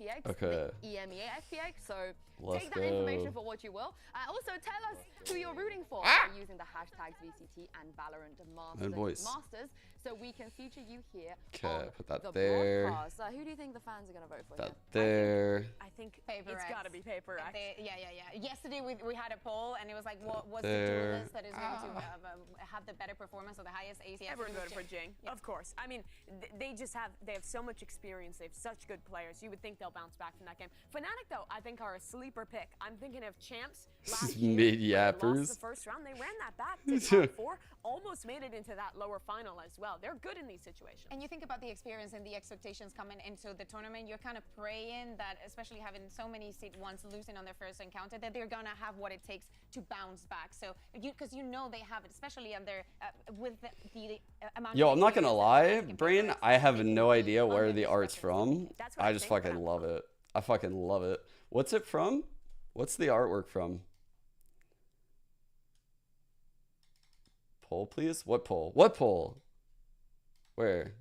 FPX, Okay. the EMEA FPX. So Let's take that information for what you will. Also, tell us who you're rooting for by using the hashtags VCT and Valorant Masters, so we can feature you here on Put that the there. broadcast. Who do you think the fans are going to vote for That here? there. I think PRX. it's got to be PRX. Yeah. Yesterday we had a poll and it was like, what's the There. duelist that is going to have the better performance or the highest ACS? Everyone voted for Jing, of course. I mean, they have so much experience. They have such good players. You would think they'll bounce back from that game. Fnatic, though, I think are a sleeper pick. I'm thinking of Champs last year. Mid-yappers. They lost the first round. They ran that back to top 4. Almost made it into that lower final as well. They're good in these situations. And you think about the experience and the expectations coming into the tournament, you're kind of praying that, especially having so many seed ones losing on their first encounter, that they're going to have what it takes to bounce back. So, because you know they have it, especially on their, with the amount Yo, of I'm not gonna lie, Brain, PRX, I have they can no be idea where under the these art's pressures. from. That's what I I just think, fucking but love it. I fucking love it. What's it from? What's the artwork from? Poll, please? What poll? What poll? Where?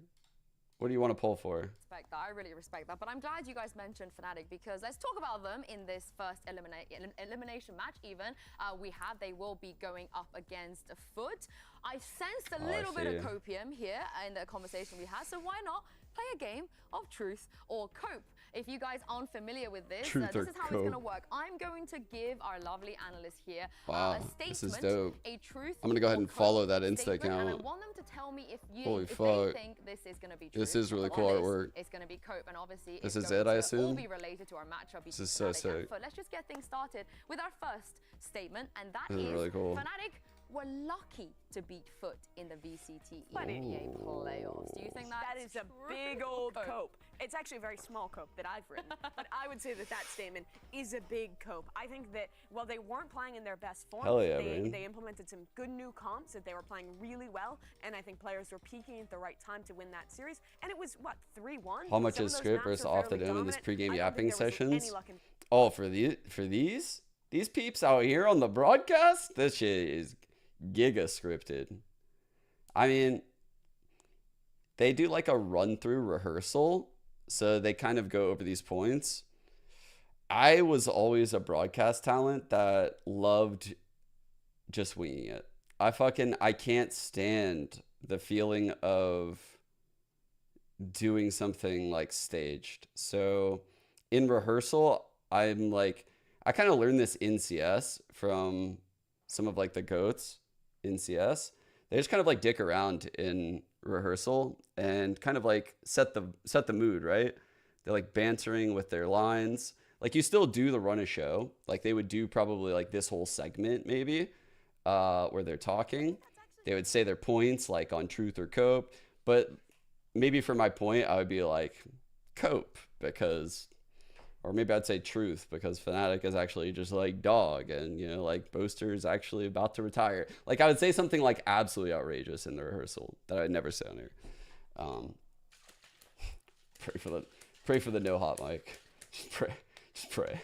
What do you want to poll for? Respect that. I really respect that. But I'm glad you guys mentioned Fnatic, because let's talk about them in this first elimination match even. They will be going up against Foot. I sensed a little bit of copium here in the conversation we had, so why not play a game of truth or cope? If you guys aren't familiar with this, this is how it's going to work. I'm going to give our lovely analyst here a statement, this is dope. a truth. I'm gonna go ahead and follow that Insta account. And I want them to tell me if Holy they fuck. think this is going to be true. This is really cool or artwork. It's going to be cope, and obviously This it's is it, I all assume? be related to our matchup. This is so sick. Let's just get things started with our first statement, and that This is really cool. Fnatic were lucky to beat Foot in the VCT EDG playoffs. Do you think that is a big old cope? It's actually a very small cope that I've written, but I would say that statement is a big cope. I think that while they weren't playing in their best form, they implemented some good new comps, that they were playing really well, and I think players were peaking at the right time to win that series. And it was, what, 3-1? How much is Script versus Off the Dome in this pregame yapping sessions? Oh, for these peeps out here on the broadcast, this shit is giga scripted. I mean, they do like a run-through rehearsal, so they kind of go over these points. I was always a broadcast talent that loved just winging it. I can't stand the feeling of doing something like staged. So in rehearsal, I kind of learned this in CS from some of like the GOATs in CS. They just kind of like dick around in rehearsal and kind of like set the mood, right? They're like bantering with their lines. Like you still do the run a show. Like they would do probably like this whole segment maybe where they're talking. They would say their points like on truth or cope. But maybe for my point, I would be like cope because, or maybe I'd say truth because Fnatic is actually just like dog, and you know, like Boaster is actually about to retire. Like I would say something like absolutely outrageous in the rehearsal that I'd never say on here. Pray for the no hot mic. Just pray.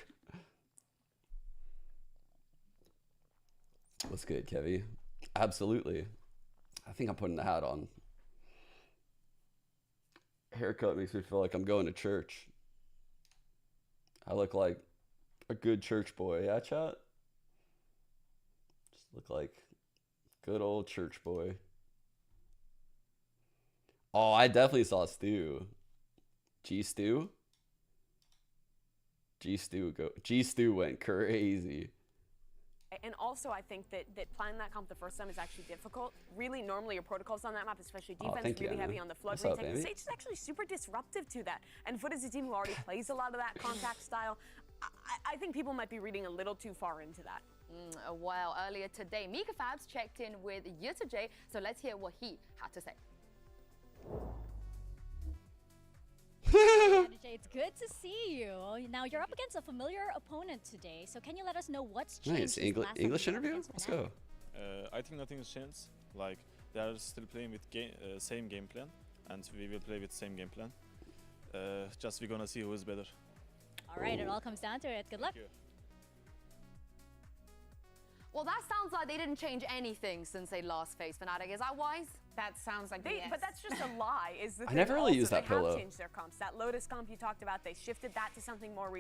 What's good, Kevy? Absolutely. I think I'm putting the hat on. Haircut makes me feel like I'm going to church. I look like a good church boy, yeah, chat? Just look like good old church boy. Oh, I definitely saw Stu. G-Stu? G-Stu went crazy. And also, I think that playing that comp the first time is actually difficult. Really, normally your protocols on that map, especially defense, really heavy on the flood retake. The Sage is actually super disruptive to that. And Foot is a team who already plays a lot of that contact style. I think people might be reading a little too far into that. Well, earlier today, Mika Fabs checked in with Yuta J, so let's hear what he had to say. It's good to see you. Now you're up against a familiar opponent today, so can you let us know what's changed? Nice. English interview? Let's go. I think nothing has changed. Like they are still playing with same game plan, and we will play with same game plan. Just we're gonna see who is better. All right, it all comes down to it. Good luck. Well, that sounds like they didn't change anything since they last faced Fnatic. Is that wise? That sounds like BS. But that's just a lie. Is the I never really used that they pillow. Have changed their comps. That Lotus comp you talked about, they shifted that to something more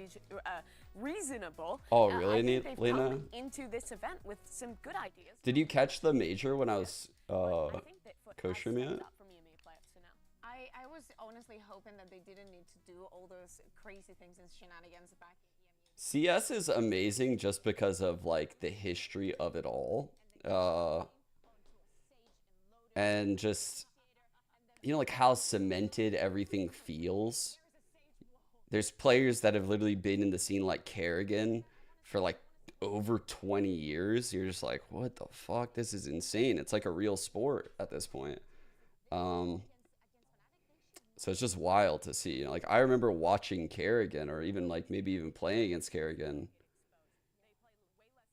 reasonable. Oh, really, I think they've Lena? come into this event with some good ideas. Did you catch the major when I was I think that Foot has co-streaming stepped it? up from EMEA playoffs to now. I was honestly hoping that they didn't need to do all those crazy things and shenanigans back in EMEA. CS is amazing just because of like the history of it all. And just, you know, like how cemented everything feels. There's players that have literally been in the scene like Kerrigan for like over 20 years. You're just like, what the fuck? This is insane. It's like a real sport at this point. So it's just wild to see. You know, like I remember watching Kerrigan, or even like maybe even playing against Kerrigan.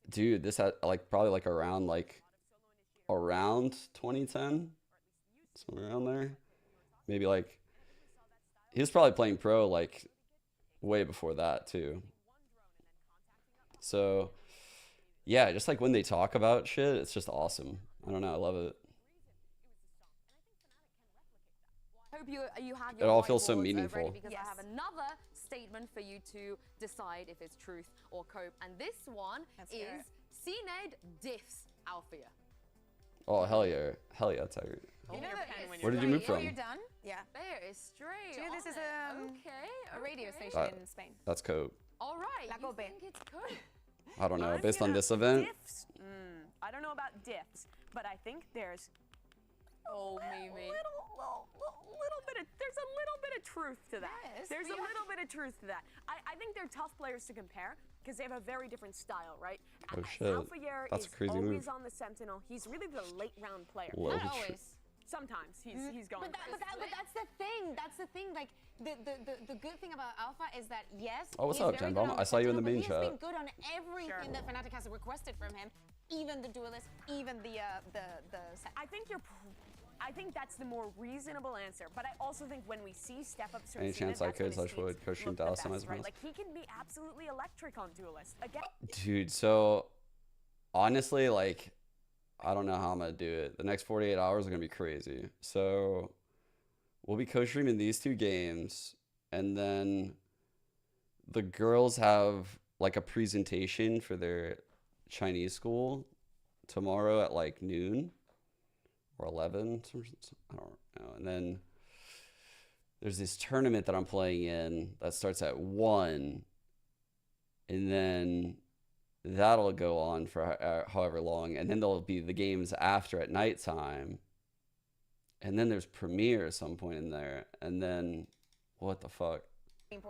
Dude, this had like probably like around 2010, somewhere around there. Maybe like he was probably playing pro like way before that too. So yeah, just like when they talk about shit, it's just awesome. I don't know, I love it. I hope you have your It all feels so whiteboards, meaningful. ready, because I have another statement for you to decide if it's truth or cope, and this one is CNED diffs Althea. Oh hell yeah, Tiger. You know Where did you move from? You're done? Yeah. There is straight. Do you know this is a radio station in Spain? That's cope. All right. La You Cope. think it's cope? I don't know, I'm based on gonna- this event. Diffs? I don't know about diffs, but I think there's Oh, there's a little bit of truth to that. Yes, There's a little bit of truth to that. I think they're tough players to compare because they have a very different style, right? Oh shit, Alphayer that's a is crazy always move. on the Sentinel. He's really the late round player. Low Not tr- always. Sometimes he's going. But that's the thing. That's the thing. Like the good thing about Alpha is that yes. Oh, what's he's up, very Jen good Bomb? on I saw you in the Sentinel, main but chat. He's been good on everything that Fnatic has requested from him, even the duelist, even the set. I think that's the more reasonable answer, but I also think when we see step-ups from Any Cena, chance I that's when could his / would teams co-stream look the Dallas on best, my right? mouse? Like he can be absolutely electric on Duelist. Again, Dude, so honestly, like, I don't know how I'm gonna do it. The next 48 hours are gonna be crazy. So we'll be co-streaming these two games, and then the girls have like a presentation for their Chinese school tomorrow at like noon or 11. I don't know. And then there's this tournament that I'm playing in that starts at 1, and then that'll go on for however long, and then there'll be the games after at nighttime, and then there's premiere at some point in there, and then what the fuck?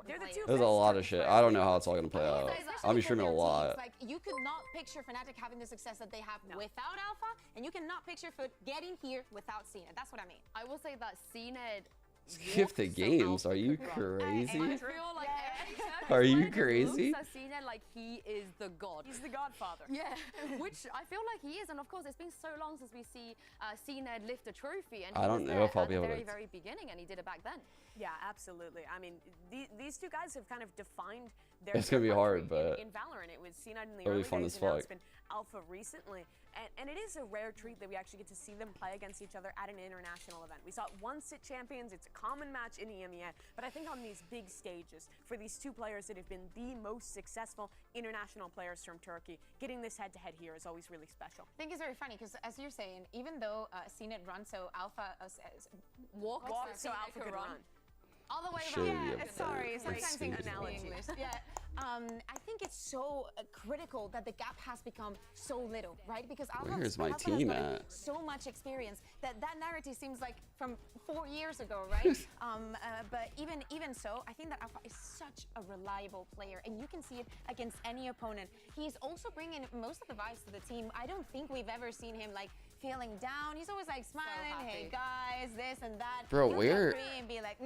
they're the two There's a best lot of Turkish shit. players I don't in know the how world. it's all gonna play out. Especially I'll be for streaming a their lot. teams. Like you could not picture Fnatic having the success that they have without Alpha, and you cannot picture Foot getting here without Cena. That's what I mean. I will say that CNED. Skip the games. Are you I crazy? feel like every Turkish Are you player just crazy? looks at CNED like he is the god. He's the godfather. Yeah, which I feel like he is, and of course it's been so long since we see CNED lift a trophy, and I he don't was know there if I'll at be the able very, to- very beginning, and he did it back then. Yeah, absolutely. I mean, these two guys have kind of defined their. It's gonna be hard, trajectory but in Valorant, it was seen in the it'll be early fun days, as and now fuck. it's been Alpha recently, and it is a rare treat that we actually get to see them play against each other at an international event. We saw it once at Champions. It's a common match in EMEA, but I think on these big stages for these two players that have been the most successful international players from Turkey, getting this head-to-head here is always really special. I think it's very funny because, as you're saying, even though CNED runs, so Alpha Walk So Alpha could run. All the way Sure, around. yeah, sorry, but sometimes it's English stupid. to English. Yeah. I think it's so critical that the gap has become so little, right? Because Where's my Alpha team has gotten at? so much experience that narrative seems like from 4 years ago, right? But even so, I think that Alpha is such a reliable player, and you can see it against any opponent. He's also bringing most of the vibes to the team. I don't think we've ever seen him like feeling down. He's always like smiling, hey guys, this and that. Bro, He'll where- get free and be like,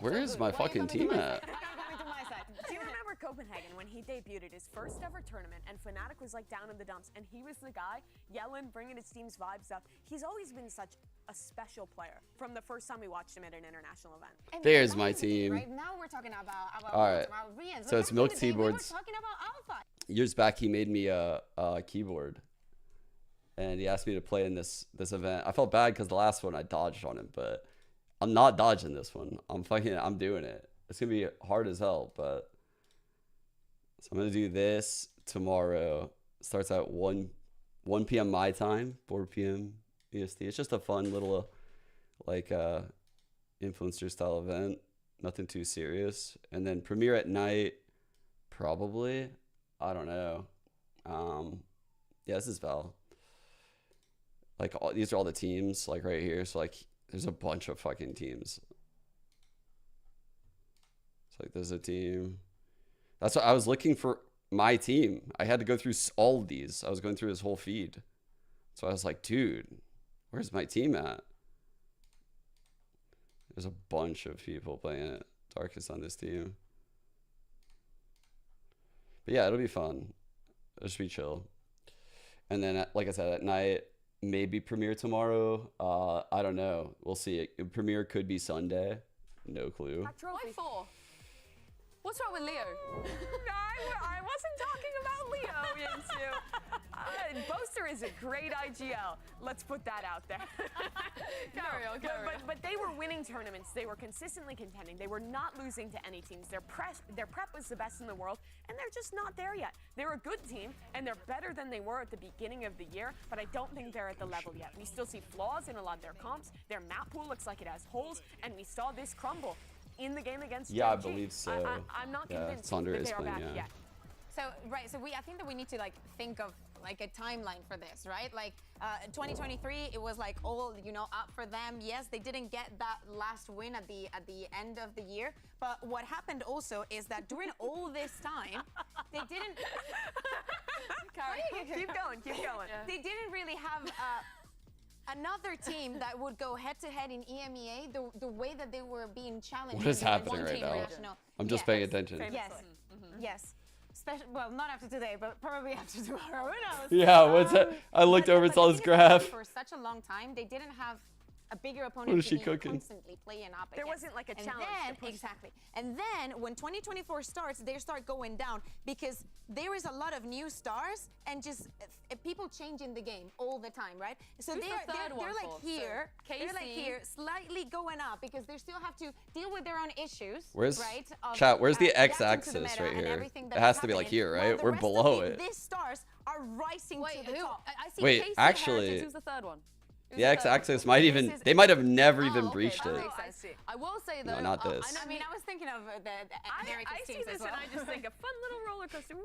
Where so is good. my Why are you fucking coming to team my at? side? Why are you coming to my side? Do you remember Copenhagen when he debuted his first ever tournament and Fnatic was like down in the dumps and he was the guy yelling, bringing his team's vibes up? He's always been such a special player from the first time we watched him at an international event. And There's back my in the day, team. Right now we're talking about All right. Rians. So it's Back in Milk the day, we were T-boards. talking about Alpha. Years back, he made me a keyboard. and he asked me to play in this event. I felt bad because the last one I dodged on him, but I'm not dodging this one. I'm doing it. It's gonna be hard as hell, but so I'm gonna do this tomorrow. Starts at 1 p.m. my time, 4 p.m. EST. It's just a fun little like influencer style event. Nothing too serious. And then premiere at night, probably. I don't know. Yeah, this is Val. Like these are all the teams like right here. So like there's a bunch of fucking teams. It's like there's a team. That's what I was looking for. My team. I had to go through all of these. I was going through his whole feed. So I was like, dude, where's my team at? There's a bunch of people playing it. Darkest on this team. But yeah, it'll be fun. It'll just be chill. And then, like I said, at night, maybe premiere tomorrow. I don't know. We'll see. Premiere could be Sunday. No clue. Why 4? What's wrong with Leo? I wasn't talking about Leo, Yinsu. Boaster is a great IGL. Let's put that out there. Carry on. But they were winning tournaments. They were consistently contending. They were not losing to any teams. Their prep was the best in the world, and they're just not there yet. They're a good team, and they're better than they were at the beginning of the year, but I don't think they're at the level yet. We still see flaws in a lot of their comps. Their map pool looks like it has holes, and we saw this crumble in the game against Yeah, JG. I believe so. I'm not Yeah, convinced Thunder that is they are playing, back yeah. yet. So I think that we need to like think of like a timeline for this, right? Like 2023, it was like all up for them. Yes, they didn't get that last win at the end of the year, but what happened also is that during all this time, they didn't. Keep going. Yeah. They didn't really have. Another team that would go head-to-head in EMEA, the way that they were being challenged. What is happening right now? I'm just paying attention. Yes, yes. Well, not after today, but probably after tomorrow. Who knows? Yeah, what's that? I looked over and saw this graph. For such a long time, they didn't have a bigger opponent What is to she be cooking? constantly playing up There against. wasn't like a And challenge then, to push. exactly. And then when 2024 starts, they start going down because there is a lot of new stars and just people changing the game all the time, right? So Who's the third one they're like for? here, So, they're like KC. here, slightly going up because they still have to deal with their own issues. Where's right? chat? Where's the adapting to x-axis the meta right and here? everything It that has is to be like happening, here, while right? the We're rest of below it. These stars are rising Wait, to the who? top. I see Wait, KC actually- Heritage. Who's the third one? Who's The third x-axis one? might even, they might have never even okay, breached that it. makes sense. I see. I will say though, No, not this. I mean, I was thinking of the American I see teams this as well. and I just think a fun little roller coaster. Whee!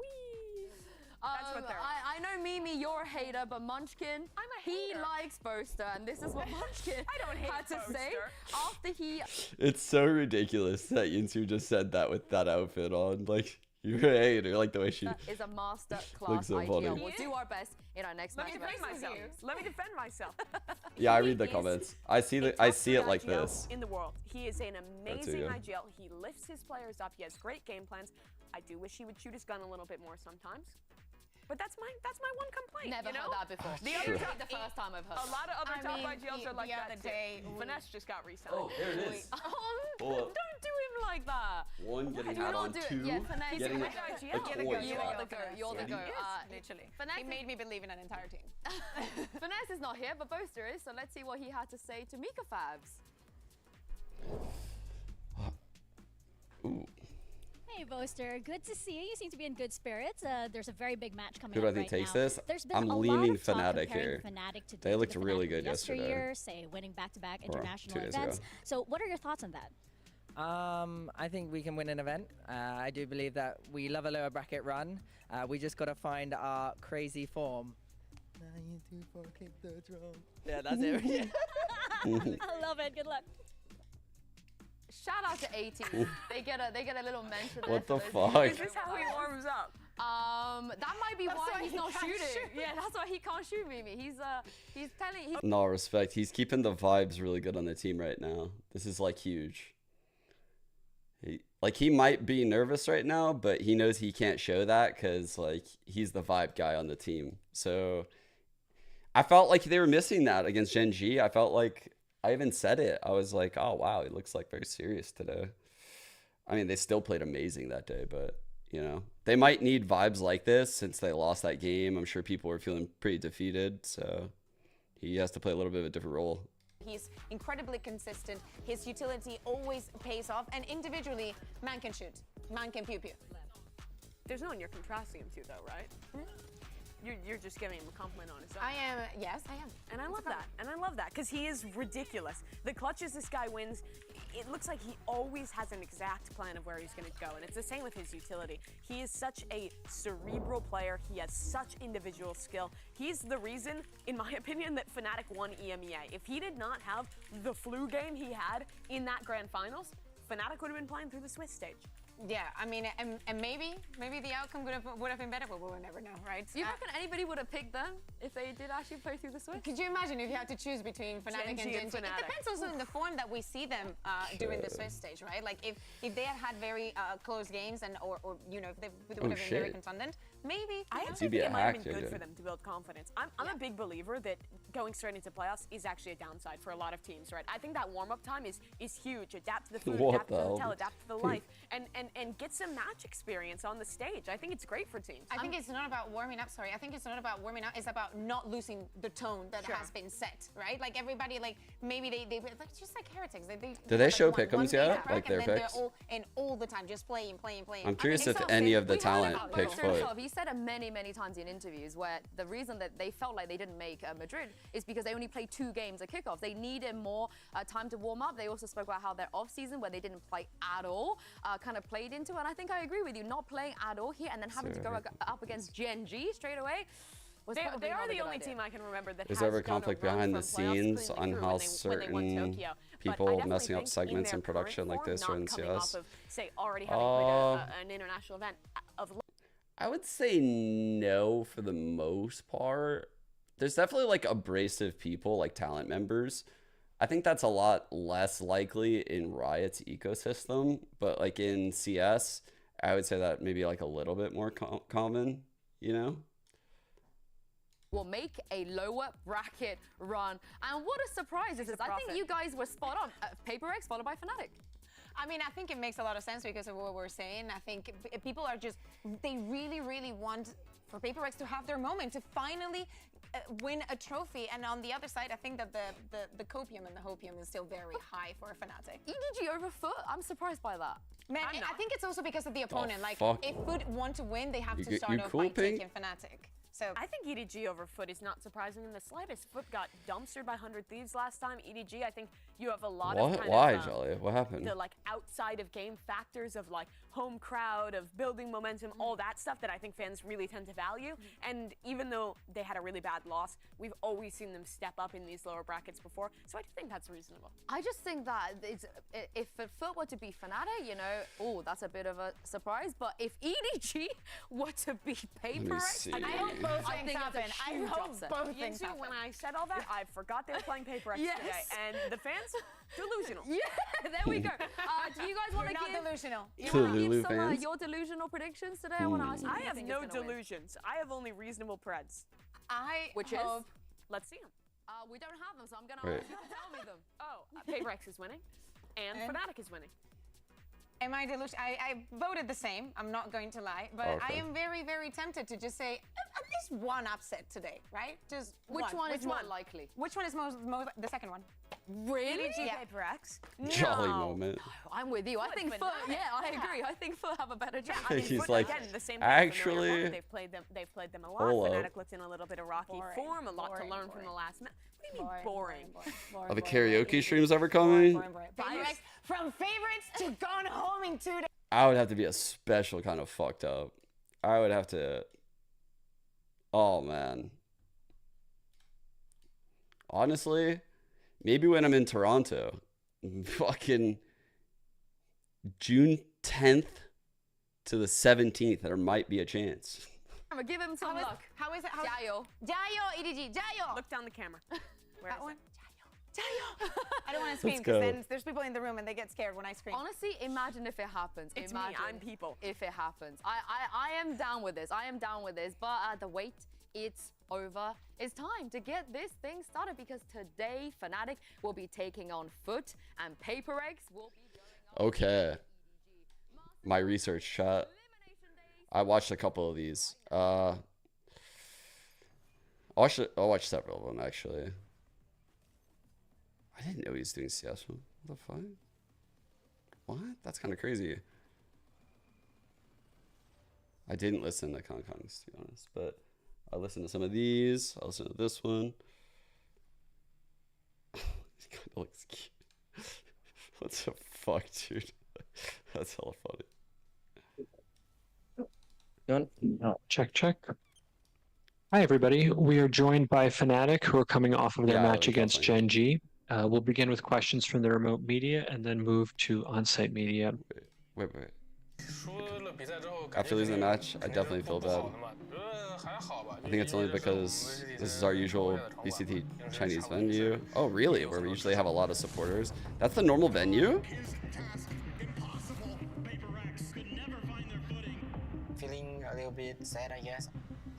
That's what they're. I know Mimi, you're a hater, but Munchkin, he hater. likes Boaster, and this is what Munchkin I don't hate had to say Boaster. after he. It's so ridiculous that Yinsu just said that with that outfit on. Like, you're a hater, like the way she... Is a master Looks class so IGL. funny. We'll do our best in our next Let me match. defend myself. Let me defend myself. Yeah, I read the He is comments. I see a I top see it three like IGL this. in the world. He is an amazing yeah. IGL. He lifts his players up. He has great game plans. I do wish he would shoot his gun a little bit more sometimes. But that's my one complaint. Never you know? heard that before. The Sure. other top, The first time I've heard. a lot of other I top mean, IGLs are like the that other too. day, Finesse just got resigned. Oh, there it is. Pull up. Don't do him like that. One getting Do had not on do it. two, Yeah, Finesse. getting He's a a good IGL. toy You drop. are the goat. You're the Ready? goat. Literally. Finesse He is- made me believe in an entire team. Finesse is not here, but Boaster is. So let's see what he had to say to Mika Fabs. Ooh. Hey, Boaster. Good to see you. You seem to be in good spirits. There's a very big match coming Who do up I think right takes now. this? There's been I'm a leaning lot of talk Fnatic comparing here. Fnatic to They the looked Fnatic really of good yesterday. yesteryear, say winning back-to-back Or international 2 days events. ago. So, what are your thoughts on that? I think we can win an event. I do believe that we love a lower bracket run. We just got to find our crazy form. 9, 2, 4, click the drum. Yeah, that's it. I love it. Good luck. Shout out to 18. They get a little mention there. What the for those fuck? Is this how he warms up? That might be why he's he not can't shooting. shoot. Yeah, that's why he can't shoot Mimi. He's telling. He's No, respect. He's keeping the vibes really good on the team right now. This is like huge. He might be nervous right now, but he knows he can't show that because like he's the vibe guy on the team. So I felt like they were missing that against Gen G. I felt like I even said it. I was like, oh wow, he looks like very serious today. I mean, they still played amazing that day, but You know, they might need vibes like this since they lost that game. I'm sure people were feeling pretty defeated, so he has to play a little bit of a different role. He's incredibly consistent. His utility always pays off, and individually, man can shoot, man can pew pew. There's no one you're contrasting him to, though, right? You're just giving him a compliment on his own. I am, yes, I am. And I love that. And I love that, because he is ridiculous. The clutches this guy wins, it looks like he always has an exact plan of where he's going to go, and it's the same with his utility. He is such a cerebral player. He has such individual skill. He's the reason, in my opinion, that Fnatic won EMEA. If he did not have the flu game he had in that grand finals, Fnatic would have been playing through the Swiss stage. Yeah, I mean, and maybe the outcome would have been better, but we'll never know, right? Do you reckon anybody would have picked them if they did actually play through the Swiss? Could you imagine if you had to choose between Fnatic and Gen G? It depends also on the form that we see them doing the Swiss stage, right? Like if they had very close games and or you know if they would have been very contundent, maybe. I actually think it might have been good for them to build confidence. I'm a big believer that going straight into playoffs is actually a downside for a lot of teams, right? I think that warm-up time is huge. Adapt to the food, adapt to the hotel, adapt to the life, and get some match experience on the stage. I think it's great for teams. I think it's not about warming up, sorry. I think it's not about warming up. It's about not losing the tone that has been set, right? Like everybody, like maybe they like just like heretics. Do they show pick'ems yet? Like their picks? And all the time, just playing. I'm curious if any of the talent picks Foot. He said it many times in interviews where the reason that they felt like they didn't make Madrid is because they only played 2 games at kickoff. They needed more time to warm up. They also spoke about how their off season, where they didn't play at all, kind of played into. And I think I agree with you. Not playing at all here and then having to go up against Gen G straight away. They are the only team I can remember that There's has ever done conflict a run behind the from playoffs scenes clean on through how when they won certain Tokyo. people messing up segments in production like this or in CS? Say already having played an international event of. I would say no for the most part. There's definitely like abrasive people, like talent members. I think that's a lot less likely in Riot's ecosystem, but like in CS, I would say that maybe like a little bit more common, you know? Will make a lower bracket run. And what a surprise this is. I think you guys were spot on. PRX followed by Fnatic. I mean, I think it makes a lot of sense because of what we're saying. I think people are just, they really want for PRX to have their moment, to finally win a trophy. And on the other side, I think that the copium and the hopium is still very high for Fnatic. EDG over Foot? I'm surprised by that. Man, I think it's also because of the opponent. Like, if Foot want to win, they have to start off by taking Fnatic. So I think EDG over Foot is not surprising in the slightest. Foot got dumpstered by 100 Thieves last time. EDG, I think you have a lot of Why, Jolly? What happened? The like outside of game factors of like home crowd, of building momentum, all that stuff that I think fans really tend to value. And even though they had a really bad loss, we've always seen them step up in these lower brackets before. So I do think that's reasonable. I just think that if Foot were to be Fnatic, you know, oh, that's a bit of a surprise. But if EDG were to be PRX, I hope both things happen. I hope both things happen. When I said all that, I forgot they were playing PRX today. And the fans, delusional. Yeah, there we go. Do you guys want to give... delusional. You want to give some your delusional predictions today? I want to ask you. I have no delusions. I have only reasonable preds. Which is? Let's see them. We don't have them, so I'm going to ask you to tell me them. Oh, PRX is winning, and Fnatic is winning. Am I delusional? I voted the same. I'm not going to lie, but I am very tempted to just say at least one upset today, right? Just which one is more likely? Which one is most the second one? Really? EDG PRX? Jolly moment. I'm with you. I think Foot. Yeah, I agree. I think Foot have a better chance. I mean, He's Foot, like, again, the same actually, they've played them a lot. Fnatic looked in a little bit of rocky form. A lot to learn from the last match. What do you mean boring? Are the karaoke streams ever coming? PRX from favorites to gone home in 2 days. I would have to be a special kind of fucked up. I would have to. Oh man. Honestly, maybe when I'm in Toronto, fucking June 10th to the 17th, there might be a chance. I'm gonna give him some luck. How is it? Jayo. Jayo, EDG, Jayo. Look down the camera. Where That is one? it? Jayo. I don't want to scream because then there's people in the room and they get scared when I scream. Honestly, imagine if it happens. It's imagine me. I'm people. If it happens. I am down with this. I am down with this. But the wait, it's over. It's time to get this thing started because today Fnatic will be taking on Foot and PRX will be going on. Okay. My research chat. Elimination day I watched a couple of these. I'll watch several of them actually. I didn't know he was doing CS. What the fuck? What? That's kind of crazy. I didn't listen to Kong's, to be honest, but I listened to some of these. I listened to this one. He kind of looks cute. What the fuck, dude? That's hella funny. Check. Hi, everybody. We are joined by Fnatic, who are coming off of their match against Gen G. We'll begin with questions from the remote media and then move to on-site media. Wait. After losing the match, I definitely feel bad. I think it's only because this is our usual VCT Chinese venue. Oh, really? Where we usually have a lot of supporters. That's the normal venue? Feeling a little bit sad, I guess.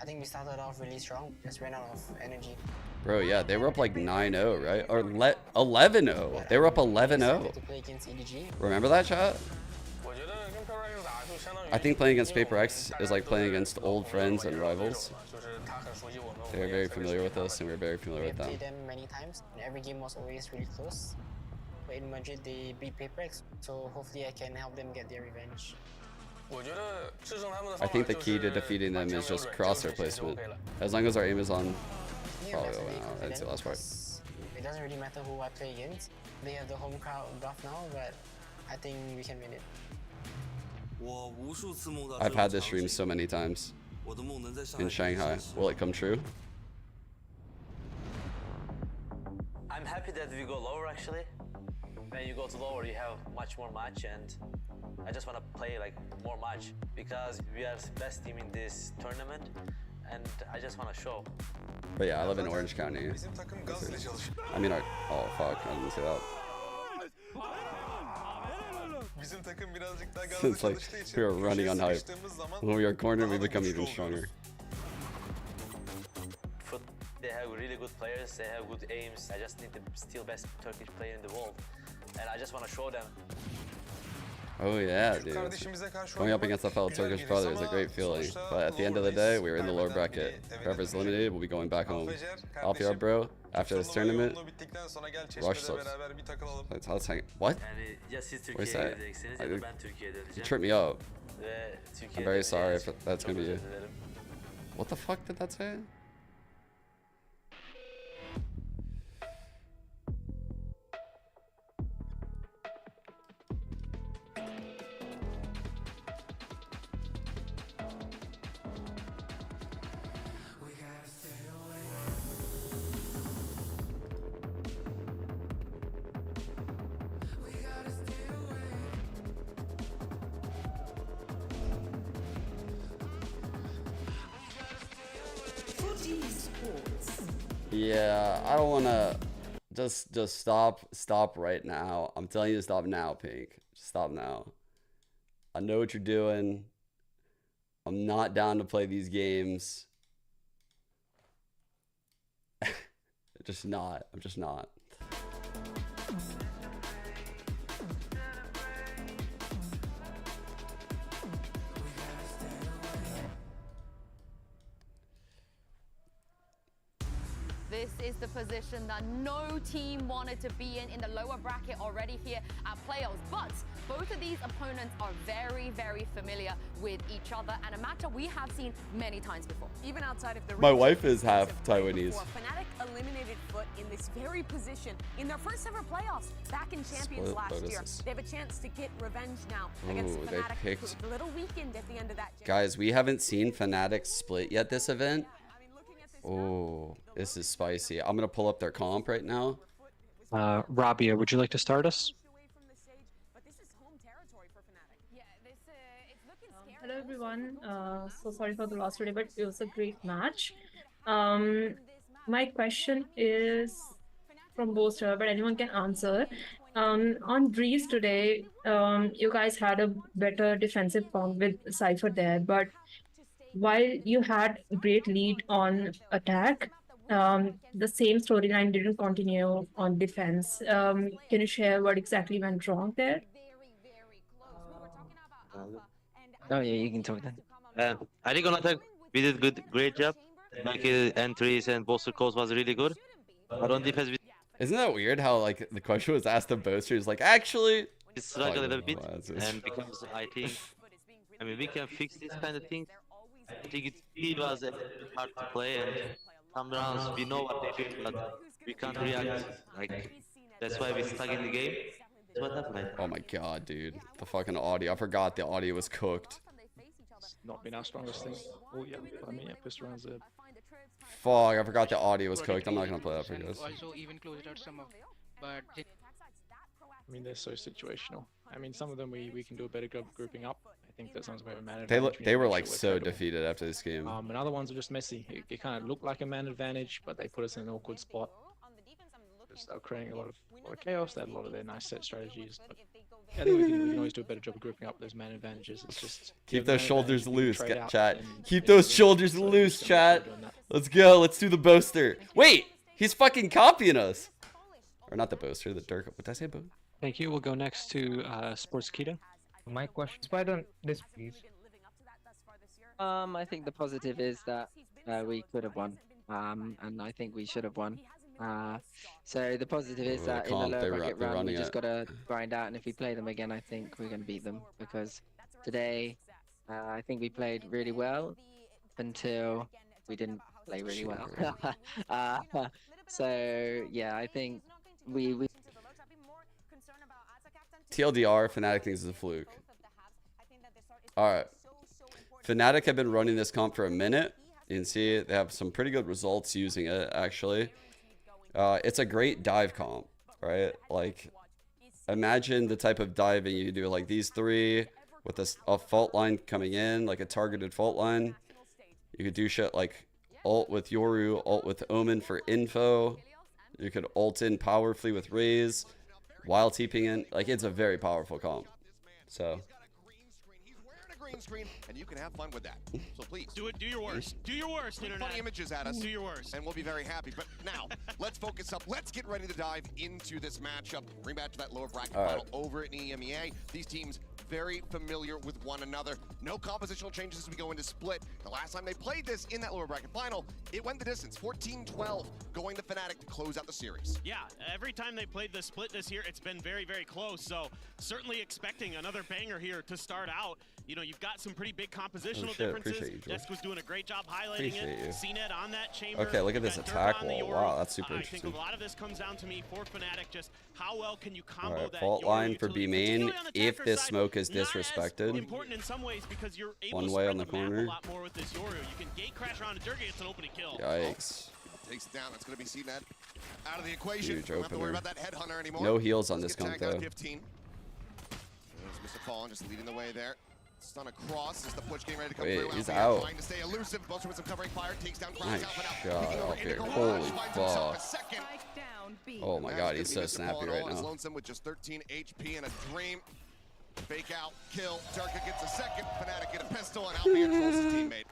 I think we started off really strong, just ran out of energy. Bro, yeah, they were up like 9-0, right? Or 11-0. They were up 11-0. Remember that, chat? I think playing against PRX is like playing against old friends and rivals. They're very familiar with us, and we're very familiar with them. We played them many times, and every game was always really close. But in Madrid, they beat PRX, so hopefully I can help them get their revenge. I think the key to defeating them is just crosshair placement. As long as our aim is on... Probably I didn't see the last part. It doesn't really matter who I play against. They have the home crowd buff now, but I think we can win it. I've had this dream so many times. In Shanghai. Will it come true? I'm happy that we go lower actually. When you go to lower, you have much more match, and I just want to play like more match because we are the best team in this tournament, and I just want to show. But yeah, I live in Orange County. I mean, oh fuck, I didn't see that. It's like we are running on hype. When we are cornered, we become even stronger. They have really good players, they have good aims. I just need the still best Turkish player in the world, and I just want to show them. Oh yeah, dude. Going up against a fellow Turkish brother is a great feeling. But at the end of the day, we're in the lower bracket. Whoever's eliminated will be going back home. Alfia, bro, after this tournament, rush subs. Let's hang. What? What's that? You tripped me up. I'm very sorry if that's gonna be you. What the fuck did that say? Yeah, I don't wanna just stop right now. I'm telling you to stop now, Pink. Just stop now. I know what you're doing. I'm not down to play these games. I'm just not. This is the position that no team wanted to be in the lower bracket already here at playoffs. But both of these opponents are very, very familiar with each other, and a matchup we have seen many times before. Even outside of the My wife is half Taiwanese. Fnatic eliminated Foot in this very position in their first ever playoffs back in Champions last year. They have a chance to get revenge now against Fnatic. They picked... A little weakened at the end of that. Guys, we haven't seen Fnatic split yet this event. Oh, this is spicy. I'm gonna pull up their comp right now. Rabia, would you like to start us? Hello everyone. So sorry for the loss today, but it was a great match. My question is from Boaster, but anyone can answer. On Breeze today, you guys had a better defensive form with Cypher there, but while you had a great lead on attack, the same storyline didn't continue on defense. Can you share what exactly went wrong there? Oh yeah, you can talk then. I think on attack we did great job. Like entries and bolster calls was really good. But on defense we Isn't that weird how like the question was asked of boasters like actually struggle a little bit, and because I mean we can fix this kind of thing. I think it was a bit hard to play, and some rounds we know what they do, but we can't react. Like that's why we stuck in the game. That's what happened. Oh my god, dude, the fucking audio! I forgot the audio was cooked. It's not been our strongest thing. Oh yeah, I mean, yeah, pissed around zip. Fuck, I forgot the audio was cooked. I'm not gonna play that for you guys. Also even closer at some of, but I mean, they're so situational. I mean, some of them we can do a better job grouping up. I think that sounds like a man advantage. They were like so defeated after this game. And other ones are just messy. It kind of looked like a man advantage, but they put us in an awkward spot. They were creating a lot of chaos. They had a lot of their nice set strategies. But yeah, I think we can always do a better job of grouping up those man advantages. It's just keep those shoulders loose, chat. Keep those shoulders loose, chat. Let's go. Let's do the boaster. Wait, he's fucking copying us. Or not the boaster, the Dirk. What did I say, Bo? Thank you. We'll go next to Sports Kita. My question is, why don't this please? I think the positive is that we could have won, and I think we should have won. So the positive is that in the lower bracket run, we just gotta grind out, and if we play them again, I think we're gonna beat them, because today I think we played really well until we didn't play really well. So yeah, I think we TLDR, Fnatic thinks it's a fluke. Alright. Fnatic have been running this comp for a minute. You can see they have some pretty good results using it, actually. It's a great dive comp, right? Like, imagine the type of diving you do, like these three with a fault line coming in, like a targeted fault line. You could do shit like ult with Yoru, ult with Omen for info. You could ult in powerfully with Raze while TPing in. Like, it's a very powerful comp. So screen, and you can have fun with that. So please do it. Do your worst. Do your worst, internet. Funny images at us. Do your worst, and we'll be very happy. But now, let's focus up. Let's get ready to dive into this matchup. Bring back to that lower bracket final over in EMEA. These teams very familiar with one another. No compositional changes as we go into split. The last time they played this in that lower bracket final, it went the distance, 14-12, going to Fnatic to close out the series. Yeah, every time they played the split this year, it's been very, very close. So certainly expecting another banger here to start out. You know, you've got some pretty big compositional differences. Desk was doing a great job highlighting it. CNET on that chamber. Okay, look at this attack wall. Wow, that's super interesting. I think a lot of this comes down to me for Fnatic, just how well can you combo that fault line for B main if this smoke is disrespected. Important in some ways because you're able one to way spread on the corner. A lot more with this Yoru. You can gate crash around a Durga, it's an opening kill. Yikes. Takes it down. That's going to be CNET out of the equation. Huge Don't have to worry opener. about that headhunter anymore. No heals on this comp though. 15. There's Mr. Fallen just leading the way there. Stun across as the push getting ready to come through. He's out. Trying to stay elusive. Both with some covering fire. Takes down Nice shot up here. Holy fuck. Oh my god, he's so snappy right now. Lonesome with just 13 HP and a dream. Fake out, kill. Durka gets a second. Fnatic get a pistol, and Albion trolls his teammate.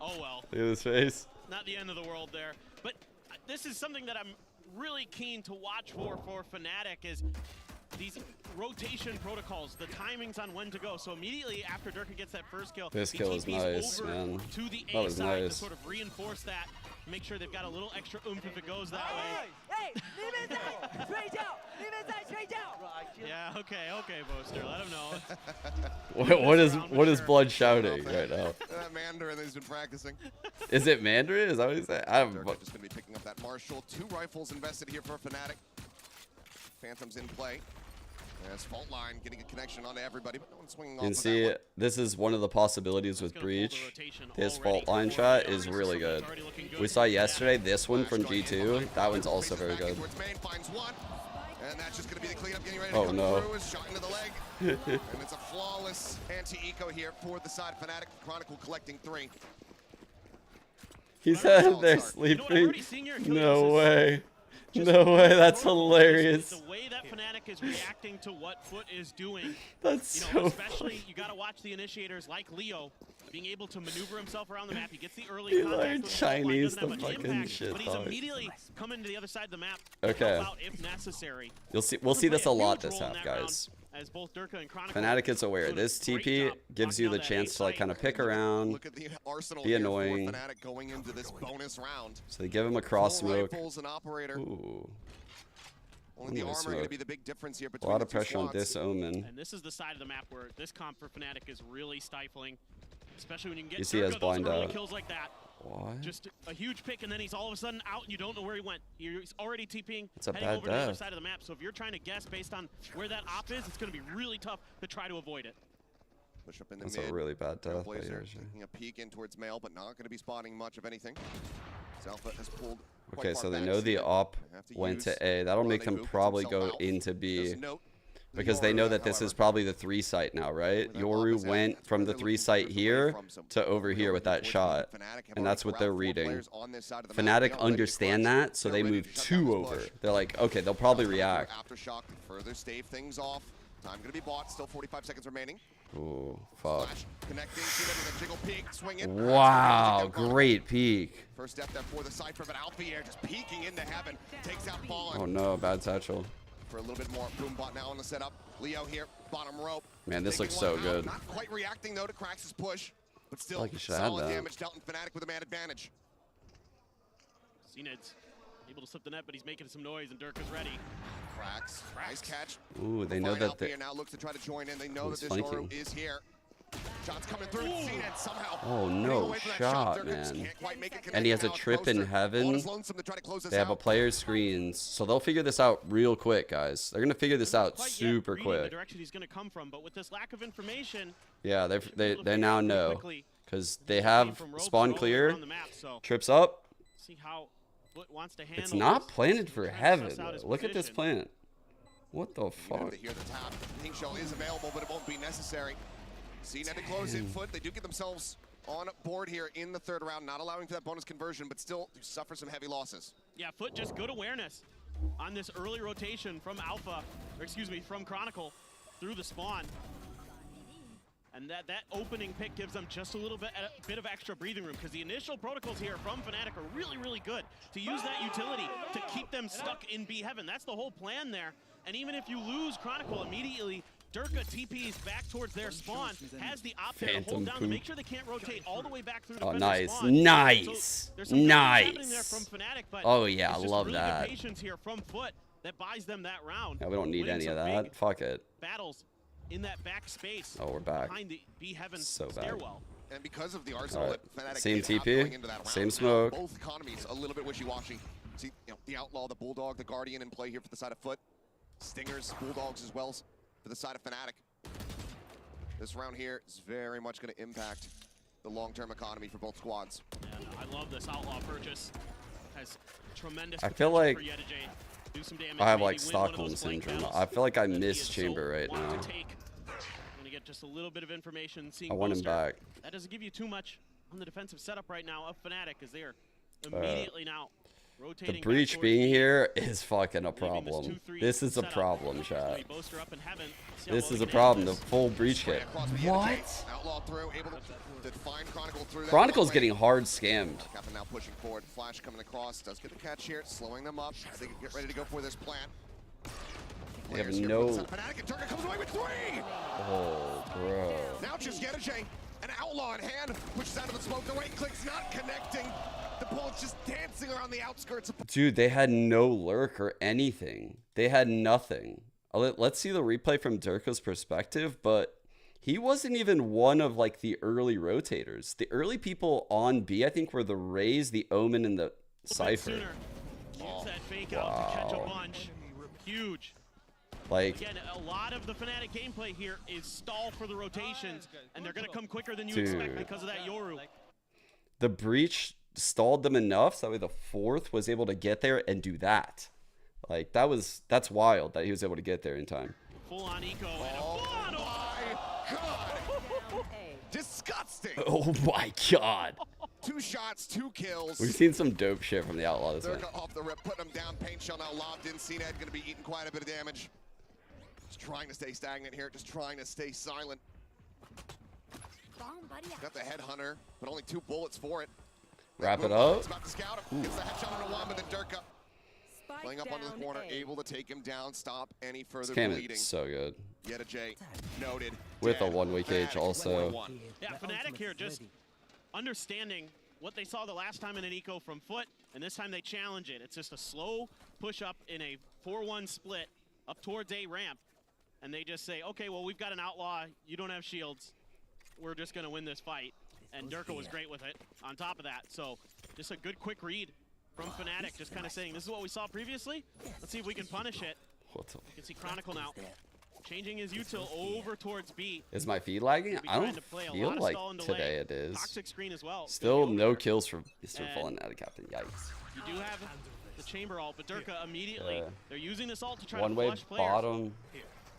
Oh well. Look at his face. Not the end of the world there. But this is something that I'm really keen to watch for Fnatic is these rotation protocols, the timings on when to go. So immediately after Durka gets that first kill, this kill is nice, man. To the that was nice. To sort of reinforce that, make sure they've got a little extra oomph if it goes that way. Hey, straight out, straight out. Yeah, okay, Boaster, let him know. what is Blood shouting right now? Mandarin he's been practicing. Is it Mandarin? Is that what he's saying? I don't know. Just going to be picking up that Marshall. 2 rifles invested here for Fnatic. Phantom's in play. There's fault line getting a connection onto everybody, but no one's swinging off. You can see this is one of the possibilities with Breach. This fault line shot is really good. We saw yesterday this one from G2. That one's also very good. And that's just going to be the cleanup getting ready to oh come no. through. Shot into the leg. And it's a flawless anti-eco here for the side of Fnatic. Chronicle collecting 3. He said they're sleeping. No way. No way, that's hilarious. The way that Fnatic is reacting to what Foot is doing. That's so especially you got to watch the initiators like Leo being able to maneuver himself around the map. He gets the early contact. Chinese the fucking impact, shit. But he's immediately coming to the other side of the map. Okay. If necessary. We'll see this a lot this half, guys. as both Durka and Chronicle. Fnatic is aware. This TP gives you the chance to like kind of pick around, Look at the arsenal be here annoying. for Fnatic going into this bonus round. So they give him a cross Full smoke. rifles and operator. Ooh. Only the armor going to be the big difference here A between lot the of two pressure on squads. this Omen. And this is the side of the map where this comp for Fnatic is really stifling, especially when you can get You see he has Durka, blind those early out. kills like that. What? Just a huge pick, and then he's all of a sudden out, and you don't know where he went. He's already TPing, It's a heading bad over to the other death. side of the map. So if you're trying to guess based on where that op is, it's going to be really tough to try to avoid it. Push up in the That's mid. a really bad death by Trailblazer EDG. taking a peek in towards Mail, but not going to be spotting much of anything. Alpha has pulled quite Okay, far so they back, know the they op have to went use to A. That'll make them rendezvous, gets probably himself go out. into B. Does note Because they know Yoru, that this is however, probably the 3 site now, right? Yoru went from the 3 site here to over here with that shot. And that's what they're reading. Fnatic understand that, so they move 2 over. They're like, okay, they'll probably react. Aftershock to further stave things off. Time going to be bought. Still 45 seconds remaining. Ooh, fuck. Flash connecting. See them in the jiggle peek. Swing it. Wow, great peek. First step there for the Cypher, but Alfier just peeking into heaven. Takes out Fallen. Oh no, bad satchel. For a little bit more. Boombot now on the setup. Leo here, bottom rope. Man, this Taking looks so one out. good. Not quite reacting though to Krax's push, but still Like you should have solid that. damage dealt in Fnatic with a man advantage. CNED's able to slip the net, but he's making some noise, and Durka's ready. Krax, nice catch. Ooh, they know that Alfier now looks to try to join in. They know He's that this flanking. Yoru is here. Shots coming through. CNED somehow. Oh getting no, away from that shot, Durka just man. can't quite make it connect. And he has a Now trip closer. in heaven. Ball is lonesome to try to close this They have a out. player screens, so they'll figure this out real quick, guys. They're gonna figure this out Quite yet super reading the quick. direction he's going to come from, but with this lack of information, Yeah, they able to they figure now out really know quickly because they have from rope spawn all the way clear, around the map, so trips up. see how Foot wants to handle It's not this. planted for Trying to heaven. suss out his Look at this position. plant. What the You have fuck? to hear the tap. Pink Shell is available, but it won't be necessary. CNED to close in. Foot, they do get themselves on board here in the third round, not allowing for that bonus conversion, but still suffer some heavy losses. Yeah, Foot just good awareness on this early rotation from Alpha, or excuse me, from Chronicle through the spawn. And that opening pick gives them just a bit of extra breathing room, because the initial protocols here from Fnatic are really, really good to use that utility to keep them stuck in B heaven. That's the whole plan there. And even if you lose Chronicle immediately, Durka TPs back towards their spawn, has the op there to hold Phantom down to poop. make sure they can't rotate all the way back through to Oh, finish nice, spawn. nice, So there's some good things happening there nice. from Fnatic, but Oh yeah, I it's just love really that. good patience here from Foot that buys them that round. Yeah, we don't need Winning any of some that. big Fuck it. battles in that back space. Oh, we're back. Behind the B heaven So bad. stairwell. And because of the arsenal Alright. that Fnatic Same did have TP, going into that round, same now smoke. both economies a little bit wishy-washy. See, the Outlaw, the Bulldog, the Guardian in play here for the side of Foot. Stingers, Bulldogs as well for the side of Fnatic. This round here is very much going to impact the long-term economy for both squads. And I love this Outlaw purchase. Has tremendous I feel potential like for EDG. Do some damage, I have maybe like win one of Stockholm those flank syndrome. battles I feel like I that he miss is so Chamber right want now. to take. I'm gonna get just a little bit of information. Seeing I want him Boaster. back. That doesn't give you too much on the defensive setup right now of Fnatic, as they are immediately now rotating. The back breach towards being B. here is fucking a Leaving problem. 2-3 This is a setup. problem, It's chat. gonna be Boaster up in heaven. See how This well is he a can problem. handle The this. full breach hit. Across the What? EDG. Outlaw through, able to find Chronicle through that. Chronicle's runway. getting hard scammed. Captain now pushing forward. Flash coming across. Does get the catch here, slowing them up as they get ready to go for this plant. They have Players here no- for the side of Fnatic, and Turner comes away with 3! Oh, bro. Now just EDG, an Outlaw in hand, pushes out of the smoke. The right click's not connecting. The bullet's just dancing around the outskirts of... Dude, they had no lurk or anything. They had nothing. Let's see the replay from Durka's perspective, but he wasn't even one of like the early rotators. The early people on B, I think, were the Rays, the Omen, and the Cypher. Use that fake out to catch a bunch. Huge. Like, Again, a lot of the Fnatic gameplay here is stall for the rotations, and they're going to come quicker than you Dude. expect because of that Yoru. the breach stalled them enough so that way the fourth was able to get there and do that. Like, that's wild that he was able to get there in time. Full on eco and a Oh my god! Disgusting! Oh my god. 2 shots, 2 kills. We've seen some dope shit from the Outlaw this They're one. off the rip, putting them down. Paint Shell now lobbed in. CNED going to be eating quite a bit of damage. Just trying to stay stagnant here, just trying to stay silent. Got the Headhunter, but only 2 bullets for it. Wrap it up. It's about to scout him. Gets the headshot on the one, but then Durka Playing up under the corner, able to take him down, stop any further This game bleeding. is so good. EDG noted. With a one-way cage also. Yeah, Fnatic here just understanding what they saw the last time in an eco from Foot, and this time they challenge it. It's just a slow push up in a 4-1 split up towards A ramp, and they just say, okay, well, we've got an outlaw, you don't have shields, we're just gonna win this fight. And Durka was great with it on top of that. So just a good quick read from Fnatic, just kind of saying, this is what we saw previously, let's see if we can punish it. You can see Chronicle now changing his util over towards B. Is my feed lagging? I don't feel like today it is. Toxic screen as well. Still no kills for Mr. Fallen out of Captain. Yikes. You do have the chamber ult, but Durka immediately, they're using this ult to try to one-way flush players. bottom.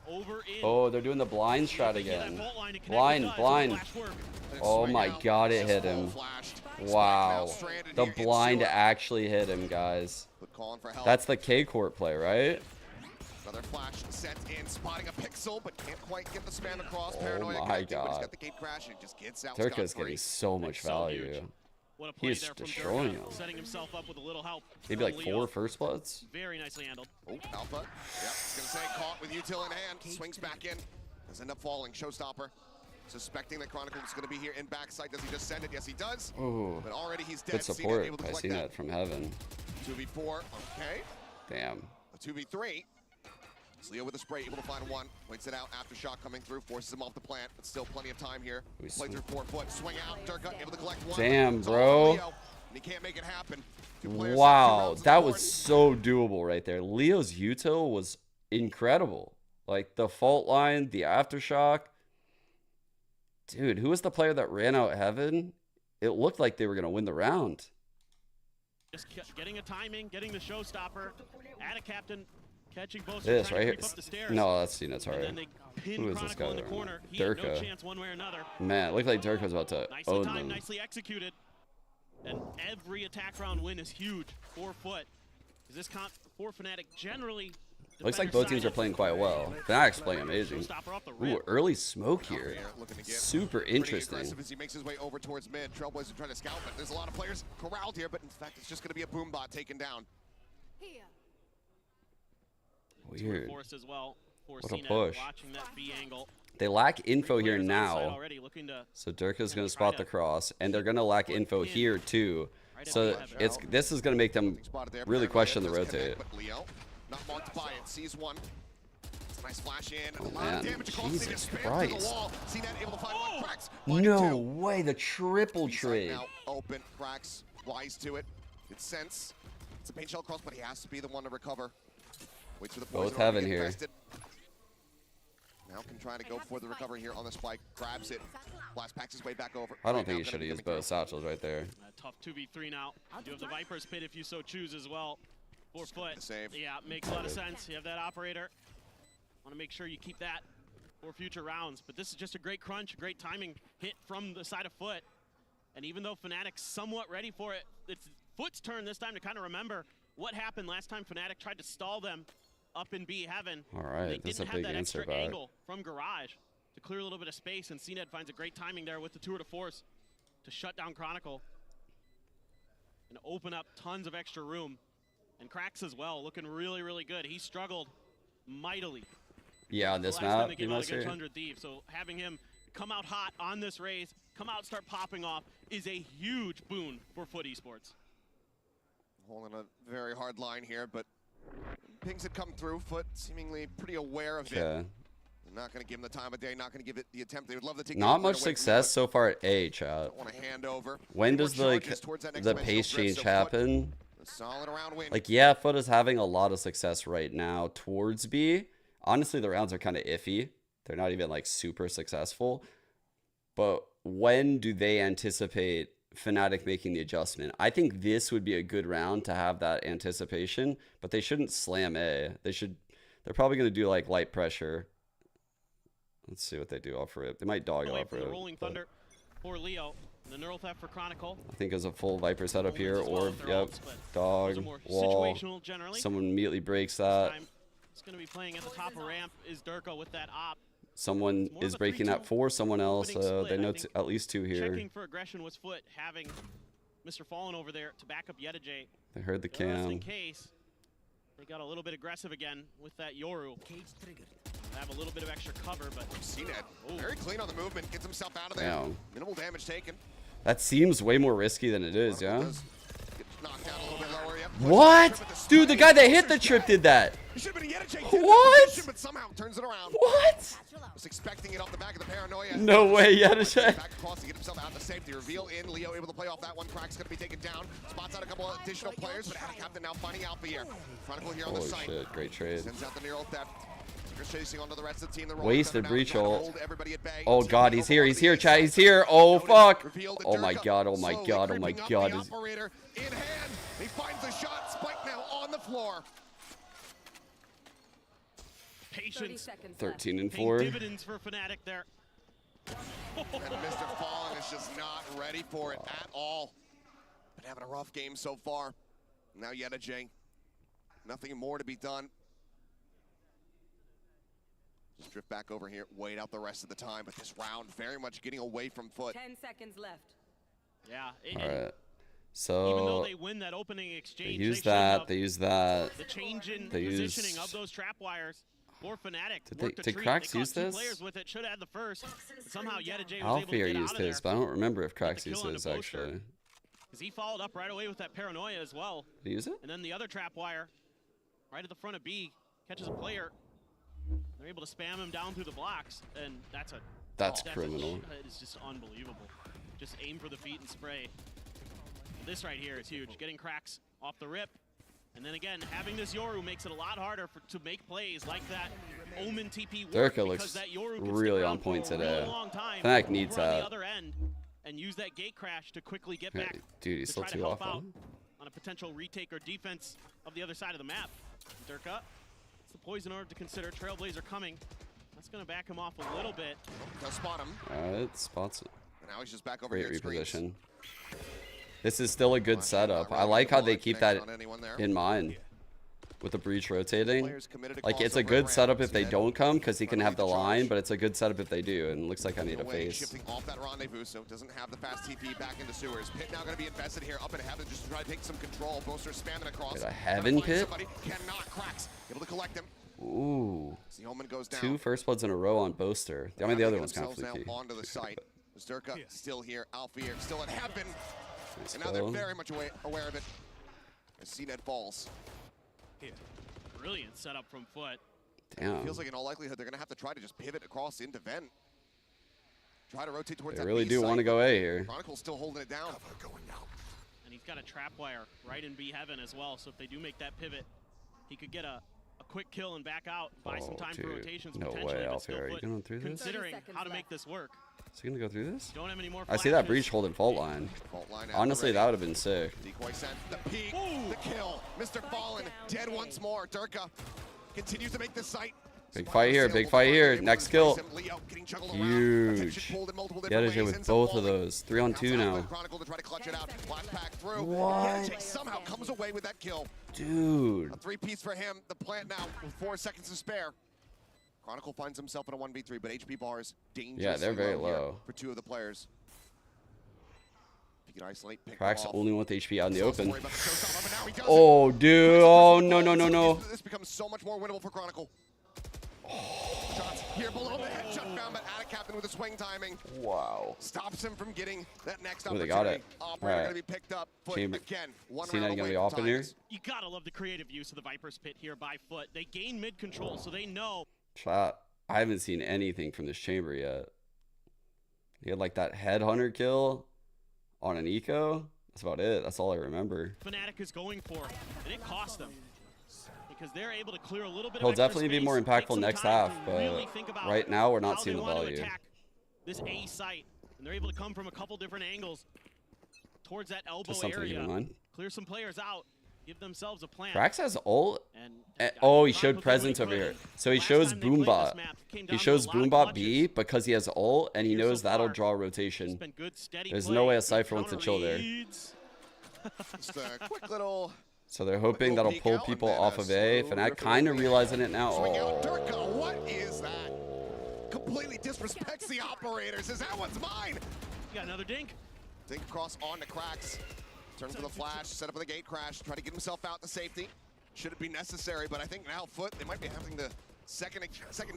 Over in. Oh, they're doing the blind strat again. Blind. Oh my god, it hit him. Wow. The blind actually hit him, guys. That's the K-Court play, right? Another flash set in, spotting a pixel, but can't quite get the span across. Oh my god. Durka's getting so much value. He's destroying him. Setting himself up with a little help. Maybe like 4 first bloods. Very nicely handled. Oh, Alpha. Yep, it's gonna say caught with util in hand. Swings back in. Does end up falling. Showstopper. Suspecting that Chronicle is gonna be here in backside. Does he just send it? Yes, he does. Ooh. But already he's dead. Good support. I seen that from heaven. 2v4. Okay. Damn. A 2v3. Leo with a spray, able to find one. Waits it out. Aftershock coming through, forces him off the plant, but still plenty of time here. Play through 4 foot, swing out. Durka able to collect one. Damn, bro. Leo, and he can't make it happen. Wow, that was so doable right there. Leo's util was incredible. Like the fault line, the aftershock. Dude, who was the player that ran out heaven? It looked like they were gonna win the round. Just getting a timing, getting the showstopper, add a captain. Catching both this right here. No, that's CNET's hard. Who is this guy? Durka. No chance one way or another. Man, it looked like Durka was about to own them. Nicely executed. And every attack round win is huge. 4 foot. Is this comp for Fnatic generally? Looks like both teams are playing quite well. Fnatic's playing amazing. Ooh, early smoke here. Super interesting. As he makes his way over towards mid, Trailblazer trying to scout, but there's a lot of players corralled here, but in fact, it's just going to be a boom bot taken down. Weird. As well. What a push. That B angle. They lack info here now. So Durka's going to spot the cross, and they're going to lack info here too. So this is going to make them really question the rotate. Not marked by it. Sees one. Nice flash in. Oh man, Jesus Christ. No way, the triple trade. Now open, cracks, wise to it. Good sense. It's a paint shell cross, but he has to be the one to recover. Waits for the both heaven here. Now can try to go for the recovery here on the spike. Grabs it. Blast packs his way back over. I don't think he should have used both satchels right there. Tough 2v3 now. You have the Viper's Pit if you so choose as well. 4 foot. Yeah, makes a lot of sense. You have that operator. Want to make sure you keep that for future rounds. But this is just a great crunch, a great timing hit from the side of Foot. And even though Fnatic's somewhat ready for it, it's Foot's turn this time to kind of remember what happened last time Fnatic tried to stall them up in B heaven. All right, that's a big answer back. Angle from Garage to clear a little bit of space, and CNED finds a great timing there with the tour de force to shut down Chronicle and open up tons of extra room. And Cracks as well, looking really, really good. He struggled mightily. Yeah, on this map, you must say. So having him come out hot on this race, come out, start popping off, is a huge boon for Foot Esports. Holding a very hard line here, but pings had come through. Foot seemingly pretty aware of it. They're not going to give him the time of day, not going to give it the attempt. They would love to take not much success so far at A, chat. Don't want to hand over. When does the pace change happen? Solid around win. Like, yeah, Foot is having a lot of success right now towards B. Honestly, the rounds are kind of iffy. They're not even like super successful. But when do they anticipate Fnatic making the adjustment? I think this would be a good round to have that anticipation, but they shouldn't slam A. They're probably going to do like light pressure. Let's see what they do off rip. They might dog off rip. Rolling Thunder for Leo. The neural theft for Chronicle. I think there's a full Viper setup here, or yep, dog, wall. Someone immediately breaks that. It's going to be playing at the top of ramp is Durka with that op. Someone is breaking that for someone else. They know at least 2 here. Checking for aggression was Foot, having Mr. Fallen over there to back up EDG. They heard the cam. In case, They got a little bit aggressive again with that Yoru. Cage triggered. Have a little bit of extra cover, but CNED very clean on the movement, gets himself out of there. Damn. Minimal damage taken. That seems way more risky than it is, yeah? Gets knocked down a little bit lower. Yep. What? Dude, the guy that hit the trip did that. What? But somehow turns it around. What? Was expecting it off the back of the paranoia. No way, Yadashay. Back across to get himself out to safety. Reveal in. Leo able to play off that one. Crack's going to be taken down. Spots out a couple of additional players, but Captain now finding Alpha here. Chronicle here on the site. Holy shit, great trade. Sends out the neural theft. Chasing onto the rest of the team. Wasted breach ult. Oh god, he's here, chat, he's here. Oh fuck. Oh my god, oh my god, oh my god. Operator in hand. He finds the shot. Spike now on the floor. Patience. 13 and 4. Dividends for Fnatic there. And Mr. Fallen is just not ready for it at all. Been having a rough game so far. Now EDG. Nothing more to be done. Just drift back over here, wait out the rest of the time, but this round very much getting away from Foot. 10 seconds left. Yeah. Alright. So even though they win that opening exchange, they use that. The change in positioning of those trap wires for Fnatic. Did Cracks use this? Players with it should have had the first. But somehow EDG was Alfear able to get used out of his, there. but I don't remember if Cracks used his actually. Because he followed up right away with that paranoia as well. Did he use it? And then the other trap wire, right at the front of B, catches a player. They're able to spam him down through the blocks, and that's criminal. It's just unbelievable. Just aim for the feet and spray. This right here is huge. Getting Cracks off the rip, and then again having this Yoru makes it a lot harder to make plays like that. Omen TP work looks that Yoru really on point today. Fnatic needs that. The other end and use that gate crash to quickly get back. Dude, he's still try to too help off out on a potential retake or defense of the other side of the map. Durka. The poison orb to consider. Trailblazer coming. That's going to back him off a little bit. Does spot him. Alright, spots it. And now he's just back over Great here. reposition. This is still a good setup. I like how they keep that in mind with the breach rotating. Like, it's a good setup if they don't come because he can have the line, but it's a good setup if they do. And it looks like I need a face. Shifting off that rendezvous, so doesn't have the fast TP back into sewers. Pit now going to be invested here up in heaven just to try to take some control. Boaster spamming across. Wait, a heaven pit? Cannot. Cracks. Able to collect him. Ooh. The Omen goes down. 2 first bloods in a row on Boaster. I mean, the other one's kind of fluky. Now onto the site. Zerka still here. Alfear still at heaven. And now they're very much aware of it. As CNED falls. Brilliant setup from Foot. Damn. Feels like in all likelihood they're going to have to try to just pivot across into vent. Try to rotate towards They that really B do site. want to go A here. Chronicle's still holding it down. And he's got a trap wire right in B heaven as well. So if they do make that pivot, he could get a quick kill and back out, buy some time for rotations No potentially. way, but still Alfear. Are you Foot going through this? considering how to make this work. Is he going to go through this? Don't have any more I see that flashes. breach holding fault line. Honestly, that would have been sick. Decoy sent the peek, the kill. Mr. Fallen dead once more. Durka continues to make the site. Big fight here, big fight here. Next kill. Huge. EDG with both of those. 3 on 2 now. What? Somehow comes away with that kill. Dude. A 3-piece for him. The plant now with 4 seconds to spare. Chronicle finds himself in a 1v3, but HP bars dangerously Yeah, they're very low here low. for 2 of the players. If you can isolate, pick Cracks them off. only with HP out in the open. Oh, dude. Oh, no, no, no, no. This becomes so much more winnable for Chronicle. Shots here below the headshot found, but out of Captain with the swing timing. Wow. Stops him from getting that next Ooh, they opportunity. got it. Operator Right. going to be picked up. Foot Chamber. again. One See round that gonna away be from off in here? ties. You gotta love the creative use of the Viper's Pit here by Foot. They gain mid control, so they know. Chat. I haven't seen anything from this chamber yet. He had like that headhunter kill on an eco. That's about it. That's all I remember. Fnatic is going for, and it cost them. Because they're able to clear a little bit He'll of extra definitely be space, more take impactful some next time half, to but really think about right now we're not how seeing they the want to value. attack this A site, and they're able to come from a couple different angles towards that elbow Just something to keep area. in mind. Clear some players out, give themselves a plan. Cracks has ult. Oh, he showed presence over here. So he shows Boombot. He shows Boombot B because he has ult, and he knows that'll draw rotation. There's no way a Cypher wants to chill there. Just a quick little... So they're hoping that'll pull people off of A. Fnatic kind of realizing it now. Durka, what is that? Completely disrespects the operators. Is that one's mine? You got another dink. Dink across onto Cracks. Turn for the flash, set up for the gate crash, try to get himself out to safety. should it be necessary, but I think now Foot, they might be having to second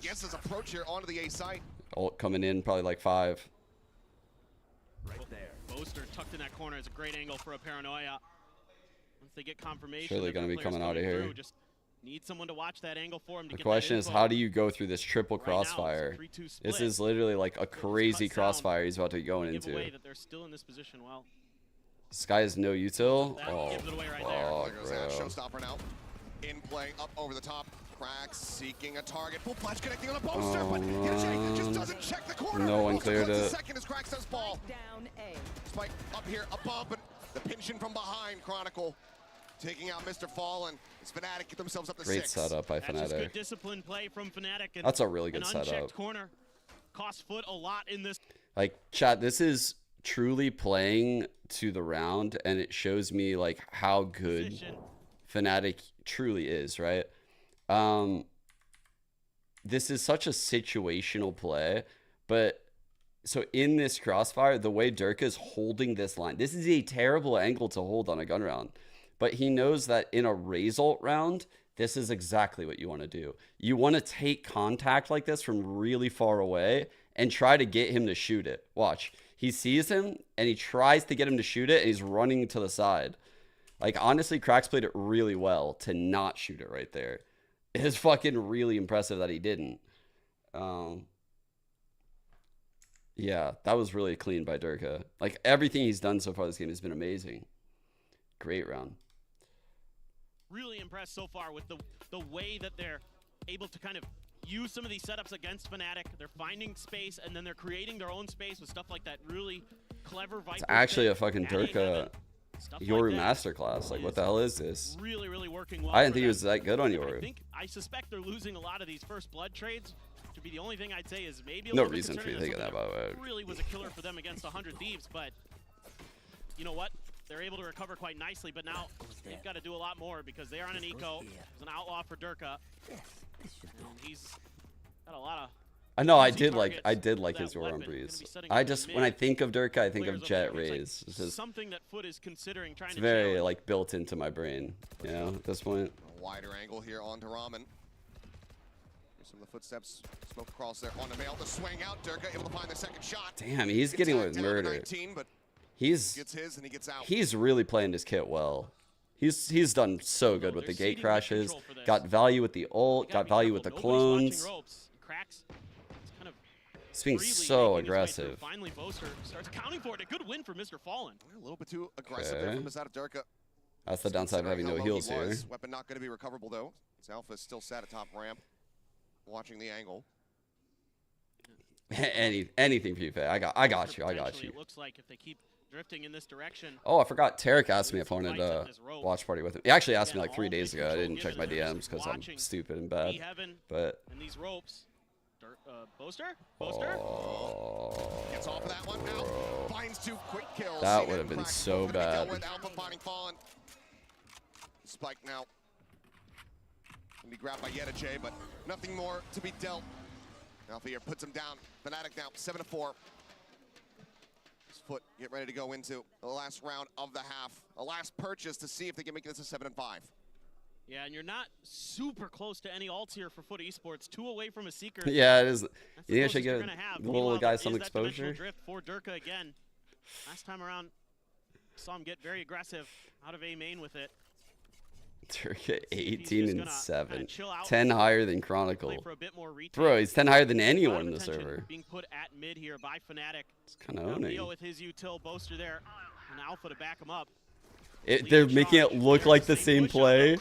guess his approach here onto the A site. Ult coming in, probably like 5. Right there. Boaster tucked in that corner is a great angle for a Paranoia. Once they get confirmation, Surely going to be coming out of here. Just need someone to watch that angle for him. The question is, how do you go through this triple crossfire? This is literally like a crazy crossfire he's about to be going into. That they're still in this position well. This guy has no util. Oh, bro. Showstopper now. In play, up over the top. Cracks seeking a target. Full flash connecting on a Boaster, but EDG just doesn't check the corner. No one cleared it. Second as Cracks does ball. Down A. Spike up here, above, but the pinch in from behind. Chronicle taking out Mr. Fallen. As Fnatic get themselves up to 6. Great setup by Fnatic. That's just good discipline play from Fnatic. And that's a really good setup. setup. Corner cost Foot a lot in this. Like, chat, this is truly playing to the round, and it shows me like how good Fnatic truly is, right? This is such a situational play, but so in this crossfire, the way Durka is holding this line, this is a terrible angle to hold on a gun round, but he knows that in a raise ult round, this is exactly what you want to do. You want to take contact like this from really far away and try to get him to shoot it. Watch. He sees him and he tries to get him to shoot it, and he's running to the side. Like, honestly, Cracks played it really well to not shoot it right there. It is fucking really impressive that he didn't. Yeah, that was really clean by Durka. Like, everything he's done so far this game has been amazing. Great round. Really impressed so far with the way that they're able to kind of use some of these setups against Fnatic. They're finding space, and then they're creating their own space with stuff like that really clever Viper. It's actually a fucking Durka Yoru masterclass. Like, what the hell is this? Really, really working well. I didn't think he was that good on Yoru. I suspect they're losing a lot of these first blood trades. To be the only thing I'd say is maybe a no little reason bit for you thinking that, by the way. Really was a killer for them against 100 Thieves, but you know what? They're able to recover quite nicely, but now they've got to do a lot more because they are on an eco. It's an outlaw for Durka. And he's got a lot of. I know I did like his Yoru on Breeze. I just when I think of Durka, I think of Jet Rays. It's just something that Foot is considering trying to. It's very like built into my brain, you know, at this point. A wider angle here onto Ramen. Here's some of the footsteps. Smoke across there on the mail. The swing out. Durka able to find the second shot. Damn, he's getting with murder. 19, but he's gets his and he gets out. He's really playing his kit well. He's done so good with the gate crashes. Got value with the ult. Got value with the clones. It's being so aggressive. Finally, Boaster starts accounting for it. A good win for Mr. Fallen. A little bit too aggressive there from the side of Durka. That's the downside of having no heals here. Weapon not going to be recoverable though. It's Alpha is still sat atop ramp, watching the angle. Anything for you, Faye. I got you. It looks like if they keep drifting in this direction. Oh, I forgot. Tarek asked me if I wanted a watch party with him. He actually asked me like 3 days ago. I didn't check my DMs because I'm stupid and bad. But and these ropes. Boaster? Gets off of that one now. Finds 2 quick kills. That would have been so bad. With Alpha finding Fallen. Spike now. Can be grabbed by EDG, but nothing more to be dealt. Alpha here puts him down. Fnatic now 7-4. His Foot get ready to go into the last round of the half. A last purchase to see if they can make this a 7-5. Yeah, and you're not super close to any ults here for Foot Esports. 2 away from a Seeker. Yeah, it is. You think I should give the little guy some exposure? Drift for Durka again. Last time around, saw him get very aggressive out of A main with it. Durka 18-7, 10 higher than Chronicle. Bro, he's 10 higher than anyone in the server. Being put at mid here by Fnatic. It's kind of owning. Leo with his util, Boaster there, and Alpha to back him up. They're making it look like the same play.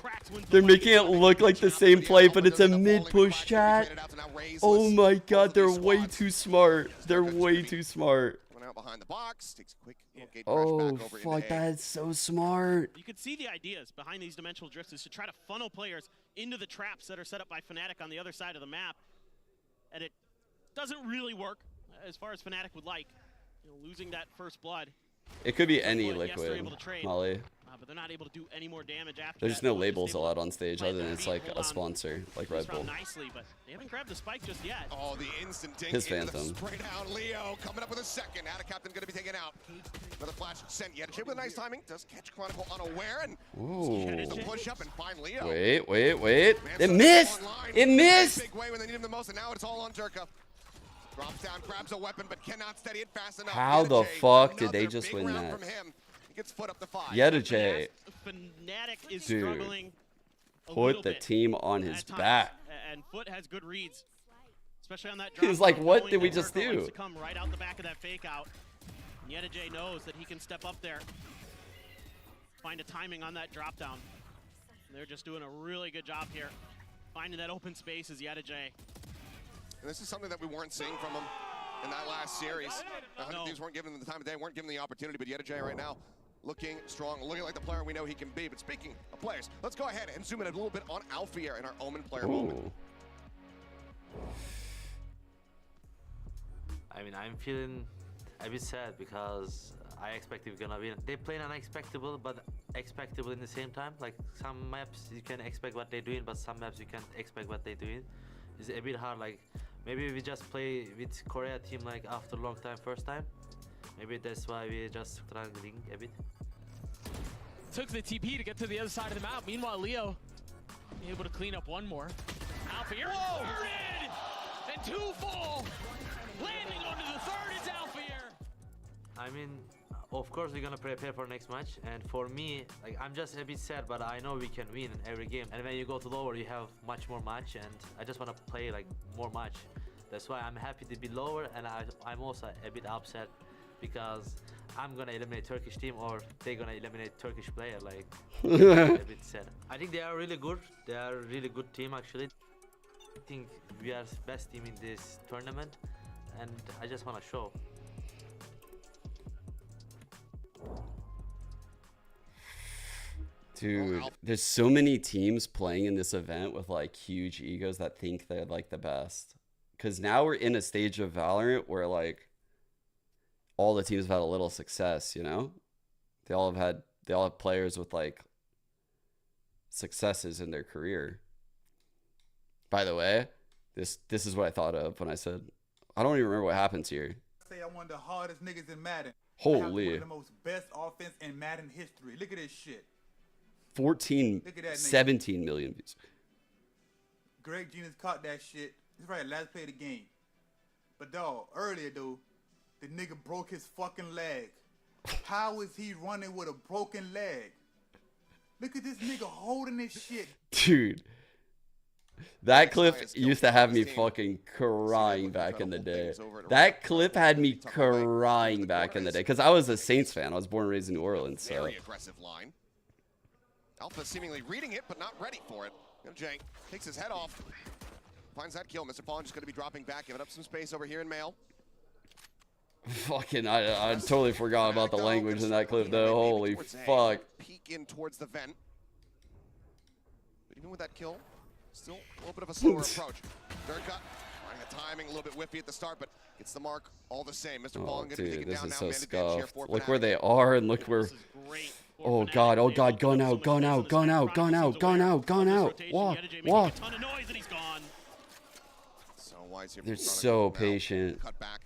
They're making it look like the same play, but it's a mid-push chat. Oh my god, they're way too smart. They're way too smart. Out behind the box, takes a quick gate oh, fuck, that is so smart. You can see the ideas behind these dimensional drifts is to try to funnel players into the traps that are set up by Fnatic on the other side of the map. And it doesn't really work as far as Fnatic would like. You know, losing that first blood. It could be any liquid, Molly. but they're not able to do any more damage after There's that. no labels allowed on stage other than it's like a sponsor, like Red Bull. Nicely, but they haven't grabbed the spike just yet. Oh, the instant dink His into the Phantom. spray down. Leo coming up with a second. Out of Captain going to be taken out. Another flash sent. EDG with a nice timing. Does catch Chronicle unaware and the push up and find Leo. Wait. It missed. It missed. Big way when they need him the most, and now it's all on Durka. Drops down, grabs a weapon, but cannot steady it fast enough. How the fuck did they just win that? Gets foot up to 5. EDG. Fnatic is Dude, struggling put the team on his back. And Foot has good reads, especially on that drop. He was like, what did we just do? To come right out the back of that fake out. EDG knows that he can step up there, find a timing on that drop down. They're just doing a really good job here, finding that open space as EDG. And this is something that we weren't seeing from him in that last series. These weren't given the time of day, weren't given the opportunity, but EDG right now looking strong, looking like the player we know he can be. But speaking of players, let's go ahead and zoom in a little bit on Alfier in our Omen player moment. I mean, I'm feeling a bit sad because I expected we're gonna win. They play unexpectable, but expectable in the same time. Like some maps you can expect what they're doing, but some maps you can't expect what they're doing. It's a bit hard. Like maybe we just play with Korea team like after a long time, first time. Maybe that's why we just struggling a bit. Took the TP to get to the other side of the map. Meanwhile, Leo able to clean up one more. Alfier, rid! And 2 fall! Landing onto the third, it's Alfier! I mean, of course we're gonna prepare for next match, and for me, like I'm just a bit sad, but I know we can win every game. And when you go to lower, you have much more match, and I just wanna play like more match. That's why I'm happy to be lower, and I'm also a bit upset because I'm gonna eliminate Turkish team or they're gonna eliminate Turkish player. Like a bit sad. I think they are really good. They are a really good team actually. I think we are best team in this tournament, and I just wanna show. Dude, there's so many teams playing in this event with like huge egos that think they're like the best. Cause now we're in a stage of Valorant where like all the teams have had a little success, you know? They all have players with like successes in their career. By the way, this is what I thought of when I said I don't even remember what happens here. Say I'm one of the hardest niggas in Madden. Holy. One of the most best offense in Madden history. Look at this shit. 17 million views. Greg Genius caught that shit. He's right, last play of the game. But dog, earlier though, the nigga broke his fucking leg. How is he running with a broken leg? Look at this nigga holding this shit. Dude. That clip used to have me fucking crying back in the day. That clip had me crying back in the day. Because I was a Saints fan. I was born and raised in New Orleans. So. Very aggressive line. Alpha seemingly reading it, but not ready for it. Jay takes his head off. Finds that kill. Mr. Paul just going to be dropping back, giving up some space over here in Mail. Fucking, I totally forgot about the language in that clip, though. Holy fuck. Peek in towards the vent. But even with that kill, still a little bit of a slower approach. Durka trying the timing, a little bit whiffy at the start, but gets the mark all the same. Mr. Paul going to be taken down now. This is so scuffed. Look where they are and look where... Oh god, gun out, gun out, gun out, gun out, gun out, gun out. Walk. They're so patient.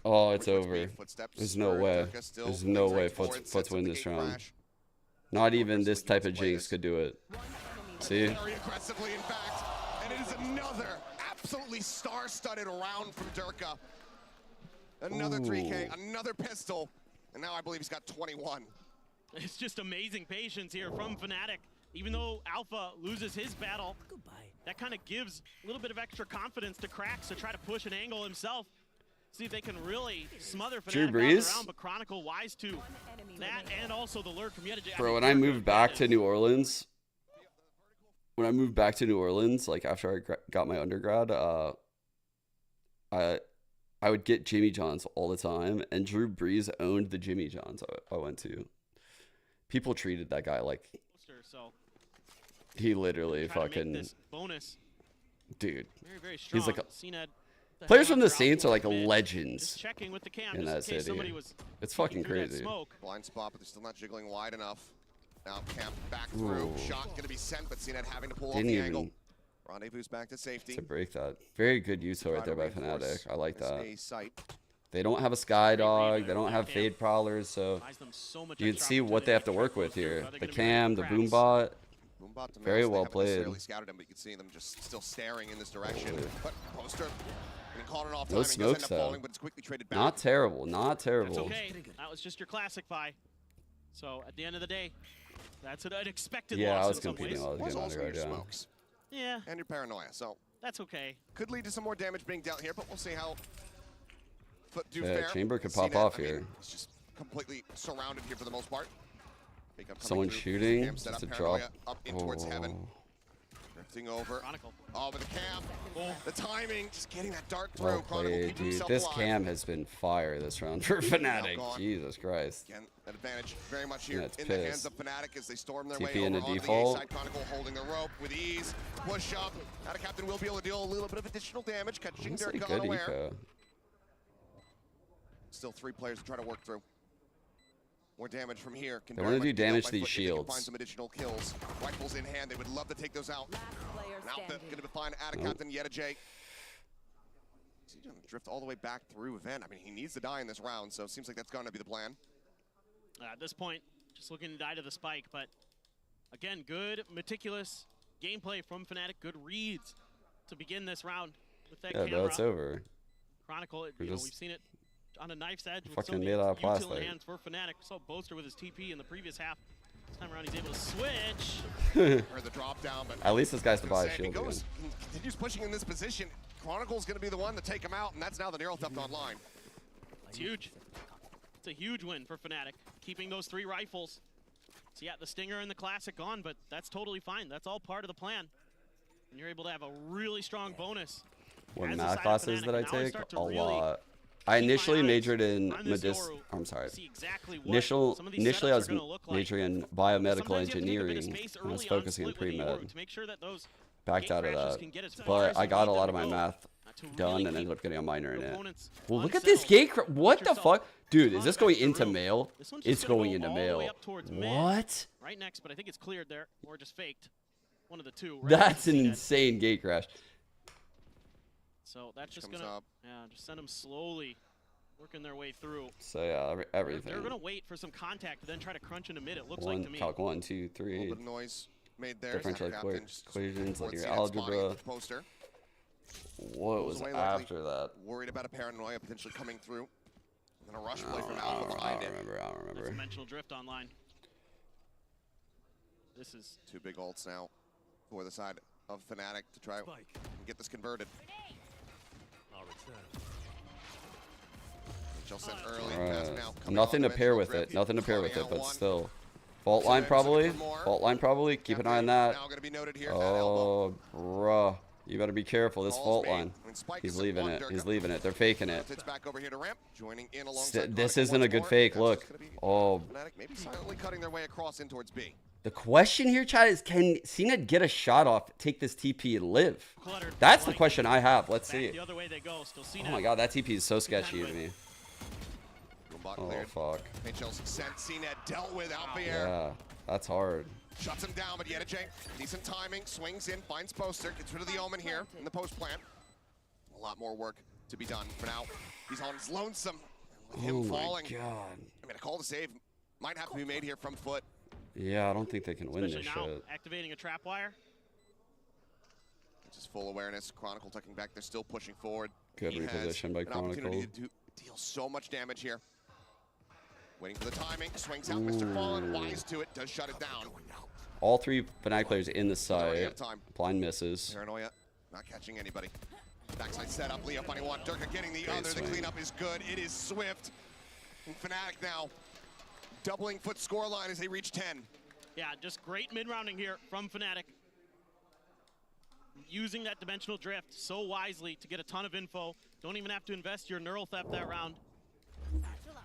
Oh, it's over. There's no way. There's no way Foot's win this round. Not even this type of jinx could do it. See? Very aggressively, in fact. And it is another absolutely star-studded round from Durka. Another 3K, another pistol. And now I believe he's got 21. It's just amazing patience here from Fnatic. Even though Alpha loses his battle, that kind of gives a little bit of extra confidence to Krax to try to push an angle himself. See if they can really smother Fnatic on the round, but Chronicle wise to that and also the lurk from EDG. Bro, when I moved back to New Orleans, like after I got my undergrad, I would get Jimmy John's all the time, and Drew Brees owned the Jimmy John's I went to. People treated that guy like he literally fucking bonus. Dude. Very he's like players from the Saints are like legends in that city. It's fucking crazy. Blind spot, but they're still not jiggling wide enough. Now Camp back through. Shot going to be sent, but CNET having to pull off the angle. Rendezvous back to safety. To break that. Very good use right there by Fnatic. I like that. They don't have a Sky Dog. They don't have Fade Prowlers, so you can see what they have to work with here. The Cam, the Boombot. Very well played. Scouted him, but you can see them just still staring in this direction. But Poster called it off No smokes though. But it's quickly traded back. Not terrible. Not terrible. That's okay. That was just your classic buy. So at the end of the day, that's an unexpected loss. Yeah, I was competing while I was getting also on your down. smokes. Yeah. And your paranoia. So that's okay. Could lead to some more damage being dealt here, but we'll see how Foot do Yeah, fare. Chamber could pop off here. He's just completely surrounded here for the most part. Someone shooting. Just a drop. Up in towards heaven. Drifting over. Oh, but the Cam. The timing. Just getting that dart through. Well played, dude. This Cam has been fire this round for Fnatic. Jesus Christ. Again, an advantage very much here That's in the hands pissed. of Fnatic as they storm their TP way in over the onto default. the A side. Chronicle holding the rope with ease. Push up. Now the captain will be able to deal a little bit of additional damage. Catching That's a Dirk good unaware. eco. Still 3 players to try to work through. More damage from here. They want to do damage to these Find shields. some additional kills. Rifles in hand. They would love to take those out. Now they're going to find Captain Yeta Jake. Is he going to drift all the way back through event? I mean, he needs to die in this round, so it seems like that's going to be the plan. At this point, just looking to die to the spike, but again, good, meticulous gameplay from Fnatic. Good reads to begin this round with that camera. Yeah, it's over. Chronicle, we've seen it on a knife's edge with fucking so many made out of utility plastic. hands for Fnatic. We saw Boaster with his TP in the previous half. This time around, he's able to switch. Or the drop down, but At least this guy's to buy a shield. He continues pushing in this position. Chronicle's going to be the one to take him out, and that's now the Neural Theft online. It's huge. It's a huge win for Fnatic, keeping those 3 rifles. So yeah, the Stinger and the Classic gone, but that's totally fine. That's all part of the plan. And you're able to have a really strong bonus. What math classes did I take? A lot. I initially majored in I'm sorry. Initially, I was majoring in biomedical engineering. I was focusing on pre-med. Backed out of that, but I got a lot of my math done and ended up getting a minor in it. Well, look at this gate. What the fuck, dude? Is this going into mail? It's going into mail. What? Right next, but I think it's cleared there, or just faked. One of the two. That's an insane gate crash. So that's just gonna, just send them slowly, working their way through. So yeah, everything. They're gonna wait for some contact, then try to crunch in a mid. It looks like to me. Calc 1, 2, 3. A little bit of noise made there. Differential equations, like your algebra. What was after that? Worried about a paranoia potentially coming through. And a rush play from Alpha behind it. I don't remember. That's dimensional drift online. This is 2 big ults now for the side of Fnatic to try and get this converted. Nothing to pair with it. Nothing to pair with it, but still. Fault line probably. Fault line probably. Keep an eye on that. Oh, bruh. You better be careful. This fault line. He's leaving it. He's leaving it. They're faking it. This isn't a good fake. Look. Oh. Maybe silently cutting their way across in towards B. The question here, Chad, is can CNET get a shot off, take this TP, and live? That's the question I have. Let's see. Oh my god, that TP is so sketchy to me. Oh, fuck. HL's sent CNET dealt with out the air. Yeah, that's hard. Shuts him down, but Yeta Jake, decent timing, swings in, finds Poster, gets rid of the Omen here in the post plant. A lot more work to be done for now. He's on his lonesome. With him falling. Oh my god. I mean, a call to save might have to be made here from Foot. Yeah, I don't think they can win this now, shit. Activating a trap wire. Just full awareness. Chronicle tucking back. They're still pushing forward. Good reposition by Chronicle. Opportunity to deal so much damage here. Waiting for the timing. Swings out Mr. Fallen. Wise to it. Does shut it down. All 3 Fnatic players in the side. Blind misses. Paranoia. Not catching anybody. Backside setup. Leo finding one. Durka getting the other. The cleanup is good. It is swift. And Fnatic now doubling Foot scoreline as they reach 10. Yeah, just great mid-rounding here from Fnatic. Using that dimensional drift so wisely to get a ton of info. Don't even have to invest your Neural Theft that round.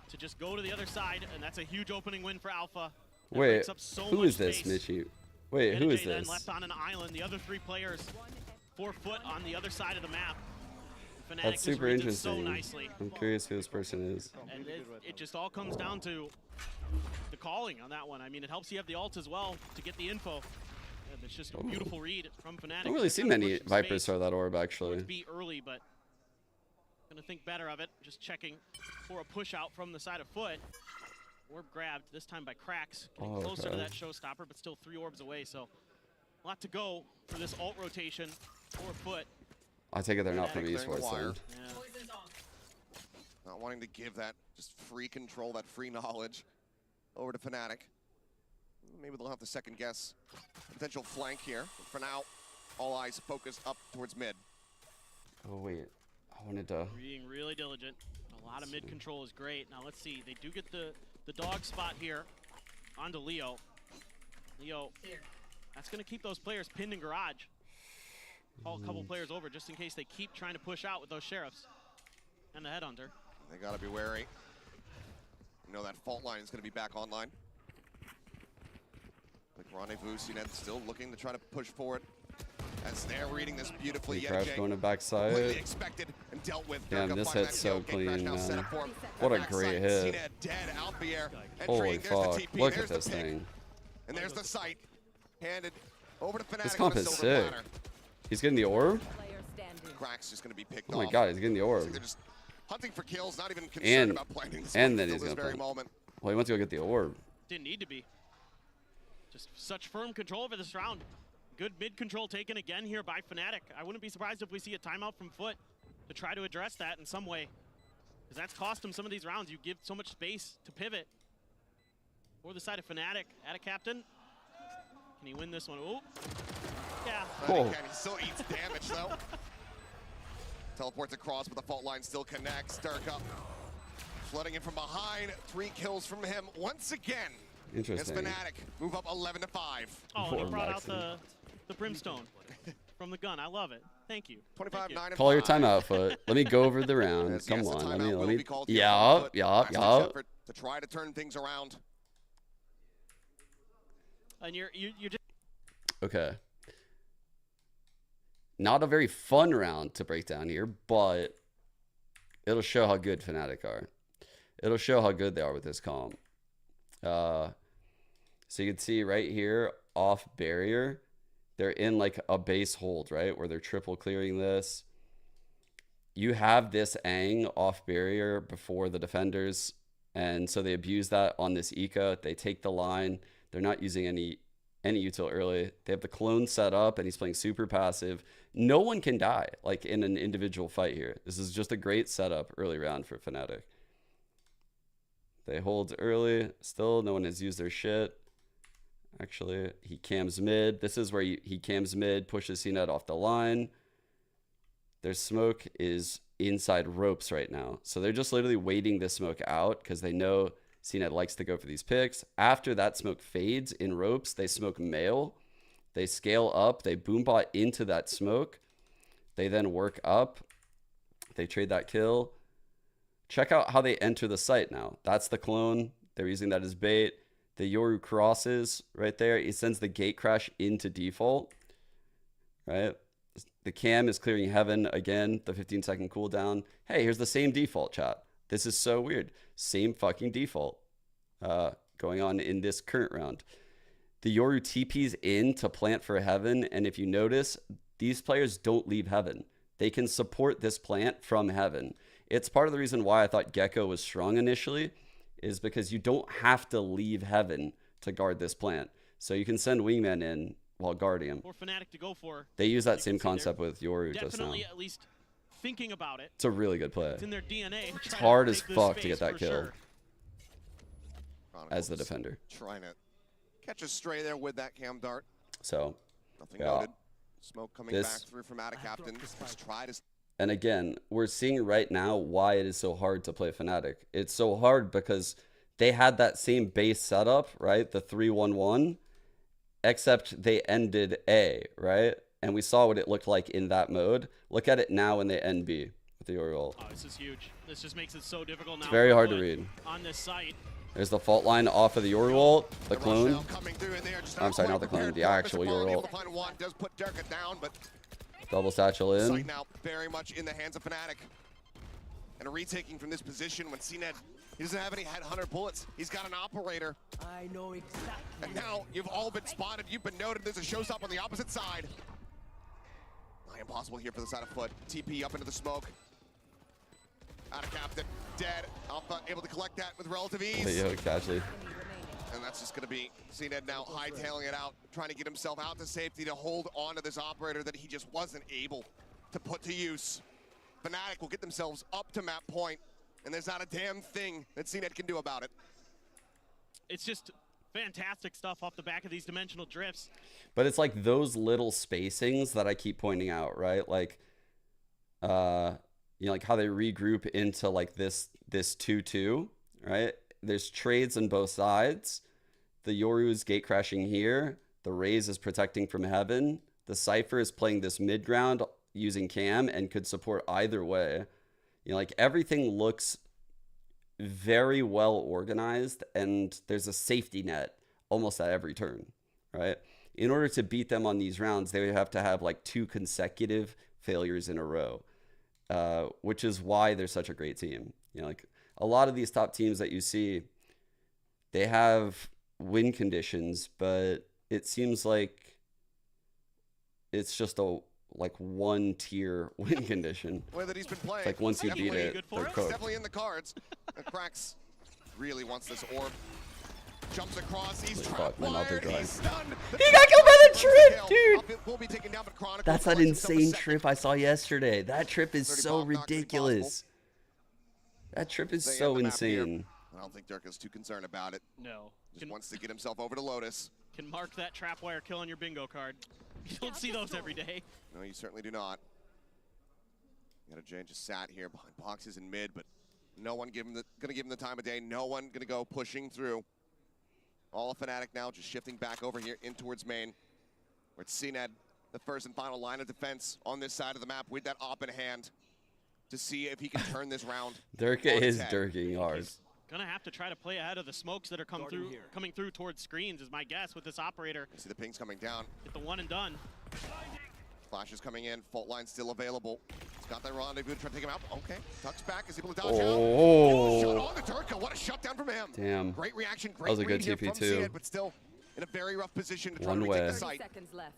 To just go to the other side, and that's a huge opening win for Alpha. That wait, so who is this, Mitchie? Wait, who is this? Left on an island. The other 3 players, 4 foot on the other side of the map. Fnatic That's super interesting. So nicely. I'm curious who this person is. And it just all comes down to the the calling on that one. I mean, it helps you have the ult as well to get the info. And it's just a beautiful read from Fnatic. I don't really see many Vipers throw that orb, actually. Be early, but gonna think better of it. Just checking for a push out from the side of Foot. Orb grabbed, this time by Cracks. Getting closer to that showstopper, but still 3 orbs away, so a lot to go for this ult rotation for Foot. I take it they're not from esports then. Not wanting to give that just free control, that free knowledge over to Fnatic. Maybe they'll have to second guess potential flank here. But for now, all eyes focus up towards mid. Oh wait, I wanted to. Being really diligent. A lot of mid control is great. Now let's see, they do get the dog spot here onto Leo. Leo, that's gonna keep those players pinned in garage. Call a couple players over just in case they keep trying to push out with those sheriffs and the headhunter. They gotta be wary. You know that fault line is gonna be back online. Like Rendezvous, CNED still looking to try to push forward. As they're reading this beautifully. Crash going to backside. Expected and dealt with. Damn, this hit's so clean, man. What a great hit. Holy fuck, look at this thing. And there's the sight. Handed over to Fnatic. This comp is sick. He's getting the orb? Cracks just gonna be picked oh my god, he's getting the orb. They're just hunting for kills, not even concerned about planting this and then he's gonna play. Well, he wants to go get the orb. Didn't need to be. Just such firm control over this round. Good mid control taken again here by Fnatic. I wouldn't be surprised if we see a timeout from Foot to try to address that in some way. Because that's cost him some of these rounds. You give so much space to pivot. For the side of Fnatic, at a captain. Can he win this one? Oh, yeah. He still eats damage though. Teleports across, but the fault line still connects. Dirk up. Flooding in from behind. 3 kills from him once again. Interesting. It's Fnatic. Move up 11-5. Oh, and he brought out the brimstone from the gun. I love it. Thank you. 25-9. Call your timeout, Foot. Let me go over the round. Come on. Let me. Yup. To try to turn things around. And you're just. Okay. Not a very fun round to break down here, but it'll show how good Fnatic are. It'll show how good they are with this comp. So you can see right here off barrier, they're in like a base hold, right? Where they're triple clearing this. You have this Aang off barrier before the defenders. And so they abuse that on this Ika. They take the line. They're not using any util early. They have the clone set up and he's playing super passive. No one can die like in an individual fight here. This is just a great setup early round for Fnatic. They hold early. Still, no one has used their shit. Actually, he cams mid. This is where he cams mid, pushes CNED off the line. Their smoke is inside ropes right now. So they're just literally waiting this smoke out because they know CNED likes to go for these picks. After that smoke fades in ropes, they smoke mail. They scale up. They boombot into that smoke. They then work up. They trade that kill. Check out how they enter the site now. That's the clone. They're using that as bait. The Yoru crosses right there. It sends the gate crash into default. Right? The cam is clearing heaven again. The 15-second cooldown. Hey, here's the same default, chat. This is so weird. Same fucking default going on in this current round. The Yoru TP's in to plant for heaven. And if you notice, these players don't leave heaven. They can support this plant from heaven. It's part of the reason why I thought Gecko was strong initially, is because you don't have to leave heaven to guard this plant. So you can send Wingman in while guarding him. For Fnatic to go for. They use that same concept with Yoru just now. Definitely at least thinking about it. It's a really good play. It's in their DNA. It's hard as fuck to get that kill sure. as the defender. Trying to catch a stray there with that cam dart. So, nothing noted. Smoke coming back through from Attic Captain. Just try to. And again, we're seeing right now why it is so hard to play Fnatic. It's so hard because they had that same base setup, right? The 3-1-1, except they ended A, right? And we saw what it looked like in that mode. Look at it now when they end B with the Yoru ult. Oh, this is huge. This just makes it so difficult now. It's very hard to read. On this site. There's the fault line off of the Yoru ult, the clone. I'm sorry, not the clone, the actual Yoru ult. Does put Durka down, but double satchel in. Sight now very much in the hands of Fnatic. And a retaking from this position when CNED He doesn't have any headhunter bullets. He's got an operator. I know exactly. And now you've all been spotted. You've been noted. There's a showstop on the opposite side. Impossible here for the side of Foot. TP up into the smoke. Out of Captain. Dead. Alpha able to collect that with relative ease. Yo, Cashley. And that's just going to be CNED now hightailing it out, trying to get himself out to safety to hold on to this operator that he just wasn't able to put to use. Fnatic will get themselves up to map point, and there's not a damn thing that CNED can do about it. It's just fantastic stuff off the back of these dimensional drifts. But it's like those little spacings that I keep pointing out, right? Like, you know, like how they regroup into like this 2-2, right? There's trades on both sides. The Yoru's gate crashing here. The Raze is protecting from heaven. The Cypher is playing this mid ground using cam and could support either way. You know, like everything looks very well organized, and there's a safety net almost at every turn, right? In order to beat them on these rounds, they would have to have like 2 consecutive failures in a row, which is why they're such a great team. You know, like a lot of these top teams that you see, they have win conditions, but it seems like it's just a like 1 tier win condition. The way that he's been playing, it's like once you beat it, they're it's cooked. definitely in the cards. And Krax really wants this orb. Jumps across, he's trap-wired, he's stunned. He got killed by the trip, dude! Will be taken down, but Chronicle That's that finds himself a insane second. trip I saw yesterday. That trip is so ridiculous. That trip is Stay so on the map here. insane. I don't think Dirk is too concerned about it. No. Just wants to get himself over to Lotus. Can mark that trapwire kill on your bingo card. You don't see those every day. No, you certainly do not. Jay just sat here behind boxes in mid, but no one gonna give him the time of day. No one gonna go pushing through. All of Fnatic now just shifting back over here in towards main, where it's CNED, the first and final line of defense on this side of the map with that op in hand to see if he can turn this round. Dirk is dirking hard. He's gonna have to try to play ahead of the smokes that are coming through towards screens, is my guess with this operator. You see the pings coming down. Get the one and done. Flash is coming in. Fault line still available. He's got that rendezvous to try to take him out. Okay, tucks back. Is able to dodge Oh. out. Shot on the Durka. What a shutdown from him. Damn. Great reaction. Great That was a good read here TP from too. CNED, but still in a very rough position to try One to way. retake the site. 30 seconds left.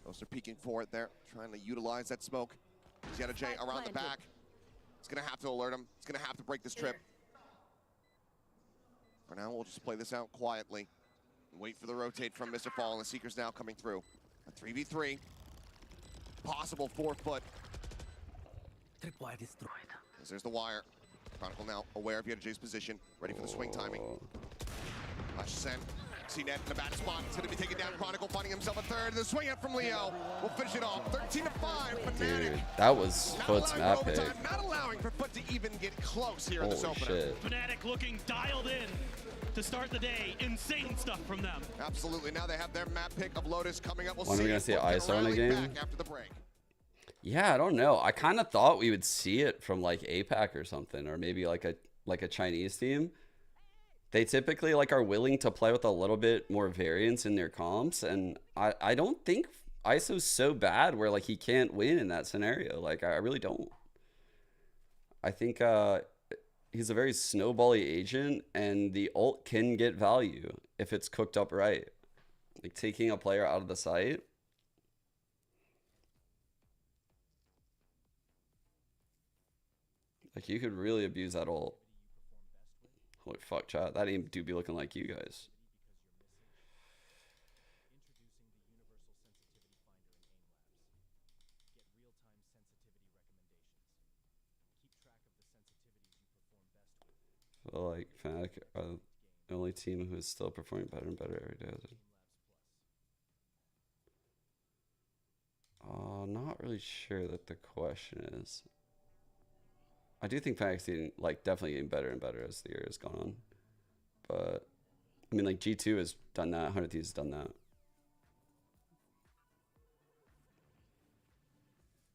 Those are peeking for it there, trying to utilize that smoke. Zeta J around the back. It's gonna have to alert him. It's gonna have to break this trip. For now, we'll just play this out quietly and wait for the rotate from Mr. Fall, and the Seeker's now coming through. A 3v3. Possible 4-foot. Tripwire destroyed. As there's the wire. Chronicle now aware of Zeta J's position, ready for the swing timing. Flash sent. CNED in a bad spot. It's going to be taken down. Chronicle finding himself a third. The swing up from Leo. We'll finish it off. 13-5. Fnatic. Dude, that was Foot's map pick. Not allowing for Foot to even get close here in this Holy opener. shit. Fnatic looking dialed in to start the day. Insane stuff from them. Absolutely. Now they have their map pick of Lotus coming up. We'll When are we gonna see if Foot can ISO in a rally game? back after the break. Yeah, I don't know. I kind of thought we would see it from like APAC or something, or maybe like a Chinese team. They typically like are willing to play with a little bit more variance in their comps, and I don't think ISO's so bad where like he can't win in that scenario. Like I really don't. I think he's a very snowbally agent, and the ult can get value if it's cooked up right. Like taking a player out of the site. Like you could really abuse that ult. Holy fuck, chat. That aim do be looking like you guys. I feel like Fnatic are the only team who is still performing better and better every day. Not really sure that the question is. I do think Fnatic's definitely getting better and better as the year has gone on. But I mean, like G2 has done that, 100 Thieves has done that.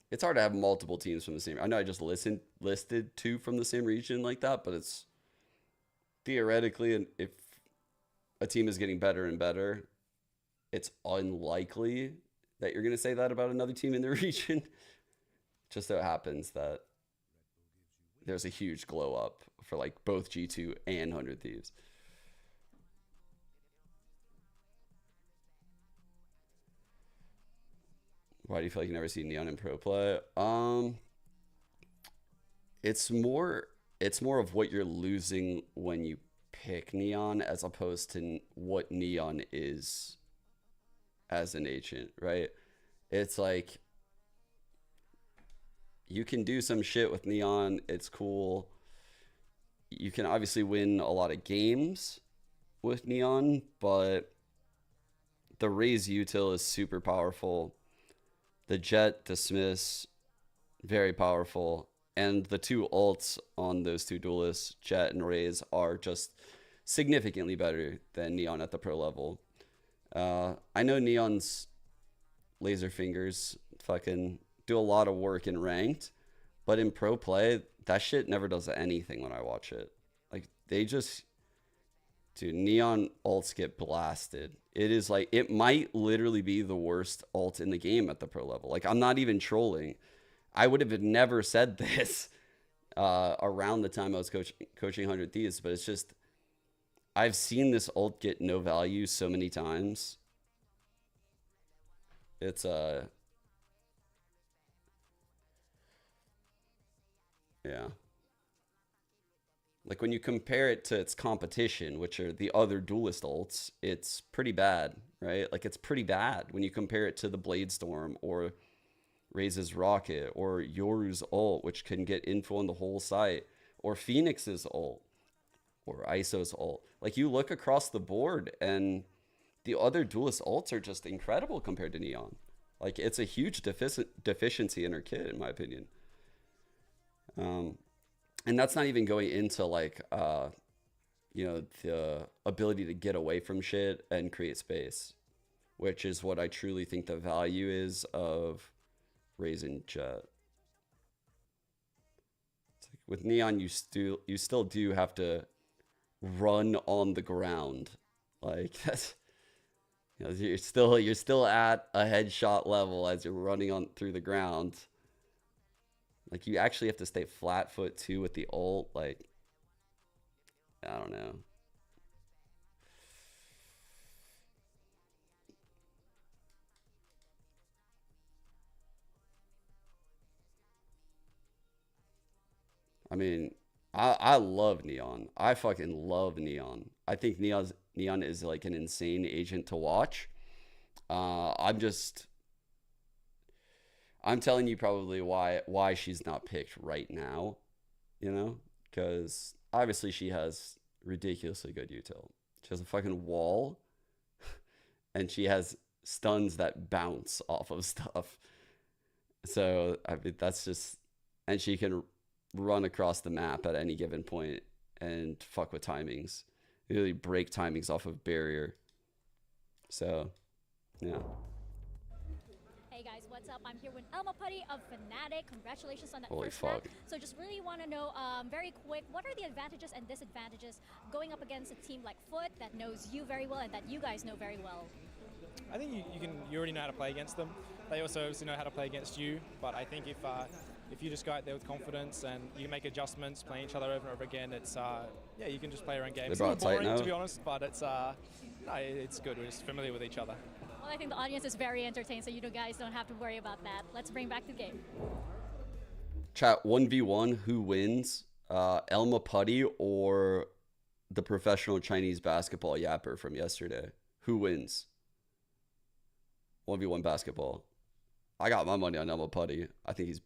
It's hard to have multiple teams from the same. I know I just listed 2 from the same region like that, but it's theoretically, if a team is getting better and better, it's unlikely that you're going to say that about another team in the region. Just so it happens that there's a huge glow up for like both G2 and 100 Thieves. Why do you feel like you never see Neon in pro play? It's more of what you're losing when you pick Neon as opposed to what Neon is as an agent, right? It's like you can do some shit with Neon, it's cool. You can obviously win a lot of games with Neon, but the Raze util is super powerful. The Jet dismiss, very powerful. And the two ults on those two duelists, Jet and Raze, are just significantly better than Neon at the pro level. I know Neon's laser fingers fucking do a lot of work in ranked, but in pro play, that shit never does anything when I watch it. Like, they just... Dude, Neon ults get blasted. It is like, it might literally be the worst ult in the game at the pro level. Like, I'm not even trolling. I would have never said this around the time I was coaching 100 Thieves, but it's just, I've seen this ult get no value so many times. It's, yeah. Like, when you compare it to its competition, which are the other duelist ults, it's pretty bad, right? Like, it's pretty bad when you compare it to the Bladestorm or Raze's Rocket or Yoru's ult, which can get info on the whole site, or Phoenix's ult or ISO's ult. Like, you look across the board and the other duelist ults are just incredible compared to Neon. Like, it's a huge deficiency in her kit, in my opinion. And that's not even going into, like, you know, the ability to get away from shit and create space, which is what I truly think the value is of Raze and Jet. It's like with Neon, you still do have to run on the ground. Like, that's, you know, you're still at a headshot level as you're running on through the ground. Like, you actually have to stay flat foot too with the ult. Like, I don't know. I mean, I love Neon. I fucking love Neon. I think Neon is like an insane agent to watch. I'm telling you probably why she's not picked right now, you know, because obviously she has ridiculously good util. She has a fucking wall, and she has stuns that bounce off of stuff. So I mean, that's just, and she can run across the map at any given point and fuck with timings, really break timings off of barrier. So, yeah. Hey guys, what's up? I'm here with Elma Putty of Fnatic. Congratulations on that Holy first fuck. match. So just really want to know, very quick, what are the advantages and disadvantages going up against a team like Foot that knows you very well and that you guys know very well? I think you already know how to play against them. They also obviously know how to play against you. But I think if you just go out there with confidence and you make adjustments, playing each other over and over again, it's yeah, you can just play your own game. It's a little boring, to be honest, but it's no, it's good. We're just familiar with each other. Well, I think the audience is very entertained, so you guys don't have to worry about that. Let's bring back the game. Chat, 1v1, who wins? Elma Putty or the professional Chinese basketball yapper from yesterday? Who wins? 1v1 basketball. I got my money on Elma Putty. I think he's...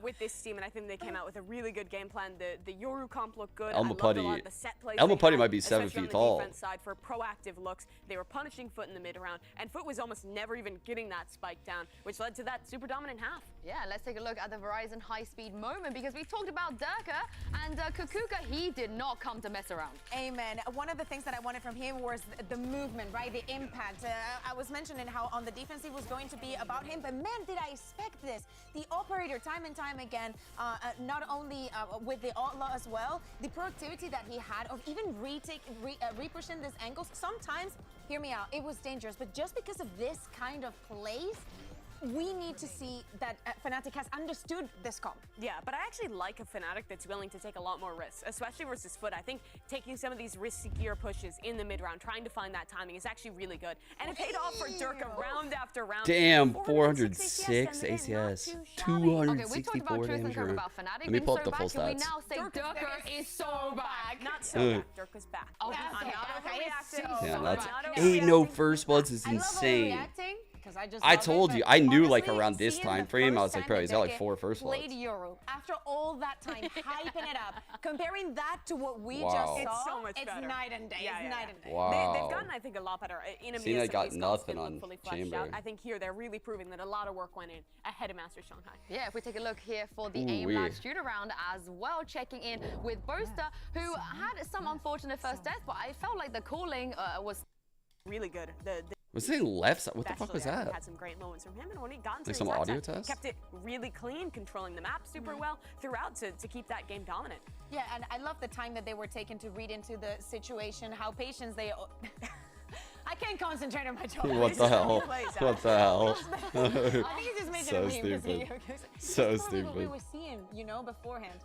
With this team, and I think they came out with a really good game plan. The Yoru comp looked good. Elma Putty, a lot of the set plays Elma Putty had, might be 7 feet tall. On the defense side for proactive looks, they were punishing Foot in the mid round, and Foot was almost never even getting that spike down, which led to that super dominant half. Yeah, let's take a look at the Verizon high-speed moment, because we talked about Durka and Kukuka. He did not come to mess around. Amen. One of the things that I wanted from him was the movement, right? The impact. I was mentioning how on the defense it was going to be about him, but man, did I expect this. The operator, time and time again, not only with the outlaw as well, the productivity that he had of even re-pushing these angles. Sometimes, hear me out, it was dangerous, but just because of this kind of plays, we need to see that Fnatic has understood this comp. Yeah, but I actually like a Fnatic that's willing to take a lot more risks, especially versus Foot. I think taking some of these riskier pushes in the mid-round, trying to find that timing is actually really good. And it paid off for Durka round after round. Damn, 406 ACS, 264 okay, we talked about Truth and Kirk damage. about Fnatic. Let me pull up the full Can we stats. now say Durka is so back? Not so back. Durka's back. Okay. I'm not overreacting. Damn, that's 8 no first bloods is insane. I told you, I knew like around this time frame, I was like, bro, he's got like 4 first bloods. Played Euro after all that time, hyping it up, comparing that to what we just saw. It's so much better. It's night and day. Yeah, it's night and day. Wow. They've gotten, I think, a lot better. In Cena got nothing on Chamber. I think here they're really proving that a lot of work went in ahead of Masters Shanghai. Yeah, if we take a look here for the AIM Lab shooter round as well, checking in with Boaster, who had some unfortunate first death, but I felt like the calling was really good. Was it left side? What the fuck was that? Had some great moments from him, and when he got into like some audio test? Kept it really clean, controlling the map super well throughout to keep that game dominant. Yeah, and I love the time that they were taking to read into the situation, how patient they... I can't concentrate on my job. What the hell? What the hell? I think he's just making so a meme. stupid. So stupid. what we were seeing, you know, beforehand.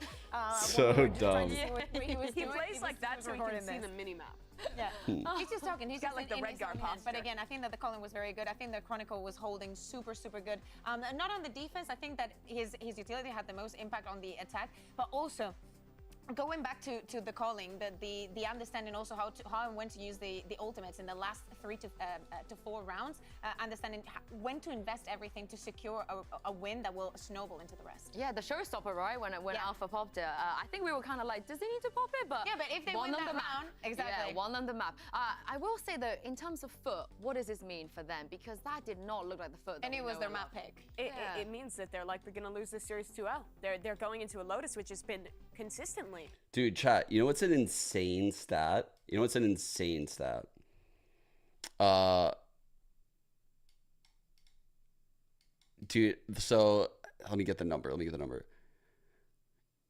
So dumb. He plays like that so he can see the mini-map. Yeah, he's just talking. He's got like the red guard posture. But again, I think that the calling was very good. I think the Chronicle was holding super good. Not on the defense. I think that his utility had the most impact on the attack, but also going back to the calling, the understanding also how and when to use the ultimates in the last 3 to 4 rounds, understanding when to invest everything to secure a win that will snowball into the rest. Yeah, the showstopper, right? When Alpha popped it, I think we were kind of like, does he need to pop it? But yeah, but if they win that round, exactly. Yeah, one on the map. I will say though, in terms of Foot, what does this mean for them? Because that did not look like the Foot. And it was their map pick. It means that they're likely going to lose this series 2-0. They're going into a Lotus, which has been consistently. Dude, chat, you know what's an insane stat? Dude, so let me get the number.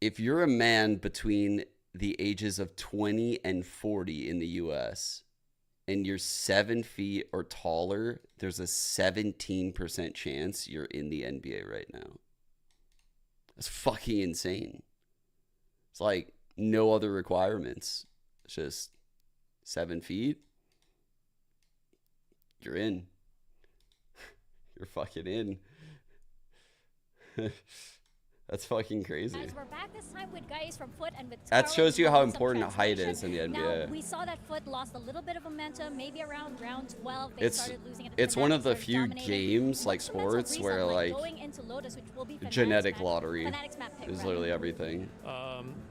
If you're a man between the ages of 20 and 40 in the US and you're 7 feet or taller, there's a 17% chance you're in the NBA right now. That's fucking insane. It's like no other requirements. It's just 7 feet. You're in. You're fucking in. That's fucking crazy. Guys, we're back this time with guys from Foot and with that shows you how important height is in the NBA. Now, we saw that Foot lost a little bit of momentum, maybe around round 12. They started losing it. It's one of the few games, like sports, where like genetic lottery is literally everything.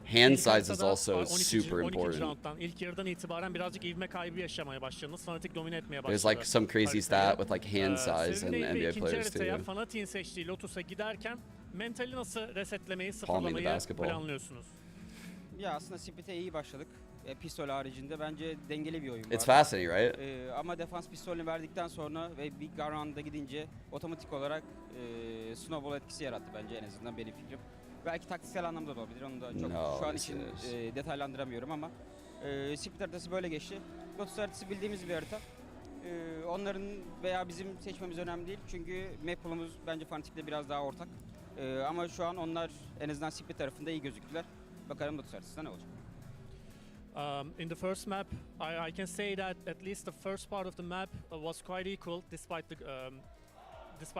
Hand size is also super important. There's like some crazy stat with like hand size in NBA players too. Mentali nasıl resetlemeyi, sıfırlamayı planlıyorsunuz? Ya aslında split'e iyi başladık. Pistol haricinde bence dengeli bir oyun var. It's fascinating, right? Ama defans pistolünü verdikten sonra ve bir round'a gidince otomatik olarak snowball etkisi yarattı bence, en azından benim fikrim. Belki taktiksel anlamda da olabilir. Onu da çok şu an için detaylandıramıyorum ama split haritası böyle geçti. Lotus haritası bildiğimiz bir harita. Onların veya bizim seçmemiz önemli değil. Çünkü map pool'umuz bence Fnatic'le biraz daha ortak. Ama şu an onlar en azından split tarafında iyi gözüktüler. Bakalım Lotus haritasında ne olacak. In the first map, I can say that at least the first part of the map was quite equal despite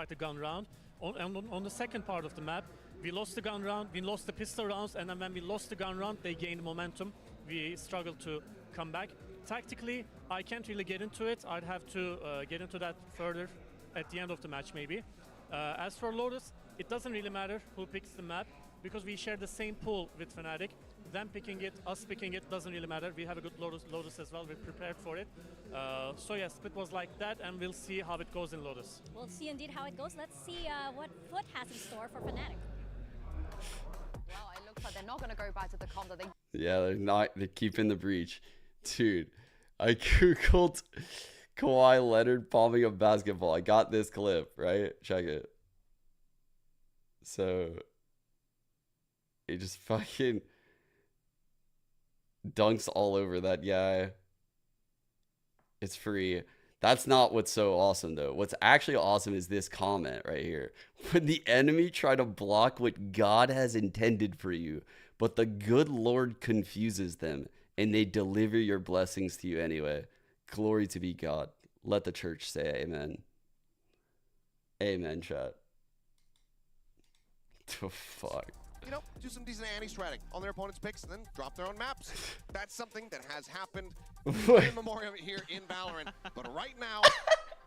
the gun round. On the second part of the map, we lost the gun round, we lost the pistol rounds, and then when we lost the gun round, they gained momentum. We struggled to come back. Tactically, I can't really get into it. I'd have to get into that further at the end of the match, maybe. As for Lotus, it doesn't really matter who picks the map because we share the same pool with Fnatic. Them picking it, us picking it, doesn't really matter. We have a good Lotus as well. We're prepared for it. So yes, it was like that, and we'll see how it goes in Lotus. We'll see indeed how it goes. Let's see what Foot has in store for Fnatic. Well, it looks like they're not going to go back to the comp that they... Yeah, they're not. They're keeping the breach. Dude, I googled Kawhi Leonard palming a basketball. I got this clip, right? Check it. So, he just fucking dunks all over that guy. It's free. That's not what's so awesome, though. What's actually awesome is this comment right here. When the enemy try to block what God has intended for you, but the good Lord confuses them, and they deliver your blessings to you anyway. Glory to be God. Let the church say amen. Amen, chat. The fuck? You know, do some decent anti-stratting on their opponent's picks and then drop their own maps. That's something that has happened in memoriam here in Valorant. But right now,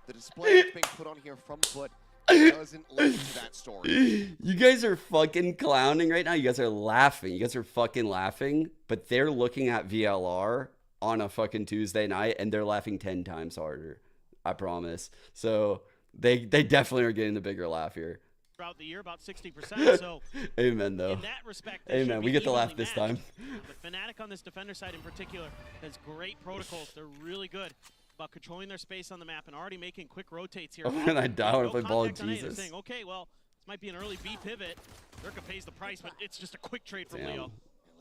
the display that's being put on here from Foot doesn't link to that story. You guys are fucking clowning right now. You guys are laughing. You guys are fucking laughing. But they're looking at VLR on a fucking Tuesday night, and they're laughing 10 times harder. I promise. So they definitely are getting the bigger laugh here. Throughout the year, about 60%. So, amen, though. In that respect, amen. We get the laugh this time. But Fnatic on this defender side in particular has great protocols. They're really good about controlling their space on the map and already making quick rotates here. Oh, and I die when I play ball, Jesus. They're saying, okay, well, this might be an early B pivot. Durka pays the price, but it's just a quick trade from Leo.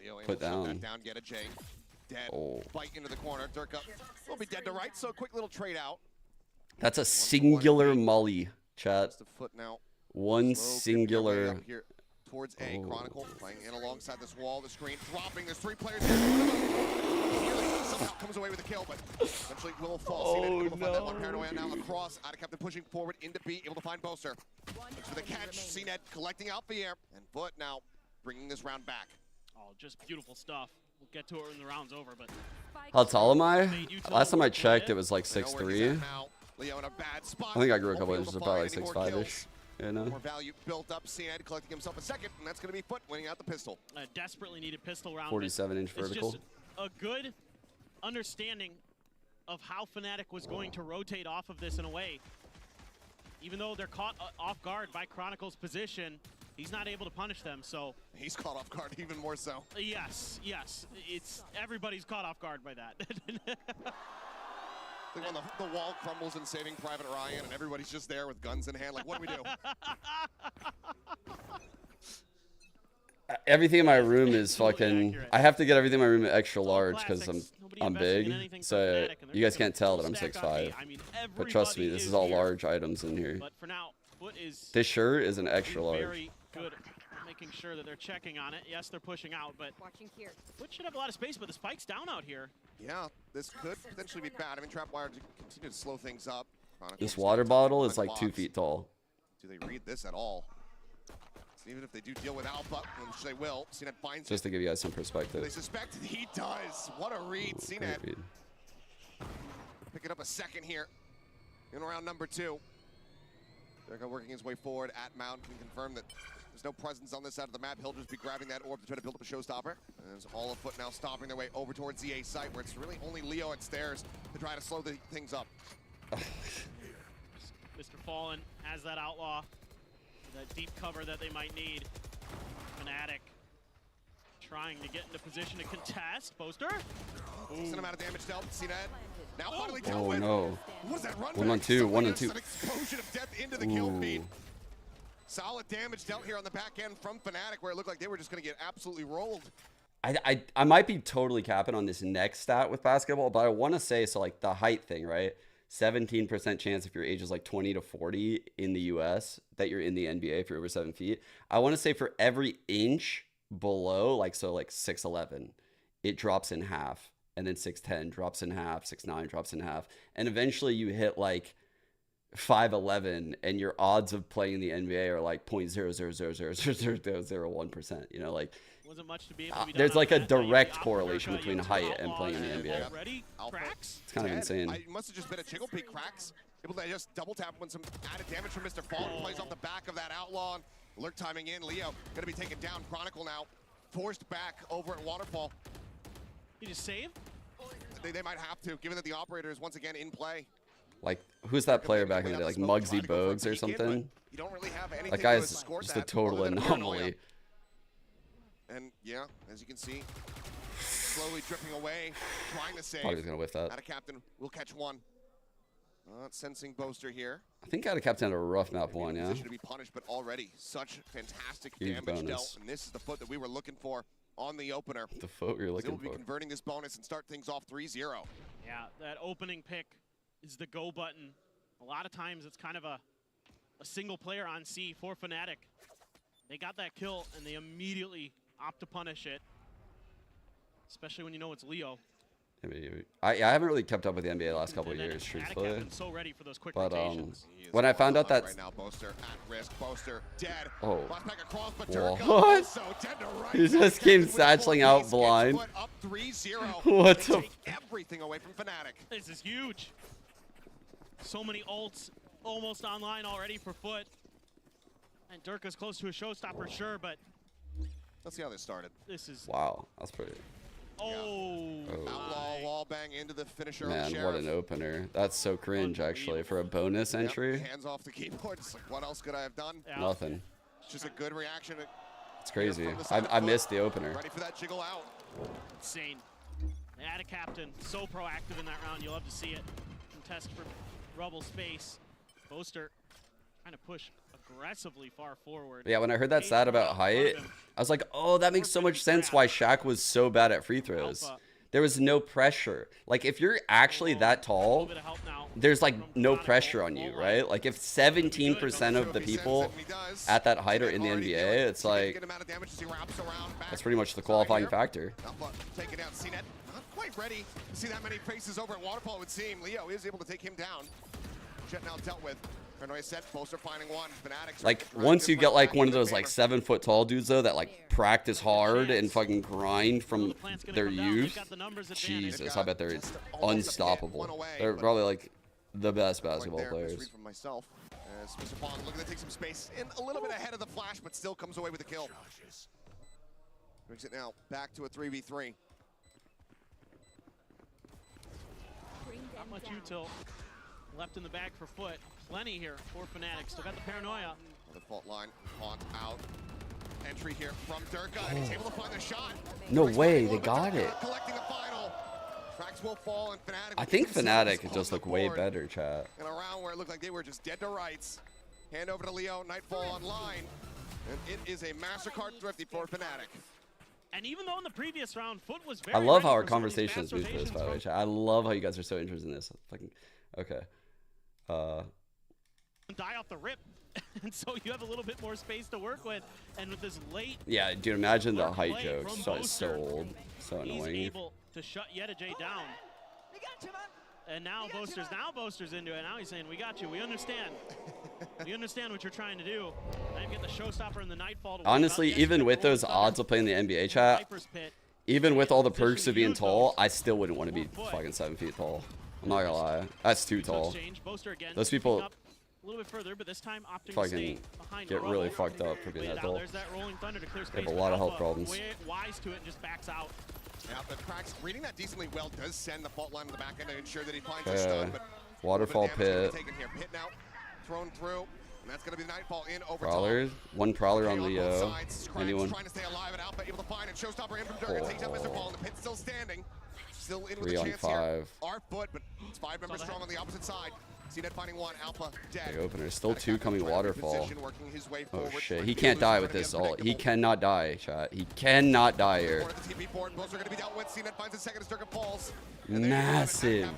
Leo put down. Get a J. Dead. Bite into the corner. Durka will be dead to right, so a quick little trade out. That's a singular molly, chat. The Foot now. One singular. Up here towards A. Chronicle playing in alongside this wall, the screen dropping. There's 3 players here. Somehow comes away with a kill, but eventually will fall. Oh, able to find that one paranoia now across. Out of Captain pushing forward into B, able to find Boaster. Looks for the catch. CNED collecting out the air, and Foot now bringing this round back. Oh, just beautiful stuff. We'll get to it when the round's over, but. How tall am I? Last time I checked, it was like 6'3". Leo in a bad spot. I think I grew a couple inches, probably like 6'5"-ish. Yeah, no. More value built up. CNED collecting himself a second, and that's going to be Foot winning out the pistol. A desperately needed pistol round. 47-inch vertical. It's just a good understanding of how Fnatic was going to rotate off of this in a way. Even though they're caught off guard by Chronicle's position, he's not able to punish them, so. He's caught off guard even more so. Yes, yes. Everybody's caught off guard by that. Like when the wall crumbles in Saving Private Ryan and everybody's just there with guns in hand, like, what do we do? Everything in my room is fucking. I have to get everything in my room extra large because I'm big. So you guys can't tell that I'm 6'5". But trust me, this is all large items in here. But for now, Foot is this shirt is an extra large. Very good. Making sure that they're checking on it. Yes, they're pushing out, but Foot should have a lot of space, but the spike's down out here. Yeah, this could potentially be bad. I mean, Trapwire to continue to slow things up. This water bottle is like 2 feet tall. Do they read this at all? So even if they do deal with Alpha, which they will, CNED finds just to give you guys some perspective. They suspect he does. What a read, CNED. Picking up a second here in round number 2. They're working his way forward at Mount. Can confirm that there's no presence on this side of the map. He'll just be grabbing that orb to try to build up a showstopper. And there's all of Foot now stopping their way over towards the A site, where it's really only Leo at stairs to try to slow things up. Mr. Fallen has that outlaw, that deep cover that they might need. Fnatic trying to get into position to contest. Poster. Decent amount of damage dealt. CNED now finally dealt Oh with. no. What was that run 1 on 2, 1 on 2. An explosion of death into the kill feed. Solid damage dealt here on the back end from Fnatic, where it looked like they were just going to get absolutely rolled. I might be totally capping on this next stat with basketball, but I want to say, so like the height thing, right? 17% chance if your age is like 20 to 40 in the US that you're in the NBA if you're over 7 feet. I want to say for every inch below, like 6'11", it drops in half. And then 6'10" drops in half, 6'9" drops in half. And eventually you hit like 5'11", and your odds of playing in the NBA are like 0.0000001%. You know, like wasn't much to be able to be there's like a that. direct correlation between height and playing in the NBA. Cracks? It's kind of insane. It must have just been a jiggle peek. Cracks able to just double tap when some added damage from Mr. Fallen plays off the back of that outlaw. Alert timing in. Leo going to be taken down. Chronicle now forced back over at Waterfall. He just saved? They might have to, given that the operator is once again in play. Like, who's that player back in the day? Like Muggsy Bogues or something? You don't really have anything that guy's just a total anomaly. And yeah, as you can see, slowly dripping away, trying to save. Probably gonna whiff that. Out of Captain will catch one. Not sensing Boaster here. I think Out of Captain had a rough map one, yeah. To be punished, but already such fantastic Huge damage bonus. dealt, and this is the Foot that we were looking for on the opener. The Foot we were looking We'll be for. converting this bonus and start things off 3-0. Yeah, that opening pick is the go button. A lot of times it's kind of a single player on C for Fnatic. They got that kill and they immediately opt to punish it, especially when you know it's Leo. I haven't really kept up with the NBA the last couple of years, truthfully. So ready for those quick but rotations. when I found out that right now, Boaster at risk, Boaster dead. Oh, Across, but what? He just came satcheling out blind. Up 3-0. What the? Take everything away from Fnatic. This is huge. So many ults almost online already for Foot. And Durka's close to a showstopper, sure, but let's see how this started. This is wow. That's pretty. Oh. Outlaw wall bang into the finisher. Man, what an opener. That's so cringe, actually, for a bonus entry. Hands off the keyboard. It's like, what else could I have done? Nothing. It's just a good reaction. It's crazy. I missed the opener. Ready for that jiggle out. Insane. They had a captain. So proactive in that round. You'll love to see it. Contest for rubble space. Boaster trying to push aggressively far forward. Yeah, when I heard that stat about height, I was like, oh, that makes so much sense why Shaq was so bad at free throws. There was no pressure. Like, if you're actually that tall, there's like no pressure on you, right? Like, if 17% of the people at that height are in the NBA, it's like, that's pretty much the qualifying factor. Taking down CNET. Not quite ready to see that many faces over at Waterfall, it would seem. Leo is able to take him down. Jet now dealt with. Set, Boaster finding one. Fanatics like once you get like one of those like 7 foot tall dudes though that like practice hard and fucking grind from their youth, Jesus, I bet they're unstoppable. They're probably like the best basketball players. From myself, as Mr. Bond looking to take some space in a little bit ahead of the flash, but still comes away with a kill. Brings it now back to a 3v3. Not much util left in the bag for Foot. Plenty here for Fnatic. Still got the paranoia. The fault line, Haunt out. Entry here from Durka, and he's able to find the shot. No way, they got it. Collecting the final. Tracks will fall, and Fnatic. I think Fnatic could just look way better, chat. In a round where it looked like they were just dead to rights. Hand over to Leo, Nightfall online. And it is a MasterCard thrifty for Fnatic. And even though in the previous round, Foot was very I love how our conversation is moved for this, by the way, chat. I love how you guys are so interested in this. Fucking, okay. Die off the rip, and so you have a little bit more space to work with. And with this late, yeah, dude, imagine the height jokes. So old, so annoying. He's able to shut EDG down. And now Boaster's into it. Now he's saying, "We got you. We understand. We understand what you're trying to do." Now you get the showstopper in the Nightfall. Honestly, even with those odds of playing the NBA, chat, even with all the perks of being tall, I still wouldn't want to be fucking 7 feet tall. I'm not gonna lie, that's too tall. Those people a little bit further, but this time opting fucking get really fucked up for being that tall. They have a lot of health problems. Wise to it and just backs out. Yeah, but Cracks reading that decently well does send the fault line to the back end to ensure that he finds a stun. But Waterfall pit. Pit now, thrown through, and that's gonna be the Nightfall in over. Prowlers, one prowler on Leo. Anyone? Trying to stay alive at Alpha, able to find and showstopper in from Durga. Takes out Mr. Ball, and the pit's still standing. Still in with a chance here. Our Foot, but it's 5 members strong on the opposite side. CNET finding one, Alpha dead. Big opener, still 2 coming Waterfall. Oh shit, he can't die with this ult. He cannot die, chat. He cannot die here. Massive.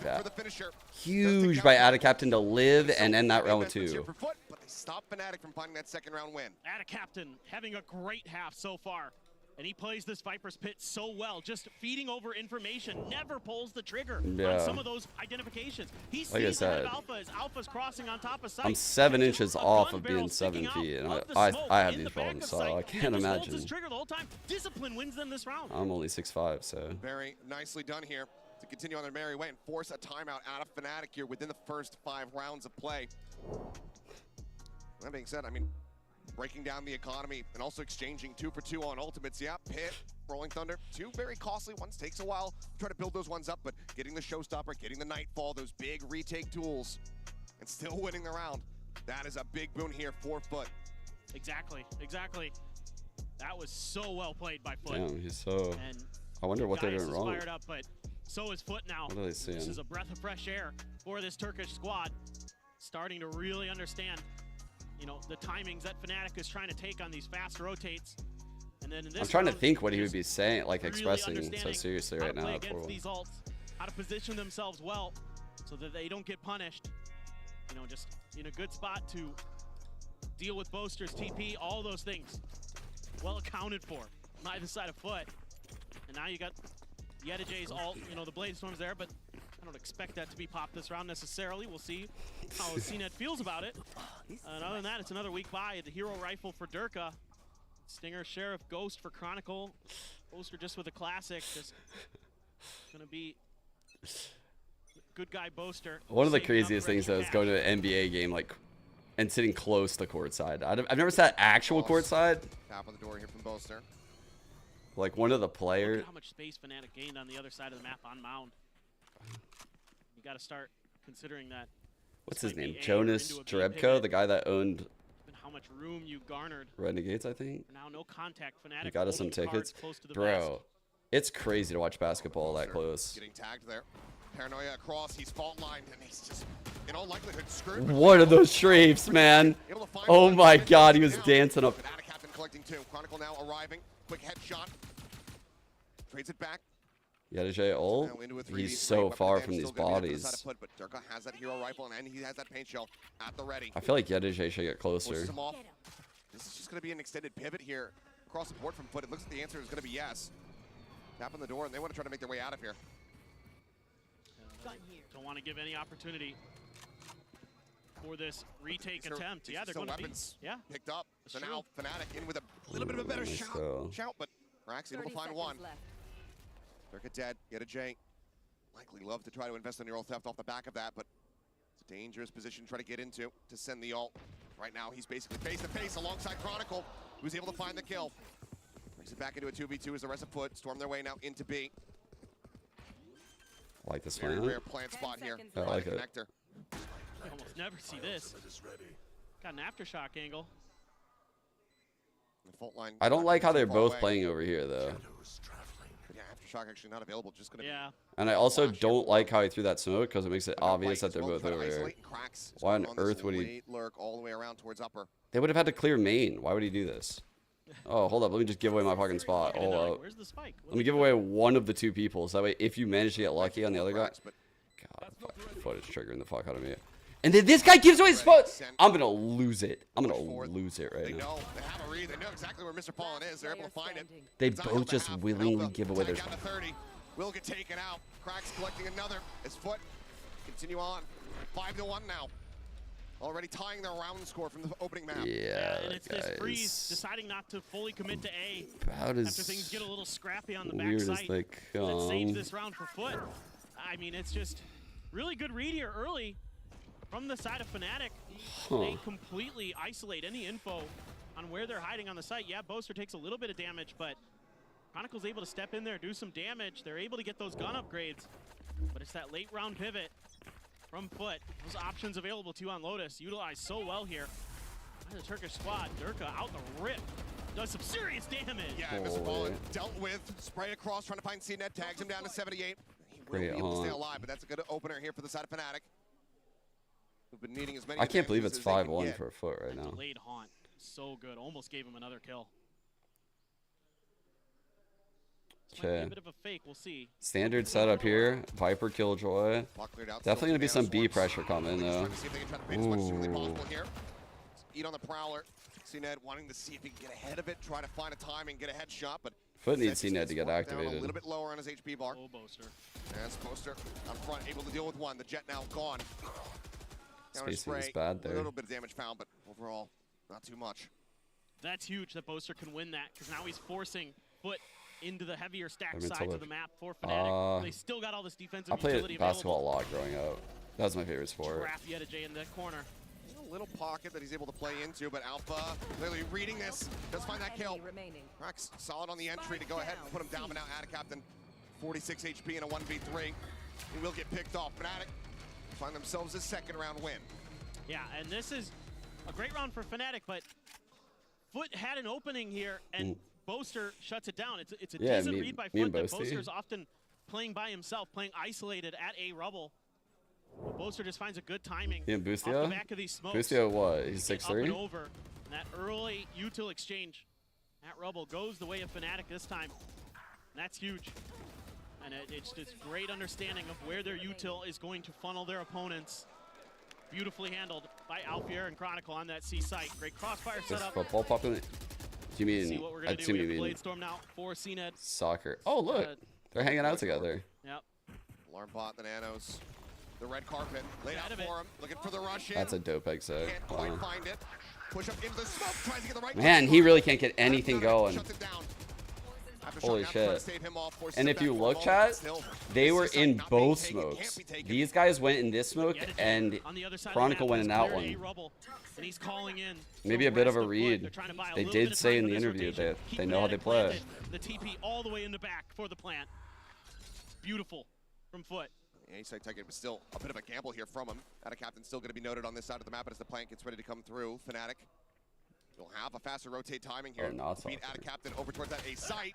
Huge by Ada Captain to live and end that round with 2. But they stop Fnatic from finding that second round win. Ada Captain having a great half so far. And he plays this Viper's Pit so well, just feeding over information, never pulls the trigger on some of those identifications. He like I said, Alpha's crossing on top of sight. I'm 7 inches off of being 7 feet, and I have these problems, so I can't imagine. His trigger the whole time. Discipline wins them this round. I'm only 6'5", so. Very nicely done here to continue on their merry way and force a timeout out of Fnatic here within the first 5 rounds of play. That being said, I mean, breaking down the economy and also exchanging 2 for 2 on ultimates. Yeah, Pit, Rolling Thunder, 2 very costly ones. Takes a while to try to build those ones up, but getting the Showstopper, getting the Nightfall, those big retake tools, and still winning the round. That is a big boon here for Foot. Exactly. That was so well played by Foot. Damn, he's so. And I wonder what they're doing wrong. Fired up, but so is Foot now. What are they seeing? This is a breath of fresh air for this Turkish squad, starting to really understand, you know, the timings that Fnatic is trying to take on these fast rotates. And then in this I'm trying to think what he would be saying, like really expressing so seriously right now. Against these ults, how to position themselves well. so that they don't get punished. You know, just in a good spot to deal with Boaster's TP, all those things well accounted for on either side of Foot. And now you got the EDG's all, you know, the Blade Storm's there, but I don't expect that to be popped this round necessarily. We'll see how CNET feels about it. And other than that, it's another weak buy. The hero rifle for Durka. Stinger, Sheriff, Ghost for Chronicle. Boaster just with a classic. Just gonna be good guy Boaster. One of the craziest things though is going to an NBA game like and sitting close to courtside. I've never sat actual courtside. Tap on the door here from Boaster. Like one of the players. Look at how much space Fnatic gained on the other side of the map on Mound. You got to start considering that. What's his name? Jonas Jerebko, the guy that owned. And how much room you garnered. Renegades, I think. Now no contact. Fnatic. He got us some tickets, bro. It's crazy to watch basketball that close. Getting tagged there. Paranoia across. He's fault lined, and he's just in all likelihood screwed. What are those strafes, man? Oh my God, he was dancing up. Fnatic have been collecting too. Chronicle now arriving. Quick headshot. Trades it back. EDG ult. He's so far from these bodies. But Durka has that hero rifle and he has that paint shell at the ready. I feel like EDG should get closer. This is just going to be an extended pivot here across the board from Foot. It looks like the answer is going to be yes. Tap on the door and they want to try to make their way out of here. Don't want to give any opportunity for this retake attempt. Yeah, they're going to be. Yeah, picked up. So now Fnatic in with a little bit of a better shout, but PRX able to find one. Durka dead. EDG likely love to try to invest in neural theft off the back of that, but it's a dangerous position to try to get into to send the ult. Right now, he's basically face to face alongside Chronicle, who's able to find the kill. Brings it back into a 2v2 as the rest of Foot storm their way now into B. I like this Very one. rare plant spot here. I like it. Connector. You almost never see this. Got an aftershock angle. The fault line. I don't like how they're both playing over here though. Yeah, aftershock actually not available. Just gonna. Yeah. And I also don't like how he threw that smoke because it makes it obvious that they're both over here. Why on earth would he? Lurk all the way around towards upper. They would have had to clear main. Why would he do this? Oh, hold up. Let me just give away my fucking spot. Hold up. Where's the spike? Let me give away one of the two people. So that way, if you manage to get lucky on the other guy. God, fucking Foot is triggering the fuck out of me. And then this guy gives away his foot. I'm going to lose it. I'm going to lose it right now. They have a read. They know exactly where Mr. Fallen is. They're able to find it. They both just willingly give away their spot. 30. Will get taken out. Cracks collecting another. His Foot continue on. 5-1 now. Already tying their round score from the opening map. Yeah, and it's this freeze deciding not to fully commit to A about after things get a little scrappy on the weird backside. As they come. That saves this round for Foot. I mean, it's just really good read here early from the side of Fnatic. They completely isolate any info on where they're hiding on the site. Yeah, Boaster takes a little bit of damage, but Chronicle's able to step in there, do some damage. They're able to get those gun upgrades, but it's that late round pivot from Foot. Those options available to you on Lotus, utilized so well here by the Turkish squad. Durka out the rip, does some serious damage. Yeah, Mr. Fallen dealt with, spray across, trying to find CNET, tags him down to 78. He will be able to stay alive, but that's a good opener here for the side of Fnatic. We've been needing as many. I can't believe it's 5-1 for a Foot right now. Delayed haunt, so good, almost gave him another kill. Okay. A bit of a fake, we'll see. Standard setup here. Viper Killjoy. Definitely gonna be some B pressure coming though. Eat on the prowler. CNET wanting to see if he can get ahead of it, try to find a timing, get a headshot, but Foot needs CNET to get activated. A little bit lower on his HP bar. Boaster. As Boaster on front, able to deal with one. The Jet now gone. Spacing is bad there. A little bit of damage found, but overall, not too much. That's huge that Boaster can win that, because now he's forcing Foot into the heavier stack sides of the map for Fnatic. They still got all this defensive utility available. I played basketball a lot growing up. That was my favorite sport. Trap EDG in the corner. A little pocket that he's able to play into, but Alpha clearly reading this. Does find that kill. Rex solid on the entry to go ahead and put him down, but now Captain 46 HP in a 1v3. He will get picked off. Fnatic find themselves a second round win. Yeah, and this is a great round for Fnatic, but Foot had an opening here, and Boaster shuts it down. It's a decent read by Foot that Boaster's often playing by himself, playing isolated at A rubble. But Boaster just finds a good timing off the back of these smokes. Boostio what? He's 6'3"? And over. And that early util exchange at rubble goes the way of Fnatic this time. And that's huge. And it's just great understanding of where their util is going to funnel their opponents. Beautifully handled by Alfier and Chronicle on that C site. Great crossfire setup. Football popping. Do you mean? I assume you mean Blade Storm now for CNED. Soccer. Oh look, they're hanging out together. Yep. Alarm bot, the nanos. The red carpet laid out for him. Looking for the rush in. That's a dope exit. Can't quite find it. Push up into the smoke. Tries to get the right. Man, he really can't get anything going. Holy shit. And if you look, chat, they were in both smokes. These guys went in this smoke, and Chronicle went in that one. And he's calling in. Maybe a bit of a read. They did say in the interview that they know how they play. The TP all the way in the back for the plant. Beautiful from Foot. A-side target was still a bit of a gamble here from him. Captain still going to be noted on this side of the map, but as the plant gets ready to come through, Fnatic will have a faster rotate timing here. Oh, not beat Captain over towards that A site.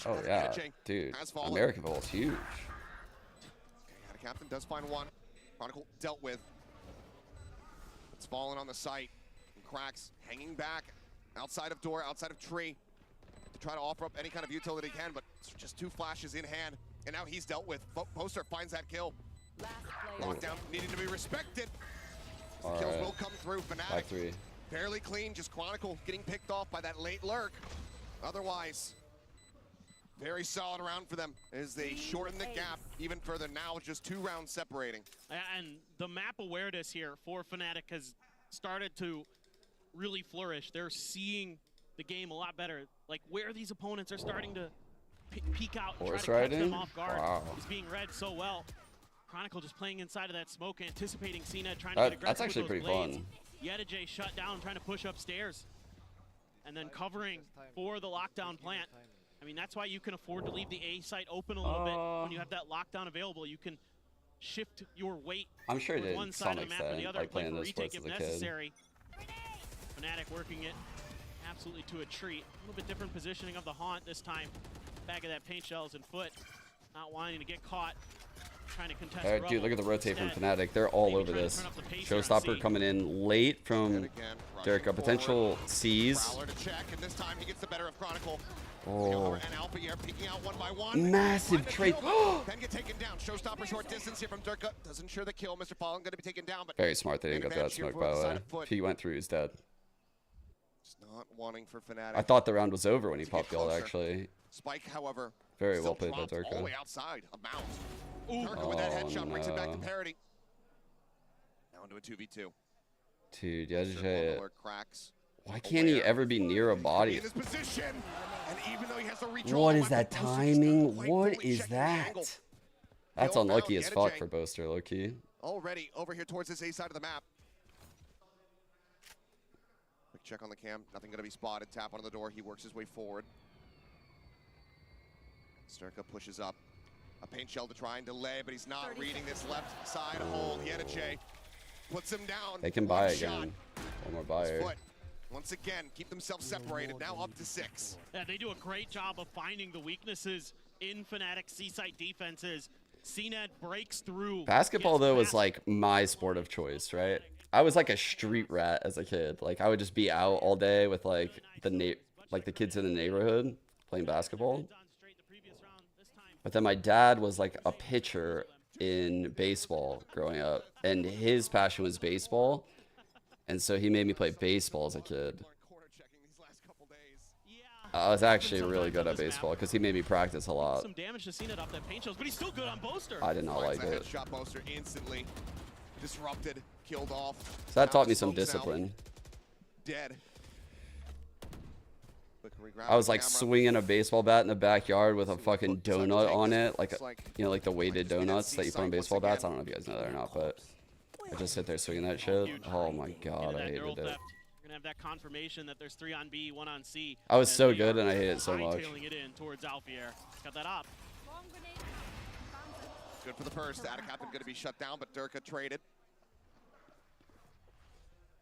Oh yeah, dude. American is huge. Okay, Captain does find one. Chronicle dealt with. It's fallen on the site. And Cracks hanging back outside of door, outside of tree to try to offer up any kind of utility he can, but it's just 2 flashes in hand. And now he's dealt with. Poster finds that kill. Lockdown needing to be respected. The kills will come through. Fnatic fairly clean. Just Chronicle getting picked off by that late lurk. Otherwise, very solid round for them as they shorten the gap even further. Now just 2 rounds separating. And the map awareness here for Fnatic has started to really flourish. They're seeing the game a lot better. Like where these opponents are starting to peek out and try to catch them off guard. Wow. He's being read so well. Chronicle just playing inside of that smoke, anticipating CNED, trying to get aggressive. That's actually with those pretty blades. fun. EDG shut down, trying to push upstairs. And then covering for the lockdown plant. I mean, that's why you can afford to leave the A site open a little bit. When you have that lockdown available, you can shift your weight. I'm sure with it one did side some of the map and the extent, other, like playing for those sports retake as if a kid. necessary. Fnatic working it absolutely to a treat. A little bit different positioning of the haunt this time. Back of that paint shells and Foot not wanting to get caught. Trying to contest Alright, dude, look at the rotate from Fnatic. They're all over this. Showstopper coming in late from Derek. A potential C's. Oh. Massive trade. Then get taken down. Showstopper short distance here from Durka. Doesn't ensure the kill. Mr. Fallen going to be taken down. But very smart. They didn't get that smoke, by the way. If he went through, he's dead. Just not wanting for Fnatic. I thought the round was over when he popped the ult, actually. Spike, however, very well played by Durka. All the way outside. A mount. Durka with that headshot brings it back to parity. Now into a 2v2. Dude, EDG. Cracks. Why can't he ever be near a body? In his position, and even though he has to reach what is that timing? What is that? That's unlucky as fuck for Boaster, low-key. Already over here towards this A side of the map. Quick check on the cam. Nothing going to be spotted. Tap on the door. He works his way forward. Sturka pushes up. A paint shell to try and delay, but he's not reading this left side hold. EDG puts him down. They can buy again. One more buyer. Once again, keep themselves separated. Now up to 6. Yeah, they do a great job of finding the weaknesses in Fnatic C-site defenses. CNED breaks through. Basketball, though, was like my sport of choice, right? I was like a street rat as a kid. Like I would just be out all day with like the kids in the neighborhood playing basketball. But then my dad was like a pitcher in baseball growing up, and his passion was baseball. And so he made me play baseball as a kid. I was actually really good at baseball because he made me practice a lot. Some damage to CNED off that paint shells, but he's still good on Boaster. I did not like it. Shot Boaster instantly disrupted, killed off. So that taught me some discipline. Dead. I was like swinging a baseball bat in the backyard with a fucking donut on it, like you know, like the weighted donuts that you put on baseball bats. I don't know if you guys know that or not, but I just sit there swinging that shit. Oh my god, I hated it. You're gonna have that confirmation that there's 3 on B, 1 on C. I was so good and I hate it so much. Tailing it in towards Alfier. Got that up. Good for the first. Captain going to be shut down, but Durka traded.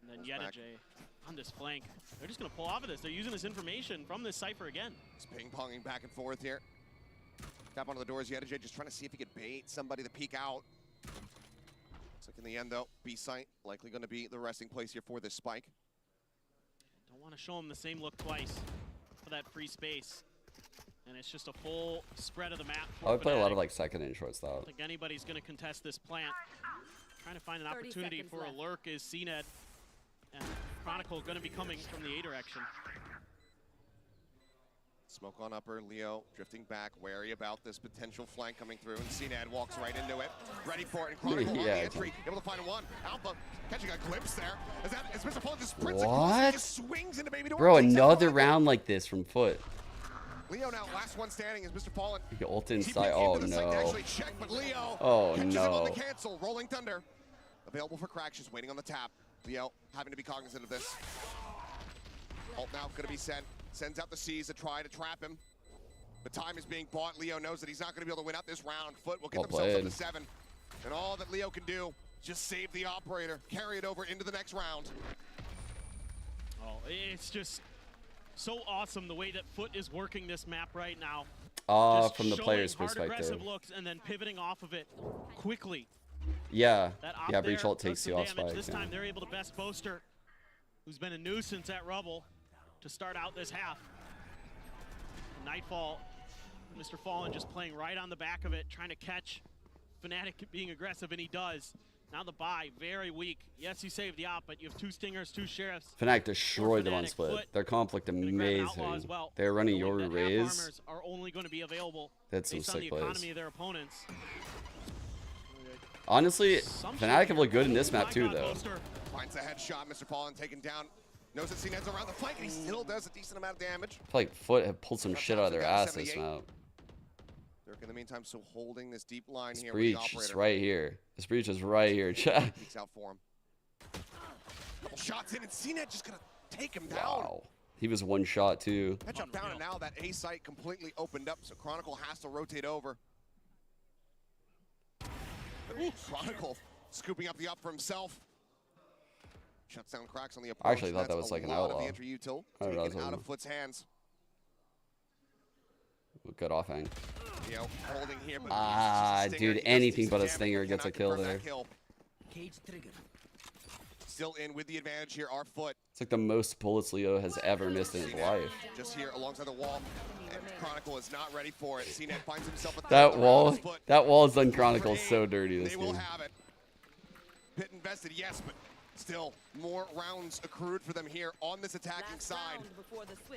And then EDG on this flank. They're just going to pull off of this. They're using this information from this cipher again. Just ping-ponging back and forth here. Tap onto the doors. EDG just trying to see if he could bait somebody to peek out. Looks like in the end, though, B site likely going to be the resting place here for this spike. Don't want to show him the same look twice for that free space. And it's just a full spread of the map. I would play a lot of like second and short style. I don't think anybody's going to contest this plant. Trying to find an opportunity for a lurk is CNED. And Chronicle going to be coming from the A direction. Smoke on upper, Leo drifting back, wary about this potential flank coming through, and CNED walks right into it, ready for it, and Chronicle on the entry, able to find one. Alpha catching a glimpse there. As Mr. Fallen just sprints across, just swings into baby door. Bro, another round like this from Foot. Leo now last one standing is Mr. Fallen. He ult inside. Oh no. Check, but Leo oh catches him on no. the cancel. Rolling Thunder available for cracks, just waiting on the tap. Leo having to be cognizant of this. Ult now going to be sent. Sends out the C's to try to trap him. But time is being bought. Leo knows that he's not going to be able to win out this round. Foot will get themselves up to 7. And all that Leo can do, just save the operator, carry it over into the next round. Oh, it's just so awesome the way that Foot is working this map right now. From the player's perspective. Aggressive looks and then pivoting off of it quickly. Yeah. Yeah, breach ult takes you off spike. This time they're able to best Boaster, who's been a nuisance at Rubble, to start out this half. Nightfall, Mr. Fallen just playing right on the back of it, trying to catch Fnatic being aggressive, and he does. Now the buy, very weak. Yes, you saved the op, but you have 2 Stingers, 2 Sheriffs. Fnatic destroyed them on split. Their conflict amazing. Well. They're running your raise. Are only going to be available That's some based on the sick plays. economy of their opponents. Honestly, Fnatic have looked good in this map too, though. Finds a headshot, Mr. Fallen taken down. Knows that CNED's around the flank, and he still does a decent amount of damage. I feel like Foot have pulled some shit out of their ass this map. Dirk in the meantime still holding this deep line This here. breach is right here. This breach is right here, chat. Peeks out for him. Couple shots in, and CNED just gonna take him down. Wow. He was one shot too. Headshot down, and now that A site completely opened up, so Chronicle has to rotate over. Ooh, Chronicle scooping up the up for himself. Shuts down cracks on the approach. I actually thought that was like an outlaw. The entry util, taken out of Foot's hands. Good offhand. You know, holding here, but dude, anything but a stinger gets a kill there. Cage trigger. Still in with the advantage here, our Foot. It's like the most bullets Leo has ever missed in his life. Just here alongside the wall, and Chronicle is not ready for it. CNED finds himself at that wall has done Chronicle so dirty this game. They will have it. Pit invested, yes, but still more rounds accrued for them here on this attacking side.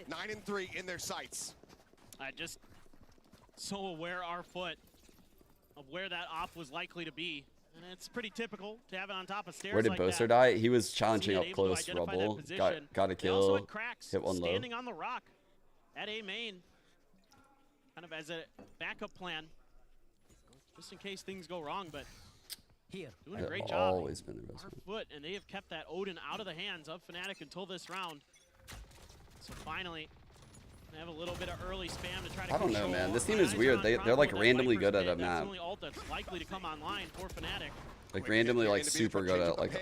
9-3 in their sights. I just so aware our Foot of where that op was likely to be. And it's pretty typical to have it on top of stairs. Where did Boaster die? He was challenging up close, Rubble. Got a kill. Hit one low. Standing on the rock at A main, kind of as a backup plan, just in case things go wrong. But doing a great job. Always been their best Our Foot, and they have kept that Odin out of the hands of Fnatic until this round. So finally, they have a little bit of early spam to try to. I don't know, man. This team is weird. They're like randomly good at a map. That's the only ult that's likely to come online for Fnatic. Like randomly, like super good at like.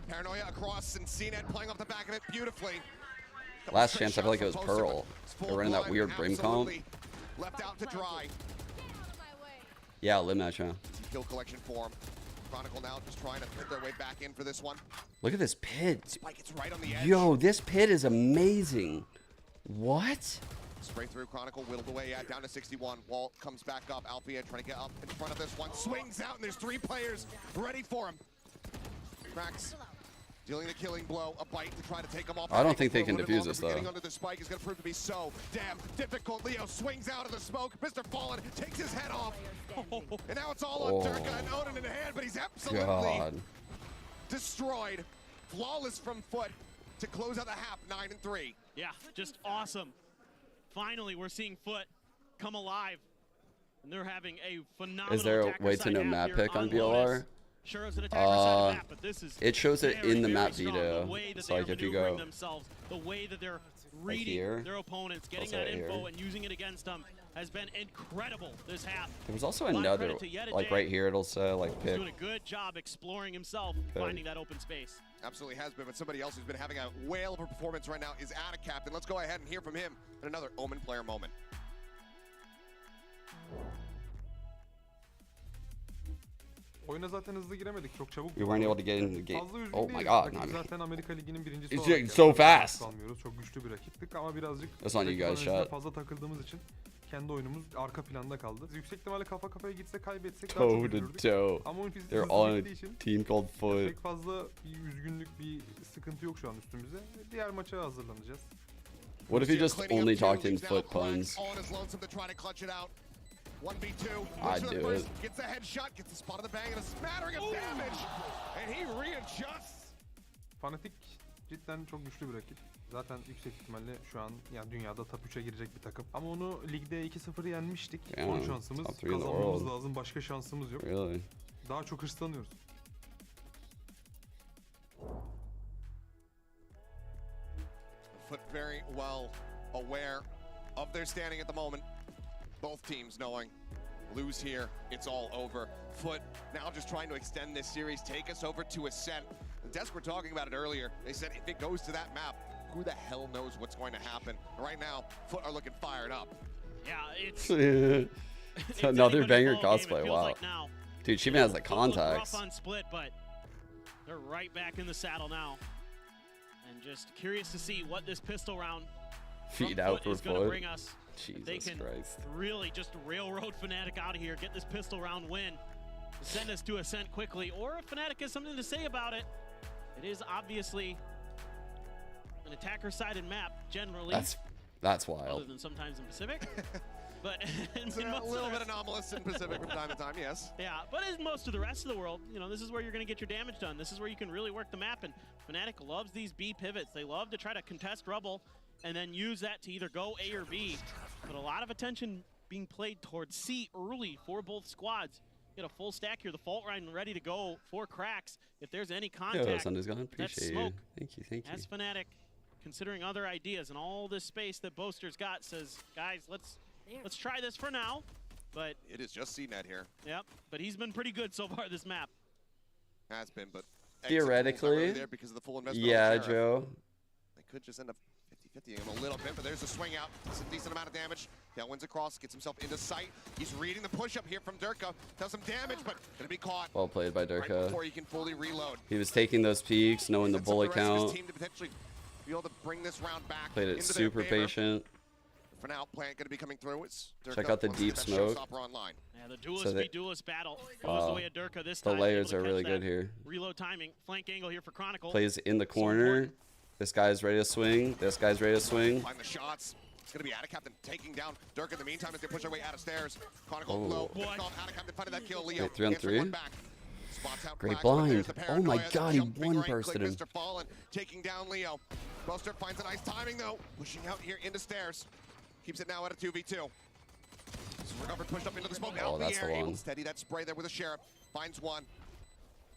Paranoia across, and CNED playing off the back of it beautifully. Last chance, I feel like it was Pearl. They're running that weird brim comp. Left out to dry. Yeah, limb match, yeah. Kill collection form. Chronicle now just trying to put their way back in for this one. Look at this pit. Spike, it's right on the edge. Yo, this pit is amazing. What? Spray through, Chronicle whittled away at down to 61. Walt comes back up. Alfia trying to get up in front of this one. Swings out, and there's 3 players ready for him. Cracks dealing the killing blow. A bite to try to take him off. I don't think they can defuse this, though. Getting under the spike is going to prove to be so damn difficult. Leo swings out of the smoke. Mr. Fallen takes his head off. And now it's all on Durka and Odin in the hand, but he's absolutely destroyed. Flawless from Foot to close out the half, 9-3. Yeah, just awesome. Finally, we're seeing Foot come alive, and they're having a phenomenal. Is there a way to know map pick on BLR? Sure, it's an attacker side map, but this is it shows it in the map video. So like if you go the way that they're reading their opponents, getting that info and using it against them has been incredible this half. There was also another, like right here, it'll say like pick. He's doing a good job exploring himself, finding that open space. Absolutely has been, but somebody else who's been having a whale of a performance right now is Ada Captain. Let's go ahead and hear from him in another Omen player moment. Oyuna zaten hızlı giremedik. Çok çabuk. We weren't able to get into the game. Fazla Oh my god. Zaten Amerika Ligi'nin birincisi olarak so fast. Kalmıyoruz. Çok güçlü bir rakiptik ama birazcık That's on you guys, shot. Fazla takıldığımız için kendi oyunumuz arka planda kaldı. Yüksek ihtimalle kafa kafaya gitse kaybetsek daha çok Toe to üzülürdük. toe. Ama oyun fiziği They're hızlı on gittiği a için team called Foot. pek fazla bir üzgünlük, bir sıkıntı yok şu an üstümüze. Diğer maça hazırlanacağız. What if you just only talked in Foot puns? 1v2. I'd do it. Gets a headshot, gets the spot of the bang and a smattering of damage. And he readjusts. Fnatic cidden çok güçlü bir rakip. Zaten yüksek ihtimalle şu an yani dünyada top 3'e girecek bir takım. Ama onu ligde 2-0 yenmiştik. Son şansımız, kazanmamız lazım. Başka şansımız yok. Really? Daha çok hırslanıyoruz. Foot very well aware of their standing at the moment. Both teams knowing, lose here, it's all over. Foot now just trying to extend this series, take us over to Ascent. The Desk were talking about it earlier. They said if it goes to that map, who the hell knows what's going to happen? Right now, Foot are looking fired up. Yeah, it's another banger cosplay. Wow, like dude, she even has the contacts. Rough on split, but they're right back in the saddle now, and just curious to see what this pistol round feed out for is going to Foot. bring us. Jesus they can Christ. really just railroad Fnatic out of here, get this pistol round win, send us to Ascent quickly, or if Fnatic has something to say about it. It is obviously an attacker-sided map generally. That's wild. Other than sometimes in Pacific. But it's a little bit anomalous in Pacific from time to time, yes. Yeah, but in most of the rest of the world, you know, this is where you're going to get your damage done. This is where you can really work the map, and Fnatic loves these B pivots. They love to try to contest rubble and then use that to either go A or B. But a lot of attention being played towards C early for both squads. Get a full stack here, the fault line ready to go for cracks. If there's any contact, Yo, Sunday's gone. that's Appreciate smoke. you. Thank you. As Fnatic, considering other ideas and all this space that Boaster's got, says, guys, let's try this for now. But it is just CNET here. Yep, but he's been pretty good so far this map. Has been, but theoretically, there because of the full investment. Yeah, Joe. They could just end up 50-50 him a little bit, but there's a swing out. It's a decent amount of damage. Wins across, gets himself into sight. He's reading the push up here from Durka. Does some damage, but gonna be caught. Well played by Durka. Right before he can fully reload. He was taking those peaks, knowing the bullet count. Team to potentially be able to bring this round back. Played it super patient. For now, plant gonna be coming through. It's Durka. Check out the deep smoke. Yeah, the duelist v duelist battle goes the way of Durka this time. The layers are really good here. Reload timing, flank angle here for Chronicle. Plays in the corner. This guy's ready to swing. This guy's ready to swing. Find the shots. It's going to be Attacaptain taking down Durka in the meantime as they push their way out of stairs. Chronicle low. Attacaptain finding that kill. Leo. 3 on 3. Great Cracks, blind. Oh my god, he one bursted him. Mr. Fallen taking down Leo. Buster finds a nice timing though. Pushing out here into stairs. Keeps it now at a 2v2. Recovered, pushed up into the smoke. Out in the air. Able to steady that spray there with a Sheriff. Finds one.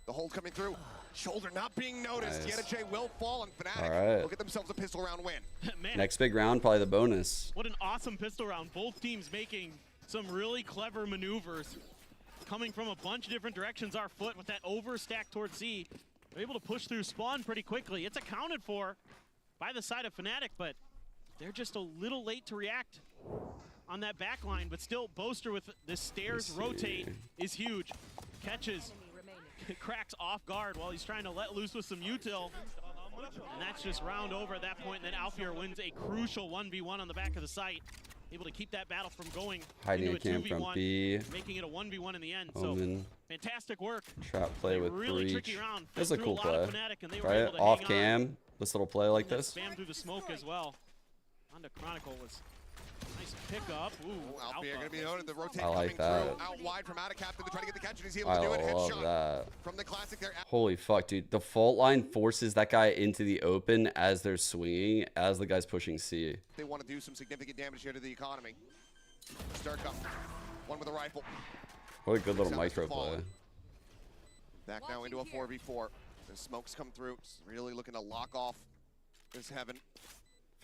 The hold coming through. Shoulder not being noticed. Nice. J will fall, and Fnatic will get themselves a pistol round win. Next big round, probably the bonus. What an awesome pistol round. Both teams making some really clever maneuvers. Coming from a bunch of different directions, our Foot with that overstack towards C. They're able to push through spawn pretty quickly. It's accounted for by the side of Fnatic, but they're just a little late to react on that back line. But still, Boaster with the stairs rotate is huge. Catches. Cracks off guard while he's trying to let loose with some util. And that's just round over at that point. And then Alfier wins a crucial 1v1 on the back of the site. Able to keep that battle from going hiding into a a camp 2v1, from B. making it a 1v1 in the end. Omen. So fantastic work. Trap play with really Breach. Tricky round. This is a cool play. And they were right? able to Off hang cam. On. This little play like this. Spam through the smoke as well. Onto Chronicle was nice pickup. Ooh, Alfier going to be noted. The rotate I like coming that. through out wide from Attacaptain to try to get the catch, and he's able to do it. Headshot that. From the classic there. Holy fuck, dude. The fault line forces that guy into the open as they're swinging, as the guy's pushing C. They want to do some significant damage here to the economy. Durka, one with a rifle. What a good little micro play. Back now into a 4v4. The smokes come through. Really looking to lock off this heaven.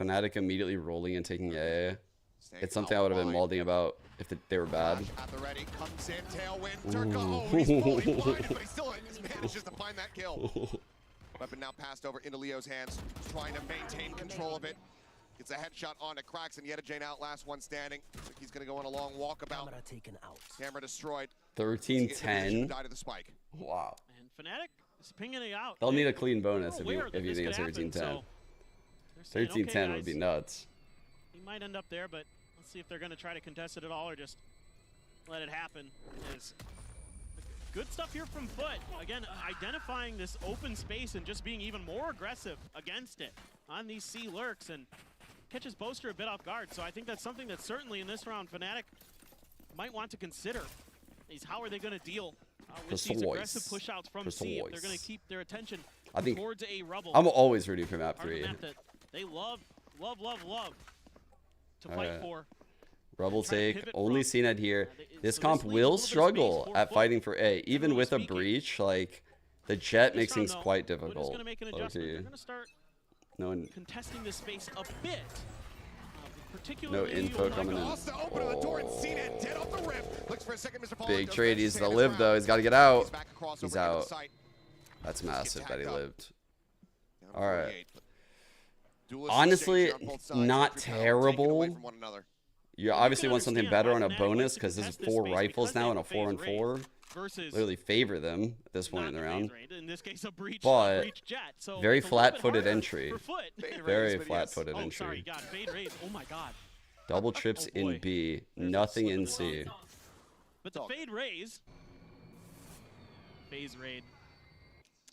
Fnatic immediately rolling and taking A. It's something I would have been molding about if they were bad. At the ready, comes in, tailwind. Durka, oh, he's fully blinded, but he still manages to find that kill. Weapon now passed over into Leo's hands, trying to maintain control of it. Gets a headshot onto Cracks, and EDG out, last one standing. Looks like he's going to go on a long walkabout. Camera taken out. Camera destroyed. 13-10. Died of the spike. Wow. And Fnatic is pinging it out. They'll need a clean bonus if you this think it's could happen, 13-10. so 13-10 would be nuts. He might end up there, but Let's see if they're going to try to contest it at all or just let it happen. Is good stuff here from Foot. Again, identifying this open space and just being even more aggressive against it on these C lurks and catches Boaster a bit off guard. So I think that's something that certainly in this round Fnatic might want to consider is how are they going to deal with these aggressive push-outs from C if they're going to keep their attention towards a Rubble. I'm always rooting for map 3. Map that they love to fight for. Rubble take, only CNED here. This comp will struggle at fighting for A. Even with a breach, like, the Jet makes things quite difficult. They're going to start contesting this space a bit. No info coming in. Big trade. He's the live, though. He's got to get out. He's out. That's massive that he lived. All right. Honestly, not terrible. You obviously want something better on a bonus because this is 4 rifles now and a 4-on-4. Literally favor them at this point in the round. But very flat-footed entry. Very flat-footed entry. Double trips in B, nothing in C. But the fade raise. Phase raid.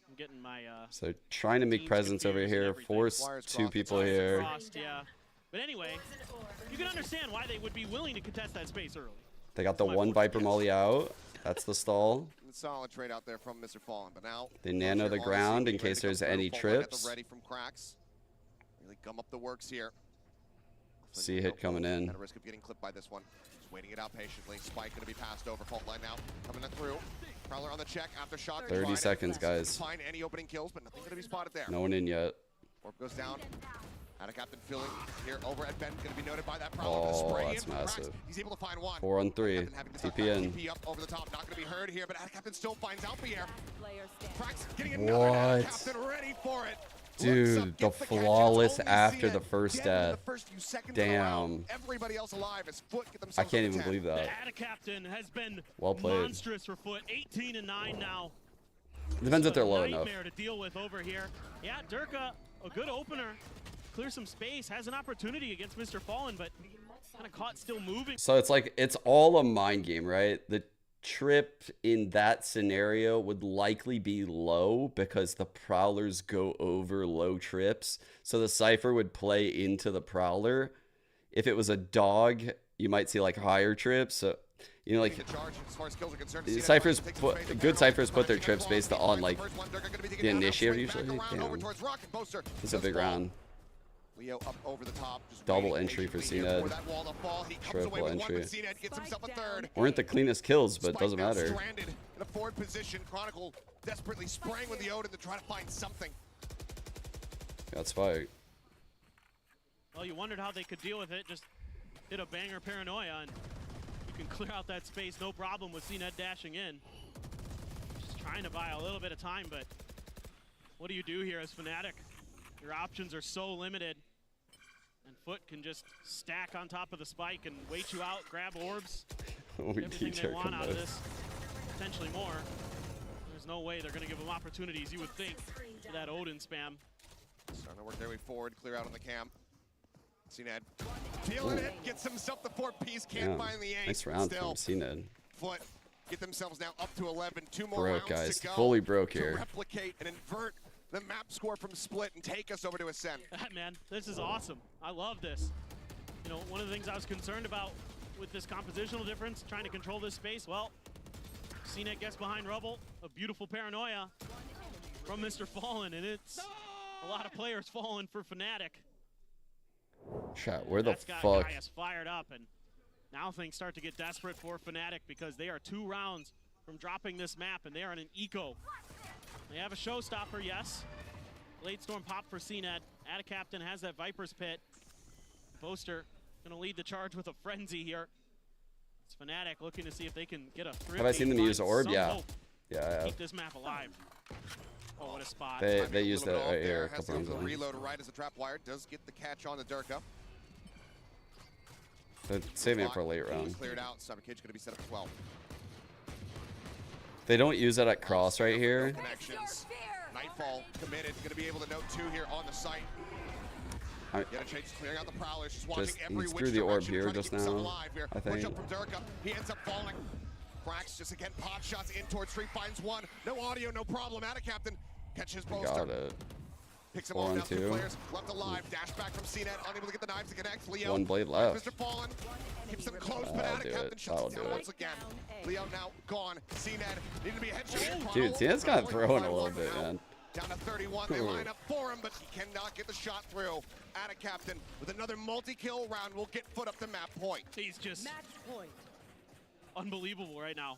I'm getting my so trying to make presence over here, force 2 people here. Yeah. But anyway, you can understand why they would be willing to contest that space early. They got the 1 Viper molly out. That's the stall. Solid trade out there from Mr. Fallen, but now they nano the ground in case there's any trips. Ready from cracks. Really gum up the works here. C hit coming in. At a risk of getting clipped by this one. Just waiting it out patiently. Spike going to be passed over. Fault line now coming through. Prowler on the check after shot. 30 seconds, guys. Find any opening kills, but nothing going to be spotted there. No one in yet. Orb goes down. Out of Captain filling here over at Ben, going to be noted by that Prowler. Oh, that's massive. He's able to find one. 4 on 3. TP in. TP up over the top. Not going to be heard here, but Captain still finds out the air. Prax getting another Captain ready for it. Dude, the flawless after the first death. Damn. Everybody else alive as Foot get I can't even believe that. The Captain has been well played. Monstrous for Foot. 18-9 now. Depends if they're low enough. Nightmare to deal with over here. Yeah, Durka, a good opener. Clear some space, has an opportunity against Mr. Fallen, but kind of caught still moving. So it's like, it's all a mind game, right? The trip in that scenario would likely be low because the Prowlers go over low trips. So the Cypher would play into the Prowler. If it was a dog, you might see like higher trips. So, you know, like Cyphers, good Cyphers put their trips based on like the initiative usually. Damn. It's a big round. Leo up over the top, double entry for CNED. Triple entry. Weren't the cleanest kills, but it doesn't matter. Stranded in a forward position. Chronicle desperately spraying with the Odin to try to find something. Got Spike. Well, you wondered how they could deal with it. Just hit a banger paranoia, and you can clear out that space no problem with CNED dashing in. Just trying to buy a little bit of time, but what do you do here as Fnatic? Your options are so limited, and Foot can just stack on top of the spike and wait you out, grab orbs, everything they want out of this, potentially more. There's no way they're going to give them opportunities, you would think, for that Odin spam. Starting to work their way forward, clear out on the camp. CNED feeling it, gets himself the 4-piece, can't find the ace. Nice round from CNED. Foot get themselves now up to 11, 2 more broke, rounds guys. to go. Fully broke to here. Replicate and invert the map score from Split and take us over to Ascend. Man, this is awesome. I love this. You know, one of the things I was concerned about with this compositional difference, trying to control this space, well, CNED gets behind Rubble, a beautiful paranoia from Mr. Fallen, and it's a lot of players falling for Fnatic. Chat, where the fuck? Gaius fired up, and now things start to get desperate for Fnatic because they are 2 rounds from dropping this map, and they are in an eco. They have a showstopper, yes. Late storm pop for CNED. Ada Captain has that Viper's Pit. Boaster gonna lead the charge with a frenzy here. It's Fnatic looking to see if they can get a thrifty. Have I seen them use Orb? Yeah. Yeah, I have. Keep this map alive. Oh, what a spot. They used that right here a couple rounds ago. Reload right as the trap wire does get the catch on the Durka. They're saving it for a late round. Cleared out. Cyber Cage going to be set up as well. They don't use that at cross right here. Nightfall committed. Going to be able to note 2 here on the site. clearing out the prowlers. Just he threw the orb here just now, I think. He ends up falling. PRX just again pot shots in towards three, finds one. No audio, no problem. Captain catches Boaster. Got it. Picks him off now, 2 players left alive. Dash back from CNET, unable to get the knives to connect. Leo. 1 blade left. Mr. Fallen keeps them close, but Captain shuts it down once again. Leo now gone. CNET needed to be a headshot. Dude, CNET's kind of throwing a little bit, man. Down to 31, they line up for him, but he cannot get the shot through. Captain with another multi-kill round will get foot up to map point. He's just unbelievable right now.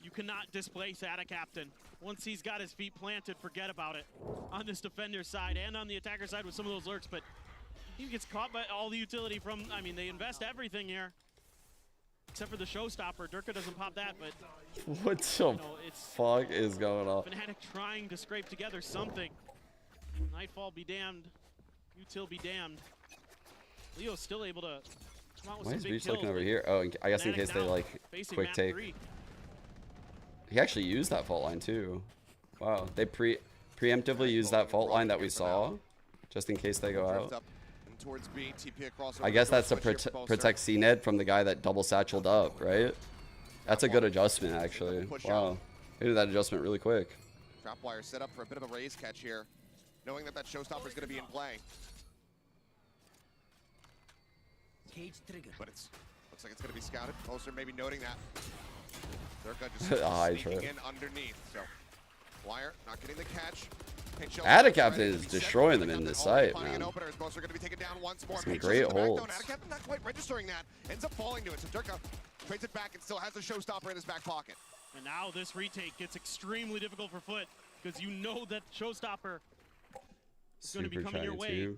You cannot displace Captain. Once he's got his feet planted, forget about it. On this defender side and on the attacker side with some of those lurks, but he gets caught by all the utility from, I mean, they invest everything here. Except for the showstopper. Durka doesn't pop that, but... What the fuck is going on? Fnatic trying to scrape together something. Nightfall be damned. Util be damned. Leo's still able to come out with some big kills. Why is Breach looking over here? Oh, I guess in case they, like, quick take. He actually used that fault line, too. Wow. They preemptively used that fault line that we saw, just in case they go out. I guess that's to protect CNED from the guy that double satcheled up, right? That's a good adjustment, actually. Wow. They did that adjustment really quick. Trapwire set up for a bit of a raise catch here, knowing that showstopper is going to be in play. But looks like it's going to be scouted. Poster maybe noting that. Durka just sneaking in underneath. So, Wire not getting the catch. Captain is destroying them in this site, man. Some great holds. Not quite registering that. Ends up falling to it. So Durka trades it back and still has the showstopper in his back pocket. And now this retake gets extremely difficult for Foot because you know that showstopper is going to be coming your way.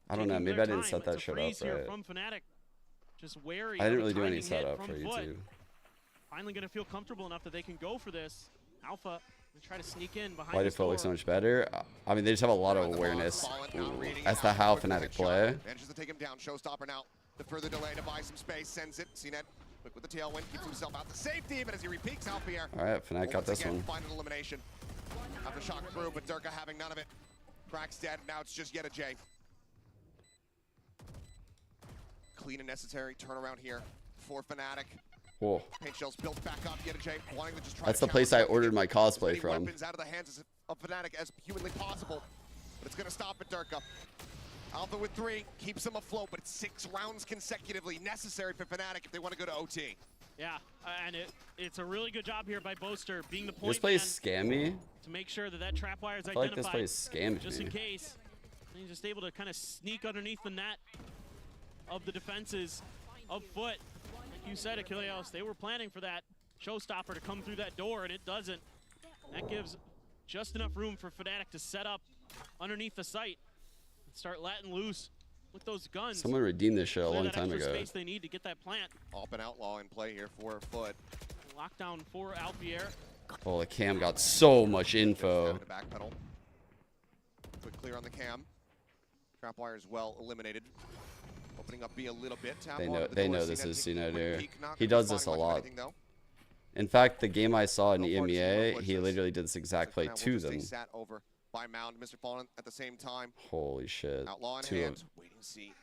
I don't know. Maybe I didn't set that shit up right. From Fnatic. Just wary. I didn't really do any setup for YouTube. Finally going to feel comfortable enough that they can go for this. Alpha. Try to sneak in behind. Why did Foot look so much better? I mean, they just have a lot of awareness as to how Fnatic play. Manages to take him down. Showstopper now. The further delay to buy some space. Sends it. CNET quick with the tailwind. Keeps himself out to safety, but as he repeats out here. All right, Fnatic got this one. Final elimination. After shock through, but Durka having none of it. PRX dead. Now it's just yet a J. Clean and necessary turnaround here for Fnatic. Whoa. Paint shells built back up. Yet a J. Wanting to just try That's the place I ordered my cosplay from. Weapons out of the hands of Fnatic as humanly possible, but it's going to stop at Durka. Alpha with 3 keeps him afloat, but it's 6 rounds consecutively necessary for Fnatic if they want to go to OT. Yeah, and it's a really good job here by Boaster being the point. This place scam me. To make sure that trapwire is identified. I feel like this place scammed just me. In case. And he's just able to kind of sneak underneath the net of the defenses of Foot. Like you said, Achilleos, they were planning for that showstopper to come through that door, and it doesn't. That gives just enough room for Fnatic to set up underneath the site and start letting loose with those guns. Someone redeemed this shit a long time ago. Space they need to get that plant. Open outlaw in play here for Foot. Lockdown for Alfier. Oh, the cam got so much info. Backpedal. Quick clear on the cam. Trapwire is well eliminated. Opening up B a little bit. They know this is CNET. He does this a lot. In fact, the game I saw in EMEA, he literally did this exact play to them. Sat over by Mound, Mr. Fallen at the same time. Holy shit. Outlaw in 2 hand. of them.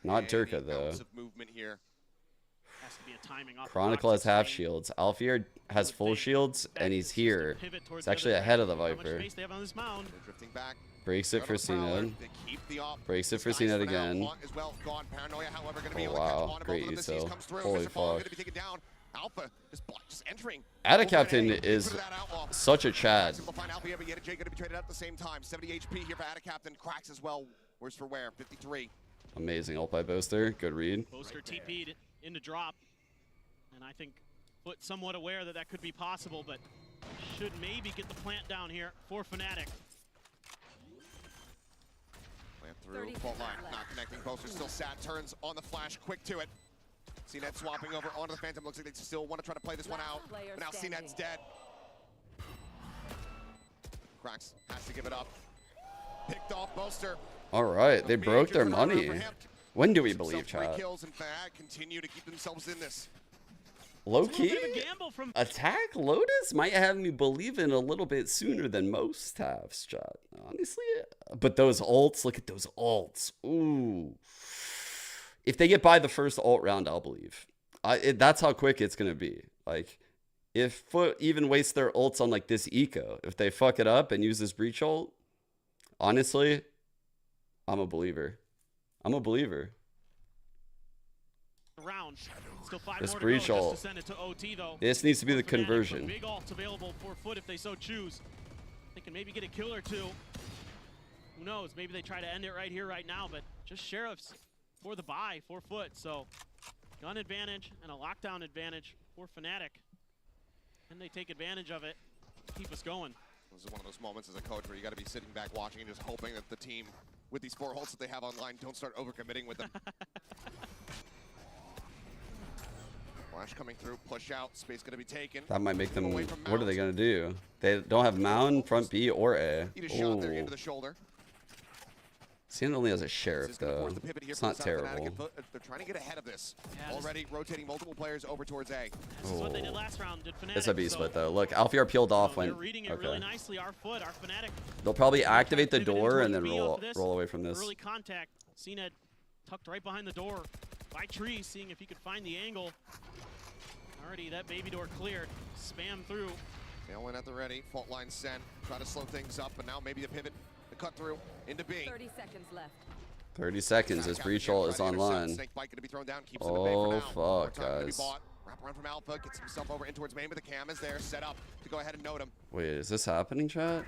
Not Durka though. Of movement here. Has to be a timing off. Chronicle has half shields. Alfier has full shields, and he's here. It's actually ahead of the Viper. Breaks it for CNET. Breaks it for CNET again. Oh wow, great util. Holy fuck. Captain is such a Chad. 70 HP here for Captain. Cracks as well. Worse for wear. 53. Amazing ult by Boaster. Good read. Boaster TP'd into drop. And I think Foot somewhat aware that could be possible, but should maybe get the plant down here for Fnatic. Plant through. Fault line. Not connecting. Boaster still sat. Turns on the flash. Quick to it. CNET swapping over onto the Phantom. Looks like they still want to try to play this one out. But now CNET's dead. Cracks has to give it up. Picked off Boaster. All right, they broke their money. When do we believe, Three chat? kills and continue to keep themselves in this. Low key, attack Lotus might have me believe in a little bit sooner than most have, chat. Honestly, but those ults, look at those ults. Ooh. If they get by the first ult round, I'll believe. That's how quick it's going to be. Like, if Foot even wastes their ults on like this eco, if they fuck it up and use this breach ult, honestly, I'm a believer. I'm a believer. Round. Still 5 This more breach to go, ult. just to send it to OT, though. This needs to be the Fnatic, conversion. Big ults available for Foot if they so choose. They can maybe get a kill or two. Who knows? Maybe they try to end it right here, right now. But just Sheriffs for the buy for Foot. So gun advantage and a lockdown advantage for Fnatic. And they take advantage of it. Keep us going. This is one of those moments as a coach where you got to be sitting back watching and just hoping that the team, with these 4 ults that they have online, don't start overcommitting with them. Flash coming through, push out, space going to be taken. That might make them. What are they gonna do? They don't have Mound, front B, or A. Eat a shot there into the shoulder. Cien only has a Sheriff though. It's not terrible. They're trying to get ahead of this. Already rotating multiple players over towards A. This is what they did last round. Did Fnatic, It's a B split though. Look, Alfiar peeled off when. They're reading it really nicely. Our Foot, our Fnatic. They'll probably activate the door and then roll away from this. Early contact. Cien tucked right behind the door by Tree, seeing if he could find the angle. Already that baby door cleared. Spam through. Tailwind at the ready. Fault line sent. Try to slow things up, but now maybe the pivot, the cut through into B. 30 seconds left. 30 seconds. This breach ult is online. Oh fuck, guys. Wrap around from Alpha, gets himself over in towards main, but the cam is there, set up to go ahead and note him. Wait, is this happening, chat?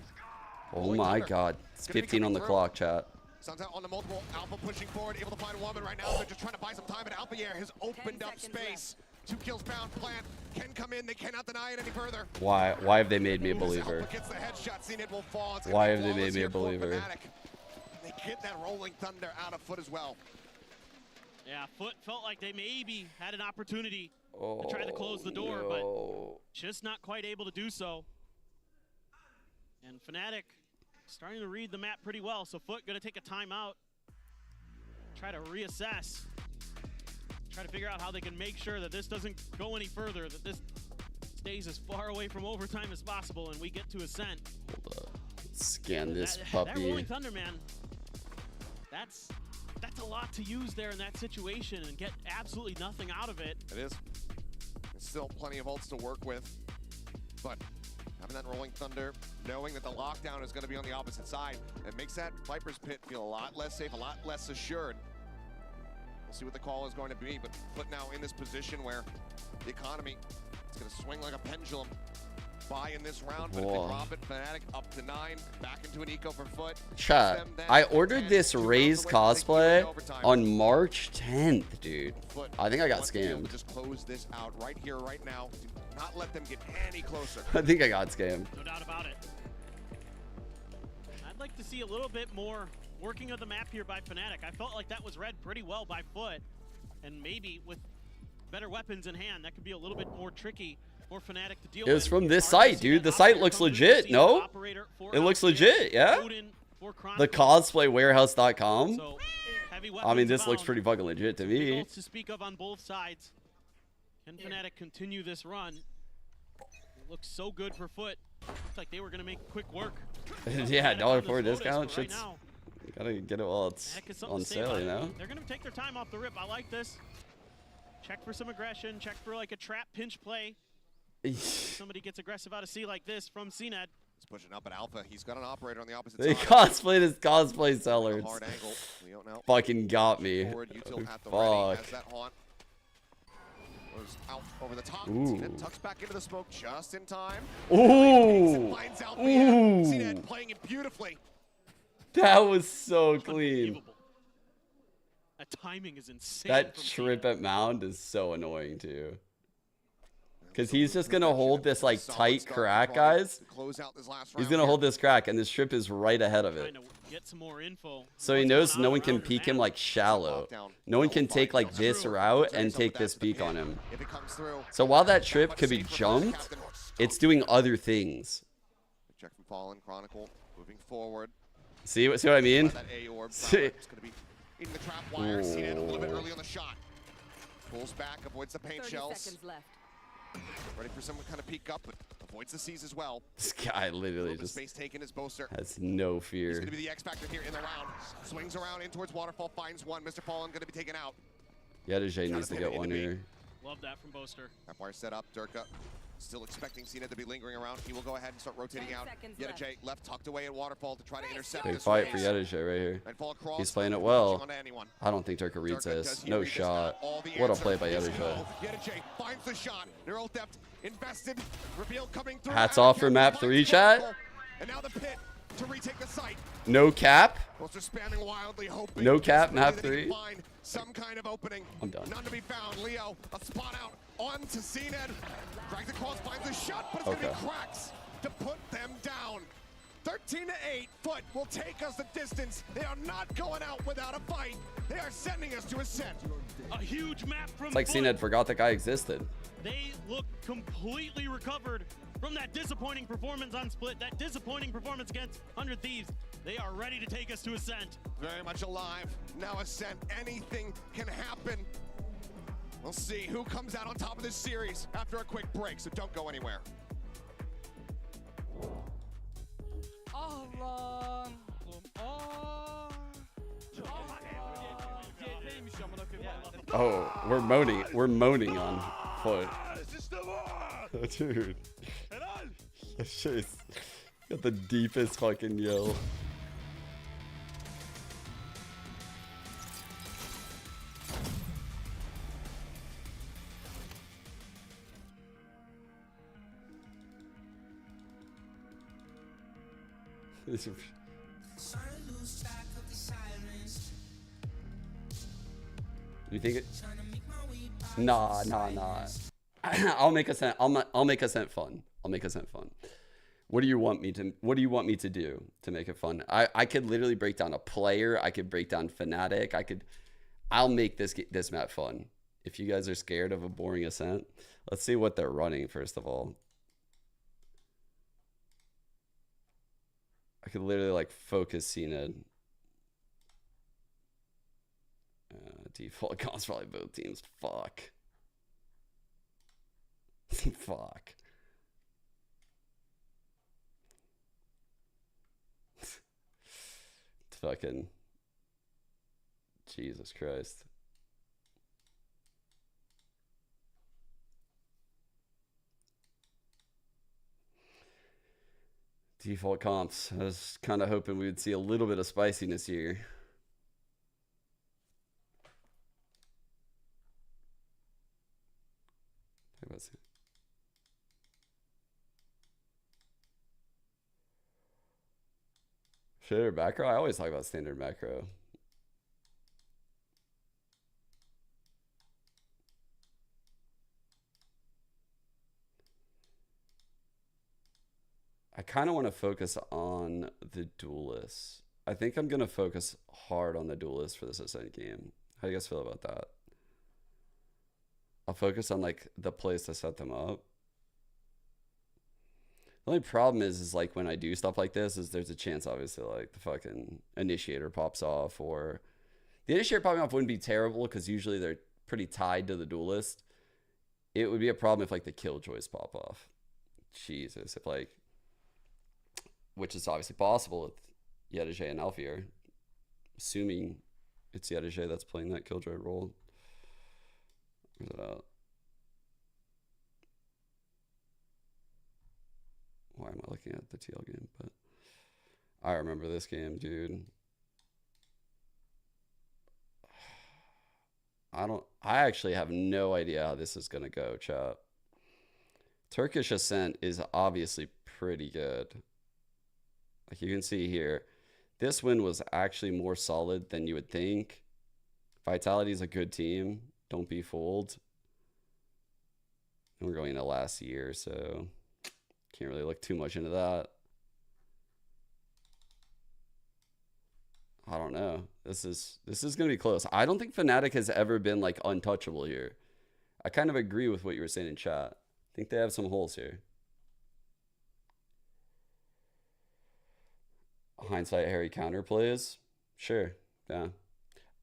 Oh my god. It's 15 on the clock, chat. Sounds out on the multiple. Alpha pushing forward, able to find one, but right now they're just trying to buy some time, and Alpha Air has opened up space. 2 kills bound, plant can come in, they cannot deny it any further. Why have they made me a believer? Why have they made me a believer? They get that rolling thunder out of Foot as well. Yeah, Foot felt like they maybe had an opportunity to try to close the door, but just not quite able to do so. And Fnatic starting to read the map pretty well, so Foot gonna take a timeout, try to reassess, try to figure out how they can make sure that this doesn't go any further, that this stays as far away from overtime as possible, and we get to Ascent. Hold up. Scan this puppy. That rolling thunder, man. That's a lot to use there in that situation and get absolutely nothing out of it. It is. There's still plenty of ults to work with, but having that rolling thunder, knowing that the lockdown is going to be on the opposite side, it makes that Viper's Pit feel a lot less safe, a lot less assured. We'll see what the call is going to be, but Foot now in this position where the economy is going to swing like a pendulum. Buy in this round, but if they drop it, Fnatic up to 9, back into an eco for Foot. Chat, I ordered this Raze cosplay on March 10th, dude. I think I got scammed. Just close this out right here, right now. Do not let them get any closer. I think I got scammed. No doubt about it. I'd like to see a little bit more working of the map here by Fnatic. I felt like that was read pretty well by Foot, and maybe with better weapons in hand, that could be a little bit more tricky for Fnatic to deal with. It was from this site, dude. The site looks legit, no? It looks legit, yeah? The cosplaywarehouse.com. I mean, this looks pretty fucking legit to me. To speak of on both sides. Can Fnatic continue this run? It looks so good for Foot. Looks like they were going to make quick work. Yeah, $1.04 discount. Shit's, you gotta get it while it's on sale, you know? They're going to take their time off the rip. I like this. Check for some aggression. Check for like a trap pinch play. Somebody gets aggressive out of C like this from CNED. He's pushing up at Alpha. He's got an operator on the opposite they side. cosplayed as cosplay sellers. Hard angle. Leo now Fucking got me. Forward, Fuck. as that haunt was out over the top. Ooh. CNED tucks back into the smoke just in time. Ooh. CNED playing it beautifully. That was so clean. That timing is insane. That trip at Mound is so annoying too. Because he's just going to hold this like tight crack, guys. He's going to hold this crack, and this trip is right ahead of it. So he knows no one can peek him like shallow. No one can take like this route and take this peek on him. So while that trip could be jumped, it's doing other things. Check from Fallen Chronicle, moving forward. See what I mean? See. In the trap wire, CNED a little bit early on the shot. Pulls back, avoids the paint shells. Ready for some kind of peek up, but avoids the C's as well. This guy literally just space taken as Boaster has no fear. He's going to be the X factor here in the round. Swings around in towards Waterfall, finds one. Mr. Fallen going to be taken out. EDG needs to get one here. Love that from Boaster. Trapwire set up. Durka still expecting Cena to be lingering around. He will go ahead and start rotating out. EDG left tucked away at Waterfall to try to intercept Big this fight for race. EDG right here. Across, He's playing it well. I don't think Durka reads this. No shot. What a play by EDG. EDG finds the shot. Neural Theft invested. Reveal coming through. Hats off for map 3, chat. And now the pit to retake the site. No cap. Spamming wildly, hoping No cap, map 3. Find some kind of opening. I'm done. None to be found. Leo, a spot out onto CNED. Drags across, finds the shot, but it's going to be cracks to put them down. 13 to 8. Foot will take us the distance. They are not going out without a fight. They are sending us to Ascent. A huge map from It's like CNED forgot that guy existed. They look completely recovered from that disappointing performance on Split, that disappointing performance against 100 Thieves. They are ready to take us to Ascent. Very much alive. Now Ascent, anything can happen. We'll see who comes out on top of this series after a quick break, so don't go anywhere. Oh, we're moaning on Foot. Dude. That shit's got the deepest fucking yell. You think it? Nah. I'll make Ascent. I'll make Ascent fun. I'll make Ascent fun. What do you want me to do to make it fun? I could literally break down a player. I could break down Fnatic. I'll make this map fun. If you guys are scared of a boring Ascent, let's see what they're running first of all. I could literally like focus CNED. Default comps probably both teams. Fuck. Fuck. Fucking Jesus Christ. Default comps. I was kind of hoping we would see a little bit of spiciness here. Sure, macro? I always talk about standard macro. I kind of want to focus on the duelists. I think I'm going to focus hard on the duelists for this Ascent game. How do you guys feel about that? I'll focus on like the place to set them up. The only problem is like when I do stuff like this is there's a chance obviously like the fucking initiator pops off, or the initiator popping off wouldn't be terrible because usually they're pretty tied to the duelist. It would be a problem if like the killjoys pop off. Jesus, if like, which is obviously possible with EDG and Alfier, assuming it's EDG that's playing that killjoy role. Where's it out? Why am I looking at the TL game? But I remember this game, dude. I actually have no idea how this is gonna go, chat. Turkish Ascent is obviously pretty good. Like you can see here, this win was actually more solid than you would think. Vitality is a good team. Don't be fooled. And we're going into last year, so can't really look too much into that. I don't know. This is gonna be close. I don't think Fnatic has ever been like untouchable here. I kind of agree with what you were saying in chat. I think they have some holes here. Hindsight Harry counter plays. Sure. Yeah.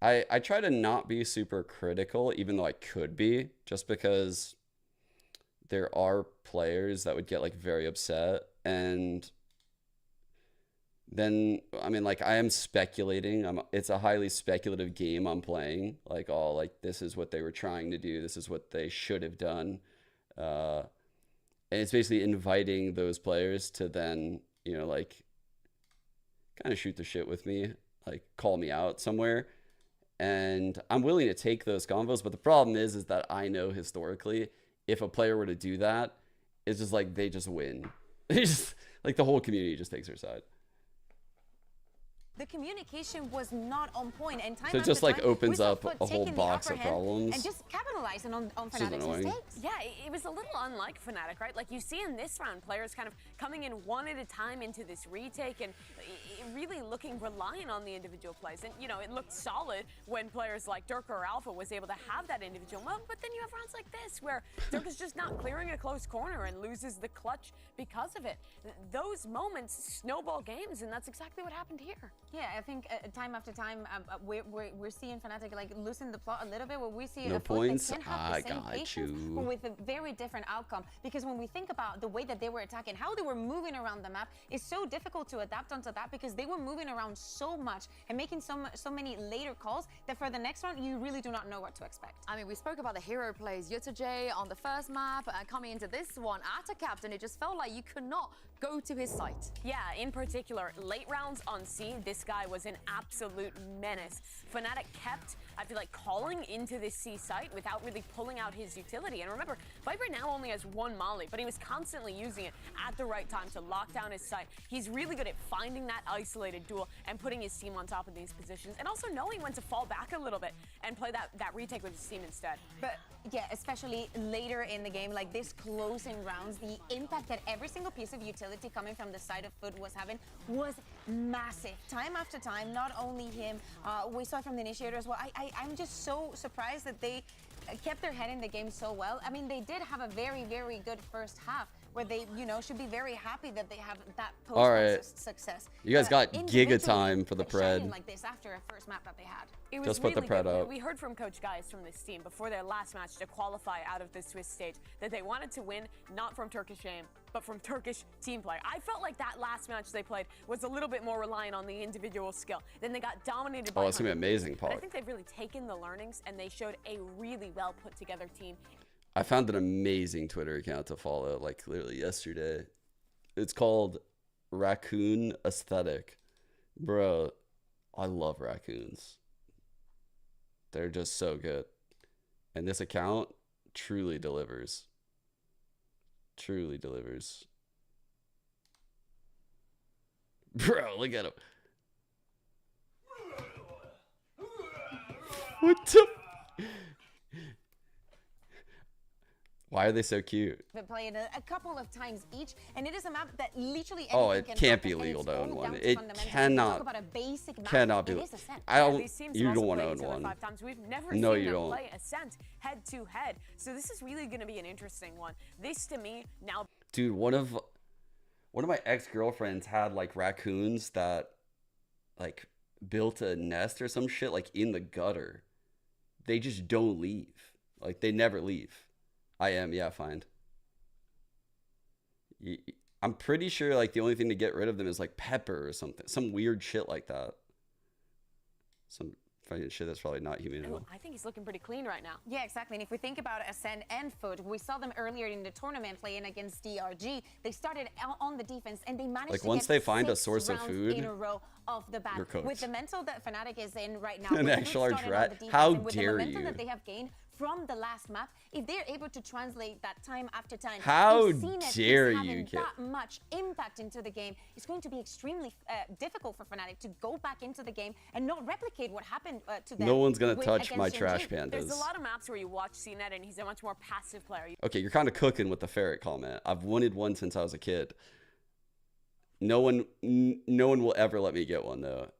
I try to not be super critical, even though I could be, just because there are players that would get like very upset, and then I mean, like, I am speculating. It's a highly speculative game I'm playing. Like, oh, like this is what they were trying to do. This is what they should have done. And it's basically inviting those players to then, you know, like kind of shoot the shit with me, like call me out somewhere. And I'm willing to take those convos, but the problem is that I know historically, if a player were to do that, it's just like they just win. They just like the whole community just takes their side. The communication was not on point, and time So it after just like time, opens we saw up Foot a whole taking the box upper of hand problems. and just capitalizing on This is Fnatic's annoying. mistakes. Yeah, it was a little unlike Fnatic, right? Like you see in this round, players kind of coming in one at a time into this retake and really looking reliant on the individual plays. And, you know, it looked solid when players like Dirk or Alpha was able to have that individual moment, but then you have rounds like this where Dirk is just not clearing a close corner and loses the clutch because of it. Those moments snowball games, and that's exactly what happened here. Yeah, I think time after time, we're seeing Fnatic like loosen the plot a little bit, where we see No a Foot points? that can have I the same got patience, you. but with a very different outcome. Because when we think about the way that they were attacking, how they were moving around the map, it's so difficult to adapt onto that, because they were moving around so much and making so many later calls that for the next round, you really do not know what to expect. I mean, we spoke about the hero plays. Yutajay on the first map, coming into this one at a captain, it just felt like you could not go to his site. Yeah, in particular, late rounds on C, this guy was an absolute menace. Fnatic kept, I feel like, calling into this C site without really pulling out his utility. And remember, Viper now only has one molly, but he was constantly using it at the right time to lock down his site. He's really good at finding that isolated duel and putting his team on top of these positions, and also knowing when to fall back a little bit and play that retake with his team instead. But yeah, especially later in the game, like this closing rounds, the impact that every single piece of utility coming from the side of Foot was having was massive. Time after time, not only him, we saw it from the initiator as well. I'm just so surprised that they kept their head in the game so well. I mean, they did have a very, very good first half, where they, you know, should be very happy that they have that success. You guys got giga time for the pred. Like this after a first map that they had. It was Just put the pred up. We heard from Coach Guys from this team before their last match to qualify out of the Swiss stage that they wanted to win not from Turkish aim, but from Turkish team play. I felt like that last match they played was a little bit more reliant on the individual skill. Then they got dominated by Oh, it's gonna be amazing, But I Paul. think they've really taken the learnings and they showed a really well put together team. I found an amazing Twitter account to follow, like literally yesterday. It's called Raccoon Aesthetic. Bro, I love raccoons. They're just so good. And this account truly delivers. Truly delivers. Bro, look at him. What the? Why are they so cute? Been playing a couple of times each, and it is a map that literally It can't be legal to own one. It cannot be. I don't. You don't want to own one. We've never No, seen you them don't. play Ascent head to head. So this is really going to be an interesting one. This to me now. Dude, one of my ex-girlfriends had like raccoons that like built a nest or some shit like in the gutter. They just don't leave. Like they never leave. Yeah, find. I'm pretty sure like the only thing to get rid of them is like pepper or something. Some weird shit like that. Some fucking shit that's probably not human at all. I think he's looking pretty clean right now. Yeah, exactly. And if we think about Ascend and Foot, we saw them earlier in the tournament playing against DRG. They started on the defense and they managed Like to once get they find a 6 source of rounds food, in a row off the bat. you're cooked. With the mental that Fnatic is in right now, An with extra Foot large starting rat? on the defense, How and with dare the momentum you. that they have gained from the last map, if they're able to translate that time after time, How we've seen it dare having you, kid. that much impact into the game. It's going to be extremely difficult for Fnatic to go back into the game and not replicate what happened to them. No one's gonna touch my against trash Gen G. pandas. There's a lot of maps where you watch CNET and he's a much more passive player. Okay, you're kind of cooking with the ferret comment. I've wanted one since I was a kid. No one will ever let me get one though.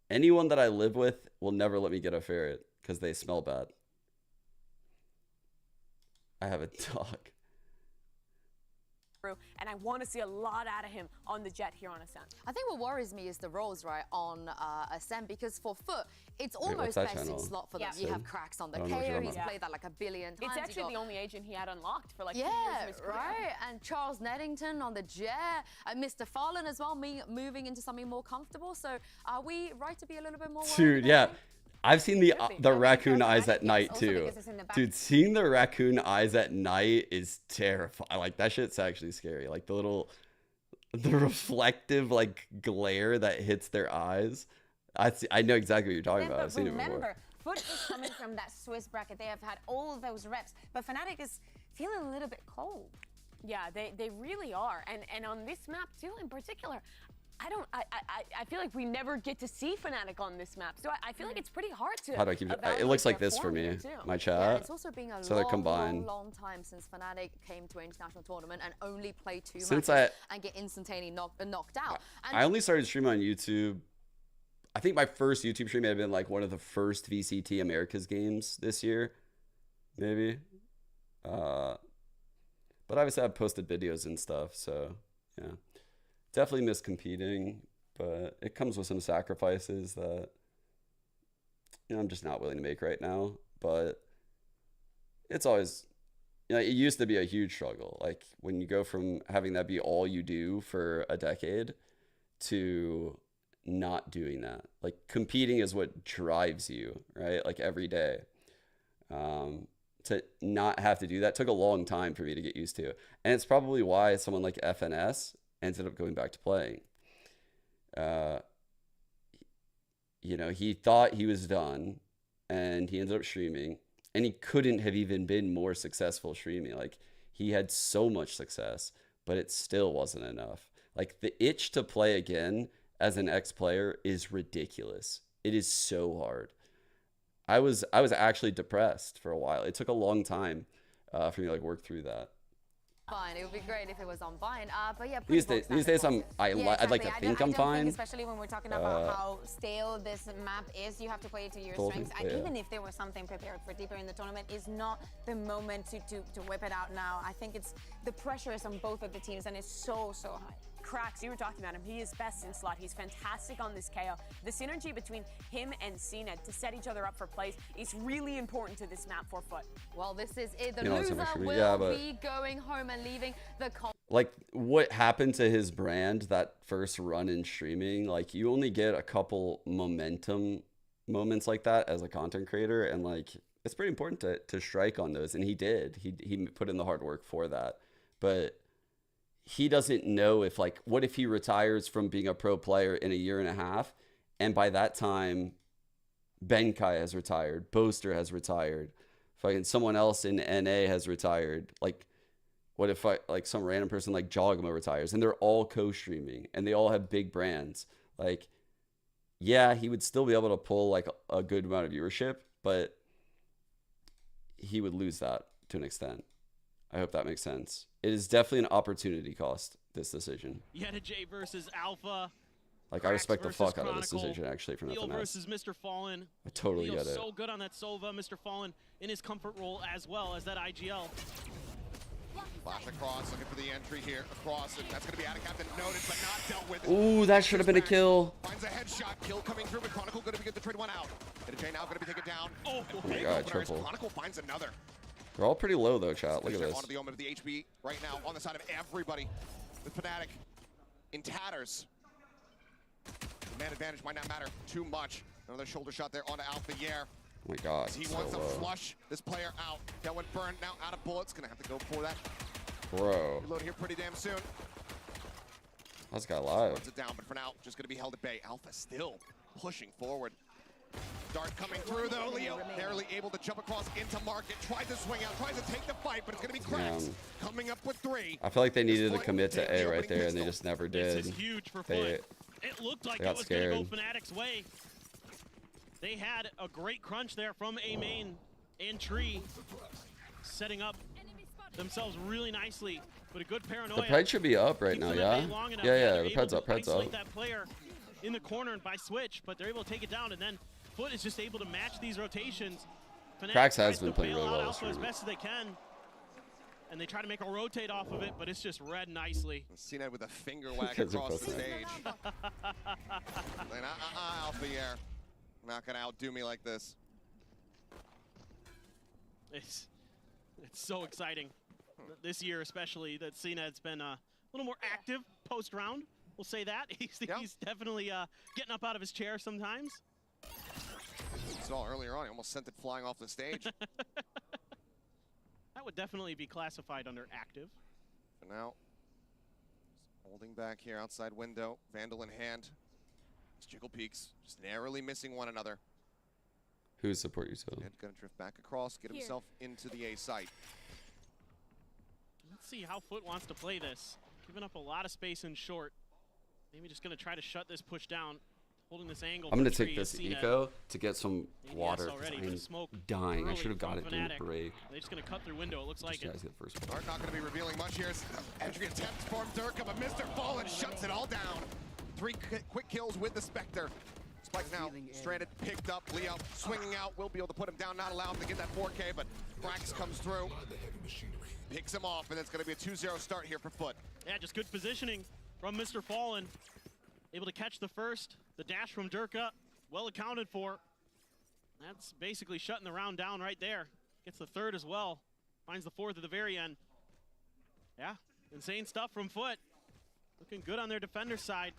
Anyone that I live with will never let me get a ferret because they smell bad. I have a dog. And I want to see a lot out of him on the Jet here on Ascent. I think what worries me is the roles, right, on Ascent, because for Foot, it's almost best in slot for them. You have Cracks on the KO, he's played that like a billion times. It's actually the only agent he had unlocked for like 2 yeah, years of his career. right, and Charles Neddington on the Jet, Mr. Farland as well, moving into something more comfortable. So are we right to be a little bit more worried? Dude, yeah. I've seen the raccoon eyes at night too. Dude, seeing the raccoon eyes at night is terrifying. Like that shit's actually scary. Like the reflective like glare that hits their eyes. I know exactly what you're talking about. I've seen it before. Foot is coming from that Swiss bracket. They have had all those reps, but Fnatic is feeling a little bit cold. Yeah, they really are. And on this map too in particular, I feel like we never get to see Fnatic on this map. So I feel like it's pretty hard to. How do I keep it? It looks like this for me. My chat. Yeah, it's also been a long time since Fnatic came to an international tournament and only played 2 matches and get instantaneously knocked out. And I only started streaming on YouTube. I think my first YouTube stream may have been like one of the first VCT Americas games this year, maybe. But obviously I've posted videos and stuff, so yeah. Definitely miss competing, but it comes with some sacrifices that, you know, I'm just not willing to make right now. But it's always, you know, it used to be a huge struggle. Like when you go from having that be all you do for a decade to not doing that. Like competing is what drives you, right? Like every day. To not have to do that took a long time for me to get used to. And it's probably why someone like FNS ended up going back to playing. You know, he thought he was done and he ended up streaming, and he couldn't have even been more successful streaming. Like he had so much success, but it still wasn't enough. Like the itch to play again as an ex-player is ridiculous. It is so hard. I was actually depressed for a while. It took a long time for me to like work through that. Fine. It would be great if it was on fine. But yeah, these days I'd like to think I'm fine. Especially when we're talking about how stale this map is, you have to play it to your strengths. And even if there was something prepared for deeper in the tournament, is not the moment to whip it out now. I think it's the pressure is on both of the teams, and it's so high. Cracks, you were talking about him. He is best in slot. He's fantastic on this KO. The synergy between him and CNED to set each other up for plays is really important to this map for Foot. Well, this is it. The loser will be going home and leaving the like what happened to his brand that first run in streaming. Like you only get a couple momentum moments like that as a content creator, and like it's pretty important to strike on those, and he did. He put in the hard work for that, but he doesn't know if like, what if he retires from being a pro player in a year and a half, and by that time Benkai has retired, Boaster has retired, fucking someone else in NA has retired. Like what if like some random person like Jogma retires, and they're all co-streaming and they all have big brands? Like yeah, he would still be able to pull like a good amount of viewership, but he would lose that to an extent. I hope that makes sense. It is definitely an opportunity cost, this decision. EDG versus Alpha. Like, I respect the fuck out of this decision, actually, from Leo versus Mr. Fallen. I totally get it. So good on that Sova. Mr. Fallen in his comfort role as well as that IGL. Flash across, looking for the entry here. Across, and that's going to be out of captain noted, but not dealt with. Ooh, that should have been a kill. Finds a headshot. Kill coming through, but Chronicle going to be good to trade one out. EDG now going to be taken down. Oh my god, triple. Chronicle finds another. They're all pretty low though, chat. Look at this. On the omen of the HB right now on the side of everybody. With Fnatic in tatters. The man advantage might not matter too much. Another shoulder shot there onto Alpha Yer. Oh my god. He wants to flush this player out. That one burned now out of bullets. Gonna have to go for that. Bro. Reload here pretty damn soon. That's got live. Runs it down, but for now, just gonna be held at bay. Alpha still pushing forward. Dart coming through though, Leo barely able to jump across into market, tries to swing out, tries to take the fight, but it's gonna be Cracks coming up with 3. I feel like they needed to commit to A right there, and they just never did. This is huge for Foot. It looked like it was gonna go Fnatic's way. They had a great crunch there from A main and Tree, setting up themselves really nicely, but a good paranoia. The Pred should be up right now, yeah? Yeah, the Pred's up, Pred's up. That player in the corner and by switch, but they're able to take it down, and then Foot is just able to match these rotations. Cracks has been playing really well as best as they can. and they try to make a rotate off of it, but it's just read nicely. CNED with a finger wag across the stage. Then, Alpha Air. Not gonna outdo me like this. It's so exciting. This year especially, that CNED's been a little more active post-round. We'll say that. He's definitely getting up out of his chair sometimes. You saw earlier on, he almost sent it flying off the stage. That would definitely be classified under active. For now, holding back here outside window, Vandal in hand. It's Jiggle Peaks, just narrowly missing one another. Who's support utility? Gonna drift back across, get himself into the A site. Let's see how Foot wants to play this. Giving up a lot of space in short. Maybe just gonna try to shut this push down. Holding this angle. I'm gonna take this eco to get some water because I'm dying. I should have got it during the break. They're just gonna cut through window. It looks like it. Art not gonna be revealing much here. Entry attempt from Durka, but Mr. Fallen shuts it all down. 3 quick kills with the Spectre. Spike now stranded, picked up. Leo swinging out, will be able to put him down, not allow him to get that 4K, but PRX comes through, picks him off, and it's gonna be a 2-0 start here for Foot. Yeah, just good positioning from Mr. Fallen. Able to catch the first. The dash from Durka, well accounted for. That's basically shutting the round down right there. Gets the third as well. Finds the fourth at the very end. Yeah, insane stuff from Foot. Looking good on their defender side.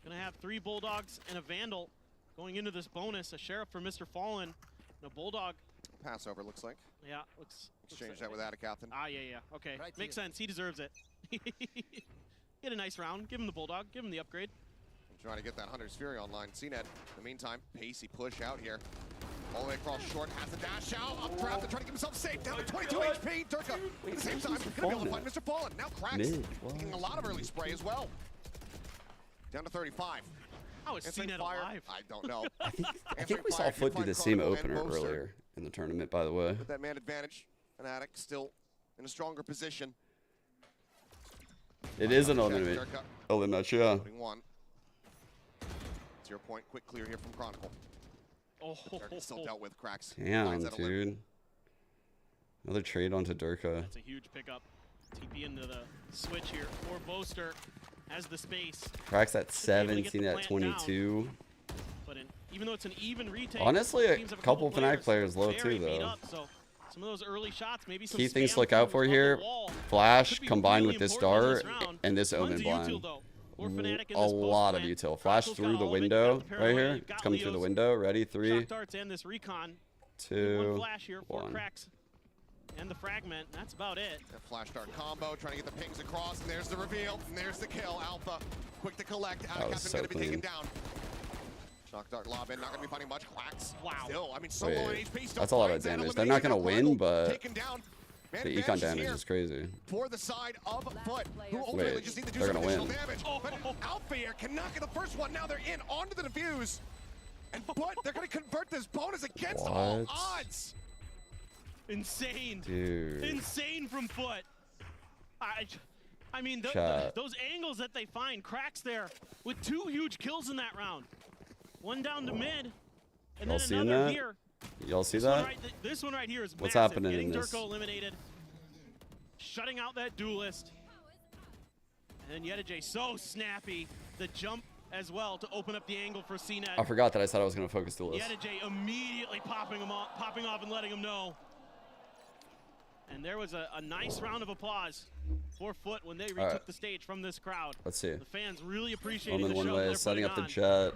Gonna have 3 Bulldogs and a Vandal going into this bonus. A Sheriff for Mr. Fallen and a Bulldog. Passover looks like. Yeah, looks. Exchange that with Captain. Ah, yeah. Okay, right makes sense. He deserves it. Get a nice round. Give him the Bulldog. Give him the upgrade. Trying to get that Hunter's Fury online. CNED, in the meantime, pacey push out here. All the way across short, has the dash out, up draft to try to keep himself safe, down to 22 HP. Durka, at the same time, gonna be able to find Mr. Fallen. Now cracks, taking a lot of early spray as well. Down to 35. How is CNED alive? I don't know. I think we saw Foot do the same opener earlier in the tournament, by the way. With that man advantage, Fnatic still in a stronger position. It is an elimination, yeah. To your point, quick clear here from Chronicle. Still dealt with cracks. Damn, dude. Another trade onto Durka. That's a huge pickup. TP into the switch here for Boaster. Has the space. Cracks at 17 at 22. But even though it's an even retake, honestly, a couple Fnatic players low too, though. So some of those early shots, maybe some key things to look out for here: Flash combined with this dart and this Omen blind. A lot of util. Flash through the window right here. It's coming through the window. Ready? 3, 2, 1. And the fragment. That's about it. That flash dart combo, trying to get the pings across, and there's the reveal, and there's the kill. Alpha, quick to collect. Captain gonna be taken down. Shock dart lob in, not gonna be finding much. Quacks. Wow. Still, I mean, so low on HP. That's a lot of damage. They're not gonna win, but the econ damage is crazy. For the side of Foot, who ultimately just need to do some additional damage. But Alpha Air cannot get the first one. Now they're in onto the defuse, and Foot, they're gonna convert this bonus against all odds. Insane. Dude. Insane from Foot. I mean, those angles that they find, cracks there with 2 huge kills in that round. One down to mid, and then another here. Y'all see that? This one right here is what's massive. happening Getting in this? Durko eliminated, shutting out that duelist. And then EDG so snappy. The jump as well to open up the angle for CNED. I forgot that I said I was going to focus duelist. EDG immediately popping off and letting him know. And there was a nice round of applause for Foot when they retook the stage from this crowd. Let's see. The fans really appreciated Omen the show. one way, setting up the jet.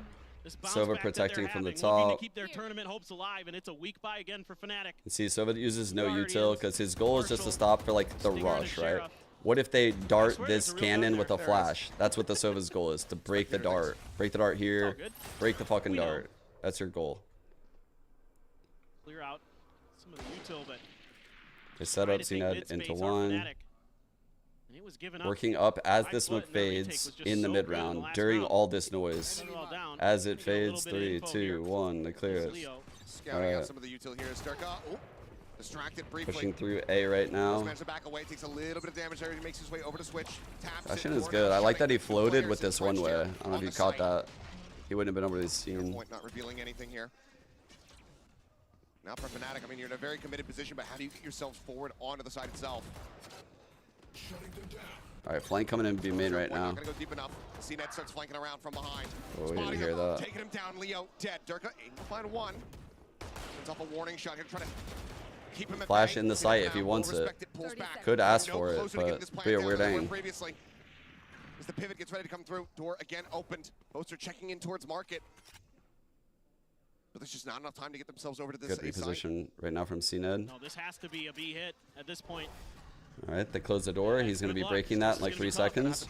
Sova protecting from the top. Keep their tournament hopes alive, and it's a weak buy again for Fnatic. You see, Sova uses no util because his goal is just to stop for like the rush, right? What if they dart this cannon with a flash? That's what the Sova's goal is, to break the dart. Break the dart here, break the fucking dart. That's your goal. Clear out some of the util, but they set up CNED into 1. Working up as the smoke fades in the mid round during all this noise. As it fades, 3, 2, 1, they clear it. Alright. Distracted briefly. Pushing through A right now. Back away, takes a little bit of damage there. He makes his way over to switch. That is good. I like that he floated with this one way. I don't know if you caught that. He wouldn't have been over this scene. Not revealing anything here. Now for Fnatic, I mean, you're in a very committed position, but how do you get yourselves forward onto the side itself? All right, flank coming in B main right now. Not gonna go deep enough. CNED starts flanking around from behind. Oh, we didn't hear that. Taking him down, Leo dead. Durka able to find one. Sends off a warning shot here, trying to keep him at Flash bay. in the site if he wants it. Could ask for it, but be a weird angle. Previously, as the pivot gets ready to come through, door again opened. Both are checking in towards market. But there's just not enough time to get themselves over to this Good reposition right now from CNED. No, this has to be a B hit at this point. All right, they close the door. He's going to be breaking that in like 3 seconds.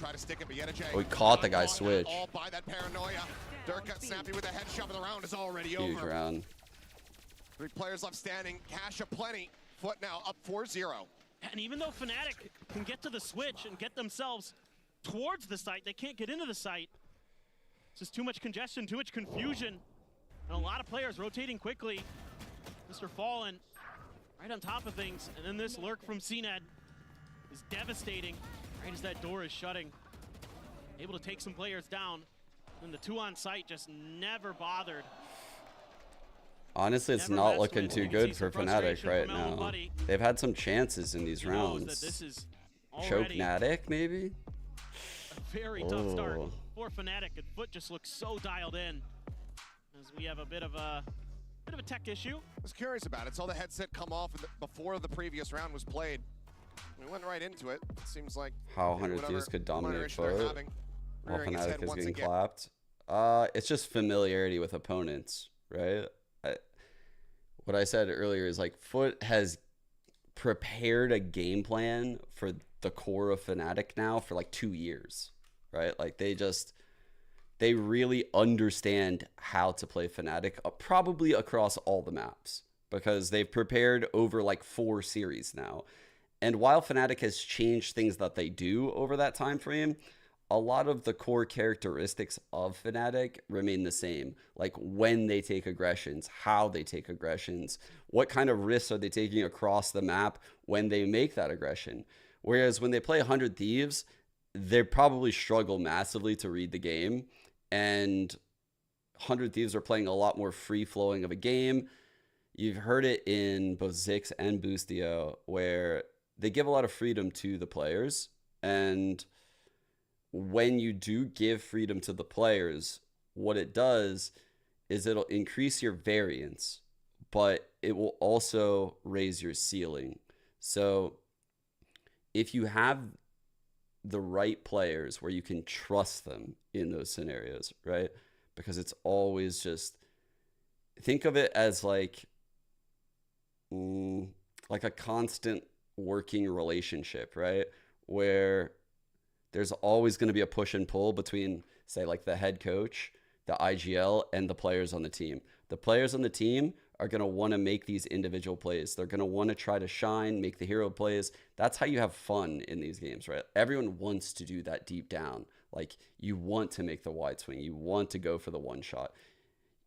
Oh, he caught the guy's switch. All by that paranoia. Durka snappy with a head shove, and the round is already Huge over. round. 3 players left standing. Cash aplenty. Foot now up 4-0. And even though Fnatic can get to the switch and get themselves towards the site, they can't get into the site. It's just too much congestion, too much confusion. And a lot of players rotating quickly. Mr. Fallen right on top of things. And then this lurk from CNED is devastating right as that door is shutting. Able to take some players down. And the 2 on site just never bothered. Honestly, it's not looking too good for Fnatic right now. They've had some chances in these rounds. Choke Fnatic, maybe? A very tough start for Fnatic, and Foot just looks so dialed in. As we have a bit of a tech issue. I was curious about it. Saw the headset come off before the previous round was played. We went right into it. It seems like how 100 Thieves could dominate Foot while Fnatic is getting clapped. It's just familiarity with opponents, right? What I said earlier is like Foot has prepared a game plan for the core of Fnatic now for like 2 years, right? Like they really understand how to play Fnatic, probably across all the maps, because they've prepared over like 4 series now. And while Fnatic has changed things that they do over that time frame, a lot of the core characteristics of Fnatic remain the same. Like when they take aggressions, how they take aggressions, what kind of risks are they taking across the map when they make that aggression. Whereas when they play 100 Thieves, they probably struggle massively to read the game. And 100 Thieves are playing a lot more free-flowing of a game. You've heard it in both Zix and Boostio, where they give a lot of freedom to the players. And when you do give freedom to the players, what it does is it'll increase your variance, but it will also raise your ceiling. So if you have the right players where you can trust them in those scenarios, right? Because it's always just, think of it as like a constant working relationship, right? Where there's always going to be a push and pull between, say, like the head coach, the IGL, and the players on the team. The players on the team are going to want to make these individual plays. They're going to want to try to shine, make the hero plays. That's how you have fun in these games, right? Everyone wants to do that deep down. Like, you want to make the wide swing. You want to go for the one shot.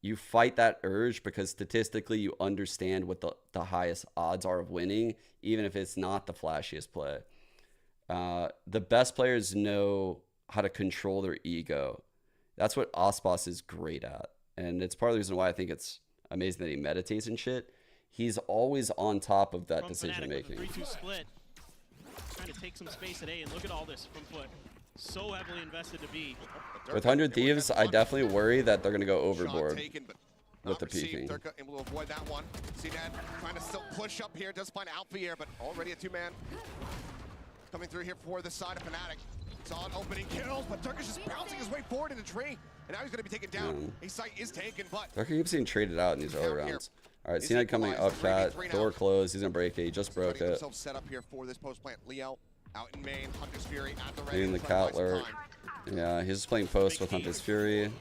You fight that urge because statistically you understand what the highest odds are of winning, even if it's not the flashiest play. The best players know how to control their ego. That's what Ospas is great at. And it's part of the reason why I think it's amazing that he meditates and shit. He's always on top of that decision making. 3-2 split. Trying to take some space at A, and look at all this from Foot. So heavily invested to B. With 100 Thieves, I definitely worry that they're going to go overboard with the peeking. Durka able to avoid that one. CNED trying to still push up here, does find Alpha here, but already a 2-man. Coming through here for the side of Fnatic. Solid opening kills, but Durka's just bouncing his way forward in the tree. And now he's going to be taken down. A site is taken, but Durka keeps getting traded out in these early rounds. All right, CNED coming up, cat. Door closed. He's going to break it. He just broke it. Set up here for this post plant. Leo out in main. Hunter's Fury at the ready. Getting the cat lurk. Yeah, he's just playing post with Hunter's Fury.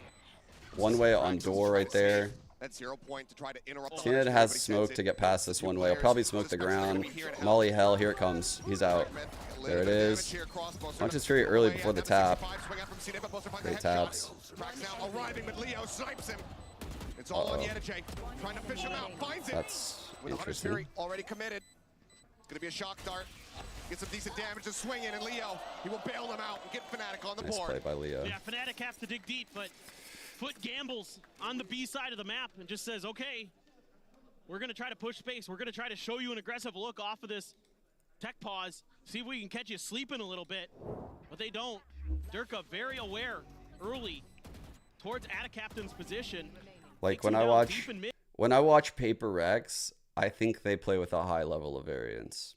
One way on door right there. That's 0 point to try to interrupt. CNED has smoke to get past this one way. I'll probably smoke the ground. Molly hell, here it comes. He's out. There it is. Hunter's Fury early before the tap. Great taps. It's all on EDG. Trying to fish him out. Finds it. That's with Hunter's interesting. Fury already committed. It's going to be a shock dart. Get some decent damage to swing in, and Leo, he will bail them out and get Fnatic on the Nice board. play by Leo. Yeah, Fnatic have to dig deep, but Foot gambles on the B side of the map and just says, okay, we're going to try to push space. We're going to try to show you an aggressive look off of this tech pause. See if we can catch you sleeping a little bit. But they don't. Durka very aware early towards Attacaptain's position. Like when I watch PRX, I think they play with a high level of variance.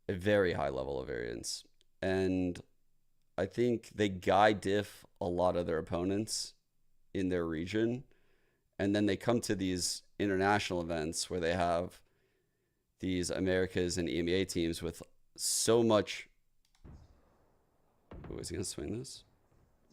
A very high level of variance. And I think they guide diff a lot of their opponents in their region. And then they come to these international events where they have these Americas and EMEA teams with so much. Who is he going to swing this?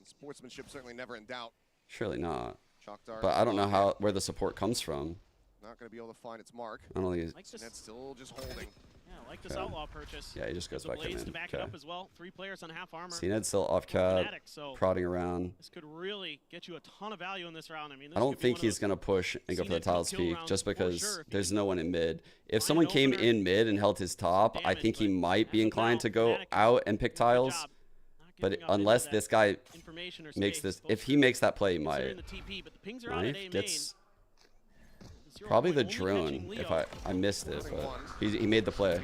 Sportsmanship certainly never in doubt. Surely not. But I don't know where the support comes from. Not going to be able to find its mark. I don't think he's... That's still just holding. Yeah, like this outlaw purchase. Yeah, he just goes back in. To back it up as well. 3 players on half armor. CNED's still off cat, prodding around. This could really get you a ton of value in this round. I mean, I don't think he's going to push and go for the tiles peak just because there's no one in mid. If someone came in mid and held his top, I think he might be inclined to go out and pick tiles. But unless this guy makes this, if he makes that play, he might. Knife gets probably the drone. If I missed it, but he made the play.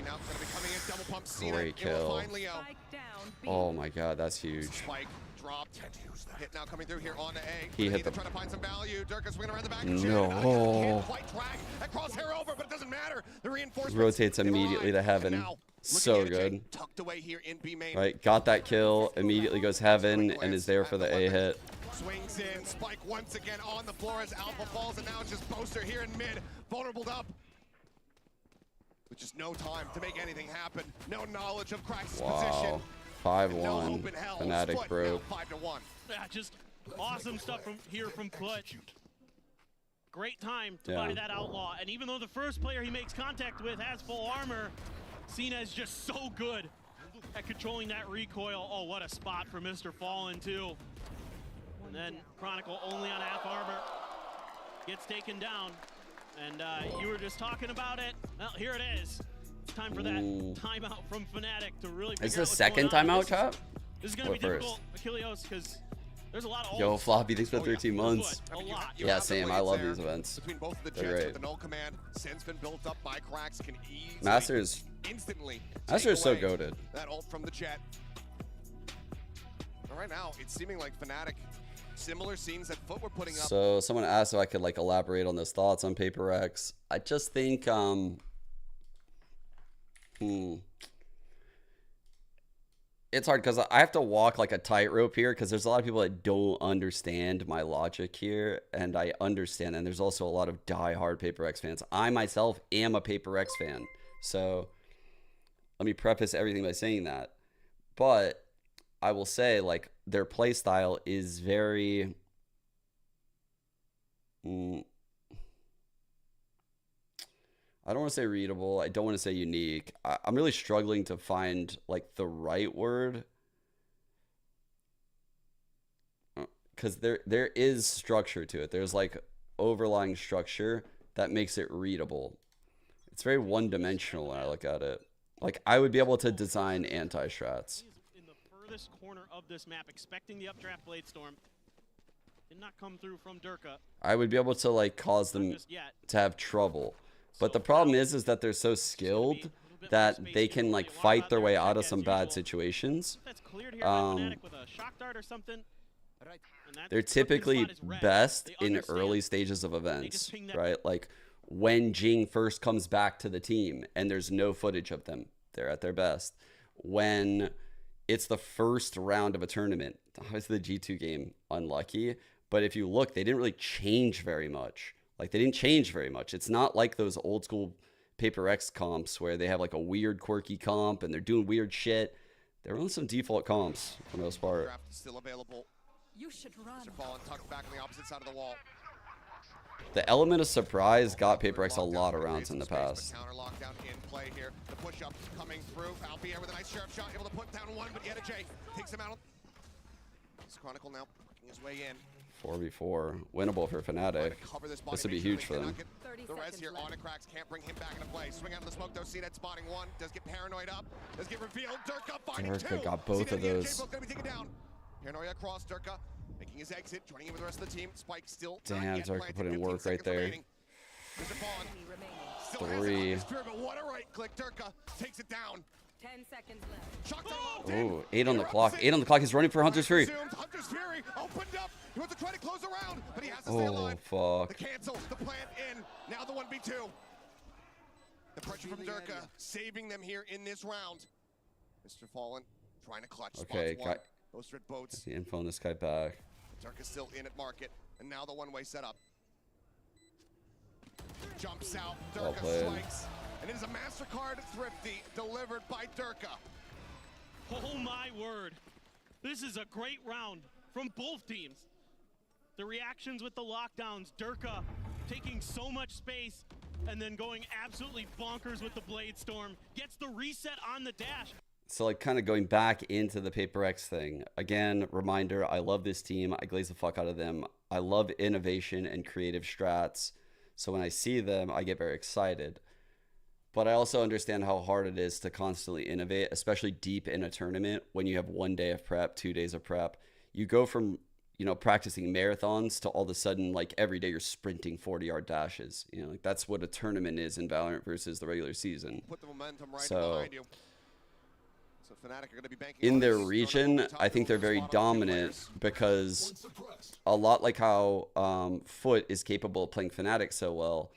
Great kill. Oh my god, that's huge. Hit now coming through here on A. He hit the. Trying to find some value. Durka swinging around the back. No. That crosshair over, but it doesn't matter. The reinforcements rotates immediately to heaven. So good. Tucked away here in B main. Right, got that kill. Immediately goes heaven and is there for the A hit. Swings in. Spike once again on the floor as Alpha falls, and now it's just Boaster here in mid, vulnerable up. With just no time to make anything happen. No knowledge of Crack's position. 5-1. Fnatic broke. 5-1. Yeah, just awesome stuff from Foot. Great time to buy that outlaw. And even though the first player he makes contact with has full armor, Cena's just so good at controlling that recoil. Oh, what a spot for Mr. Fallen, too. And then Chronicle only on half armor gets taken down. And you were just talking about it. Well, here it is. It's time for that timeout from Fnatic to really figure out what's second going on. timeout, chap? This is going to be difficult, Achilleos, because there's a lot of Yo, Floppy, thanks for 13 months. A lot. Yeah, same. I love these events. Between both of the They're jets great. with the null command, sense been built up by Cracks, can easily Masters is so goated. That ult from the jet. But right now, it's seeming like Fnatic, similar scenes that Foot were putting up. So someone asked if I could like elaborate on those thoughts on PRX. I just think it's hard because I have to walk like a tightrope here because there's a lot of people that don't understand my logic here, and I understand. And there's also a lot of diehard PRX fans. I myself am a PRX fan, so let me preface everything by saying that. But I will say, like, their play style is very I don't want to say readable. I don't want to say unique. I'm really struggling to find like the right word, because there is structure to it. There's like overlying structure that makes it readable. It's very one-dimensional when I look at it. Like, I would be able to design anti-strats. In the furthest corner of this map, expecting the updraft Blade Storm. Did not come through from Durka. I would be able to like cause them to have trouble. But the problem is that they're so skilled that they can like fight their way out of some bad situations. They're typically best in early stages of events, right? Like when Jing first comes back to the team and there's no footage of them, they're at their best. When it's the first round of a tournament, obviously the G2 game, unlucky. But if you look, they didn't really change very much. Like, they didn't change very much. It's not like those old school PRX comps where they have like a weird quirky comp and they're doing weird shit. They're on some default comps for the most part. Draft is still available. You should run. Fallen tucked back on the opposite side of the wall. The element of surprise got PRX a lot of rounds in the past. Counter lockdown in play here. The push up coming through. Alpier with a nice sheriff shot, able to put down one, but EDG takes him out. This Chronicle now working his way in. 4v4, winnable for Fnatic. This would be huge for them. The res here on Cracks can't bring him back into play. Swing out of the smoke though. CNED spotting one. Does get paranoid up. Does get revealed. Durka finding two. Durka got both of those. Gonna be taken down. Paranoia across Durka, making his exit, joining in with the rest of the team. Spike still. Damn, Durka put in work right there. 3. What a right click. Durka takes it down. 10 seconds left. Ooh, 8 on the clock. 8 on the clock. He's running for Hunter's Fury. Hunter's Fury opened up. He wants to try to close around, but he has to stay alive. Fuck. The cancel, the plant in. Now the 1v2. The pressure from Durka saving them here in this round. Mr. Fallen trying to clutch. Okay, got those red boats. the info on this guy back. Durka's still in at market, and now the one-way setup. Jumps out. Durka strikes. And it is a MasterCard Thrifty delivered by Durka. Oh my word. This is a great round from both teams. The reactions with the lockdowns, Durka taking so much space and then going absolutely bonkers with the Blade Storm. Gets the reset on the dash. So like kind of going back into the PRX thing. Again, reminder, I love this team. I glaze the fuck out of them. I love innovation and creative strats. So when I see them, I get very excited. But I also understand how hard it is to constantly innovate, especially deep in a tournament when you have 1 day of prep, 2 days of prep. You go from, you know, practicing marathons to all of a sudden, like every day you're sprinting 40-yard dashes. You know, like that's what a tournament is in Valorant versus the regular season. Put the momentum right behind you. So Fnatic are going to be banking in their region, I think they're very dominant because a lot like how Foot is capable of playing Fnatic so well,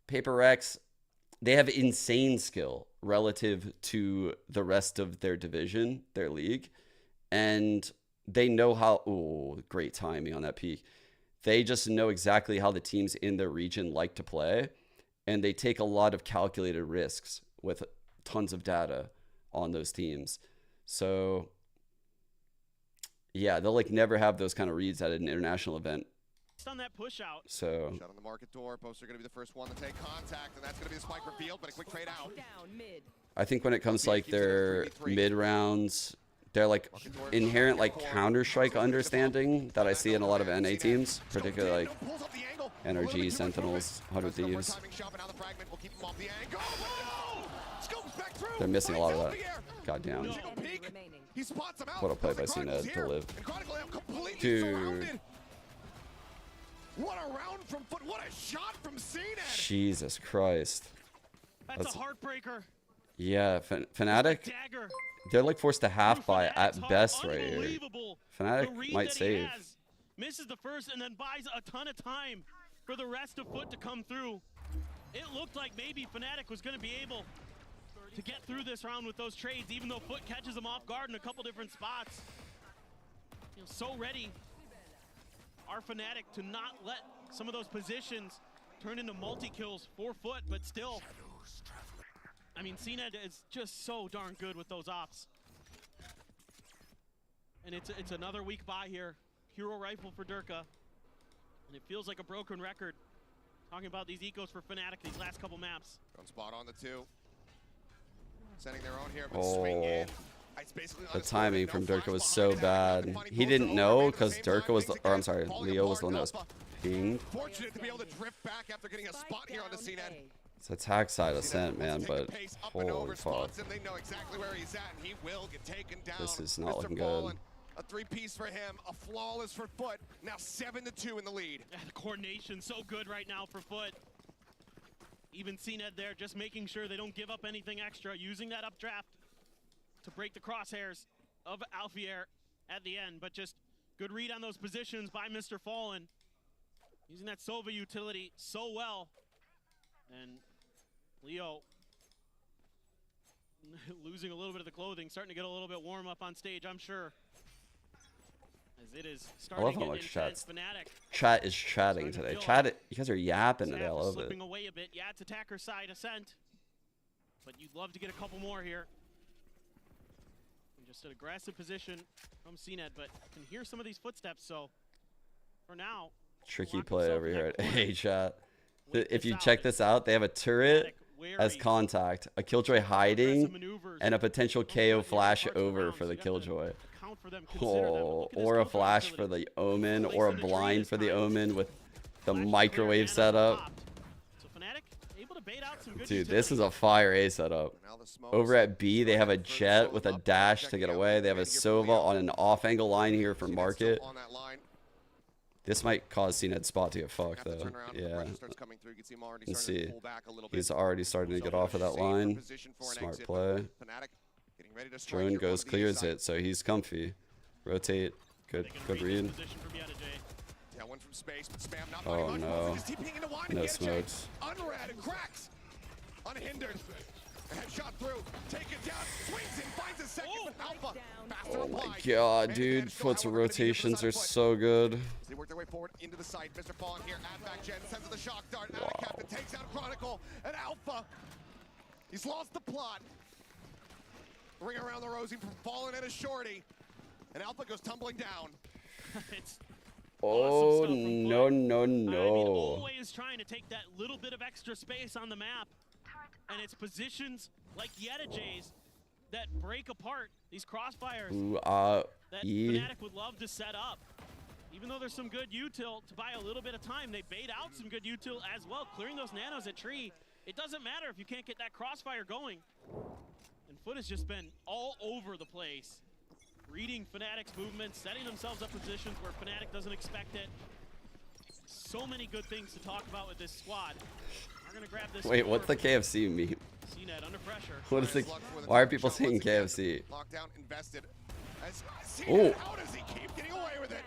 PRX, they have insane skill relative to the rest of their division, their league, and they know how, ooh, great timing on that peak. They just know exactly how the teams in their region like to play, and they take a lot of calculated risks with tons of data on those teams. So yeah, they'll like never have those kind of reads at an international event. On that push out. So shot on the market door. Poster going to be the first one to take contact, and that's going to be the spike revealed, but a quick trade out. I think when it comes to like their mid rounds, they're like inherent like counter-strike understanding that I see in a lot of NA teams, particularly like NRG, Sentinels, 100 Thieves. They're missing a lot of that. Goddamn. What a play by CNED to live. Dude. What a round from Foot. What a shot from CNED. Jesus Christ. That's a heartbreaker. Yeah, Fnatic, they're like forced to half buy at best right here. Fnatic might save. Misses the first and then buys a ton of time for the rest of Foot to come through. It looked like maybe Fnatic was going to be able to get through this round with those trades, even though Foot catches them off guard in a couple different spots. You know, so ready are Fnatic to not let some of those positions turn into multi-kills for Foot, but still, I mean, CNED is just so darn good with those ops. And it's another week by here. Hero rifle for Durka. And it feels like a broken record. Talking about these ecos for Fnatic these last couple maps. Drone spot on the 2. Sending their own here, but swing in. The timing from Durka was so bad. He didn't know because Durka was the, or I'm sorry, Leo was the one that was pinged. Fortunate to be able to drift back after getting a spot here on the CNED. It's attack side ascent, man, but holy fuck. They know exactly where he's at, and he will get taken down. This is not looking good. A 3-piece for him, a flawless for Foot. Now 7-2 in the lead. Yeah, the coordination so good right now for Foot. Even CNED there, just making sure they don't give up anything extra, using that updraft to break the crosshairs of Alfier at the end, but just good read on those positions by Mr. Fallen. Using that Sova utility so well. And Leo losing a little bit of the clothing, starting to get a little bit warm up on stage, I'm sure. As it is starting I love how much Fnatic. Chat is chatting today. You guys are yapping today. I love it. Slipping away a bit. Yeah, it's attacker side ascent. But you'd love to get a couple more here. Just an aggressive position from CNED, but can hear some of these footsteps, so for now. Tricky play over here at A chat. If you check this out, they have a turret as contact, a Killjoy hiding, and a potential KO flash over for the Killjoy. Oh, or a flash for the Omen, or a blind for the Omen with the microwave setup. Dude, this is a fire A setup. Over at B, they have a Jet with a dash to get away. They have a Sova on an off-angle line here for market. This might cause CNED's spot to get fucked though. Yeah. And see, he's already starting to get off of that line. Smart play. Drone goes, clears it, so he's comfy. Rotate. Good read. Oh no. No smokes. Unhindered. A headshot through. Take it down. Swings and finds a second with Alpha. Oh my god, dude. Foot's rotations are so good. They work their way forward into the site. Mr. Fallen here at back gen sends the shock dart. Wow. Captain takes out Chronicle and Alpha. He's lost the plot. Ring around the rosy from Fallen and a shorty. And Alpha goes tumbling down. Oh no. I mean, always trying to take that little bit of extra space on the map. And it's positions like EDG's that break apart these crossfires that Fnatic would love to set up. Even though there's some good util to buy a little bit of time, they bait out some good util as well, clearing those nanos at tree. It doesn't matter if you can't get that crossfire going. And Foot has just been all over the place, reading Fnatic's movements, setting themselves up positions where Fnatic doesn't expect it. So many good things to talk about with this squad. Grab this. Wait, what's the KFC meme? CNED under pressure. What is the? Why are people saying KFC? Lockdown invested. Oh. How does he keep getting away with it?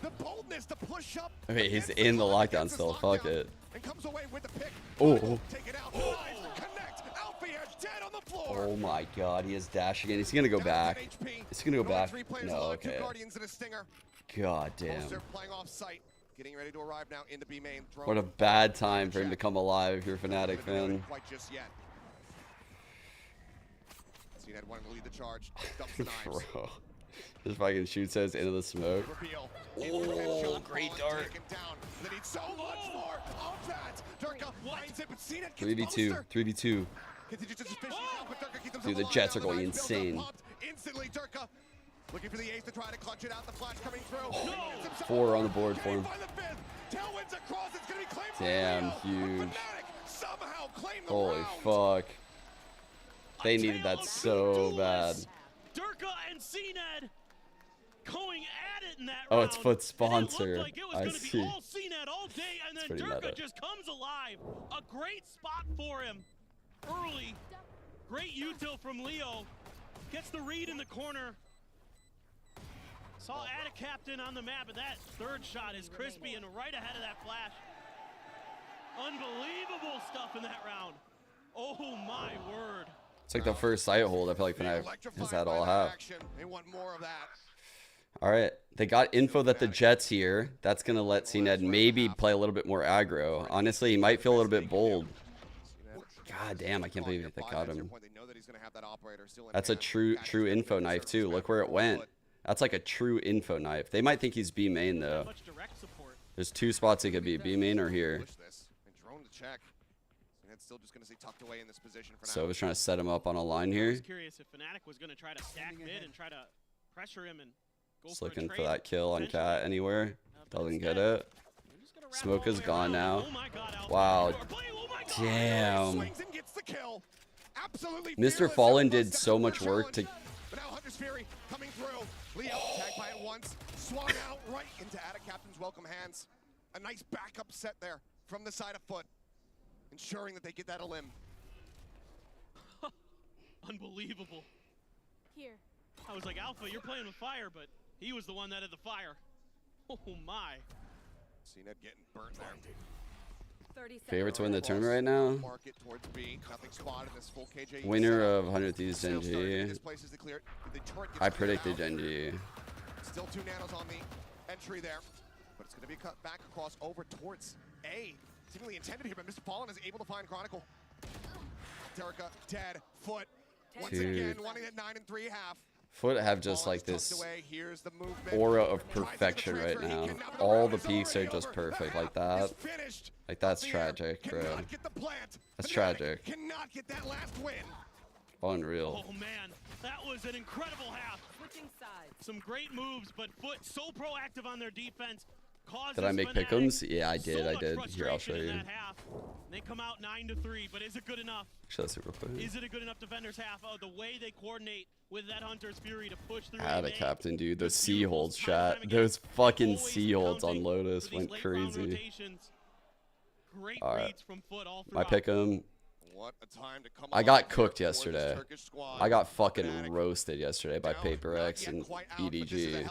The boldness to push up. Okay, he's in the lockdown still. Fuck it. And comes away with the pick. Oh. Take it out. Connect. Alfie dead on the floor. Oh my god, he is dashing in. He's gonna go back. Is he gonna go back? No, okay. God damn. Playing off site. Getting ready to arrive now into B main. What a bad time for him to come alive if you're a Fnatic fan. Quite just yet. CNED wanting to lead the charge. Dumps the knives. Bro. This fucking shoot says into the smoke. Oh, great dart. 3v2. 3v2. Dude, the Jets are going insane. Looking for the ace to try to clutch it out. The flash coming through. Oh, 4 on the board for him. Damn, huge. Holy fuck. They needed that so bad. Durka and CNED going at it in that round. Oh, it's Foot sponsor. Like it was I gonna see. Be all CNED all day, and then Durka just comes alive. A great spot for him early. Great util from Leo. Gets the read in the corner. Saw Attic Captain on the map, but that third shot is crispy and right ahead of that flash. Unbelievable stuff in that round. Oh my word. It's like the first sight hold I feel like Fnatic has had all have. They want more of that. All right, they got info that the Jet's here. That's going to let CNED maybe play a little bit more aggro. Honestly, he might feel a little bit bold. God damn, I can't believe they got him. That's a true info knife too. Look where it went. That's like a true info knife. They might think he's B main though. There's 2 spots he could be, B main or here. So I was trying to set him up on a line here. I was curious if Fnatic was going to try to stack mid and try to pressure him and go Just looking for that kill on Cat anywhere. Doesn't get it. Smoke is gone now. Wow. Damn. Mr. Fallen did so much work to... Leo tagged by it once, swung out right into Attic Captain's welcome hands. A nice backup set there from the side of Foot, ensuring that they get that a limb. Unbelievable. Here. I was like, Alpha, you're playing with fire, but he was the one that had the fire. Oh my. CNED getting burnt there. Favorite to win the tournament right now? Winner of 100 Thieves Gen.G. I predicted Gen.G. Still 2 nanos on the entry there, but it's going to be cut back across over towards A. Seemingly intended here, but Mr. Fallen is able to find Chronicle. Durka dead. Foot once again wanting at 9 3/2. Foot have just like this aura of perfection right now. All the peaks are just perfect like that. Like that's tragic, bro. That's tragic. Unreal. Oh man, that was an incredible half. Some great moves, but Foot so proactive on their defense. Did I make pick'ems? Yeah, I did. Here, I'll show you. They come out 9-3, but is it good enough? Actually, that's super quick. Is it a good enough defender's half? Oh, the way they coordinate with that Hunter's Fury to push through. Ah, the captain, dude. Those sea holds, chat. Those fucking sea holds on Lotus went crazy. Great reads from Foot all My pick 'em. I got cooked yesterday. I got fucking roasted yesterday by PRX and EDG.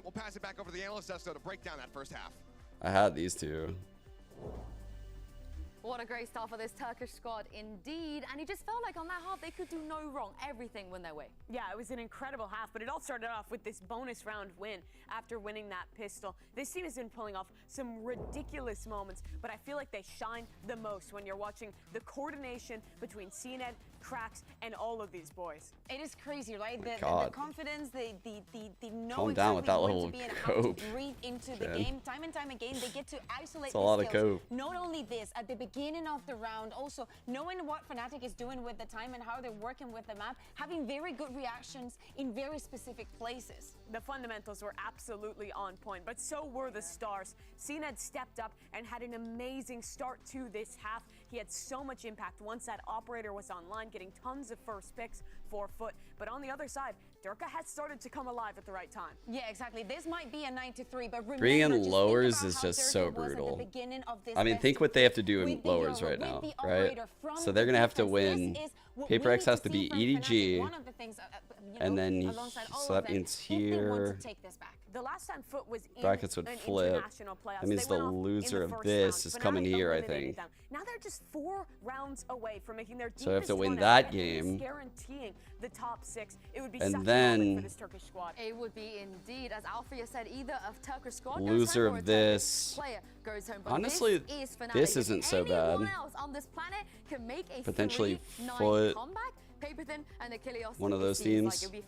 We'll pass it back over to the analyst desk to break down that first half. I had these two. What a great start for this Turkish squad indeed. And it just felt like on that half they could do no wrong. Everything went their way. Yeah, it was an incredible half, but it all started off with this bonus round win after winning that pistol. This team has been pulling off some ridiculous moments, but I feel like they shine the most when you're watching the coordination between CNED, Cracks, and all of these boys. It is crazy, right? The confidence, the know Calm down with that little to be and cope. how to breathe into the game. Time and time again, they get to isolate a lot the of skills. cope. Not only this, at the beginning of the round, also knowing what Fnatic is doing with the time and how they're working with the map, having very good reactions in very specific places. The fundamentals were absolutely on point, but so were the stars. CNED stepped up and had an amazing start to this half. He had so much impact once that operator was online, getting tons of first picks for Foot. But on the other side, Durka has started to come alive at the right time. Yeah, exactly. This might be a 9-3, but remember, Bringing in lowers is just so brutal. I mean, think what they have to do in lowers right now, right? So they're going to have to win. PRX has to beat EDG. And then, so that means here, the last time Foot was in brackets would flip. That means the loser of this is coming here, I think. Now they're just 4 rounds away from making their so they have to win that game. Guaranteeing the top 6. It would be and such then, a moment for this Turkish squad. It would be indeed, as Alfia said, either of Turkish squad loser goes home of this. Player goes home. But Honestly, this isn't so bad. Anyone else on this planet can make a potentially 3-9 comeback. Paperthin and Achilles, one of those teams. Like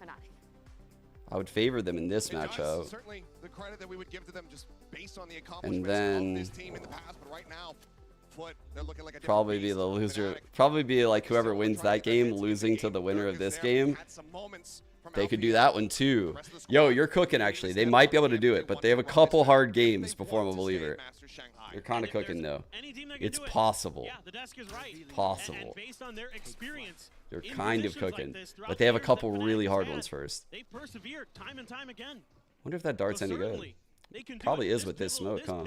I would favor them in this matchup. Certainly the credit that we would give to them just based on the and then of this team in the past, but right now, Foot, they're looking like a probably be the loser. Probably be like whoever wins that game losing to the winner of this game. They could do that one too. Yo, you're cooking actually. They might be able to do it, but they have a couple hard games before I'm a believer. You're kind of cooking though. It's possible. Possible. They're kind of cooking, but they have a couple really hard ones first. They persevere time and time again. Wonder if that dart's any good. Probably is with this smoke, huh?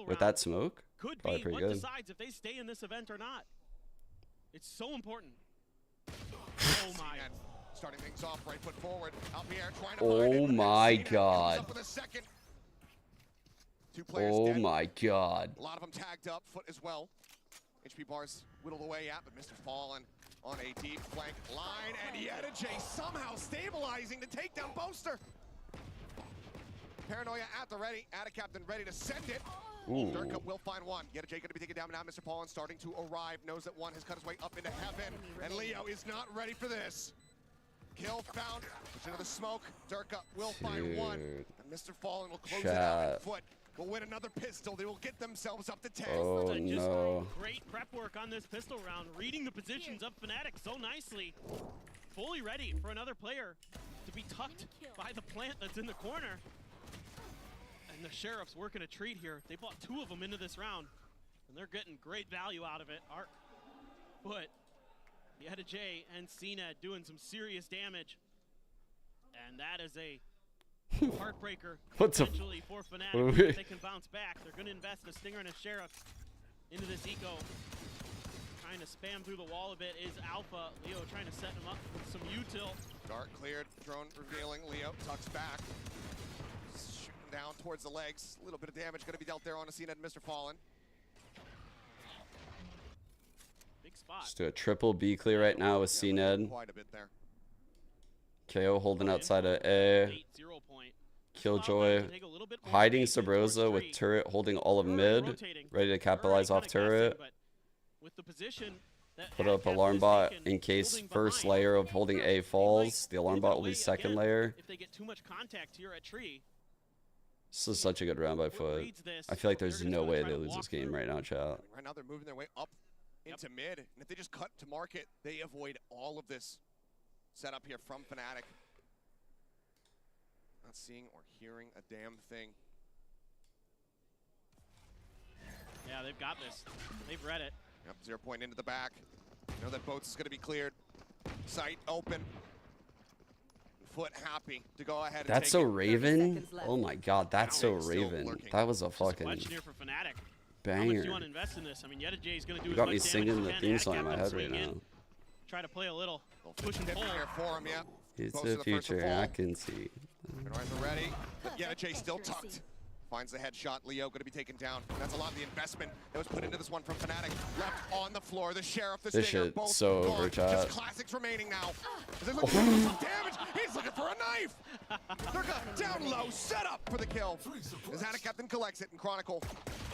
With that smoke, probably pretty good. Decides if they stay in this event or not. It's so important. Oh my. Starting things off, right foot forward. Oh my god. Oh my god. A lot of them tagged up, Foot as well. HP bars whittled away at, but Mr. Fallen on a deep flank line, and EDG somehow stabilizing to take down Boaster. Paranoia at the ready, Captain ready to send it. Durka will find one. EDG going to be taken down now. Mr. Fallen starting to arrive, knows that one has cut his way up into heaven, and Leo is not ready for this. Kill found, push into the smoke. Durka will find one, and Mr. Fallen will close it out at Foot. Will win another pistol. They will get themselves up to 10. Oh no. Great prep work on this pistol round. Reading the positions of Fnatic so nicely. Fully ready for another player to be tucked by the plant that's in the corner. And the Sheriff's working a treat here. They bought 2 of them into this round, and they're getting great value out of it. Arc, Foot, EDG, and CNED doing some serious damage. And that is a heartbreaker potentially for Fnatic. If they can bounce back, they're going to invest a Stinger and a Sheriff into this eco. Trying to spam through the wall a bit is Alpha. Leo trying to set him up with some util. Dart cleared, drone revealing. Leo tucks back. Shooting down towards the legs. A little bit of damage going to be dealt there on a CNED Mr. Fallen. Big spot. Just do a triple B clear right now with CNED. Quite a bit there. KO holding outside of A. Killjoy hiding Sabrosa with turret holding all of mid. Ready to capitalize off turret. Put up alarm bot in case first layer of holding A falls. The alarm bot will be second layer. If they get too much contact here at tree. This is such a good round by Foot. I feel like there's no way they lose this game right now, chat. Right now they're moving their way up into mid. And if they just cut to market, they avoid all of this setup here from Fnatic. Not seeing or hearing a damn thing. Yeah, they've got this. They've read it. Yep, 0 point into the back. You know that boats is going to be cleared. Sight open. Foot happy to go ahead and That's so Raven. Oh my god, that's so Raven. That was a fucking banger. You want to invest in this? I mean, EDG is going to do You got me singing the theme song in my head right now. Try to play a little push and pull. For him, yeah. It's the future, I can see. Ready, but EDG still tucked. Finds the headshot. Leo going to be taken down. And that's a lot of the investment that was put into this one from Fnatic. Left on the floor. The Sheriff, the This Stinger, shit both so gone. over, chat. Just classics remaining now. As they look for some damage. He's looking for a knife. Durka down low. Set up for the kill. As Hannah Captain collects it, and Chronicle,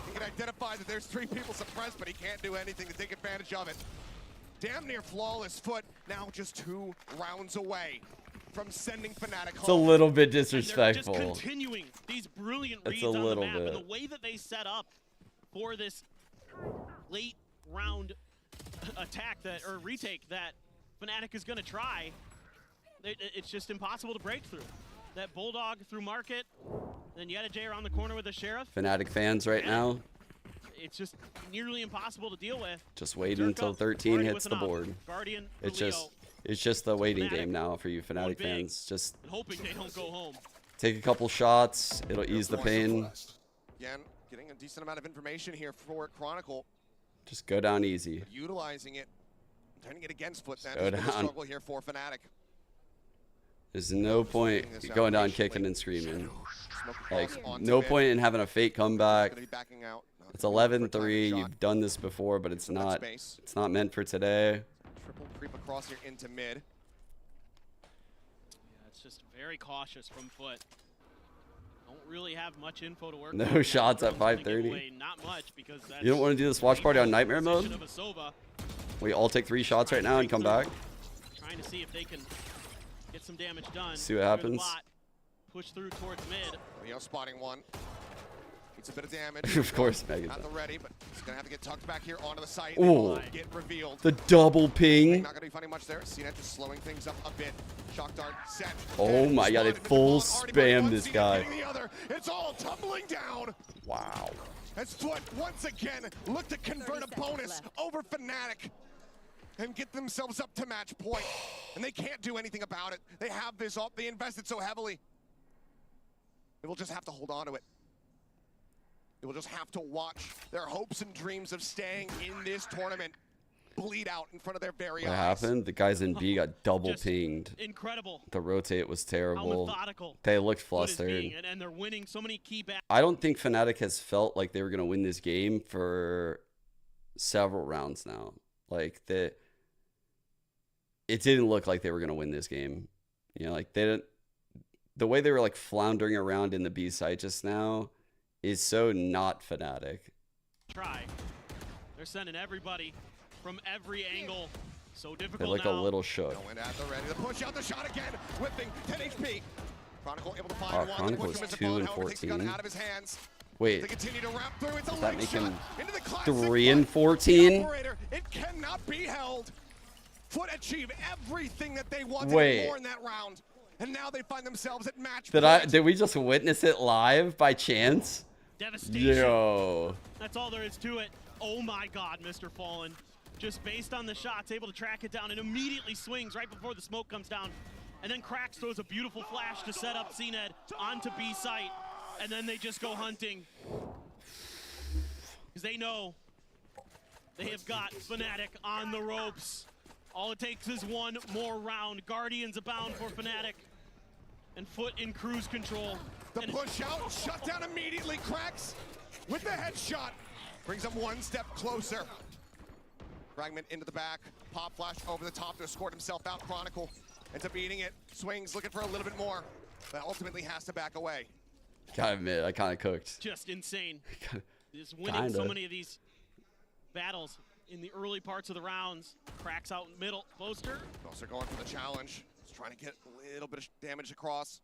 he can identify that there's 3 people suppressed, but he can't do anything to take advantage of it. Damn near flawless Foot. Now just 2 rounds away from sending Fnatic home. It's a little bit disrespectful. And they're just continuing these brilliant reads on the map, and the way that they set up for this late round attack or retake that Fnatic is going to try, it's just impossible to break through. That Bulldog through Market, then EDG around the corner with the Sheriff. Fnatic fans right now. It's just nearly impossible to deal with. Just waiting until 13 hits the board. Guardian, It's just the waiting game now for you Fnatic fans. Just hoping they don't go home. Take a couple shots. It'll ease the pain. Again, getting a decent amount of information here for Chronicle. Just go down easy. Utilizing it. Turning it against Foot. That go has been a down. struggle here for Fnatic. There's no point going down kicking and screaming. Like, no point in having a fake comeback. It's 11-3. You've done this before, but it's not meant for today. Triple creep across here into mid. Yeah, it's just very cautious from Foot. Don't really have much info to work. No shots at 5:30. Not much, because you don't want to do this watch party on Nightmare mode? We all take 3 shots right now and come back. Trying to see if they can get some damage done. See what happens. Push through towards mid. Leo spotting one. It's a bit of damage. Of course, Megan. Not the ready, but he's gonna have to get tucked back here onto the site. Ooh. Get revealed. The double ping. Not gonna be finding much there. CNET just slowing things up a bit. Shock dart set. Oh my god, they full spam this guy. It's all tumbling down. Wow. As Foot once again look to convert a bonus over Fnatic and get themselves up to match point. And they can't do anything about it. They have this up. They invested so heavily. They will just have to hold on to it. They will just have to watch their hopes and dreams of staying in this tournament bleed out in front of their very eyes. What happened? The guys in B got double pinged. Incredible. The rotate was terrible. How methodical they looked flustered. And they're winning so many key battles. I don't think Fnatic has felt like they were going to win this game for several rounds now. Like, it didn't look like they were going to win this game. You know, like, they didn't. The way they were, like, floundering around in the B site just now is so not Fnatic. They're sending everybody from every angle. So difficult. They look now. a little shook. Going at the ready to push out the shot again. Whipping 10 HP. Chronicle able to find one. Chronicle is 2 and 14. Out of his hands. Wait, they continue to wrap through. It's does a that make him 3 and 14? It cannot be held. Foot achieve everything that they wanted more in that round. And now they find themselves at match point. Did we just witness it live by chance? Devastation. Yo. That's all there is to it. Oh my god, Mr. Fallen. Just based on the shots, able to track it down and immediately swings right before the smoke comes down. And then Cracks throws a beautiful flash to set up CNED onto B site. And then they just go hunting. Because they know they have got Fnatic on the ropes. All it takes is one more round. Guardians abound for Fnatic. And Foot in cruise control. The push out, shut down immediately. Cracks with the headshot. Brings them one step closer. Fragment into the back. Pop flash over the top to escort himself out. Chronicle ends up beating it. Swings, looking for a little bit more. But ultimately has to back away. Gotta admit, I kind of cooked. Just insane. Just winning so many of these battles in the early parts of the rounds. Cracks out in middle. Closer. Also going for the challenge. Just trying to get a little bit of damage across.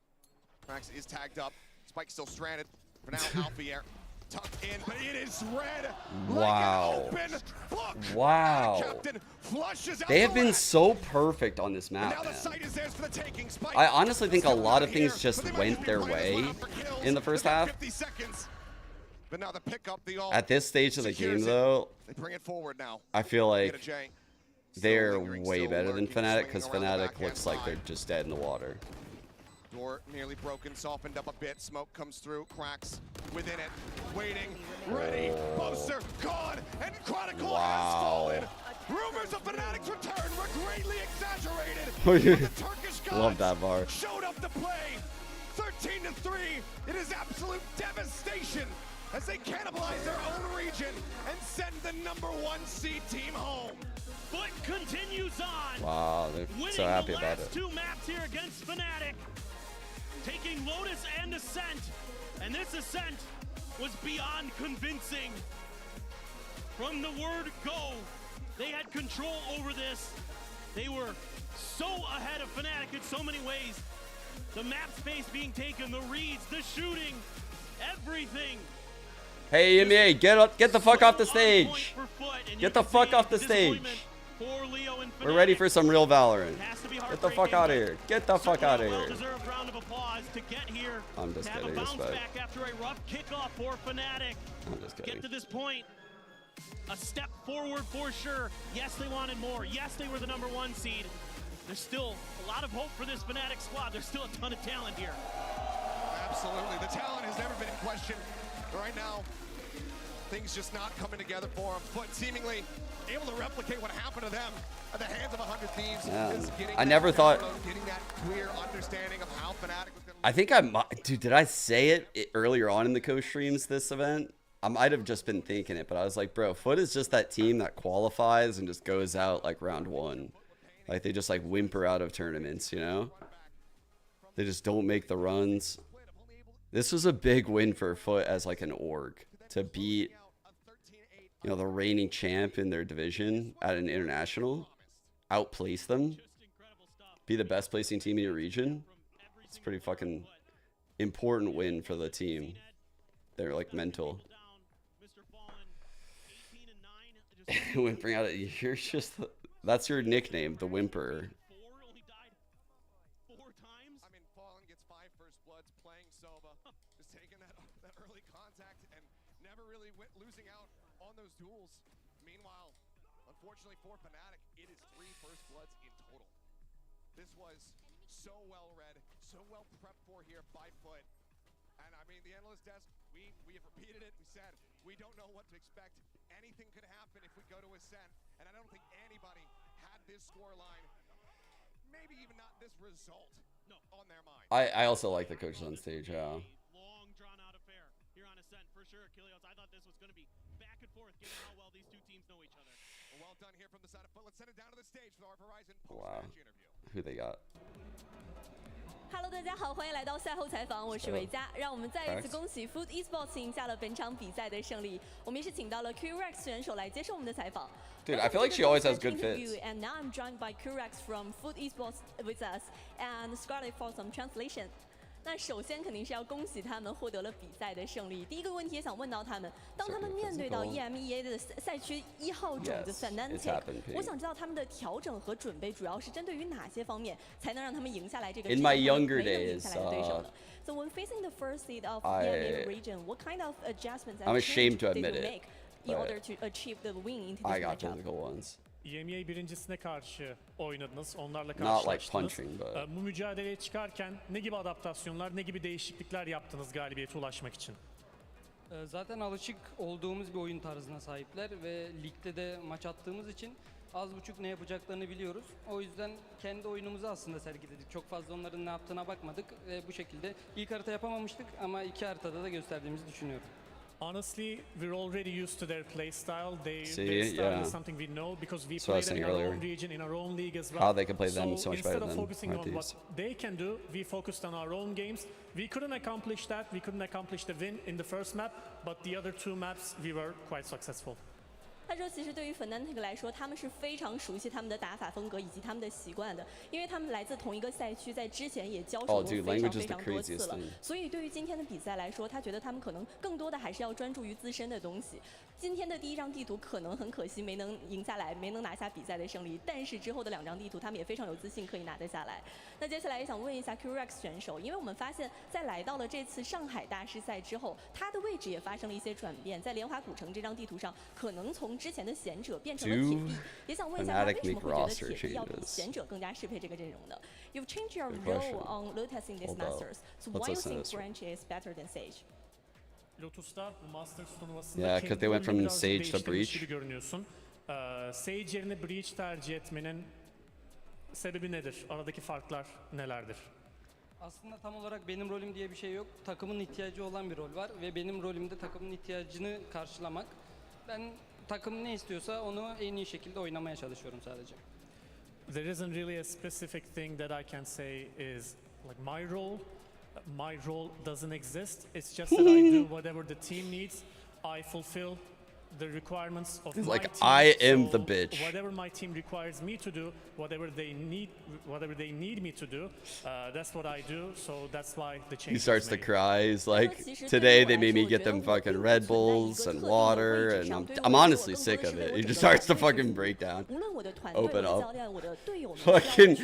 Cracks is tagged up. Spike still stranded. For now, Alfier tucked in, but it is red. Wow. Like an open book. Wow. Captain flushes out they have been so perfect on this map, now the man. site is theirs for the taking. Spike I honestly think a lot of things just went their way in the first half. But now the pickup, the all at this stage of the game, though, they bring it forward now. I feel like they're way better than Fnatic because Fnatic looks like they're just dead in the water. Door nearly broken, softened up a bit. Smoke comes through, cracks within it. Waiting, ready, Boaster, gone, and Chronicle has fallen. Rumors of Fnatic's return were greatly exaggerated. But the Turkish gods Love that bar. showed up to play. 13-3. It is absolute devastation as they cannibalize their own region and send the #1 seed team home. Foot continues on. Wow, they're so happy about it. Two maps here against Fnatic, taking Lotus and Ascent, and this Ascent was beyond convincing. From the word go, they had control over this. They were so ahead of Fnatic in so many ways. The map space being taken, the reads, the shooting, everything. Hey, EMEA, get the fuck off the stage. Get the fuck off the stage. We're ready for some real Valorant. Get the fuck out of here. Get the fuck out of here. I'm just kidding, respect. After a rough kickoff for Fnatic. I'm just kidding. Get to this point. A step forward for sure. Yes, they wanted more. Yes, they were the #1 seed. There's still a lot of hope for this Fnatic squad. There's still a ton of talent here. Absolutely. The talent has never been in question. Right now, things just not coming together for them. Foot seemingly able to replicate what happened to them at the hands of 100 Thieves. Yeah. I never thought. Getting that clear understanding of how Fnatic was going to. I think I might. Dude, did I say it earlier on in the co-streams this event? I might have just been thinking it, but I was like, bro, Foot is just that team that qualifies and just goes out like round 1. Like they just like whimper out of tournaments, you know? They just don't make the runs. This was a big win for Foot as like an org to beat, you know, the reigning champ in their division at an international, outplace them, be the best placing team in your region. It's a pretty fucking important win for the team. They're like mental. Whimpering out, you're just, that's your nickname, the Whimperer. I mean, Fallen gets 5 first bloods playing Sova, just taking that early contact and never really losing out on those duels. Meanwhile, unfortunately for Fnatic, it is 3 first bloods in total. This was so well read, so well prepped for here by Foot. And I mean, the analyst desk, we have repeated it. We said, we don't know what to expect. Anything could happen if we go to Ascent. And I don't think anybody had this scoreline, maybe even not this result, on their mind. I also like the coaches on stage, yeah. Long drawn out affair here on Ascent for sure. Kilios, I thought this was going to be back and forth given how well these two teams know each other. Well done here from the side of Foot. Let's send it down to the stage for our Verizon post-match interview. Who they got? Hello， 大家好，欢迎来到赛后采访，我是维嘉。让我们再一次恭喜 Foot Esports 赢下了本场比赛的胜利。我们也是请到了 PRX 选手来接受我们的采访。Dude, I feel like she always has good fits. And now I'm joined by PRX from Foot Esports with us and Scarlett for some translation. 那首先肯定是要恭喜他们获得了比赛的胜利。第一个问题也想问到他们，当他们面对到 EMEA 的赛区1号种子 Fnatic， 我想知道他们的调整和准备主要是针对于哪些方面，才能让他们赢下来这个 In my younger days, So when facing the first seed of EMEA region, what kind of adjustments I'm ashamed to admit did you make in order to achieve the win into this I got matchup? physical ones. EMEA birincisine karşı oynadınız, onlarla Not karşılaştınız. like punching, but Bu mücadeleye çıkarken ne gibi adaptasyonlar, ne gibi değişiklikler yaptınız galibiyete ulaşmak için? Zaten alışık olduğumuz bir oyun tarzına sahipler ve ligde de maç attığımız için az buçuk ne yapacaklarını biliyoruz. O yüzden kendi oyunumuzu aslında sergiledik. Çok fazla onların ne yaptığına bakmadık ve bu şekilde ilk harita yapamamıştık ama 2 haritada da gösterdiğimizi düşünüyorum. Honestly, we're already used to their play style. Their style yeah. is something we know because we So play them in our own region, in our own league as well. How they can play them so much better instead of than focusing on Arthurs. what they can do, we focused on our own games. We couldn't accomplish that. We couldn't accomplish the win in the first map, but the other 2 maps we were quite successful. 他说，其实对于 Fnatic 来说，他们是非常熟悉他们的打法风格以及他们的习惯的，因为他们来自同一个赛区，在之前也交手过非常多次了。所以对于今天的比赛来说，他觉得他们可能更多的还是要专注于自身的东西。今天的第一张地图可能很可惜没能赢下来，没能拿下比赛的胜利，但是之后的2张地图他们也非常有自信可以拿得下来。那接下来也想问一下 PRX 选手，因为我们发现，在来到了这次上海大师赛之后，他的位置也发生了一些转变，在莲华古城这张地图上，可能从之前的贤者变成了铁臂。也想问一下他为什么会觉得铁臂要比贤者更加适配这个阵容呢 ？You've changed your role on Lotus in this Masters, so why do you think French is better than Sage? Lotus'ta bu Masters turnuvasında Yeah, because they went from Sage to Breach. Görünüyorsun. Sage yerine Breach tercih etmenin sebebi nedir? Aradaki farklar nelerdir? Aslında tam olarak benim rolüm diye bir şey yok. Takımın ihtiyacı olan bir rol var ve benim rolüm de takımın ihtiyacını karşılamak. Ben takım ne istiyorsa onu en iyi şekilde oynamaya çalışıyorum sadece. There isn't really a specific thing that I can say is like my role. My role doesn't exist. It's just that I do whatever the team needs. I fulfill the requirements of my team. I am the bitch. Whatever my team requires me to do, whatever they need me to do, that's what I do. So that's why the change. He starts to cry. He's like, today they made me get them fucking Red Bulls and water, and I'm honestly sick of it. He just starts to fucking break down. Open up. Fucking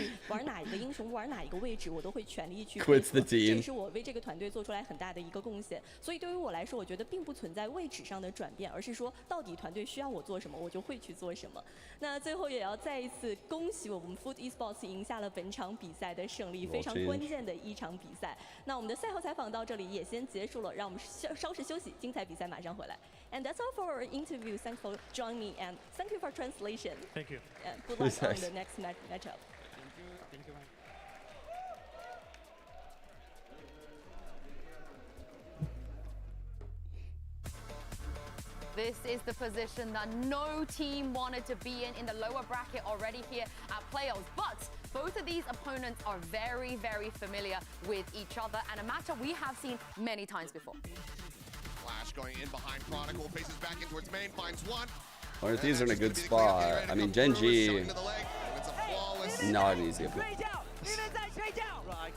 quits the team. 这是我为这个团队做出来很大的一个贡献。所以对于我来说，我觉得并不存在位置上的转变，而是说到底团队需要我做什么，我就会去做什么。那最后也要再一次恭喜我们 Foot Esports 赢下了本场比赛的胜利，非常关键的一场比赛。那我们的赛后采访到这里也先结束了，让我们稍事休息，精彩比赛马上回来。And that's all for our interview. Thanks for joining me and thank you for translation. Thank you. And good luck on the next matchup. Thank you. This is the position that no team wanted to be in the lower bracket already here at playoffs. But both of these opponents are very, very familiar with each other and a matchup we have seen many times before. Flash going in behind Chronicle, faces back into its main, finds one. Ortiz are in a good spot. I mean, Genji, not an easy opponent. Right.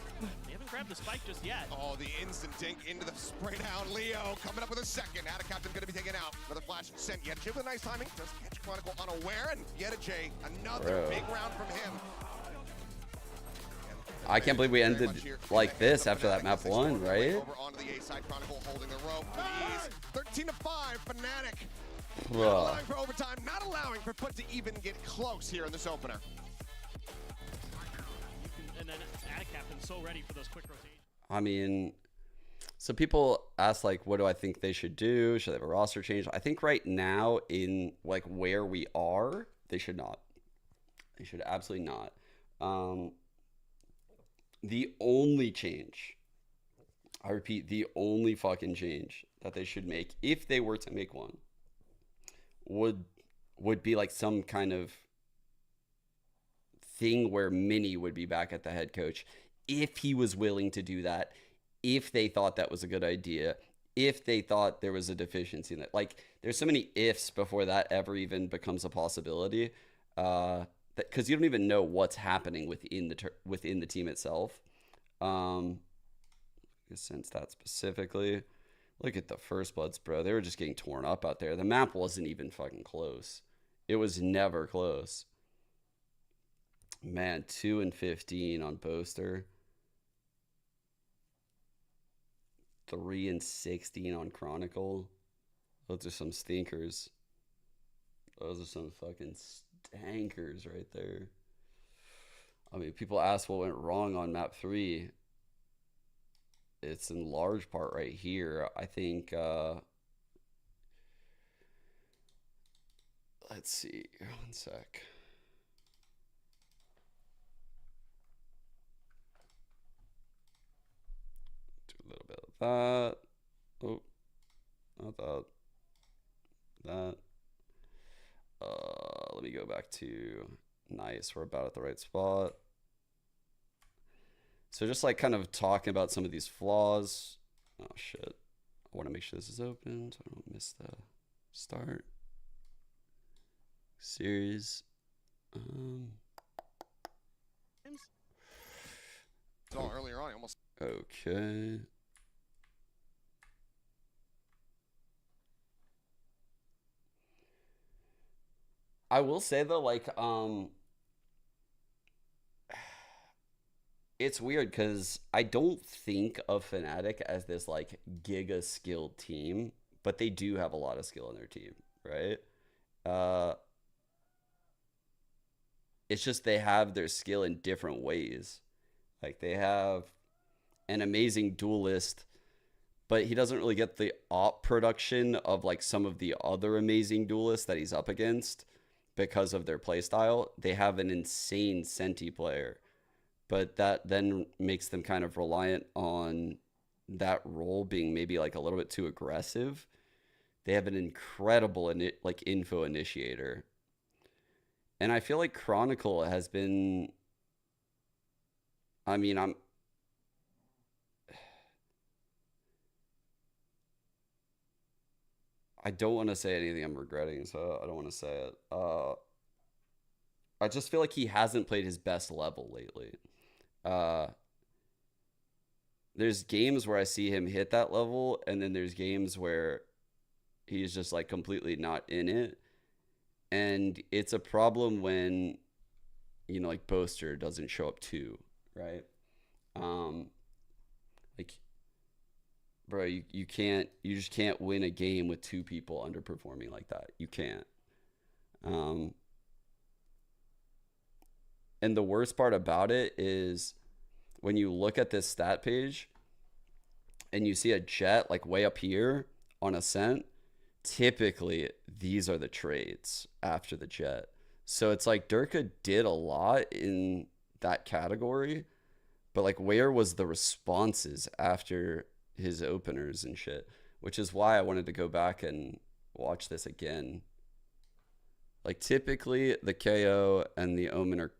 They haven't grabbed the spike just yet. Oh, the instant dink into the spray down. Leo coming up with a second. Captain going to be taken out. Another flash sent. Yetaj with a nice timing. Does catch Chronicle unaware. And Yetaj, another big round from him. I can't believe we ended like this after that map 1, right? Over onto the A side. Chronicle holding the rope. Please. 13-5. Fnatic. Not allowing for overtime. Not allowing for Foot to even get close here in this opener. And then Captain's so ready for those quick rotations. I mean, so people ask, like, what do I think they should do? Should they have a roster change? I think right now, in like where we are, they should not. They should absolutely not. The only change, I repeat, the only fucking change that they should make, if they were to make one, would be like some kind of thing where Mini would be back at the head coach, if he was willing to do that, if they thought that was a good idea, if they thought there was a deficiency in it. Like, there's so many ifs before that ever even becomes a possibility, that because you don't even know what's happening within the team itself. Since that specifically, look at the First Bloods, bro. They were just getting torn up out there. The map wasn't even fucking close. It was never close. Man, 2-15 on Boaster. 3-16 on Chronicle. Those are some stinkers. Those are some fucking stankers right there. I mean, people ask what went wrong on map 3. It's in large part right here. I think, let's see, 1 sec. Do a little bit of that. Oh, not that. That. Let me go back to nice. We're about at the right spot. So just like kind of talking about some of these flaws. Oh shit. I want to make sure this is open so I don't miss the start. Series. So earlier on, almost. Okay. I will say though, like, it's weird because I don't think of Fnatic as this like giga skilled team, but they do have a lot of skill in their team, right? It's just they have their skill in different ways. Like they have an amazing duelist, but he doesn't really get the op production of like some of the other amazing duelists that he's up against because of their playstyle. They have an insane Senti player, but that then makes them kind of reliant on that role being maybe like a little bit too aggressive. They have an incredible like info initiator. And I feel like Chronicle has been, I mean, I don't want to say anything I'm regretting, so I don't want to say it. I just feel like he hasn't played his best level lately. There's games where I see him hit that level, and then there's games where he's just like completely not in it. And it's a problem when, you know, like Boaster doesn't show up too, right? Like, bro, you just can't win a game with two people underperforming like that. You can't. And the worst part about it is when you look at this stat page and you see a Jet like way up here on Ascent, typically these are the trades after the Jet. So it's like Durka did a lot in that category, but like where was the responses after his openers and shit, which is why I wanted to go back and watch this again. Like typically the KO and the Omen are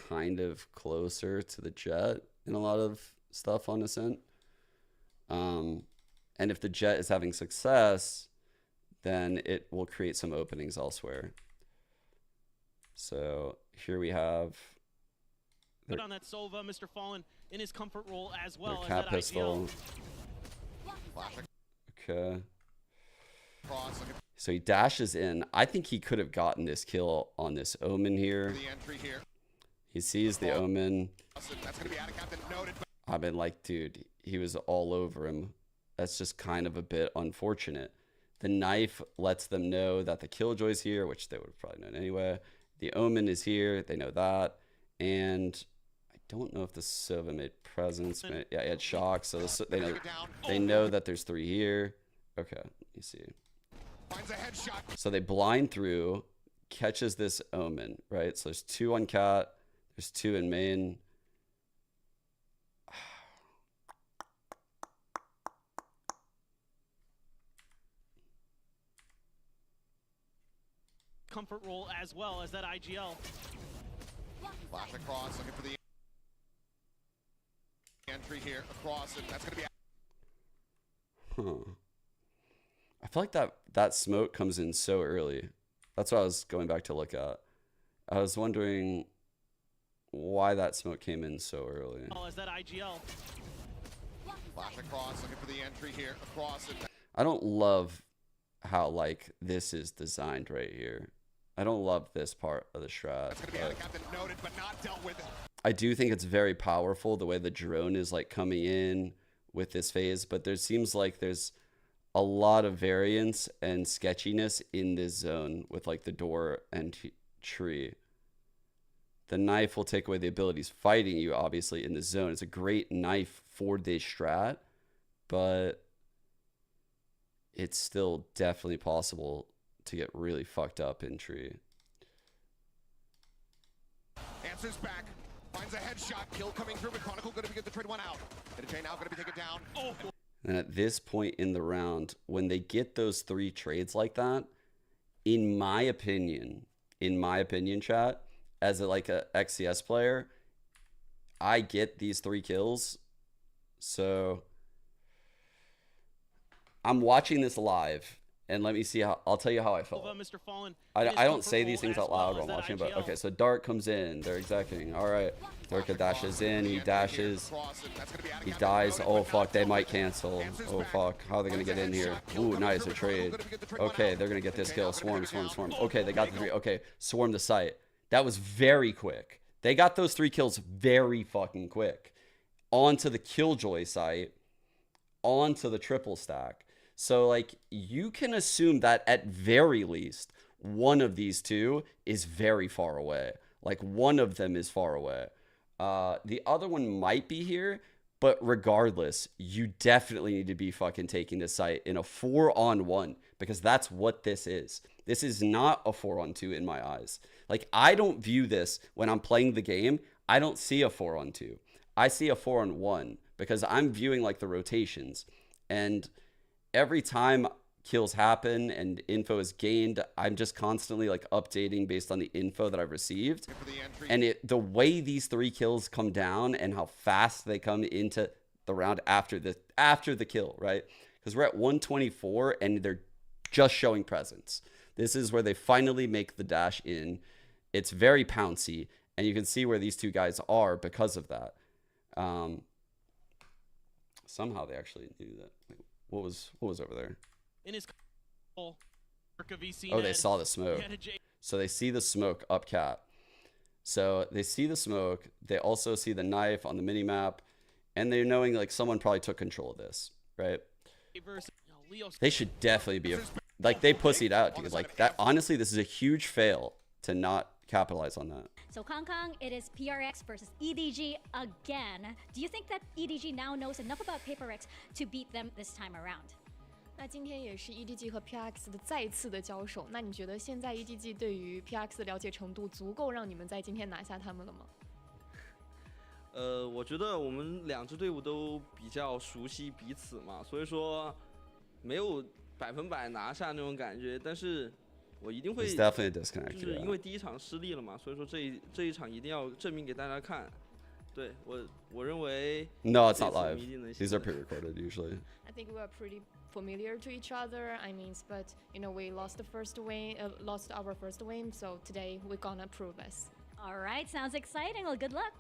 kind of closer to the Jet in a lot of stuff on Ascent. And if the Jet is having success, then it will create some openings elsewhere. So here we have Put on that Sova, Mr. Fallen in his comfort role as well as cat that pistol. Okay. So he dashes in. I think he could have gotten this kill on this Omen here. He sees the Omen. I've been like, dude, he was all over him. That's just kind of a bit unfortunate. The knife lets them know that the Killjoy's here, which they would have probably known anyway. The Omen is here. They know that. And I don't know if the Sova made presence. Yeah, he had shock. So they know that there's three here. Okay, let me see. So they blind through, catches this Omen, right? So there's two on Cat. There's two in main. Comfort role as well as that IGL. Flash across, looking for the entry here across, and that's going to be. I feel like that smoke comes in so early. That's what I was going back to look at. I was wondering why that smoke came in so early. As that IGL. Flash across, looking for the entry here across, and I don't love how like this is designed right here. I don't love this part of the strat. That's gonna be noted, but not dealt with. I do think it's very powerful the way the drone is like coming in with this phase, but there seems like there's a lot of variance and sketchiness in this zone with like the door and tree. The knife will take away the abilities fighting you, obviously, in the zone. It's a great knife for this strat, but it's still definitely possible to get really fucked up in tree. Answers back, finds a headshot, kill coming through, but Chronicle gonna get the trade one out. EDG now gonna be taken down. Oh. And at this point in the round, when they get those three trades like that, in my opinion, chat, as like a XCS player, I get these 3 kills. So I'm watching this live And let me see how, I'll tell you how I felt. I don't say these things out loud while I'm watching, but okay, so Dart comes in, they're executing. All right, Durka dashes in, he dashes, he dies. Oh fuck, they might cancel. Oh fuck, how are they gonna get in here? Ooh, nice, a trade. Okay, they're gonna get this kill. Swarm, swarm, swarm. Okay, they got the 3. Okay, swarm the site. That was very quick. They got those 3 kills very fucking quick. Onto the Killjoy site, onto the triple stack. So, like, you can assume that at very least, one of these 2 is very far away. Like, one of them is far away. The other one might be here, but regardless, you definitely need to be fucking taking the site in a 4-on-1, because that's what this is. This is not a 4-on-2 in my eyes. Like, I don't view this when I'm playing the game. I don't see a 4-on-2. I see a 4-on-1 because I'm viewing, like, the rotations. And every time kills happen and info is gained, I'm just constantly like updating based on the info that I've received. And the way these 3 kills come down and how fast they come into the round after the kill, right? Because we're at 124 and they're just showing presence. This is where they finally make the dash in. It's very pouncy, and you can see where these 2 guys are because of that. Somehow they actually knew that. Wait, what was over there? In his oh, they saw the smoke. So they see the smoke up cat. So they see the smoke. They also see the knife on the mini map, and they're knowing like someone probably took control of this, right? They should definitely be like they pussied out, dude. Like that. Honestly, this is a huge fail to not capitalize on that. So Kong, it is PRX versus EDG again. Do you think that EDG now knows enough about PRX to beat them this time around? 那今天也是 EDG 和 PRX 的再次的交手，那你觉得现在 EDG 对于 PRX 的了解程度足够让你们在今天拿下他们了吗？我觉得我们2支队伍都比较熟悉彼此嘛，所以说没有100%拿下那种感觉，但是我一定会，就是因为第1场失利了嘛，所以说这一场一定要证明给大家看。对我认为 No, it's not live. These are pre-recorded usually. I think we are pretty familiar to each other. I mean, but you know, we lost our first win, so today we're gonna prove this. All right, sounds exciting. Well, good luck.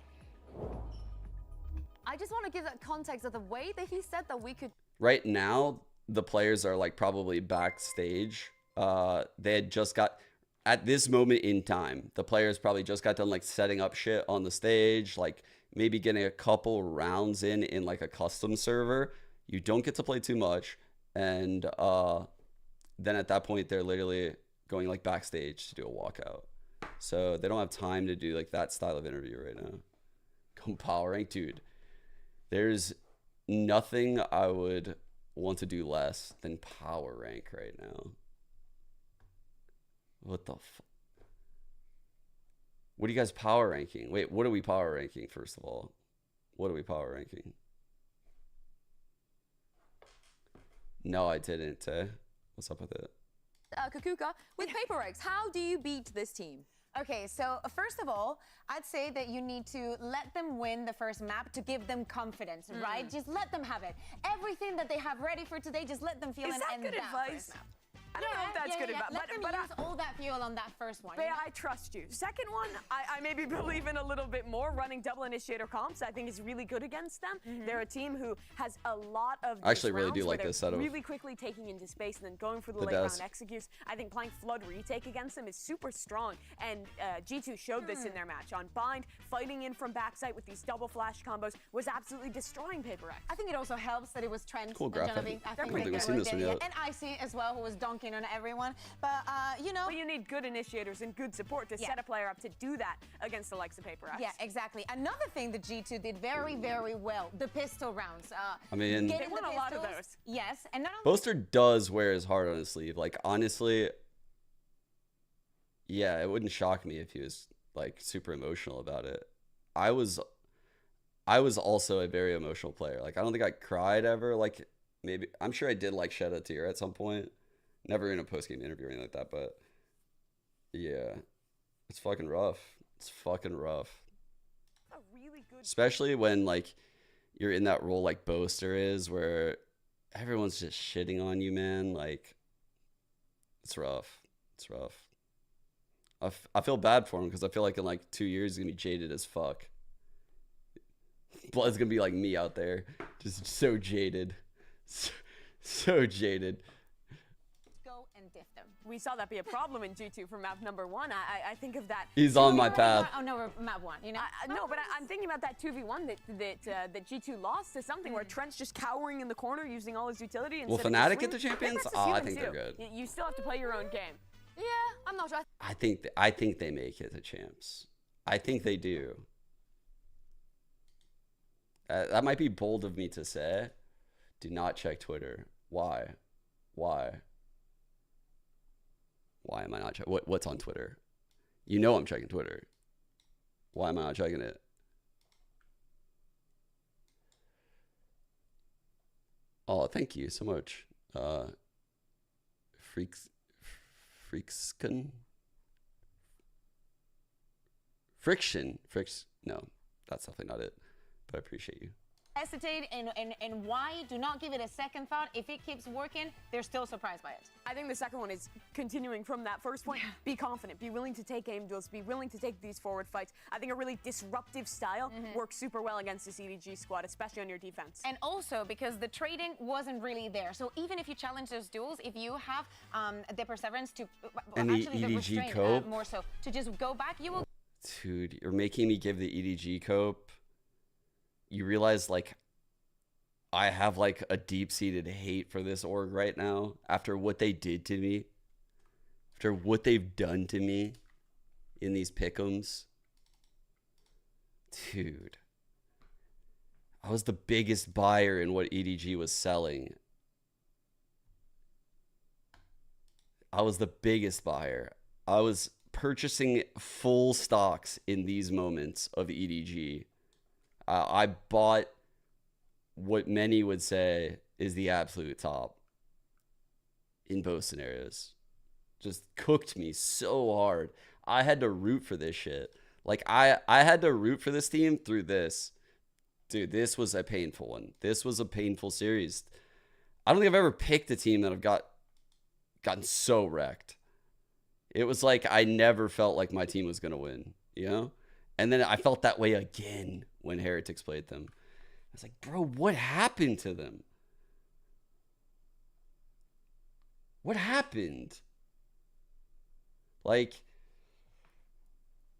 I just want to give that context of the way that he said that we could. Right now, the players are like probably backstage. They had just got, at this moment in time, the players probably just got done like setting up shit on the stage, like maybe getting a couple rounds in like a custom server. You don't get to play too much. And then at that point, they're literally going like backstage to do a walkout. So they don't have time to do like that style of interview right now. Come power rank, dude. There's nothing I would want to do less than power rank right now. What the fuck? What are you guys power ranking? Wait, what are we power ranking, first of all? What are we power ranking? No, I didn't. What's up with it? Kakuka, with PRX, how do you beat this team? Okay, so first of all, I'd say that you need to let them win the first map to give them confidence, right? Just let them have it. Everything that they have ready for today, just let them feel it. Is that good advice? I don't know if that's good advice. Let them use all that fuel on that first one. But I trust you. Second one, I maybe believe in a little bit more. Running double initiator comps, I think is really good against them. They're a team who has a lot of. I actually really do like this setup. Really quickly taking into space and then going for the late round executes. I think playing Flood retake against them is super strong. And G2 showed this in their match on Bind. Fighting in from backside with these double flash combos was absolutely destroying PRX. I think it also helps that it was Trent cool and Genevieve. I don't think we've seen this one yet. And Icy as well, who was dunking on everyone. But you know, you need good initiators and good support to set a player up to do that against the likes of PRX. Yeah, exactly. Another thing that G2 did very, very well, the pistol rounds. I mean, they won a lot of those. Yes, and not only Boaster does wear his heart on his sleeve. Like honestly, yeah, it wouldn't shock me if he was like super emotional about it. I was also a very emotional player. Like I don't think I cried ever. Like maybe I'm sure I did like shed a tear at some point. Never in a post-game interview or anything like that, but yeah, it's fucking rough. It's fucking rough. Especially when like you're in that role like Boaster is, where everyone's just shitting on you, man. Like It's rough. It's rough. I feel bad for him because I feel like in like 2 years he's gonna be jaded as fuck. Blood's gonna be like me out there, just so jaded, so jaded. Go and diff them. We saw that be a problem in G2 for map number 1. I think of that. He's on my path. Oh no, map 1. You know. No, but I'm thinking about that 2v1 that G2 lost to something where Trent's just cowering in the corner using all his utility. Will Fnatic get the champions? Oh, I think they're good. You still have to play your own game. Yeah, I'm not sure. I think they make it to champs. I think they do. That might be bold of me to say. Do not check Twitter. Why? Why am I not checking? What's on Twitter? You know I'm checking Twitter. Why am I not checking it? Oh, thank you so much. Friction. No, that's definitely not it. But I appreciate you. Hesitate and why? Do not give it a second thought. If it keeps working, they're still surprised by it. I think the second one is continuing from that first point. Be confident. Be willing to take aim duels. Be willing to take these forward fights. I think a really disruptive style works super well against this EDG squad, especially on your defense. And also because the trading wasn't really there. So even if you challenge those duels, if you have the perseverance to and actually the EDG restraint, cope more so to just go back, you will. Dude, you're making me give the EDG cope. You realize, like, I have, like, a deep-seated hate for this org right now after what they did to me, after what they've done to me in these pick'ems. Dude, I was the biggest buyer in what EDG was selling. I was the biggest buyer. I was purchasing full stocks in these moments of EDG. I bought what many would say is the absolute top in both scenarios. Just cooked me so hard. I had to root for this shit. Like, I had to root for this team through this. Dude, this was a painful one. This was a painful series. I don't think I've ever picked a team that I've gotten so wrecked. It was like I never felt like my team was going to win, you know? And then I felt that way again when Heretics played them. I was like, bro, what happened to them? What happened? Like,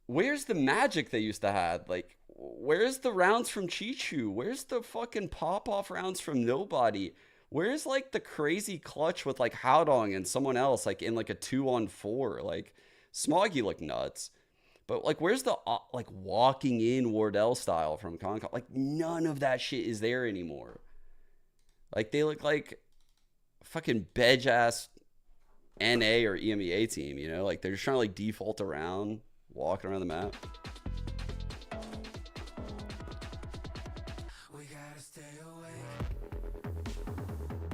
where's the magic they used to have? Like, where's the rounds from Chichu? Where's the fucking pop-off rounds from nobody? Where's, like, the crazy clutch with, like, Howdong and someone else, like, in, like, a 2-on-4? Like, Smoggy looked nuts. But, like, where's the, like, walking in Wardell style from Concom? Like, none of that shit is there anymore. Like, they look like a fucking bedge-ass NA or EMEA team, you know? Like, they're just trying to, like, default around, walking around the map.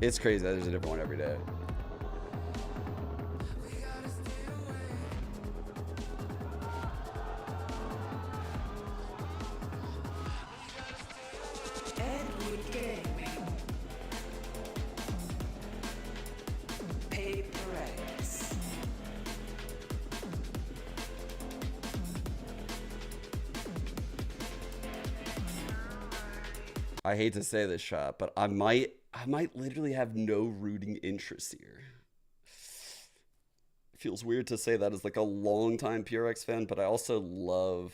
It's crazy that there's a different one every day. PRX. I hate to say this, shot, but I might literally have no rooting interest here. It feels weird to say that as like a longtime PRX fan, but I also love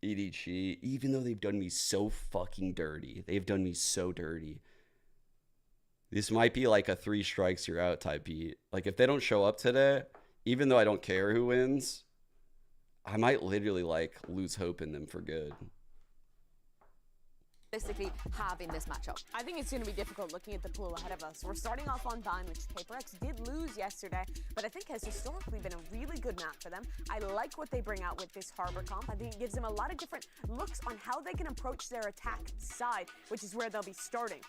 EDG, even though they've done me so fucking dirty. They've done me so dirty. This might be like a 3 strikes you're out type beat. Like, if they don't show up today, even though I don't care who wins, I might literally like lose hope in them for good. Realistically have in this matchup? I think it's going to be difficult looking at the pool ahead of us. We're starting off on Vine, which PRX did lose yesterday, but I think has historically been a really good map for them. I like what they bring out with this Harbor comp. I think it gives them a lot of different looks on how they can approach their attack side, which is where they'll be starting.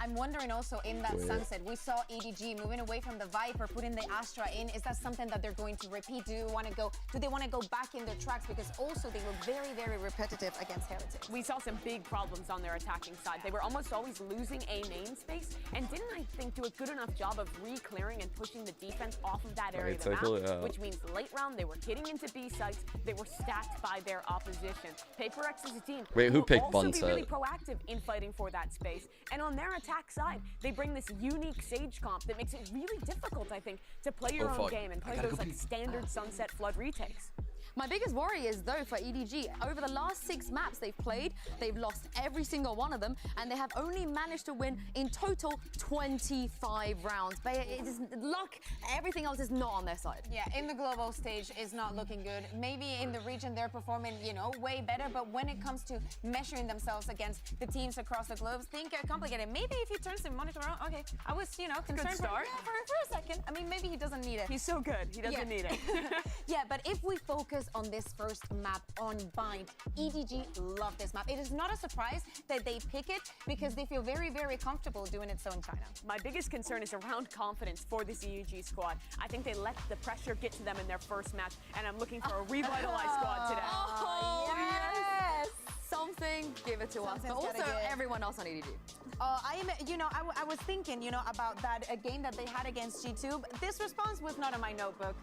I'm wondering also in that Sunset, we saw EDG moving away from the Viper, putting the Astra in. Is that something that they're going to repeat? Do they want to go back in their tracks? Because also they were very, very repetitive against Heretics. We saw some big problems on their attacking side. They were almost always losing A namespace and didn't, I think, do a good enough job of re-clearing and pushing the defense off of that area of the map, which means late round they were hitting into B sites, they were stacked by their opposition. PRX as a team who picked also be really proactive in fighting for that space. And on their attack side, they bring this unique Sage comp that makes it really difficult, I think, to play your own game and play those like standard Sunset Flood retakes. My biggest worry is, though, for EDG, over the last 6 maps they've played, they've lost every single one of them, and they have only managed to win, in total, 25 rounds. But it is luck, everything else is not on their side. Yeah, in the global stage is not looking good. Maybe in the region they're performing, you know, way better, but when it comes to measuring themselves against the teams across the globe, things get complicated. Maybe if he turns the monitor on, okay, I was, you know, concerned for a second. I mean, maybe he doesn't need it. He's so good, he doesn't need it. Yeah, but if we focus on this first map on Bind, EDG love this map. It is not a surprise that they pick it because they feel very, very comfortable doing it so in China. My biggest concern is around confidence for this EDG squad. I think they let the pressure get to them in their first match, and I'm looking for a revitalized squad today. Oh, yes! Something, give it to us. But also everyone else on EDG. I was thinking, you know, about that game that they had against G2. But this response was not in my notebook.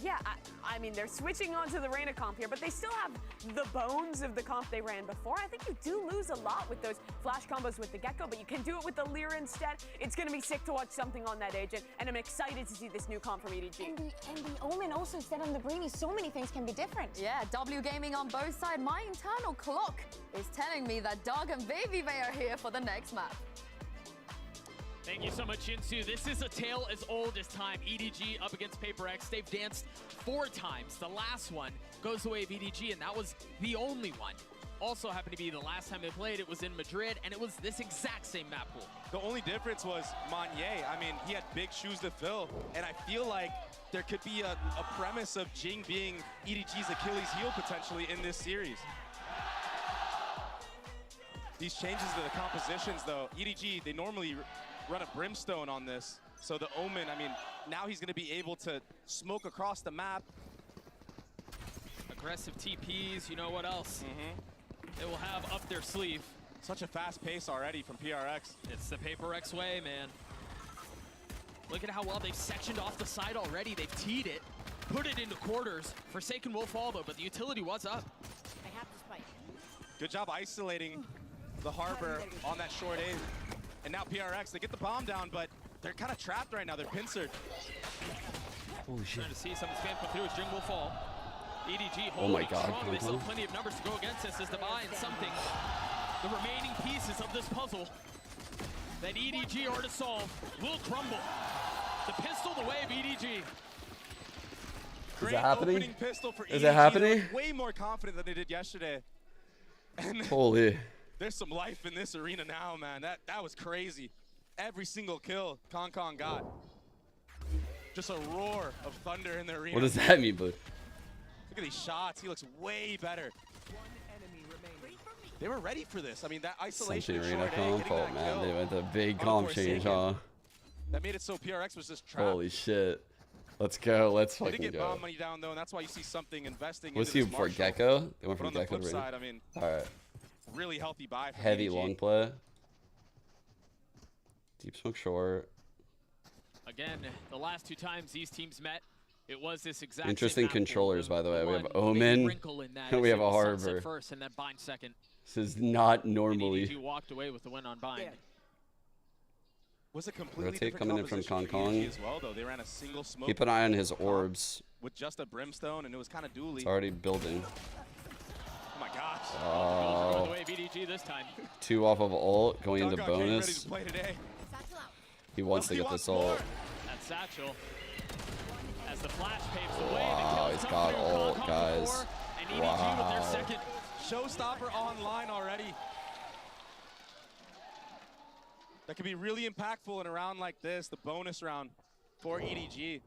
Yeah, I mean, they're switching on to the Reyna comp here, but they still have the bones of the comp they ran before. I think you do lose a lot with those flash combos with the Gecko, but you can do it with the Lyra instead. It's going to be sick to watch something on that agent, and I'm excited to see this new comp from EDG. And the Omen also said on the Brainy, so many things can be different. Yeah, W Gaming on both sides. My internal clock is telling me that Doug and Baby Bay are here for the next map. Thank you so much, Shinsu. This is a tale as old as time. EDG up against PRX. They've danced 4 times. The last one goes the way of EDG, and that was the only one. Also happened to be the last time they played. It was in Madrid, and it was this exact same map pool. The only difference was Manye. I mean, he had big shoes to fill, and I feel like there could be a premise of Jing being EDG's Achilles heel potentially in this series. These changes to the compositions, though, EDG, they normally run a Brimstone on this. So the Omen, I mean, now he's going to be able to smoke across the map. Aggressive TPs, you know what else? They will have up their sleeve. Such a fast pace already from PRX. It's the PRX way, man. Look at how well they've sectioned off the side already. They've teed it, put it into quarters. Forsaken will fall, though, but the utility was up. I have to spike. Good job isolating the Harbor on that short A. And now PRX, they get the bomb down, but they're kind of trapped right now. They're pincered. Holy shit. Trying to see some spam come through as Jing will fall. EDG oh my God. strong. They still have plenty of numbers to go against this as to bind something. The remaining pieces of this puzzle that EDG are to solve will crumble. The pistol the way of EDG. Is it happening? Opening pistol for Is EDG. it happening? Way more confident than they did yesterday. And holy. There's some life in this arena now, man. That was crazy. Every single kill Kong got. Just a roar of thunder in the arena. What does that mean, bud? Look at these shots. He looks way better. They were ready for this. I mean, that isolation Something arena comp. Oh, man. They went to a big on comp change, huh? That made it so PRX was just trapped. Holy shit. Let's go. Let's They fucking did get go. bomb money down, though, and that's why you see something investing What's into he this before Marshall. Gecko? They went But from on the Gecko flip to side, I mean, alright. really healthy buy for Heavy EDG. long play. Deep smoke short. Again, the last 2 times these teams met, it was this exact Interesting same map pool. controllers, by the way. We have One big Omen, wrinkle in that and we is have it a was Sunset Harbor. first and then Bind second. This is not And normally. EDG walked away with the win on Bind. Was a completely Rotate different coming in from composition for Kong EDG Kong. as well, though. They ran a single smoke Keep an eye on his orbs. with just a Brimstone, and it was kind of dually. It's already building. Oh my gosh. The Oh. way of EDG this time. 2 off of ult, going into Kong Kong came ready bonus. to play today. He wants to get this ult. That satchel. As the flash paves the way. Wow, he's got ult, guys. And EDG with their Wow. second. Showstopper online already. That could be really impactful in a round like this, the bonus round for EDG.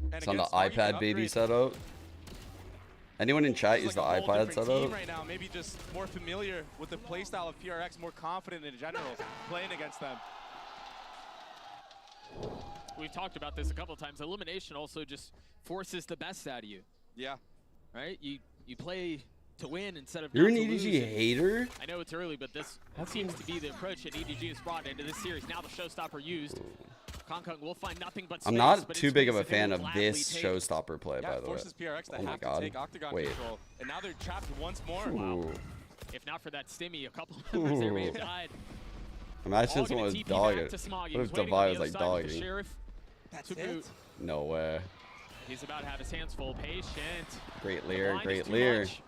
And It's on the against Marty, iPad an baby upgrade. setup. Anyone in chat This use is the like a whole iPad different team setup? right now, maybe just more familiar with the playstyle of PRX, more confident in general playing against them. We've talked about this a couple of times. Elimination also just forces the best out of you. Yeah. Right? You play to win instead of You're not an to EDG lose. hater? I know it's early, but this seems to be the approach that EDG has brought into this series. Now the showstopper used. Kong will find nothing but space, I'm not but too it's big of a space that they fan will of gladly this take. showstopper play, Yeah, by the way. forces PRX to Oh my have god. to take Octagon Wait. control, and now they're trapped once more. Ooh. If not for that stimmy, a couple of members there may have died. Imagine someone was dogging. What if Devi was like dogging? That's to it? boot. No way. He's about to have his hands full. Patient. Great The leer, blind is great too leer. much.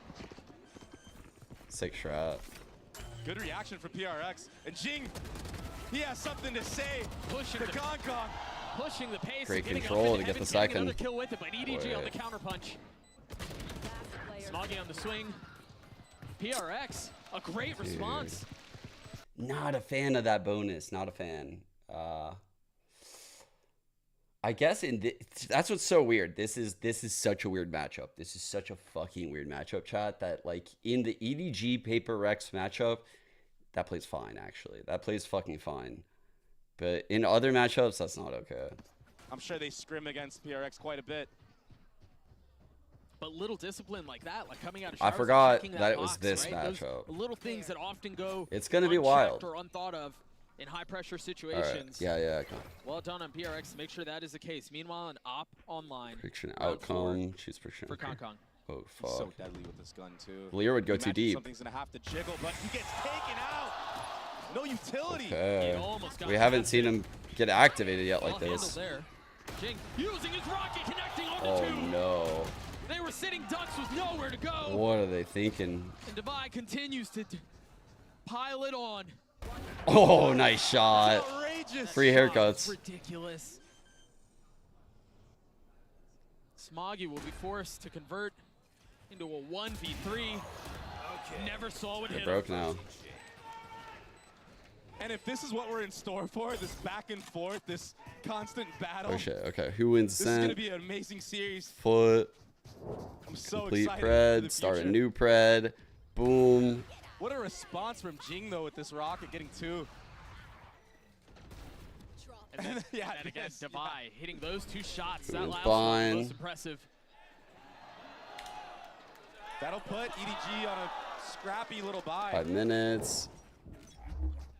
Sick shot. Good reaction from PRX. And Jing, he has something to say. Pushing to the Kong. Pushing the pace. Great getting control up to get the Evans getting second. Another kill with it, but EDG on the Wait. counter punch. Smoggy on the swing. PRX, a great response. Not a fan of that bonus. Not a fan. I guess that's what's so weird. This is such a weird matchup. This is such a fucking weird matchup, chat. That like in the EDG PRX matchup, that plays fine actually. That plays fucking fine. But in other matchups, that's not okay. I'm sure they scrim against PRX quite a bit. But little discipline like that, like coming out of I showers and forgot checking that it was box, this right? Those matchup. little things that often go It's gonna be unchecked wild. or unthought of in high pressure All right. situations. Yeah, yeah. Okay. Well done on PRX to make sure that is the case. Meanwhile, an op online. Prediction Round 4 outcome. Choose prediction. for Kong. Oh He's fuck. so deadly with this gun too. Leer would go You too imagine deep. Something's gonna have to jiggle, but he gets taken out. No utility. Okay. almost got We haven't seen him get activated yet like Well handled this. there. Jing using his rocket, connecting on Oh the two. no. They were sitting ducks with nowhere to go. What are they thinking? And Devi continues to pile it on. Oh, nice shot. Outrageous. Free haircuts. Ridiculous. Smoggy will be forced to convert into a 1v3. Never saw it They're hit broke him. now. And if this is what we're in store for, this back and forth, this constant battle. Oh shit. Okay. Who wins This is gonna Scent? be an amazing series. Foot. I'm so Complete excited for pred. the Start a future. new pred. Boom. What a response from Jing though with this rocket getting two. And then, Yeah, and again, yes, Devi hitting those two shots. Ooh, That last one fine. was most impressive. That'll put EDG on a scrappy little bye. 5 minutes.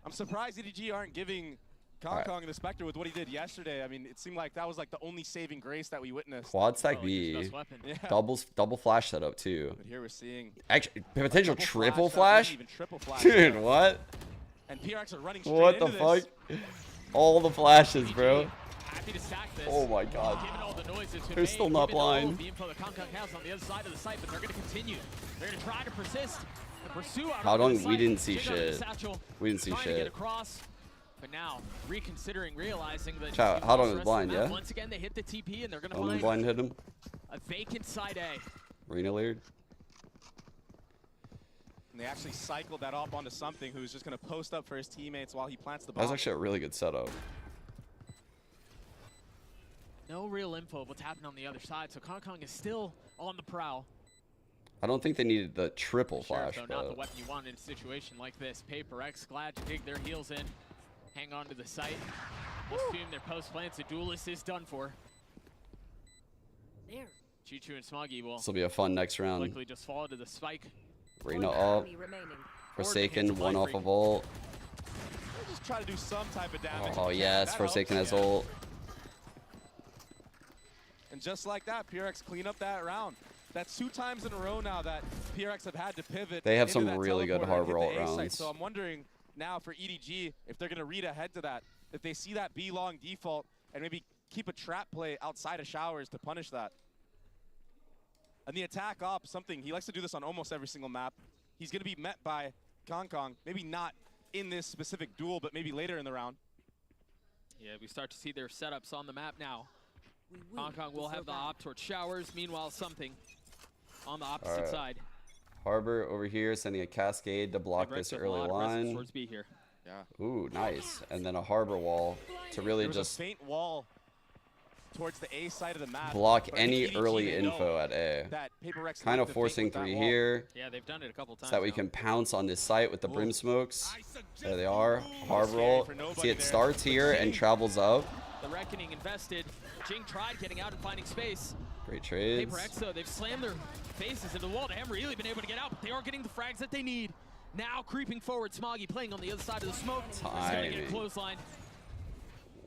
I'm surprised EDG aren't giving All right. Kong the Spectre with what he did yesterday. I mean, it seemed like that was like the only saving grace that we witnessed. Quad stack Oh, his B. best weapon. Yeah. Double flash setup too. But here we're seeing Actually, potential double triple flash, flash. even triple flash. Dude, what? And PRX are running straight What the into fuck? this. All the flashes, bro. Happy to stack this. Oh my god. Given all the noise that's been They're made, still not given all blind. the info that Kong has on the other side of the site, but they're going to continue. They're going to try to persist and pursue out How onto long? the We site. didn't see Jig under the shit. satchel, We didn't see trying to get shit. across, but now reconsidering, realizing that Chat, he how lost long the is rest blind, of the map. yeah? Once again, they hit the TP and they're going to Only find blind hit him. a vacant side A. Arena leered. And they actually cycled that off onto something who's just going to post up for his teammates while he plants the That was bomb. actually a really good setup. No real info of what's happening on the other side, so Kong is still on the prowl. I don't think they needed the triple Sheriff, flash, though, not the but weapon you want in a situation like this. PRX glad to dig their heels in, hang on to the site. Assume their post plants. The duelist is done for. There. Chichu and Smoggy will this will be a fun next round. likely just fall to the spike. Arena up. Forsaken, one off of ult. Just try to do some type of damage. Oh if you can. yes, That Forsaken helps, has yeah. ult. And just like that, PRX clean up that round. That's 2 times in a row now that PRX have had to pivot. They have into some that really good teleporter and harbor hit the ult A site. rounds. So I'm wondering now for EDG if they're going to read ahead to that. If they see that B long default and maybe keep a trap play outside of showers to punish that. And the attack op, something, he likes to do this on almost every single map. He's going to be met by Kong. Maybe not in this specific duel, but maybe later in the round. Yeah, we start to see their setups on the map now. Kong will have the op towards showers. Meanwhile, something on the opposite Alright. side. Harbor over here, sending a cascade to block PRX this with a early lot of presence line. towards B here. Yeah. Ooh, nice. And then a harbor wall to really There was just a faint wall towards the A side of the map. block but I think any EDG early they know info at A. that PRX Kind need of to think forcing with that 3 wall. here. Yeah, they've done it a couple times So that we now. can pounce on this site with the brim smokes. There they are. Harbor Scary roll. for nobody See, it there. starts here and travels up. The Reckoning invested. Jing tried getting out and finding space. Great trades. PRX, though, they've slammed their faces into the wall. They haven't really been able to get out, but they are getting the frags that they need. Now creeping forward, Smoggy playing on the other side of the smoke. He's going to get a clothesline.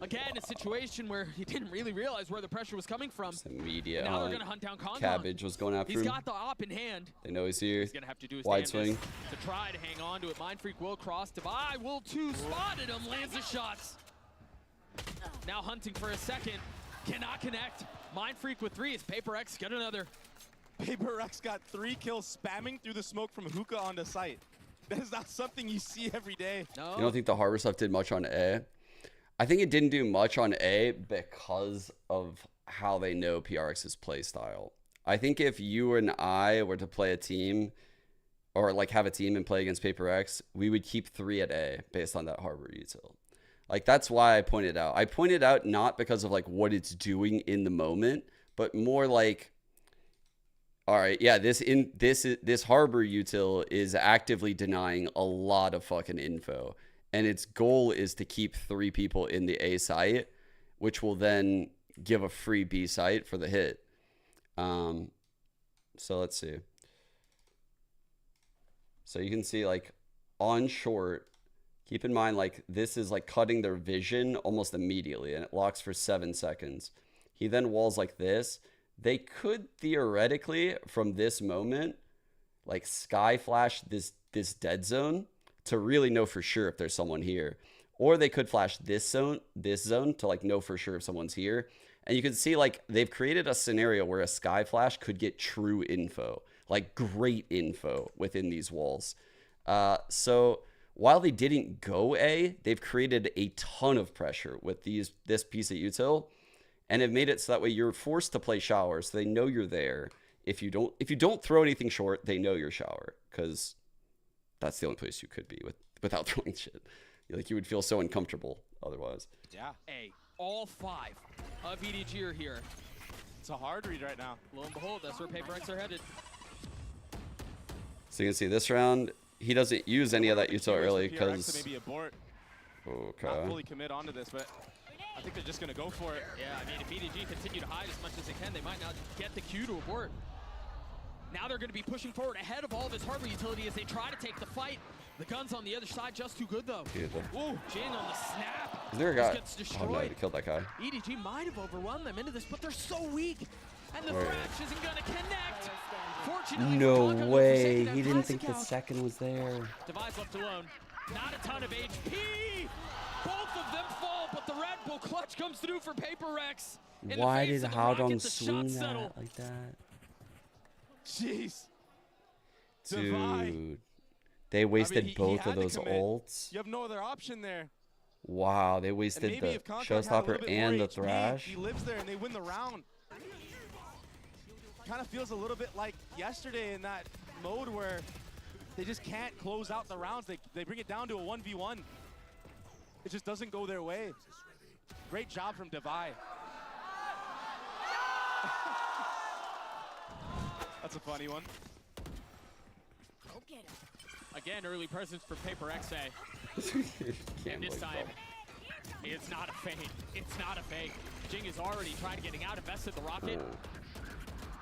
Again, a situation where he didn't really realize where the pressure was coming from. Just the media now they're going to hunt down Kong. Cabbage was going after him. He's got the op in hand. They know he's here. He's going to have to do his wide swing to try to hang on to it. Mindfreak will cross. Divide will too. Spotted him. Lands the shots. Now hunting for a second. Cannot connect. Mindfreak with 3. Is PRX got another. PRX got 3 kills spamming through the smoke from hookah on the site. That is not something you see every day. No. You don't think the Harbor stuff did much on A? I think it didn't do much on A because of how they know PRX's play style. I think if you and I were to play a team or like have a team and play against PRX, we would keep 3 at A based on that Harbor util. Like that's why I pointed out. I pointed out not because of like what it's doing in the moment, but more like, all right, yeah, this Harbor util is actively denying a lot of fucking info. And its goal is to keep 3 people in the A site, which will then give a free B site for the hit. So let's see. So you can see like on short, keep in mind like this is like cutting their vision almost immediately and it locks for 7 seconds. He then walls like this. They could theoretically from this moment like sky flash this dead zone to really know for sure if there's someone here, or they could flash this zone to like know for sure if someone's here. And you can see like they've created a scenario where a sky flash could get true info, like great info within these walls. So while they didn't go A, they've created a ton of pressure with this piece of util, and have made it so that way you're forced to play shower, so they know you're there. If you don't throw anything short, they know you're shower, because that's the only place you could be without throwing shit. Like you would feel so uncomfortable otherwise. Yeah. A. All 5 of EDG are here. It's a hard read right now. Lo and behold, that's where PRX are headed. So you can see this round, he doesn't use any of that util early because. Maybe abort. Okay. Not fully commit onto this, but I think they're just gonna go for it. Yeah, I mean, if EDG continue to hide as much as they can, they might not get the cue to abort. Now they're going to be pushing forward ahead of all this Harbor utility as they try to take the fight. The guns on the other side just too good, though. Ooh, Jing on the snap. Is there a guy? Gets destroyed. Oh no, he killed that guy. EDG might have overrun them into this, but they're so weak. And the thrash isn't going to connect. Fortunately, No way. He didn't think the second was there. Divide's left alone. Not a ton of HP. Both of them fall, but the Red Bull clutch comes through for PRX. Why did Howdong swing that like that? Jeez. Dude. They wasted both of those ults. You have no other option there. Wow, they wasted the showstopper and the thrash. He lives there and they win the round. Kind of feels a little bit like yesterday in that mode where they just can't close out the rounds. They bring it down to a 1v1. It just doesn't go their way. Great job from Divide. That's a funny one. Again, early presence for PRX. And this time, it's not a fake. It's not a fake. Jing is already trying to getting out, invested the rocket.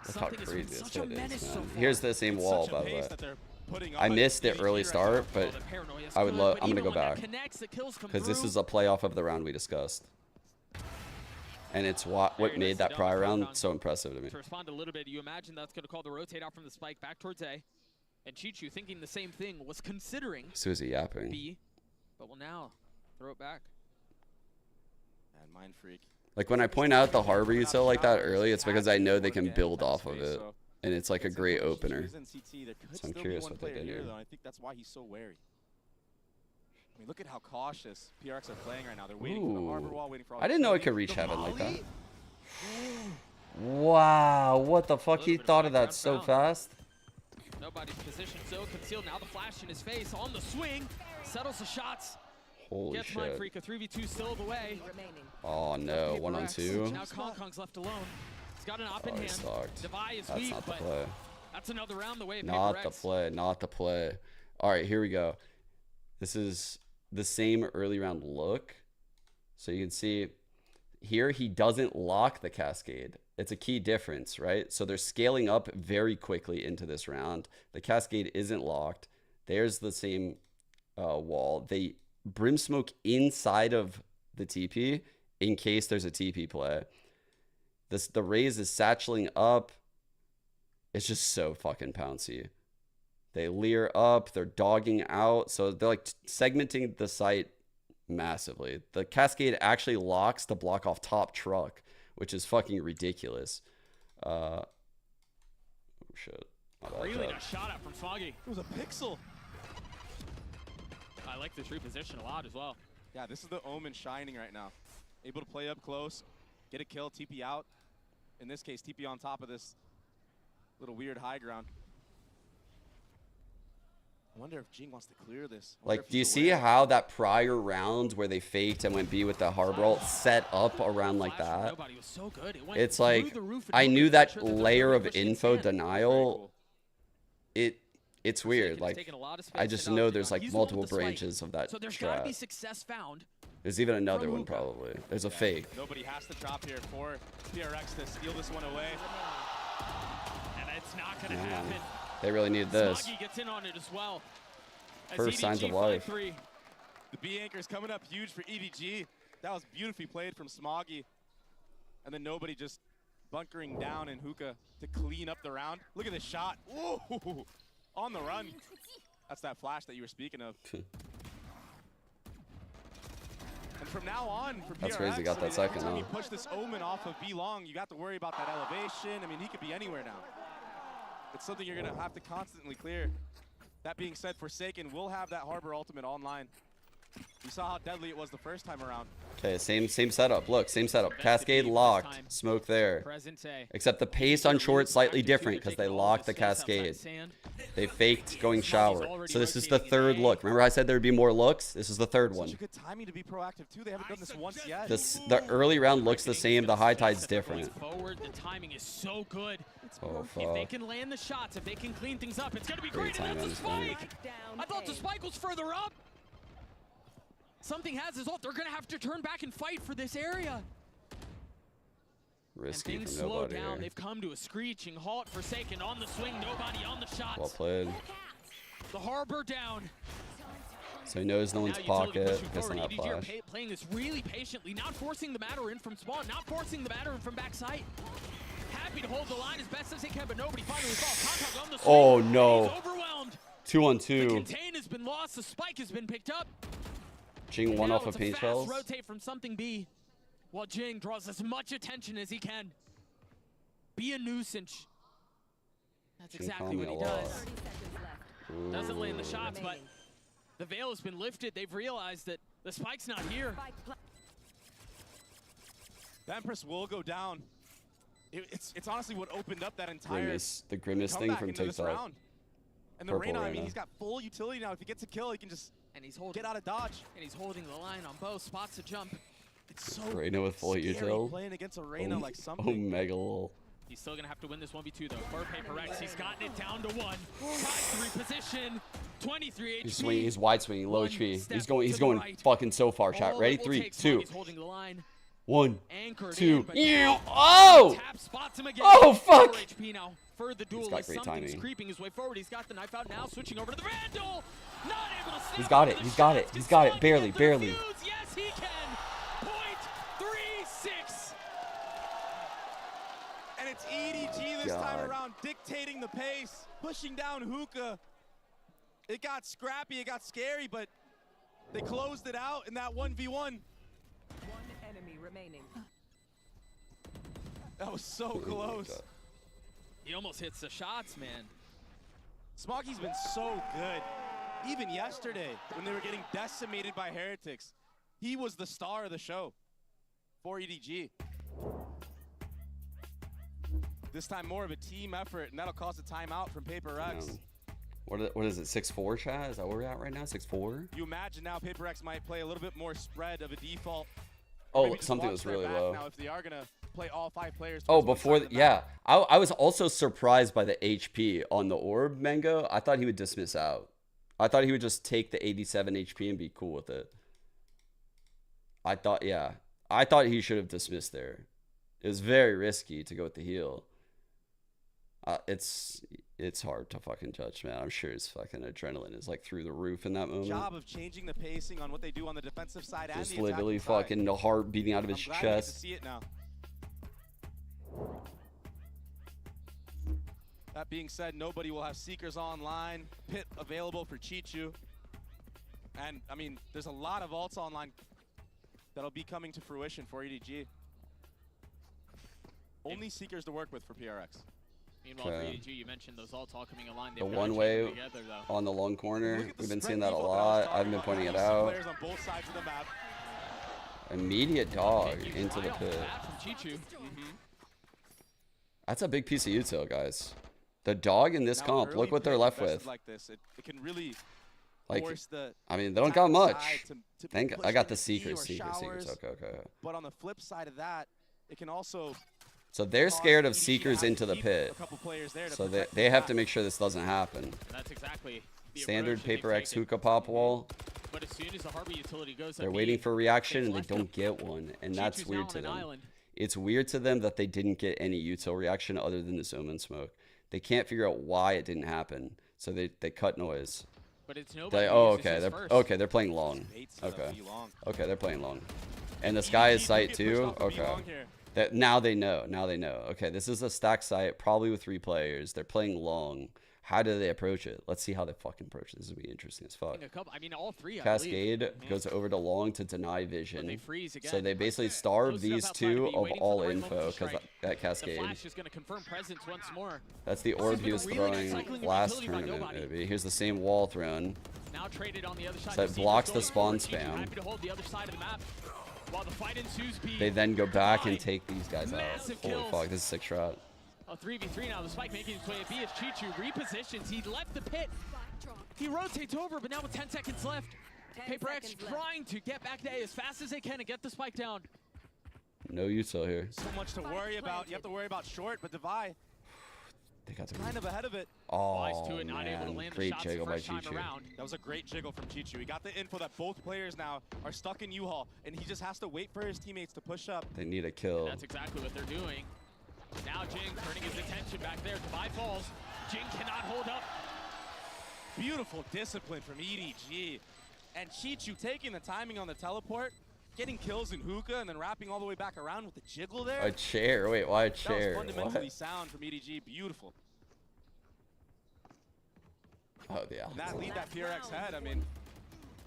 Look how crazy this hit is, man. Here's the same wall, by the way. I missed the early start, but I would love. I'm gonna go back because this is a playoff of the round we discussed, and it's what made that prior round so impressive to me. To respond a little bit, you imagine that's going to call the rotate out from the spike back towards A, and Chichu thinking the same thing was considering Susie yapping. B, but will now throw it back. And Mindfreak. Like when I point out the Harbor util like that early, it's because I know they can build off of it, and it's like a great opener. So I'm curious what they did here. I think that's why he's so wary. I mean, look at how cautious PRX are playing right now. They're waiting for the Harbor wall, waiting for all I didn't know it could reach heaven like that. Wow, what the fuck? He thought of that so fast. Nobody's positioned so concealed. Now the flash in his face on the swing. Settles the shots. Holy Gets shit. Mindfreak, a 3v2 still the way. Oh no, 1-on-2. Now Kong's left alone. He's got an op in hand. Devi is That's weak, not the but play. that's another round the way of Not the play, not the play. All right, here we go. This is the same early round look. So you can see Here, he doesn't lock the cascade. It's a key difference, right? So they're scaling up very quickly into this round. The cascade isn't locked. There's the same wall. They brim smoke inside of the TP in case there's a TP play. The Raze is satcheling up. It's just so fucking pouncy. They leer up. They're dogging out. So they're like segmenting the site massively. The cascade actually locks to block off top truck, which is fucking ridiculous. Oh shit. Really nice shot out from Smoggy. It was a pixel. I like this reposition a lot as well. Yeah, this is the Omen shining right now. Able to play up close, get a kill, TP out. In this case, TP on top of this little weird high ground. I wonder if Jing wants to clear this. Like, do you see how that prior round where they faked and went B with the harbor ult set up around like that? It's like, I knew that layer of info denial. It's weird. Like, I just know there's like multiple branches of that strat. There's even another one probably. There's a fake. Nobody has to drop here for PRX to steal this one away. And it's not going to happen. They really needed this. Smoggy gets in on it as well. First signs of life. The B anchor is coming up huge for EDG. That was beautifully played from Smoggy. And then nobody just bunkering down in hookah to clean up the round. Look at this shot. Ooh, on the run. That's that flash that you were speaking of. And from now on, for PRX, that's crazy. Got that second. Every time you push this Omen off of B long, you got to worry about that elevation. I mean, he could be anywhere now. It's something you're going to have to constantly clear. That being said, Forsaken will have that Harbor ultimate online. You saw how deadly it was the first time around. Okay, same setup. Look, same setup. Cascade locked. Smoke there. Except the pace on short slightly different because they locked the cascade. They faked going shower. So this is the third look. Remember I said there would be more looks? This is the third one. Such a good timing to be proactive too. They haven't done this once yet. The early round looks the same. The high tide's different. Forward, the timing is so good. Oh, fuck. If they can land the shots, if they can clean things up, it's going to be great. And that's a spike. I thought the spike was further up. Something has his ult. They're going to have to turn back and fight for this area. Risky and things from slow nobody down. here. They've come to a screeching halt. Forsaken on the swing. Nobody on the shots. Well played. The Harbor down. So he knows no one's pocket. Guess not flash. Playing this really patiently, not forcing the matter in from spawn, not forcing the matter in from backside. Happy to hold the line as best as they can, but nobody finally falls. Contact on the swing. Oh no. He's overwhelmed. 2-on-2. The contain has been lost. The spike has been picked up. Jing one off of paint shells. Rotate from something B, while Jing draws as much attention as he can. Be a nuisance. That's exactly what he does. Doesn't land the shots, but the veil has been lifted. They've realized that the spike's not here. The Empress will go down. It's honestly what opened up that entire the grimace thing from TikTok. And the Reyna, I mean, he's got full utility now. If he gets a kill, he can just get out of dodge. And he's holding the line on both spots to jump. It's so Reyna with full util. Playing against a Reyna like something. Omega lol. He's still gonna have to win this 1v2 though. For PRX, he's gotten it down to 1. 5-3 position, 23 HP. He's swinging. He's wide swinging, low HP. He's going fucking so far. Chat. Ready? 3, 2. 1, 2. Yeah. Oh! Oh fuck! HP now for the duel. He's got great Something's timing. creeping his way forward. He's got the knife out now, switching over to the Vandal. Not able to stay. He's got it. He's got it. He's got it. Barely. Yes, he can. .36. And it's EDG this time around, dictating the pace, pushing down Hookah. It got scrappy, it got scary, but they closed it out in that 1v1. One enemy remaining. That was so close. He almost hits the shots, man. Smoggy's been so good. Even yesterday, when they were getting decimated by Heretics, he was the star of the show for EDG. This time more of a team effort, and that'll cause a timeout from PRX. What is it, 6-4, chat? Is that where we're at right now, 6-4? You imagine now PRX might play a little bit more spread of a default. Oh, something was really low. Now if they are gonna play all 5 players. Oh, before, yeah. I was also surprised by the HP on the orb, Mango. I thought he would dismiss out. I thought he would just take the 87 HP and be cool with it. I thought, yeah. I thought he should have dismissed there. It was very risky to go with the heal. It's hard to fucking judge, man. I'm sure his fucking adrenaline is like through the roof in that moment. Job of changing the pacing on what they do on the defensive side and Just the literally attacking fucking the heart beating out of his side. I'm glad we get to chest. see it now. That being said, nobody will have Seekers online. Pit available for Chichu. And, I mean, there's a lot of ults online that'll be coming to fruition for EDG. Only Seekers to work with for PRX. Meanwhile, for EDG, you mentioned those ults all coming online. The one way on the long corner. We've been seeing that a lot. I've been pointing it out. Players on both sides of the map. Immediate dog into the pit. That's a big piece of util, guys. The dog in this comp, look what they're left with. Like this, it can really like, force the I mean, they don't got much. to I got the push Seekers. showers. Okay. But on the flip side of that, it can also. So they're scared of Seekers into the pit. So they have to make sure this doesn't happen. That's exactly the standard PRX hookah pop wall. But as soon as the Harbor utility goes, they're waiting for a reaction and they don't get one, and that's weird to them. It's weird to them that they didn't get any util reaction other than this Omen smoke. They can't figure out why it didn't happen, so they cut noise. But it's nobody. They're playing long. Okay, they're playing long, and the sky is sight too. Okay, now they know. Okay, this is a stack site, probably with 3 players. They're playing long. How do they approach it? Let's see how they fucking approach it. This is gonna be interesting as fuck. I mean, all 3. Cascade goes over to long to deny vision. So they basically starve these 2 of all info because that Cascade. The Flash is gonna confirm presence once more. That's the orb he was throwing last tournament. Maybe here's the same wall thrown. Now traded on the other side. So it blocks the spawn spam. Happy to hold the other side of the map. While the fight ensues, they then go back and take these guys out. Holy fuck, this is a sick shot. A 3v3 now. The spike making its way at B as Chichu repositions. He left the pit. He rotates over, but now with 10 seconds left, PRX trying to get back to A as fast as they can and get the spike down. No util here. So much to worry about. You have to worry about short, but Devi. They got kind of ahead of it. Oh, man. Great jiggle by Chichu. That was a great jiggle from Chichu. He got the info that both players now are stuck in U-Haul, and he just has to wait for his teammates to push up. They need a kill. And that's exactly what they're doing. Now Jing turning his attention back there. Devi falls. Jing cannot hold up. Beautiful discipline from EDG. And Chichu taking the timing on the teleport, getting kills in hookah, and then wrapping all the way back around with the jiggle there. A chair. Wait, why a chair? That was fundamentally sound from EDG. Beautiful. Oh, yeah. And that lead that PRX had, I mean,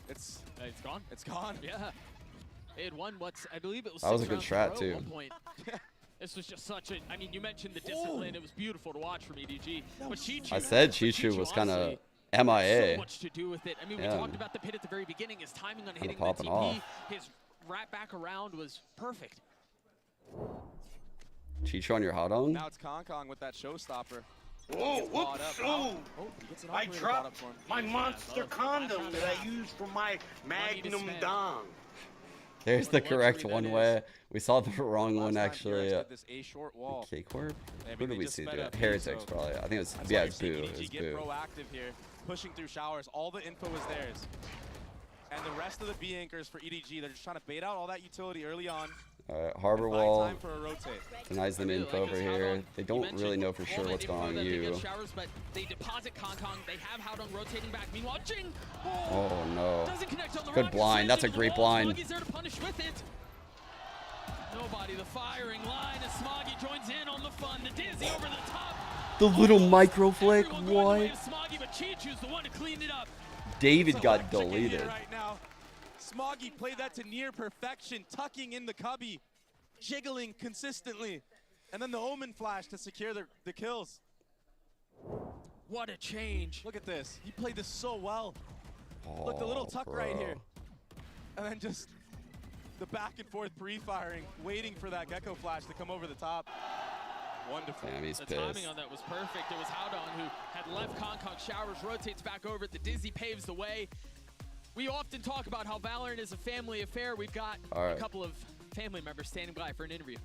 it's gone. It's gone. Yeah. They had won I believe it was that was a good strat, too. At one point. This was just such a, I mean, you mentioned the discipline. It was beautiful to watch from EDG. But Chichu, I said Chichu was kind of MIA. So much to do with it. I mean, we talked about the pit at the very beginning. His timing on hitting the TP, off. his wrap back around was perfect. Chichu on your hot on? Now it's Kong with that showstopper. Whoa, whoops, I dropped my monster condom that I used for my Magnum Dong. There's the correct one way. We saw the wrong one actually. K-Corp? Who did we see do it? Heretics probably. I think it was, yeah, it's Boo. It was Boo. Proactive here, pushing through showers. All the info is theirs. And the rest of the B anchors for EDG, they're just trying to bait out all that utility early on. Harbor wall time for a rotate. denies them info over here. They don't really know for sure what's going on with you. But they deposit Kong. They have Howdong rotating back. Meanwhile, Jing. Oh no. Doesn't connect on the good blind. That's a great blind. Smoggy's there to punish with it. Nobody. The firing line as Smoggy joins in on the fun. The dizzy over the top. The little micro flick. What? Smoggy, but Chichu's the one to clean it up. David got deleted. Right now. Smoggy played that to near perfection, tucking in the cubby, jiggling consistently, and then the Omen flash to secure the kills. What a change. Look at this. He played this so well. Oh, look, the little tuck bro. right here. And then just the back and forth pre-firing, waiting for that Gecko flash to come over the top. Wonderful. Damn, he's the pissed. timing on that was perfect. It was Howdong who had left Kong showers, rotates back over it. The Dizzy paves the way. We often talk about how Valorant is a family affair. We've got a couple of family members standing by for an interview.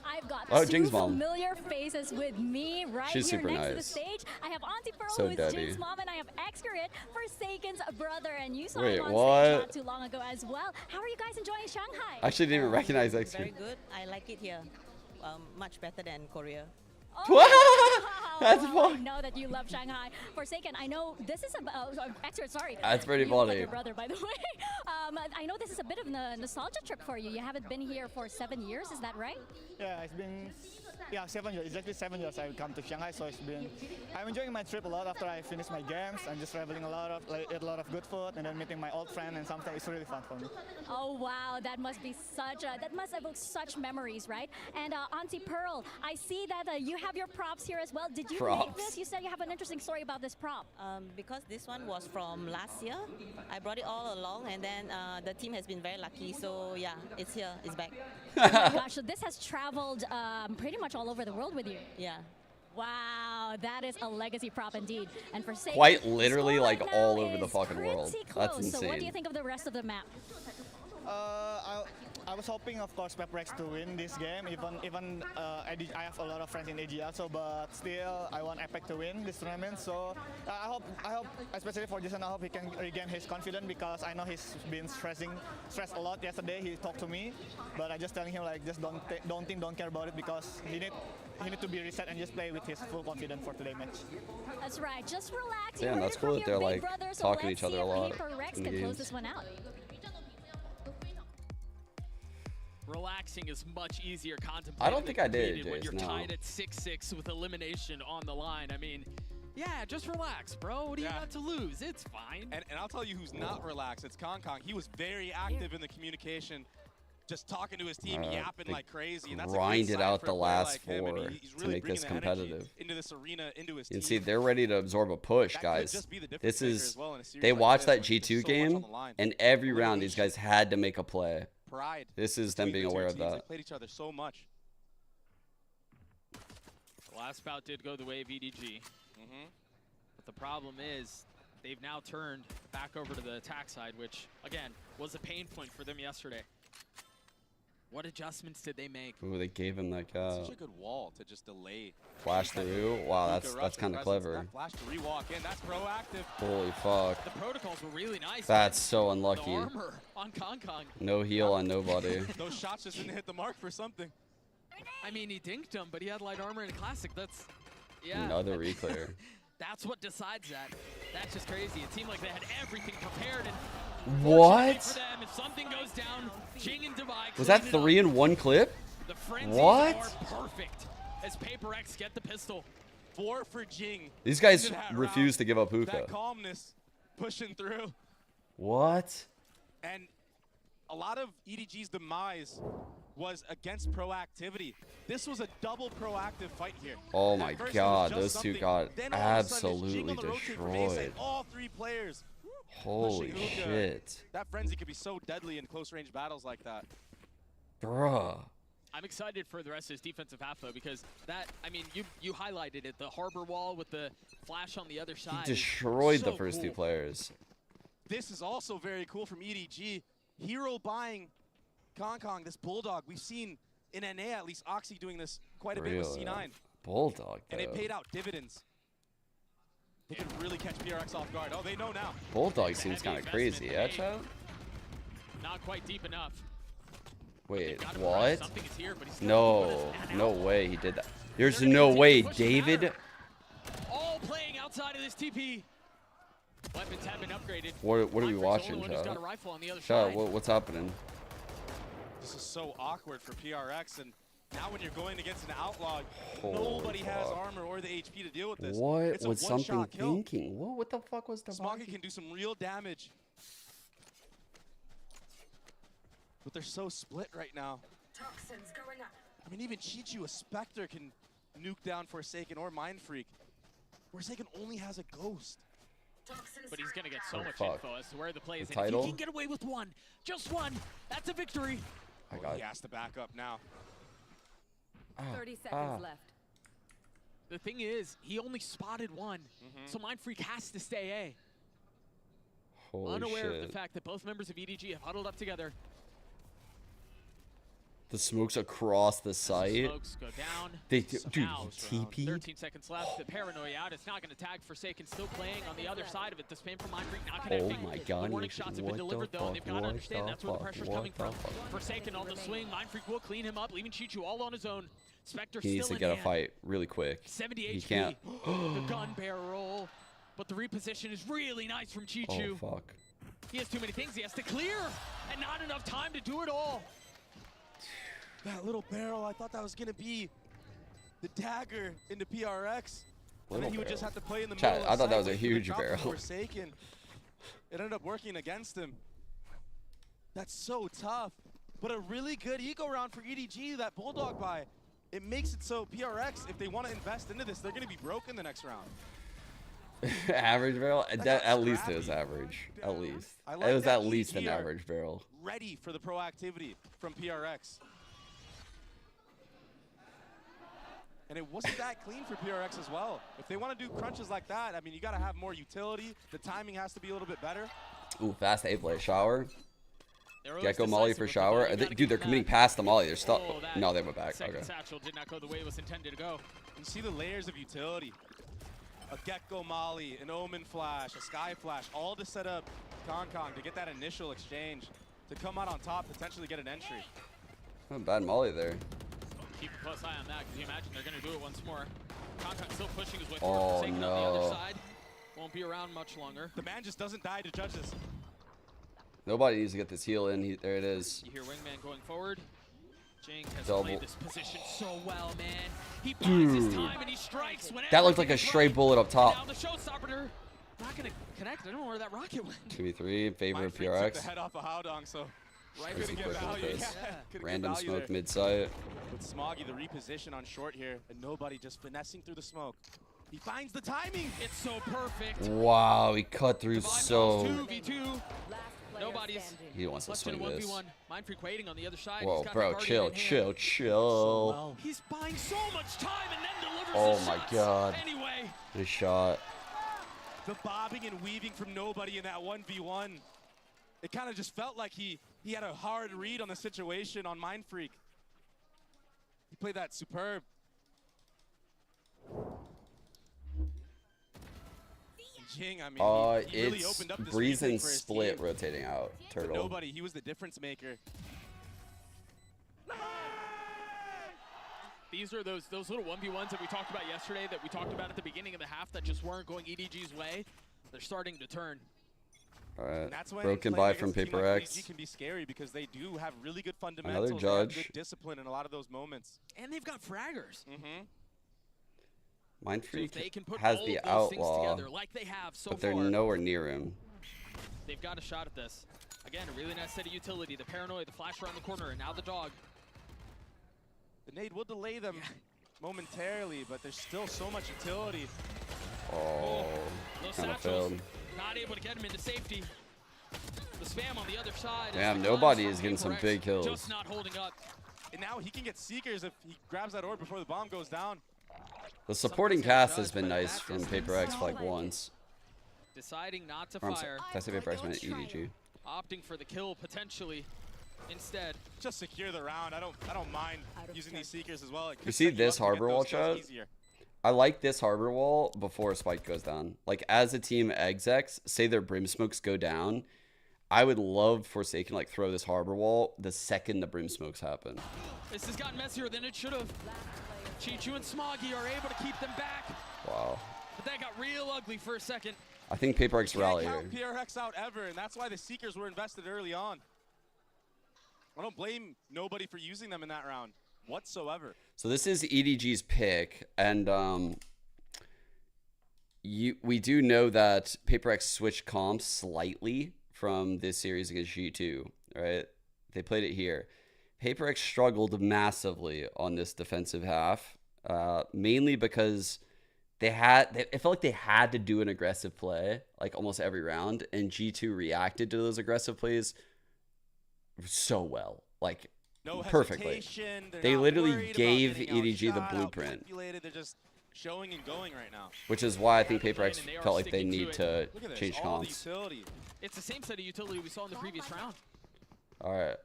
I've got Oh, two Jing's mom. familiar faces with me right She's here super next to the nice. stage. I have Auntie Pearl, So who is daddy. Jing's mom, and I have Xcaret, Forsaken's brother. And you saw Wait, him on what? stage not too long ago as well. How are you guys enjoying Shanghai? I actually didn't even recognize that. Very good. I like it here. Much better than Korea. That's well, I fun. know that you love Shanghai. Forsaken, I know this is Xcaret, sorry. That's pretty You look like funny. your brother, by the way. I know this is a bit of a nostalgia trip for you. You haven't been here for 7 years, is that right? Yeah, it's been 7 years. Exactly 7 years I've come to Shanghai, so I'm enjoying my trip a lot after I finish my games. I'm just traveling a lot of good food and then meeting my old friend and something. It's really fun for me. Oh wow, that must evoke such memories, right? And Auntie Pearl, I see that you have your props here as well. Did you make this? You said you have an interesting story about this prop. Because this one was from last year, I brought it all along, and then the team has been very lucky. So yeah, it's here, it's back. Oh my gosh, so this has traveled pretty much all over the world with you. Yeah. Wow, that is a legacy prop indeed. And for Quite literally, like all over the fucking world. That's insane. So what do you think of the rest of the map? I was hoping, of course, PRX to win this game. Even I have a lot of friends in EDG also, but still, I want Epic to win this tournament. So I hope, especially for Jason, I hope he can regain his confidence because I know he's been stressed a lot yesterday. He talked to me, but I just telling him like just don't care about it because he need to be reset and just play with his full confidence for today's match. That's right. Just relax. Yeah, that's cool that they're like talking to each other a lot. PRX in the can close games. this one out. Relaxing is much easier contemplating. I don't think I did, when Jace, you're no. tied at 6-6 with elimination on the line. I mean, yeah, just relax, bro. What do you got to lose? It's fine. And I'll tell you who's not relaxed. It's Kong Kong. He was very active in the communication, just talking to his team, yapping like crazy. And that's grinded out the last like him, 4 and he's to really make this bringing the energy competitive. into this arena, into his team. And see, they're ready to absorb a push, That could guys. just be the difference This maker is as well in a series they like watched this that when G2 there's so much game, on the line. and every round these guys had to make a play. Pride. This is them between being the two aware of teams. They that. played each other so much. The last bout did go the way of EDG. But the problem is they've now turned back over to the attack side, which, again, was a pain point for them yesterday. What adjustments did they make? Ooh, they gave him like Such a good wall to just delay. flash through. Wow, that's kind of clever. That flash to re-walk in, that's proactive. Holy fuck. The protocols were really nice. That's so The unlucky. armor on Kong Kong. No heal on nobody. Those shots just didn't hit the mark for something. I mean, he dinked him, but he had light armor in Classic. That's, yeah. Another reclear. That's what decides that. That's just crazy. It seemed like they had everything prepared. And What? for them, if something goes down, Jing and Divide Was that clean it up. 3 in 1 clip? The frenzies What? are perfect as PRX get the pistol. 4 for Jing. These guys Into that refuse round. to give up That hookah. calmness pushing through. What? And a lot of EDG's demise was against proactivity. This was a double proactive fight here. Oh At my first it was god, just those two something, got then all of a sudden it's Jing absolutely on the rotate from A side, destroyed. all 3 players. Holy pushing hookah. shit. That frenzy could be so deadly in close range battles like that. Bruh. I'm excited for the rest of his defensive half, though, because that, I mean, you highlighted it. The harbor wall with the flash on the other side. He destroyed so the first 2 cool. players. This is also very cool from EDG. Hero buying Kong Kong, this Bulldog. We've seen in NA at least Oxy doing this quite a bit with Really? C9. Bulldog, And it though. paid out dividends. They could really catch PRX off guard. Oh, they know now. Bulldog seems kind of crazy, yeah, chat? Not quite deep enough. Wait, Got him what? right. Something is here, but he's No, no way he did that. There's no way, David. all playing outside of this TP. Weapons have been upgraded. What are we Mindfreak's the watching, only one who's chat? got a rifle on the other Chat, side. what's happening? This is so awkward for PRX, and now when you're going against an outlaw, Holy nobody has fuck. armor or the HP to deal with this. What It's a was something one-shot kill. thinking? What the fuck was the Smoggy can do some real damage. But they're so split right now. Toxins going up. I mean, even Chichu, a Spectre, can nuke down Forsaken or Mind Freak. Forsaken only has a Ghost. But he's going to get so much fuck. info as to where the play is. The And if title? he can get away with one, just one, that's a victory. I got He has to back up now. 30 seconds left. The thing is, he only spotted one, so Mind Freak has to stay A. Holy Unaware of shit. the fact that both members of EDG have huddled up together. The smokes across the site. Smokes go down. They do, dude, TP. 13 seconds left. The paranoia out. It's not going to tag. Forsaken still playing on the other side of it. The spam from Mind Freak not connecting. Oh my god. The warning shots have been delivered though. They've got to understand that's where the pressure's coming from. Forsaken on the swing. Mind Freak will clean him up, leaving Chichu all on his own. Spectre he needs to get a fight really quick. 70 he HP. Can't. The gun barrel. But the reposition is really nice from Chichu. Oh fuck. He has too many things he has to clear, and not enough time to do it all. That little barrel, I thought that was gonna be the dagger into PRX. Little and then he would barrel. just have to play in the Chat, middle. I thought that of was a site huge with the drop barrel. Forsaken. It ended up working against him. That's so tough. But a really good eco round for EDG, that Bulldog buy. It makes it so PRX, if they want to invest into this, they're gonna be broke in the next round. Average barrel? At least it was average. At least. I It like was that at least an EDG are average barrel. Ready for the proactivity from PRX. And it wasn't that clean for PRX as well. If they want to do crunches like that, I mean, you got to have more utility. The timing has to be a little bit better. Ooh, fast A play. Shower. Gecko Molly for shower. Dude, they're committing past the Molly. They're stuck. No, they went back. Okay. Satchel did not go the way it was intended to go. You see the layers of utility. A Gecko Molly, an Omen Flash, a Sky Flash, all to set up Kong to get that initial exchange, to come out on top, potentially get an entry. Oh, bad Molly there. Keep a close eye on that, because you imagine they're going to do it once more. Kong still pushing his way Oh, forward. no. On the other side. Won't be around much longer. The man just doesn't die to judges. Nobody needs to get this heal in. There it is. You hear Wingman going forward. Jing has Double. played this position so well, man. He buys his time and he strikes whenever That looked like a stray bullet up top. Now the showstopper not going to connect. I don't know where that rocket went. 2v3 in favor of Took the PRX. head off of Howdong, so Right, There's couldn't some get quick value. with this. Yeah, couldn't get Random value smoke there. mid-site. With Smoggy, the reposition on short here, and nobody just finessing through the smoke. He finds the timing. It's so perfect. Wow, he cut through so. 2v2. Nobody's He wants to left in a swing this. 1v1. Mind Freak waiting on the other side. Whoa, He's got bro, the chill, Guardian in chill, hand. chill. He's buying so much time and then delivers Oh the my shots god. Anyway. Nice shot. The bobbing and weaving from nobody in that 1v1. It kind of just felt like he had a hard read on the situation on Mind Freak. He played that superb. Jing, I mean, he really it's opened up this Breeze retake and for his Split team. rotating out. But Turtle. nobody, he was the difference maker. These are those little 1v1s that we talked about yesterday, that we talked about at the beginning of the half, that just weren't going EDG's way. They're starting to turn. All right. That's when Broken playing by from against a team Paper like X. EDG can be scary because they do have really good fundamentals. Another They have judge. good discipline in a lot of those moments. And they've got fraggers. Mm-hmm. Mind So if Freak they can put has all the of those things outlaw, together like they have so but they're far, nowhere near him. they've got a shot at this. Again, a really nice set of utility. The paranoia, the flash around the corner, and now the dog. The nade will delay them momentarily, but there's still so much utility. Oh, Those kind of satchels failed. not able to get him into safety. The spam on the other side. Damn, is nobody from is getting some PRX, big kills. Just not holding up. And now he can get Seekers if he grabs that orb before the bomb goes down. The supporting cast has been nice from Paper X for like once. Deciding not to Or I'm fire. Did I say Paper X meant EDG? Opting for the kill potentially instead. Just secure the round. I don't mind using these Seekers as well. It You could see set this up to get harbor those wall kills shot? easier. I like this harbor wall before a spike goes down. Like as a team execs, say their brim smokes go down, I would love Forsaken like throw this harbor wall the second the brim smokes happen. This has gotten messier than it should have. Chichu and Smoggy are able to keep them back. Wow. But that got real ugly for a second. I think Paper X rally Can't here. count PRX out ever, and that's why the Seekers were invested early on. I don't blame nobody for using them in that round whatsoever. So this is EDG's pick, and we do know that Paper X switched comps slightly from this series against G2, right? They played it here. Paper X struggled massively on this defensive half, mainly because it felt like they had to do an aggressive play like almost every round, and G2 reacted to those aggressive plays so well, like No perfectly. hesitation. They're They not literally worried about gave getting EDG the outshot, blueprint, outcalculated. They're just showing and going right now. which is why I think Paper X And they are felt like they sticking to need it. to Look at this, change all the comps. utility. It's the same set of utility we saw in the previous round. All right.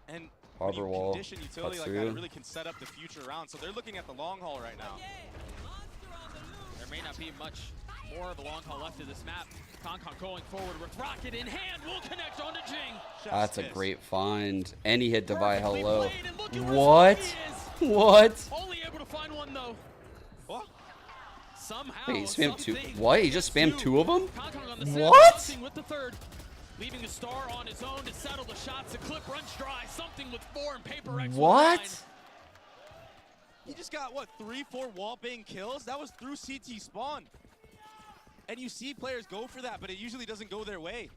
And when you wall. condition utility like that, it really can set up the future round. So they're looking at the long haul right now. There may not be much more of a long haul left of this map. Concon going forward with rocket in hand. Will connect onto Jing. That's a great find. And he hit Divide hello. What? What? Only able to find one though. Somehow. Wait, he spammed two. What? He just spammed two of them? What? With the third. Leaving a star on his own to settle the shots. The clip runs dry. Something with 4 and PRX. What? He just got, what, 3-4 wall bang kills? That was through CT spawn. And you see players go for that, but it usually doesn't go their way.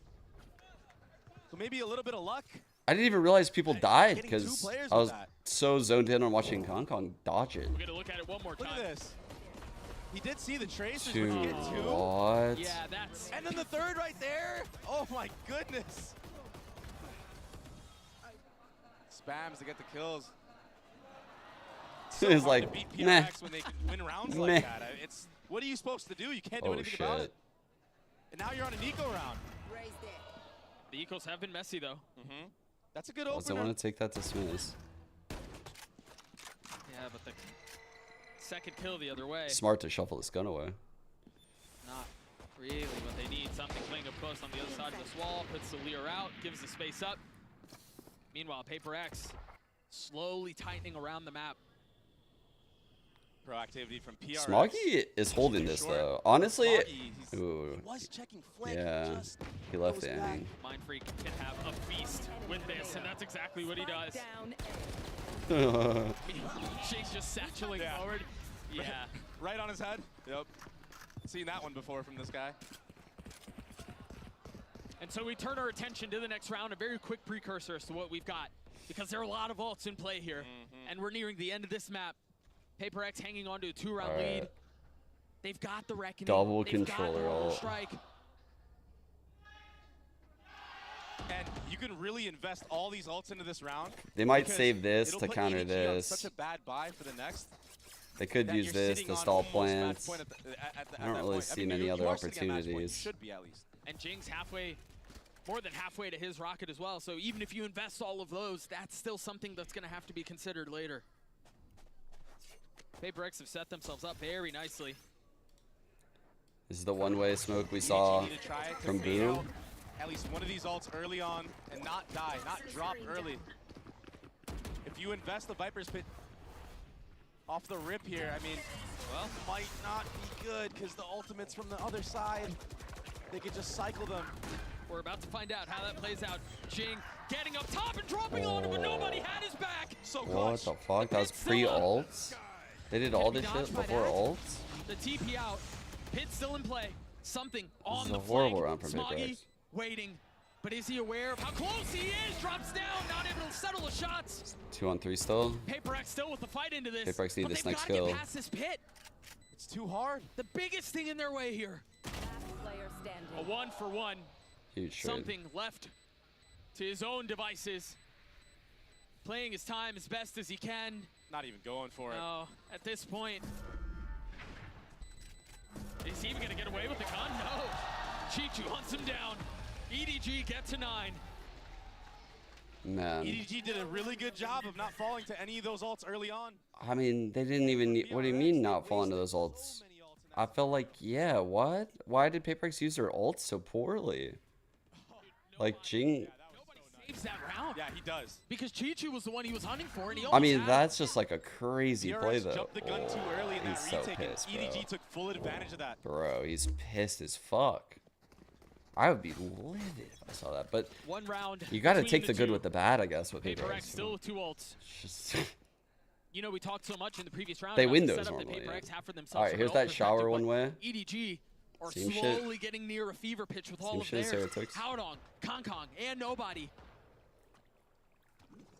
So maybe a little bit of luck. I didn't even realize people died because I was so zoned in on watching Concon dodge it. We're going to look at it one more time. Look at this. He did see the tracers Dude, when he hit 2. What? Yeah, that's... And then the third right there. Oh my goodness. Spams to get the kills. So it's hard like, to beat PRX nah. when they can win rounds like that. It's, what are you supposed to do? You can't do anything about it. And now you're on an eco round. The ecos have been messy though. That's a good I opener. don't want to take that dismiss. Yeah, but the second kill the other way. Smart to shuffle this gun away. Not really what they need. Something playing up close on the other side of this wall. Puts the Lear out. Gives the space up. Meanwhile, PRX slowly tightening around the map. Proactivity from PRX. Smoggy is holding this though. Honestly, ooh, he was checking flick. yeah, he left it hanging. Mind Freak can have a feast with this, and that's exactly what he does. Jake's just satchelating forward. Yeah. Right on his head. Yep. Seen that one before from this guy. And so we turn our attention to the next round, a very quick precursor as to what we've got, because there are a lot of ults in play here, and we're nearing the end of this map. PRX hanging on to a 2-round lead. They've got the Reckoning. Double They've controller got the ult. strike. And you can really invest all these ults into this round. They might save this to counter EDG on this. such a bad buy for the next. They could use this to stall plants. I don't really see many other opportunities. Should be at least. And Jing's halfway, more than halfway to his rocket as well. So even if you invest all of those, that's still something that's going to have to be considered later. PRX have set themselves up very nicely. This is the one-way smoke we saw from Boo. At least one of these ults early on and not die, not drop early. If you invest the Viper's Pit off the rip here, I mean, well, might not be good because the ultimates from the other side, they could just cycle them. We're about to find out how that plays out. Jing getting up top and dropping on him, but nobody had his back. So what the fuck? That was pre-ults? They did all this shit before ults? The TP out. Pit still in play. Something on the This is a horrible flank. round from Smoggy PRX. waiting, but is he aware of how close he is? Drops down, not able to settle the shots. 2-on-3 still. PRX still with the fight into this. PRX need but this they've next gotta kill. get past this pit. It's too hard. The biggest thing in their way here. A 1-for-1. Huge trade. Something left to his own devices. Playing his time as best as he can. Not even going for it. No, at this point. Is he even gonna get away with the gun? No. Chichu hunts him down. EDG get to 9. Man. EDG did a really good job of not falling to any of those ults early on. I mean, they didn't even need, what do you mean not fall into those ults? I felt like, yeah, what? Why did PRX use their ults so poorly? Like, Jing... Saves that round. Yeah, he does. Because Chichu was the one he was hunting for, and he I almost mean, had that's just like a crazy PRX play, though. jumped the gun too early in that He's so retake, and pissed, bro. EDG took full advantage of that. Bro, he's pissed as fuck. I would be livid if I saw that, but one round you got to between take the good two. with the bad, I guess. With PRX PRX, still with 2 ults. Just You know, we talked so much in the previous round. They about win the those setup that normally, PRX yeah. have for themselves All right, from here's an that ult shower perspective, one way. but EDG are Same shit. slowly getting near a fever pitch with all Same of shit as theirs. Heretics. Howdong, Kong, and nobody.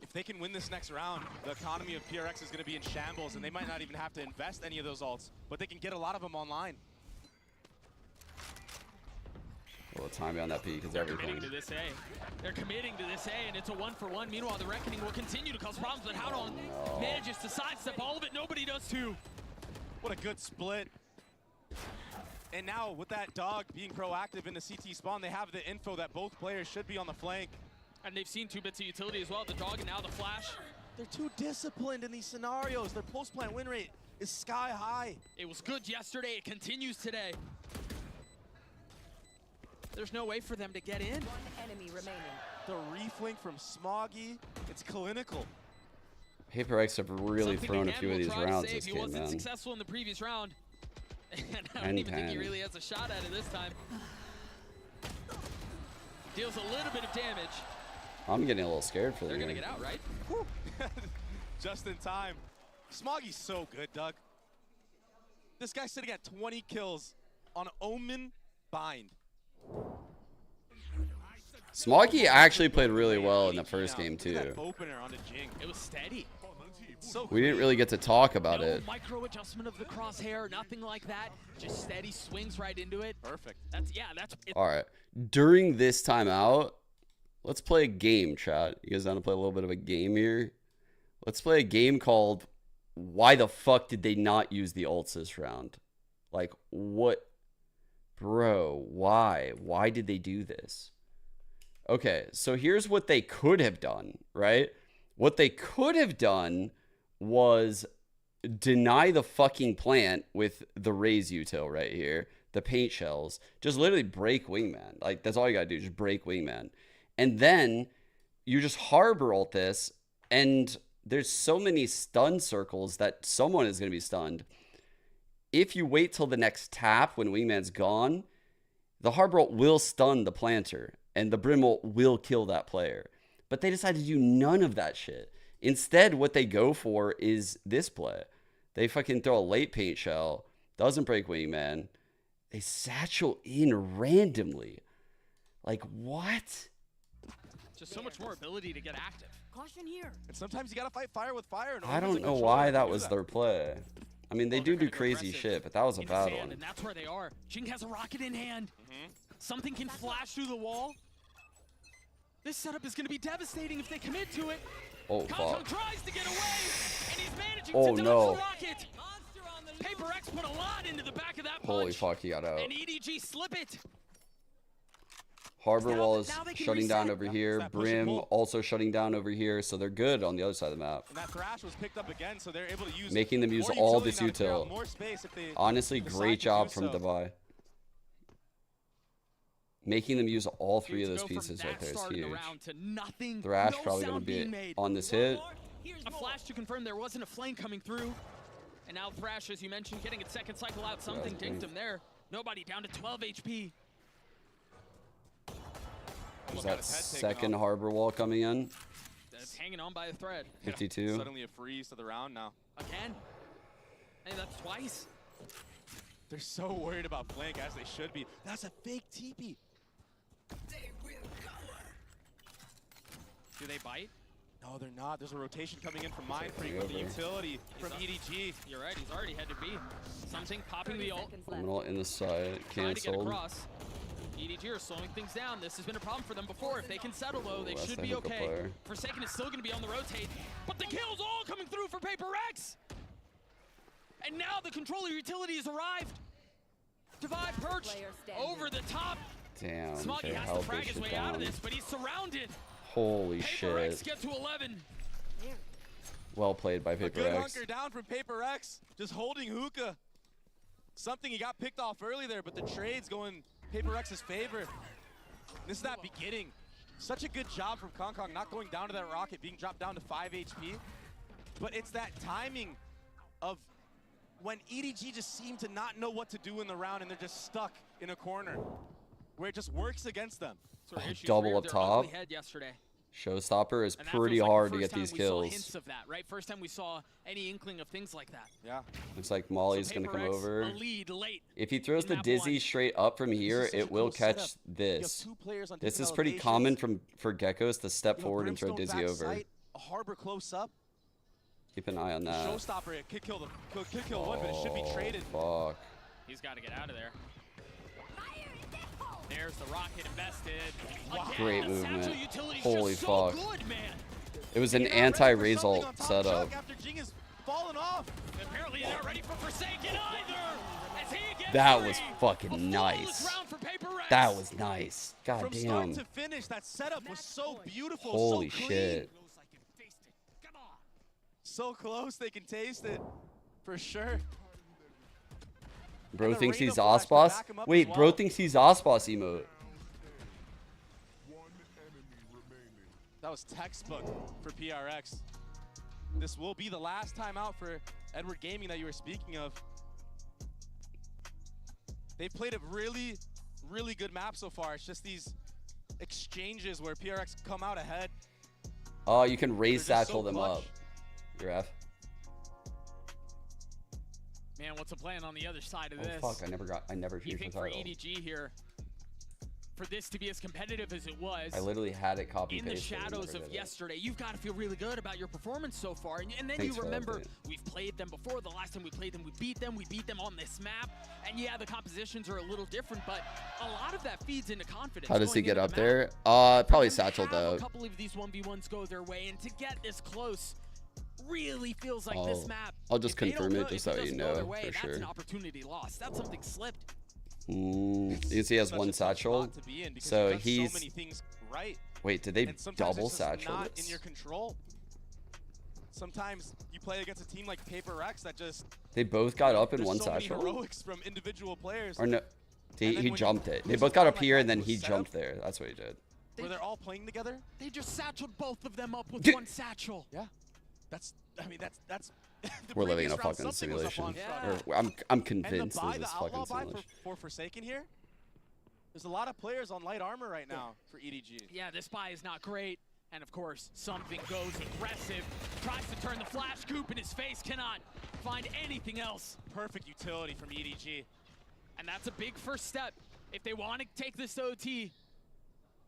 If they can win this next round, the economy of PRX is going to be in shambles, and they might not even have to invest any of those ults, but they can get a lot of them online. A little time on that peak is everything. Committing to this A. They're committing to this A, and it's a 1-for-1. Meanwhile, the Reckoning will continue to cause problems, but Howdong manages to sidestep all of it. Nobody does too. What a good split. And now with that dog being proactive in the CT spawn, they have the info that both players should be on the flank. And they've seen 2 bits of utility as well. The dog and now the flash. They're too disciplined in these scenarios. Their post-plant win rate is sky high. It was good yesterday. It continues today. There's no way for them to get in. 1 enemy remaining. The reflink from Smoggy, it's clinical. PRX have really thrown a few of these rounds this game, man. He wasn't successful in the previous round. And I don't even think he really has a shot at it this time. Deals a little bit of damage. I'm getting a little scared for them. They're gonna get out, right? Just in time. Smoggy's so good, Doug. This guy's sitting at 20 kills on Omen Bind. Smoggy actually played really well in the first game too. Opener onto Jing. It was steady. So we didn't really get to talk about it. Micro adjustment of the crosshair, nothing like that. Just steady swings right into it. Perfect. That's all right. During this timeout, let's play a game, chat. You guys want to play a little bit of a game here? Let's play a game called Why the Fuck Did They Not Use the Ults this round? Like, what? Bro, why? Why did they do this? Okay, so here's what they could have done, right? What they could have done was deny the fucking plant with the raise util right here, the paint shells. Just literally break wingman. Like, that's all you gotta do, just break wingman. And then you just harbor ult this, and there's so many stun circles that someone is gonna be stunned. If you wait till the next tap when wingman's gone, the harbor ult will stun the planter, and the brim ult will kill that player. But they decided to do none of that shit. Instead, what they go for is this play. They fucking throw a late paint shell, doesn't break wingman. They satchel in randomly. Like, what? Just so much more ability to get active. Caution here. And sometimes you gotta fight fire with fire. I don't know why that was their play. I mean, they do crazy shit, but that was a bad one. And that's where they are. Jing has a rocket in hand. Something can flash through the wall. This setup is going to be devastating if they commit to it. Oh, fuck. Tries to get away, and he's managing no. to dodge the rocket. PRX put a lot into the back of that punch. Holy fuck, he got out. And EDG slip it. Harbor wall is shutting down over here. Brim also shutting down over here, so they're good on the other side of the map. And that thrash was picked up again, so they're able to use making them use all this util. Honestly, great job from Devi. Making them use all 3 of those pieces right there is huge. Thrash probably going to be on this hit. A flash to confirm there wasn't a flame coming through. And now Thrash, as you mentioned, getting its second cycle out. Something dinked him there. Nobody down to 12 HP. Is that second harbor wall coming in? That's hanging on by a thread. 52. Yeah, suddenly a freeze to the round now. Again. Hey, that's twice. They're so worried about flank, as they should be. That's a fake TP. Do they bite? No, they're not. There's a rotation coming in from Mindfreak with the utility from EDG. You're right, he's already had to be. Something popping the ult. Criminal in the side, canceled. EDG are slowing things down. This has been a problem for them before. If they can settle low, they should be okay. Forsaken is still going to be on the rotate, but the kills all coming through for PRX. And now the controller utility has arrived. Divide perch over the top. Damn, Smoggy has to frag his way out of this, but he's surrounded. Holy shit. Get to 11. Well played by PRX. A good hunker down from PRX, just holding hookah. Something he got picked off early there, but the trade's going PRX's favor. This is that beginning. Such a good job from Kong not going down to that rocket, being dropped down to 5 HP. But it's that timing of when EDG just seem to not know what to do in the round and they're just stuck in a corner where it just works against them. Oh, double up top. Showstopper is pretty hard to get these kills. Hints of that, right? First time we saw any inkling of things like that. Yeah. Looks like Molly's going to come over. If he throws the Dizzy straight up from here, it will catch this. This is pretty common for Geckos to step forward and throw Dizzy over. A harbor close up. Keep an eye on that. Showstopper, it could kill one, but it should be traded. Fuck. He's got to get out of there. There's the rocket invested. Wow. Great movement. Holy fuck. It was an anti-raise ult setup. After Jing has fallen off. Apparently not ready for Forsaken either. That was fucking nice. Round for That was nice. God From damn. start to finish, that setup was so beautiful. Holy so clean. shit. So close, they can taste it. For sure. Bro thinks he's Osboss? Wait, bro thinks he's Osboss emote. That was textbook for PRX. This will be the last time out for Edward Gaming that you were speaking of. They've played a really, really good map so far. It's just these exchanges where PRX come out ahead. Oh, you can raise satchel them up. Ref. Man, what's the plan on the other side of this? Oh fuck, I never You changed think the for title. EDG here, for this to be as competitive as it was, I literally had it copy in pasted. the shadows of yesterday, you've got to feel really good about your performance so far. And then Thanks you for remember that, we've played them before. The last time we played them, we beat them. We beat them on this map. And yeah, the compositions are a little different, but a lot of that feeds into confidence. How does he going get into up the there? map. Probably For them to satcheled have out. A couple of these 1v1s go their way, and to get this close really feels like this map. I'll just if they confirm don't it go- just if so it you doesn't go their know way, for that's sure. an opportunity lost. That's something slipped. You can see he has one satchel. So he's. so many things right. Wait, did they And sometimes double it's just satchel not this? in your control. Sometimes you play against a team like PRX that just They both got up in there's one so many satchel? heroics from individual players. Or no. And then He when jumped you it. They lose both a got time up like here that and then to a he setup, jumped there. That's what he did. where they're all playing together. They just satcheled both of them up with Dude. one satchel. Yeah, that's. I mean, that's. the We're living in a previous round, fucking something was up simulation. on front. Or I'm And convinced the buy, this is the fucking outlaw buy simulation. for Forsaken here. There's a lot of players on light armor right now for EDG. Yeah, this buy is not great. And of course, something goes aggressive. Tries to turn the flash coop in his face, cannot find anything else. Perfect utility from EDG. And that's a big first step. If they want to take this to OT,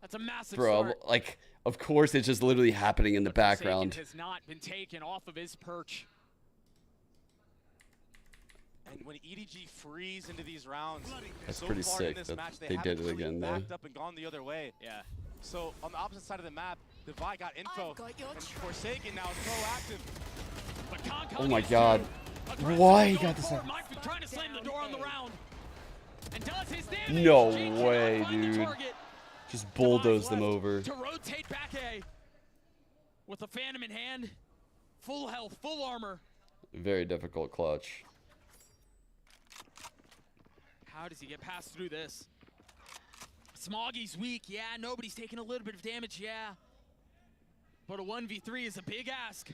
that's a massive Bro, start. like, of course it's just literally happening in the background. Forsaken has not been taken off of his perch. And when EDG freeze into these rounds, That's so pretty far sick in this that match, they haven't did it really again, though. backed up and gone the other way. Yeah. So on the opposite side of the map, Devi got info, and Forsaken now is proactive. But Kong Oh my god. Why he got this? Might be trying to slam the door on the round. And does his damage. No Jay cannot way, find the dude. target. Just bulldoze them Left over. To rotate back A. With the Phantom in hand. Full health, full armor. Very difficult clutch. How does he get past through this? Smoggy's weak, yeah. Nobody's taking a little bit of damage, yeah. But a 1v3 is a big ask.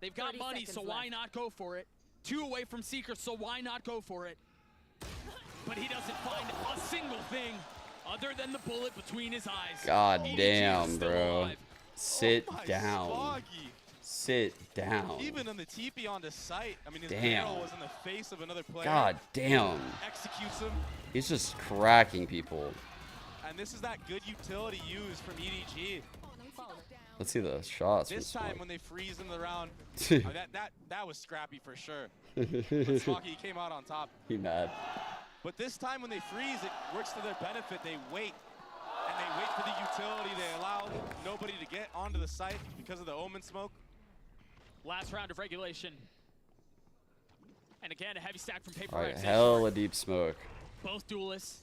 They've got 30 money, so seconds why left. not go for it? 2 away from Seeker, so why not go for it? But he doesn't find a single thing other than the bullet between his eyes. God EDG is damn, still bro. alive. Sit my down. Smoggy. Sit down. Even on the TP onto site, I mean, his Damn. barrel was in the face of another player. God damn. Executes him. He's just cracking people. And this is that good utility used from EDG. Let's see the shots. This from time Smog. when they freeze in the round, that was scrappy for sure. But Smoggy came out on top. He mad. But this time when they freeze, it works to their benefit. They wait. And they wait for the utility. They allow nobody to get onto the site because of the Omen smoke. Last round of regulation. And again, a heavy stack from PRX. Alright, hella deep smoke. Both duelists.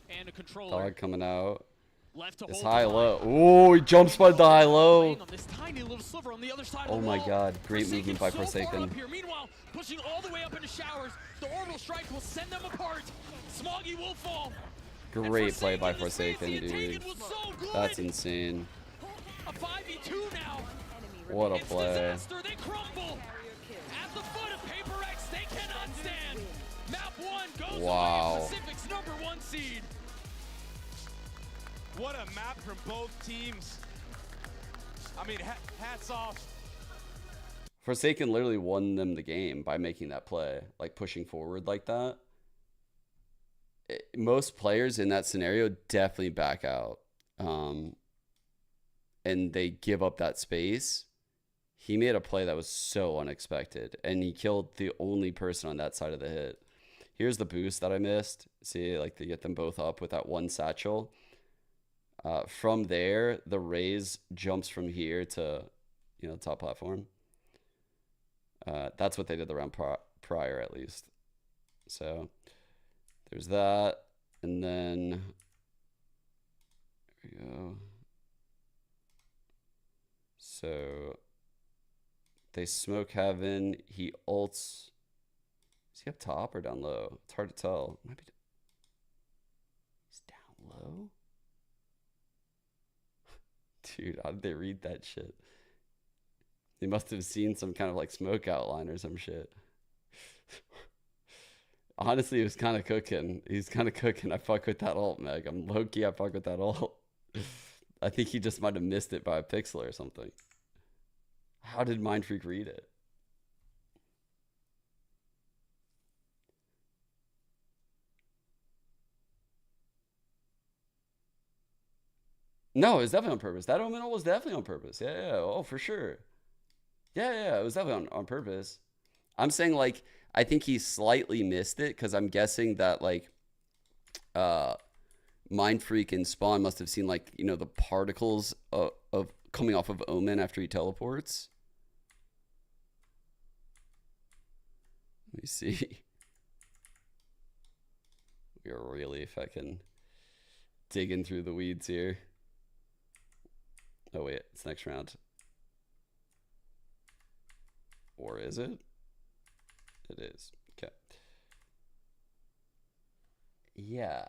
And a controller. Dog coming out. Left to This hold high the low. Oh, he jump spud the high low. on this tiny little sliver on the other side Oh of the my wall. god, great movement by so far Forsaken. up here. Meanwhile, pushing all the way up into showers. The orbital strike will send them apart. Smoggy will fall. Great play by Forsaken, dude. That's insane. A 5v2 now. What a It's play. disaster. They crumble. At the foot of PRX, they cannot stand. Map 1 goes Wow. away. Pacific's #1 seed. What a map from both teams. I mean, hats off. Forsaken literally won them the game by making that play, like pushing forward like that. Most players in that scenario definitely back out, and they give up that space. He made a play that was so unexpected, and he killed the only person on that side of the hit. Here's the boost that I missed. See, like they get them both up with that one satchel. From there, the raise jumps from here to, top platform. That's what they did the round prior, at least. So there's that. And then, there we go. So they smoke heaven. He ults. Is he up top or down low? It's hard to tell. Might be. He's down low? Dude, how did they read that shit? They must have seen some kind of like smoke outline or some shit. Honestly, he was kind of cooking. He's kind of cooking. I fuck with that ult, Meg. I'm low-key, I fuck with that ult. I think he just might have missed it by a pixel or something. How did Mindfreak read it? No, it was definitely on purpose. That Omen ult was definitely on purpose. Yeah, oh, for sure. Yeah, it was definitely on purpose. I'm saying, like, I think he slightly missed it because I'm guessing that, like, Mindfreak and Spawn must have seen, like, you know, the particles of coming off of Omen after he teleports. Let me see. We are really fucking digging through the weeds here. Oh, wait, it's next round. Or is it? It is. Okay. Yeah,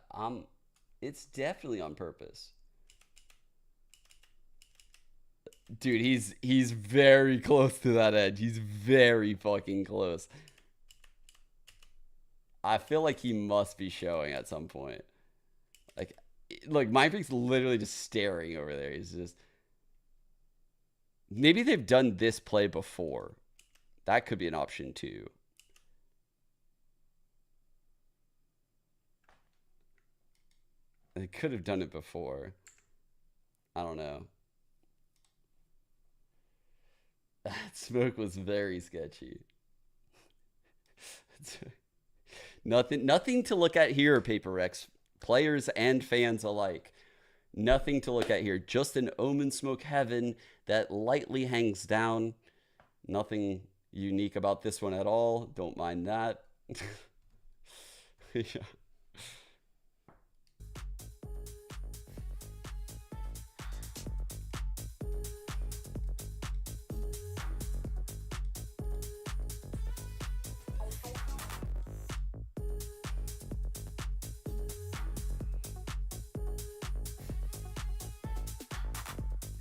it's definitely on purpose. Dude, he's very close to that edge. He's very fucking close. I feel like he must be showing at some point. Like Mindfreak's literally just staring over there. He's just... Maybe they've done this play before. That could be an option too. They could have done it before. I don't know. That smoke was very sketchy. Nothing to look at here, PRX. Players and fans alike. Nothing to look at here. Just an Omen smoke heaven that lightly hangs down. Nothing unique about this one at all. Don't mind that. Yeah.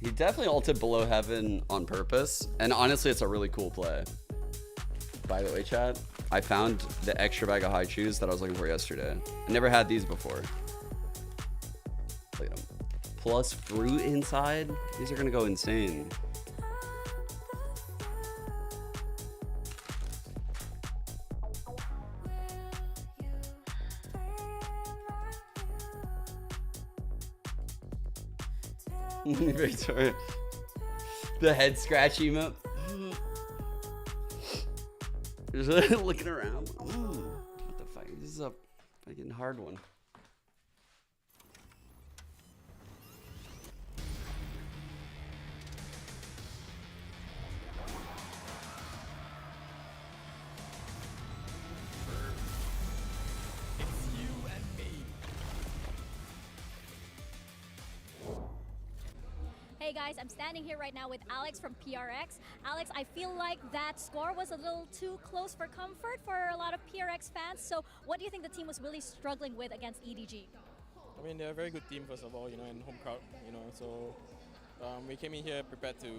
He definitely ulted below heaven on purpose, and honestly, it's a really cool play. By the way, chat, I found the extra bag of high chews that I was looking for yesterday. I never had these before. Look at them. Plus fruit inside. These are gonna go insane. Victoria. The head scratch emote. Just looking around. Ooh, what the fuck? This is a fucking hard one. Hey guys, I'm standing here right now with Alex from PRX. Alex, I feel like that score was a little too close for comfort for a lot of PRX fans. So what do you think the team was really struggling with against EDG? I mean, they're a very good team, first of all, you know, and home crowd, you know, so we came in here prepared to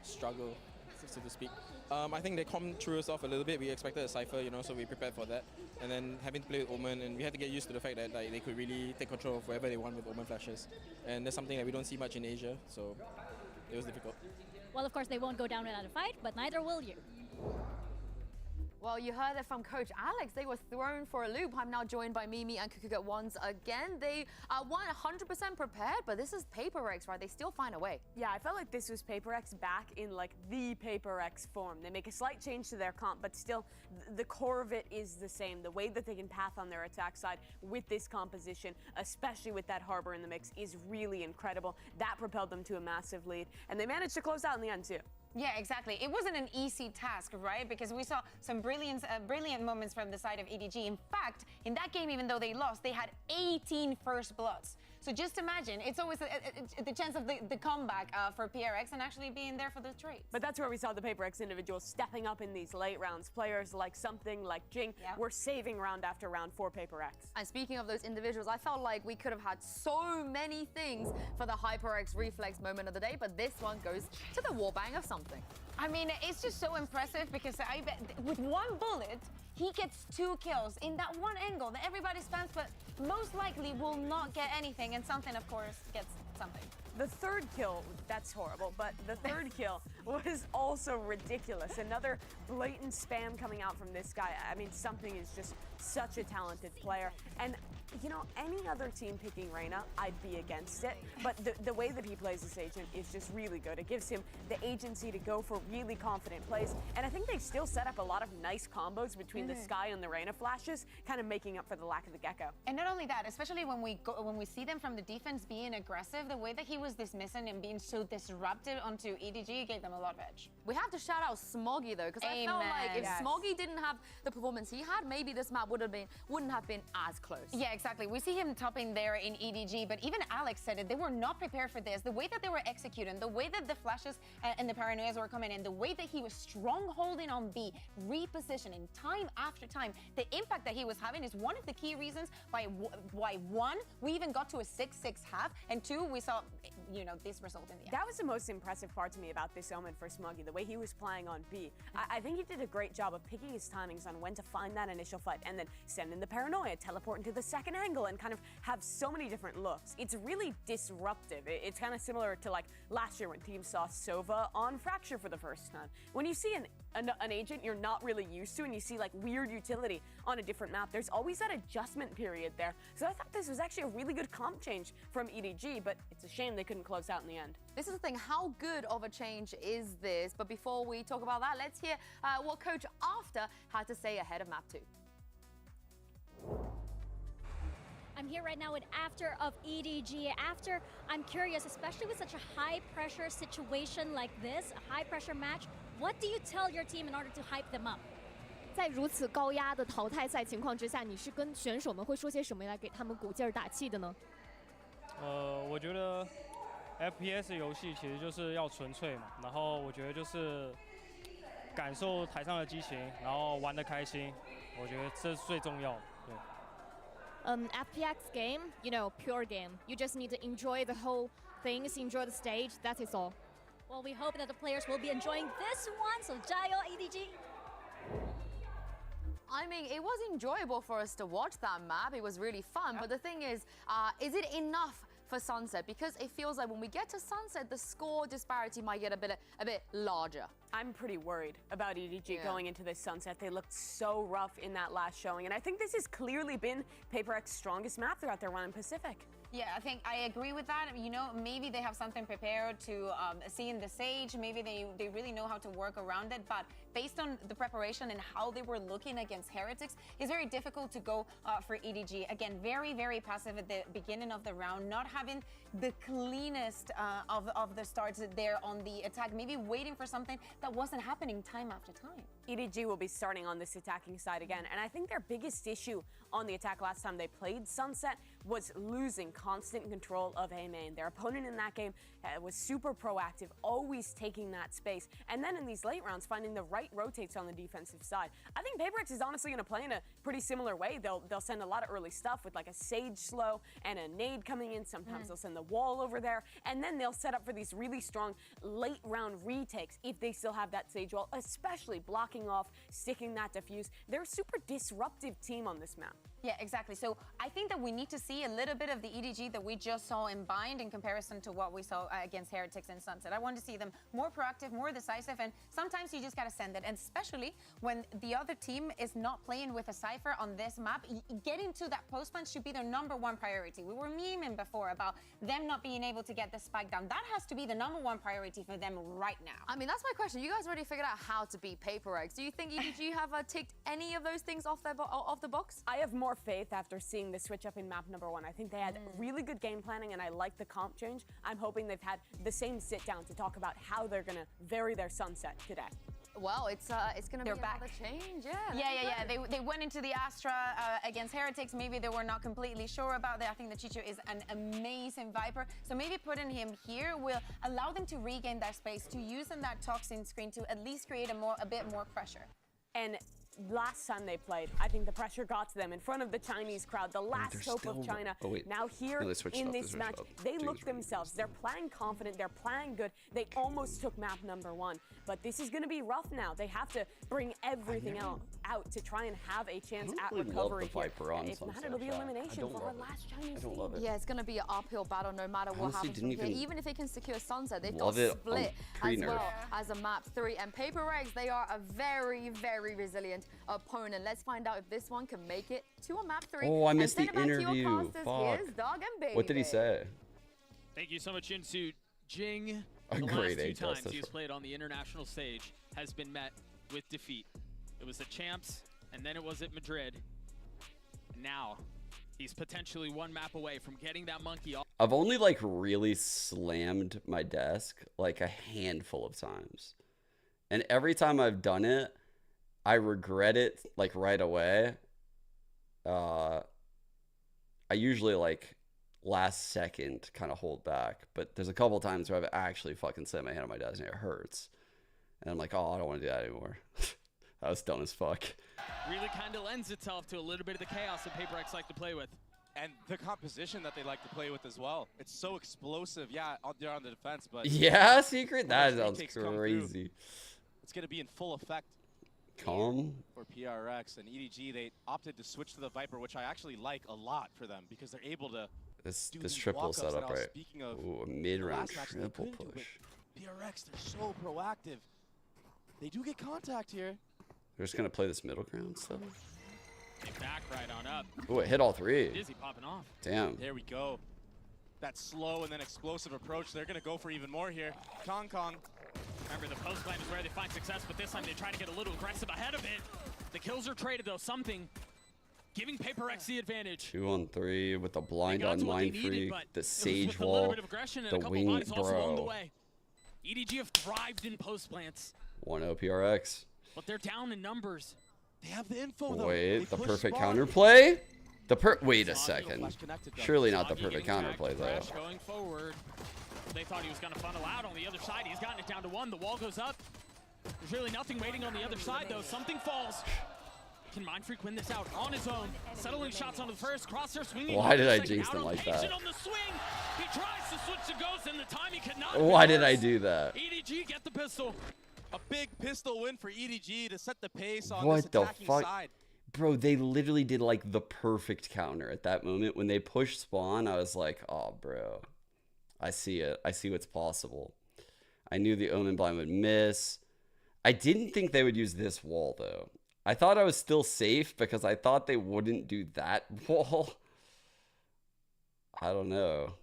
struggle, so to speak. I think they come through us off a little bit. We expected a Cypher, you know, so we prepared for that. And then having to play with Omen, and we had to get used to the fact that like, they could really take control of wherever they want with Omen flashes. And that's something that we don't see much in Asia, so it was difficult. Well, of course, they won't go down without a fight, but neither will you. Well, you heard it from Coach Alex. They were thrown for a loop. I'm now joined by Mimi and Kukuga once again. They weren't 100% prepared, but this is PRX, right? They still find a way. Yeah, I felt like this was PRX back in like the PRX form. They make a slight change to their comp, but still the core of it is the same. The way that they can path on their attack side with this composition, especially with that Harbor in the mix, is really incredible. That propelled them to a massive lead, and they managed to close out in the end too. Yeah, exactly. It wasn't an easy task, right? Because we saw some brilliant moments from the side of EDG. In fact, in that game, even though they lost, they had 18 first bloods. So just imagine, it's always the chance of the comeback for PRX and actually being there for the trade. But that's where we saw the PRX individuals stepping up in these late rounds. Players like something like Jing were saving round after round for PRX. And speaking of those individuals, I felt like we could have had so many things for the HyperX reflex moment of the day, but this one goes to the warbang of something. I mean, it's just so impressive because I bet with one bullet, he gets 2 kills in that one angle that everybody spams, but most likely will not get anything, and something, of course, gets something. The third kill, that's horrible, but the third kill was also ridiculous. Another blatant spam coming out from this guy. I mean, something is just such a talented player. And, you know, any other team picking Reyna, I'd be against it. But the way that he plays this agent is just really good. It gives him the agency to go for really confident plays. And I think they still set up a lot of nice combos between the Sky and the Reyna flashes, kind of making up for the lack of the Gecko. And not only that, especially when we see them from the defense being aggressive, the way that he was dismissing and being so disruptive onto EDG gave them a lot of edge. We have to shout out Smoggy though, because I felt like if Smoggy didn't have the performance he had, maybe this map wouldn't have been as close. Yeah, exactly. We see him topping there in EDG, but even Alex said it. They were not prepared for this. The way that they were executing, the way that the flashes and the paranoias were coming in, the way that he was strong-holding on B, repositioning time after time, the impact that he was having is one of the key reasons why one, we even got to a 6-6 half, and 2, we saw, you know, this result in the end. That was the most impressive part to me about this Omen for Smoggy, the way he was playing on B. I think he did a great job of picking his timings on when to find that initial fight and then send in the paranoia, teleport into the second angle, and kind of have so many different looks. It's really disruptive. It's kind of similar to like last year when teams saw Sova on Fracture for the first time. When you see an agent you're not really used to and you see like weird utility on a different map, there's always that adjustment period there. So I thought this was actually a really good comp change from EDG, but it's a shame they couldn't close out in the end. This is the thing, how good of a change is this? But before we talk about that, let's hear what Coach After had to say ahead of map 2. I'm here right now with After of EDG. After, I'm curious, especially with such a high-pressure situation like this, a high-pressure match, what do you tell your team in order to hype them up? 在如此高压的淘汰赛情况之下，你是跟选手们会说些什么来给他们鼓劲儿打气的呢？我觉得 FPS 游戏其实就是要纯粹嘛，然后我觉得就是感受台上的激情，然后玩得开心，我觉得这是最重要的。对。FPX game, you know, pure game. You just need to enjoy the whole things, enjoy the stage. That is all. Well, we hope that the players will be enjoying this one. So, jayo EDG. I mean, it was enjoyable for us to watch that map. It was really fun. But the thing is it enough for Sunset? Because it feels like when we get to Sunset, the score disparity might get a bit larger. I'm pretty worried about EDG going into this Sunset. They looked so rough in that last showing, and I think this has clearly been PRX's strongest map throughout their run in Pacific. Yeah, I think I agree with that. You know, maybe they have something prepared to see in the Sage. Maybe they really know how to work around it. But based on the preparation and how they were looking against Heretics, it's very difficult to go for EDG. Again, very, very passive at the beginning of the round, not having the cleanest of the starts there on the attack, maybe waiting for something that wasn't happening time after time. EDG will be starting on this attacking side again, and I think their biggest issue on the attack last time they played Sunset was losing constant control of A main. Their opponent in that game was super proactive, always taking that space, and then in these late rounds finding the right rotates on the defensive side. I think PRX is honestly going to play in a pretty similar way. They'll send a lot of early stuff with like a Sage slow and a nade coming in. Sometimes they'll send the wall over there, and then they'll set up for these really strong late round retakes if they still have that Sage wall, especially blocking off, sticking that diffuse. They're a super disruptive team on this map. Yeah, exactly. So I think that we need to see a little bit of the EDG that we just saw in Bind in comparison to what we saw against Heretics and Sunset. I want to see them more proactive, more decisive, and sometimes you just got to send it. And especially when the other team is not playing with a Cypher on this map, getting to that post plant should be their #1 priority. We were memeing before about them not being able to get the spike down. That has to be the #1 priority for them right now. I mean, that's my question. You guys already figured out how to beat PRX. Do you think EDG have ticked any of those things off the box? I have more more faith after seeing the switch up in map number 1. I think they had really good game planning, and I like the comp change. I'm hoping they've had the same sit down to talk about how they're gonna vary their sunset today. Well, it's gonna be another change, Yeah. They went into the Astra against Heretics. Maybe they were not completely sure about that. I think the Chicho is an amazing Viper. So maybe putting him here will allow them to regain that space, to use in that toxin screen to at least create a bit more pressure. And last time they played, I think the pressure got to them in front of the Chinese crowd, the last hope of China. Now here in this match, they look themselves. They're playing confident, they're playing good. They almost took map number 1, but this is going to be rough now. They have to bring everything out to try and have a chance at recovery here. If not, it'll be elimination for our last Chinese team. Yeah, it's going to be an uphill battle no matter what happens from here. Even if they can secure Sunset, they've got Split as well as a map 3. And PRX, they are a very, very resilient opponent. Let's find out if this one can make it to a map 3. Oh, I missed the interview. Fuck. What did he say? Thank you so much, Jinsu. Jing, a the great last 2 times he's played on the international stage, has been met with defeat. It was at Champs, and then it was at Madrid. Now, he's potentially 1 map away from getting that monkey off. I've only like really slammed my desk like a handful of times. And every time I've done it, I regret it like right away. I usually like last second kind of hold back, but there's a couple times where I've actually fucking slammed my hand on my desk and it hurts. And I'm like, oh, I don't want to do that anymore. That was dumb as fuck. Really kind of lends itself to a little bit of the chaos that PRX like to play with. And the composition that they like to play with as well. It's so explosive. Yeah, they're on the defense, but... Yeah, Secret? That sounds crazy. It's going to be in full effect. Calm. For PRX and EDG, they opted to switch to the Viper, which I actually like a lot for them because they're able to this triple setup, right? Ooh, a mid-round triple push. PRX, they're so proactive. They do get contact here. They're just gonna play this middle ground stuff. They back right on up. Ooh, it hit all 3. Dizzy popping off. Damn. There we go. That slow and then explosive approach. They're gonna go for even more here. Kong. Remember, the post plan is where they find success, but this time they try to get a little aggressive ahead of it. The kills are traded, though. Something giving PRX the advantage. 2 on 3 with the blind on Mind Freak, the Sage Wall, the Wing Bro. EDG have thrived in post plants. 1-0 PRX. But they're down in numbers. They have the info, though. Wait, the perfect counterplay? Wait a second. Surely not the perfect counterplay, though. Going forward. They thought he was going to funnel out on the other side. He's gotten it down to 1. The wall goes up. There's really nothing waiting on the other side, though. Something falls. Can Mind Freak win this out on his own? Settling shots on the first. Crosshair swinging. Why did I jinx them like that? On the swing. He tries to switch to Ghost, and the time he cannot. Why did I do that? EDG get the pistol. A big pistol win for EDG to set the pace on what this attacking the fuck? Side. Bro, they literally did like the perfect counter at that moment. When they pushed spawn, I was like, oh, bro. I see it. I see what's possible. I knew the Omen blind would miss. I didn't think they would use this wall, though. I thought I was still safe because I thought they wouldn't do that wall. I don't know.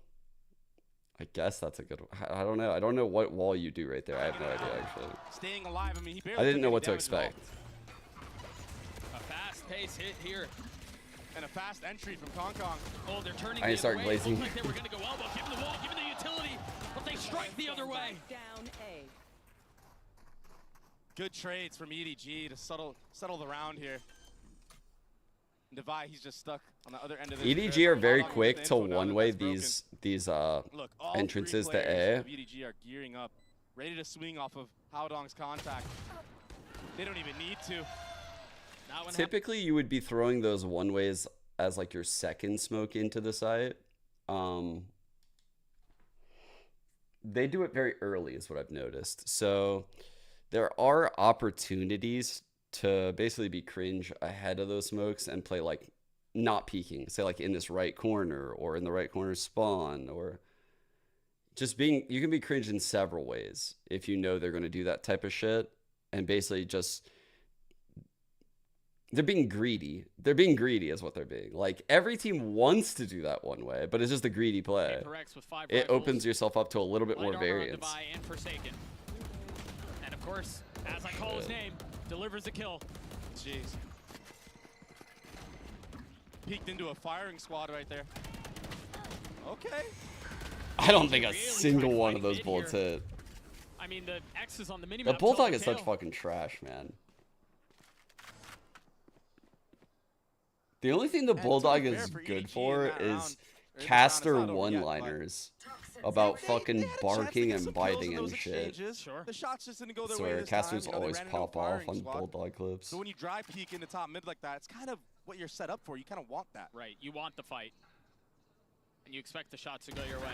I guess that's a good one. I don't know. I don't know what wall you do right there. I have no idea, actually. Staying alive. I mean, he barely I didn't know what to expect. A fast pace hit here. And a fast entry from Kong. Oh, they're turning I start glazing. Like they were going to go elbow. Give him the wall, give him the utility, but they strike the other way. Down A. Good trades from EDG to settle the round here. Devi, he's just stuck on the other end of this. EDG are very quick to one-way these Look, entrances to A. EDG are gearing up, ready to swing off of Haodong's contact. They don't even need to. Typically, you would be throwing those one-ways as like your second smoke into the site. They do it very early is what I've noticed. So there are opportunities to basically be cringe ahead of those smokes and play like not peeking, say like in this right corner or in the right corner spawn, or just being, you can be cringe in several ways if you know they're going to do that type of shit. And basically just, they're being greedy. They're being greedy is what they're being. Like every team wants to do that one way, but it's just a greedy play. It opens yourself up to a little bit more variance. And of course, as I call his name, delivers a kill. Jeez. peeked into a firing squad right there. Okay. I don't think a single one of those bullets hit. I mean, the X is on the minimap. The Bulldog is such fucking trash, man. The only thing the Bulldog is good for is caster one-liners about fucking barking and biting and shit. The shots just didn't go their So way this casters time. You know, always they ran into a pop off firing on squad. Bulldog clips. So when you drive peek into top mid like that, it's kind of what you're set up for. You kind of want that. Right, you want the fight. And you expect the shots to go your way.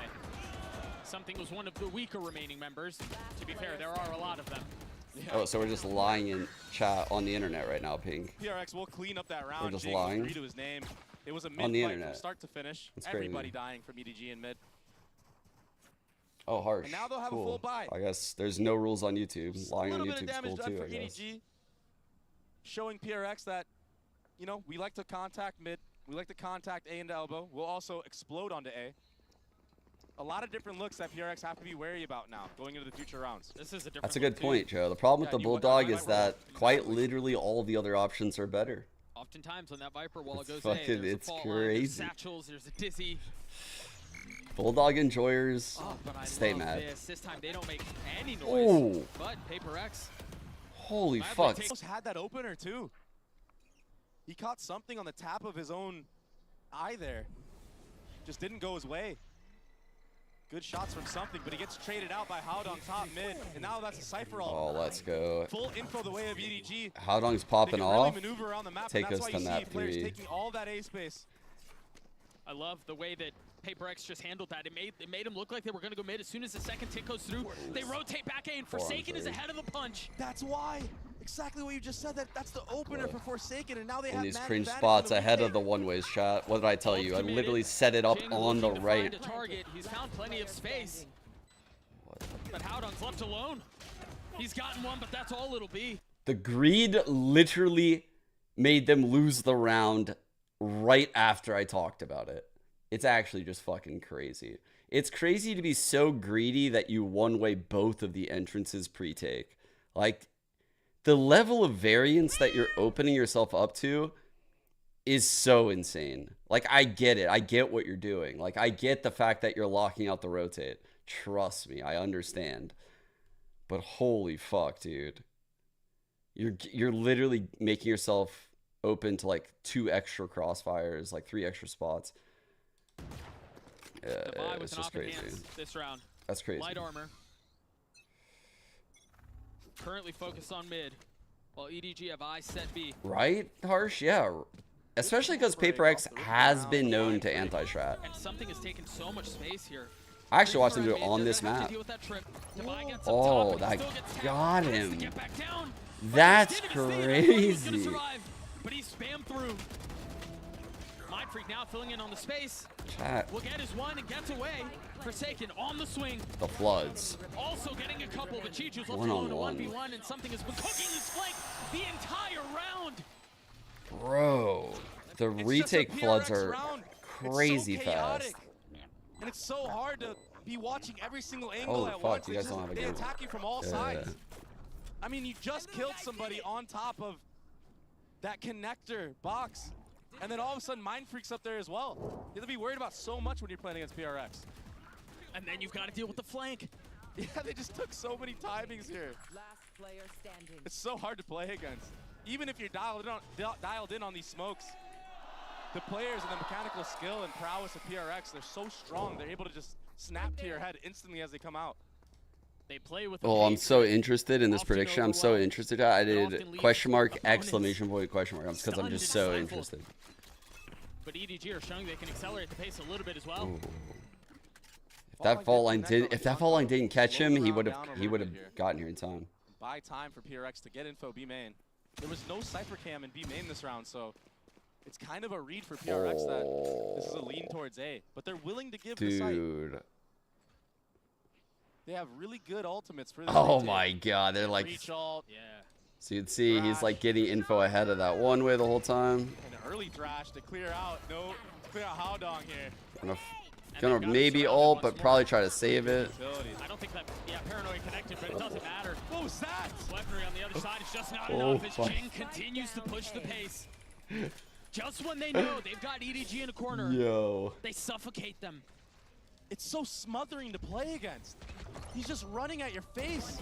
Something was one of the weaker remaining members. To be fair, there are a lot of them. Yeah. Oh, so we're just lying in chat on the internet right now, Pink. PRX will clean up that round. We're just Jake lying? agreed to his name. It was a mid On the fight internet. from start to finish. That's crazy. Everybody dying from EDG in mid. Oh, harsh. And now they'll have a cool. full buy. I guess there's no rules on YouTube. Lying on A little bit YouTube's of damage cool done too, for I guess. EDG, showing PRX that, you know, we like to contact mid. We like to contact A into elbow. We'll also explode onto A. A lot of different looks that PRX have to be wary about now, going into the future rounds. This is a different That's a good point, Joe. The problem with the Bulldog is that quite literally all the other options are better. Oftentimes when that Viper wall goes fucking- there's it's a fault line, there's crazy. satchels, there's a dizzy. Bulldog enjoyers But I stay love mad. This time they don't make any noise. Oh. But Paper X. Holy Gladly fuck. almost had that opener too. He caught something on the tap of his own eye there. Just didn't go his way. Good shots from something, but he gets traded out by Howdong top mid, and now that's a Cypher all. Oh, let's go. Full info the way of EDG. Howdong's popping They can really off. maneuver around the map, Take and us that's to why you map see players 3. taking all that A space. I love the way that Paper X just handled that. It made him look like they were going to go mid. As soon as the second tick goes through, they rotate back A, and Forsaken is ahead of the punch. That's why. Exactly what you just said. That's the opener for Forsaken, and now they In have these mad cringe advantage spots in the ahead mid of the one-ways shot. What did I tell you? I literally set it up on the right. To target. He's found plenty of space. But Howdong's left alone. He's gotten one, but that's all it'll be. The greed literally made them lose the round right after I talked about it. It's actually just fucking crazy. It's crazy to be so greedy that you one-way both of the entrances pre-take. Like, the level of variance that you're opening yourself up to is so insane. Like, I get it. I get what you're doing. Like, I get the fact that you're locking out the rotate. Trust me, I understand. But holy fuck, dude. You're literally making yourself open to like 2 extra crossfires, like 3 extra spots. It's just crazy. This round. That's crazy. Light armor. Currently focused on mid, while EDG have eyes set B. Right, Harsh? Yeah. Especially because Paper X has been known to anti-strat. And something has taken so much space here. I actually watched him do it on this map. Oh, that got him. That's crazy. But he spammed through. Mind Freak now filling in on the space. Chat. Will get his one and gets away. Forsaken on the swing. The floods. Also getting a couple, but Chichu's left One-on-one. alone to 1v1, and something has been cooking his flank the entire round. Bro, the retake floods are crazy fast. And it's so hard to be watching every single angle Oh at fuck, once. you guys don't have a They game. attack you from all sides. I mean, you just killed somebody on top of that connector box. And then all of a sudden, Mind Freak's up there as well. You have to be worried about so much when you're playing against PRX. And then you've got to deal with the flank. Yeah, they just took so many timings here. Last player standing. It's so hard to play against. Even if you're dialed in on these smokes, the players and the mechanical skill and prowess of PRX, they're so strong. They're able to just snap to your head instantly as they come out. They play with. Oh, I'm so interested in this prediction. I'm so interested. I did question mark, exclamation point, question mark. Because I'm just so interested. But EDG are showing they can accelerate the pace a little bit as well. Ooh. If that fault line didn't catch him, he would have gotten here in time. Buy time for PRX to get info B main. There was no Cypher cam in B main this round, so it's kind of a read for PRX that this is a lean towards A. But they're willing to give the site. Dude. They have really good ultimates for this. Oh retake. my god, they're like. Reach ult. Yeah. So you'd see he's like getting info ahead of that one way the whole time. An early thrash to clear out. No, clear out Howdong here. Gonna maybe ult, but probably try to save it. I don't think that, Paranoid connected, but it doesn't matter. What was that? Weaponry on the other side is just not Oh, enough as fuck. Jing continues to push the pace. Just when they know they've got EDG in a corner, Yo. they suffocate them. It's so smothering to play against. He's just running at your face.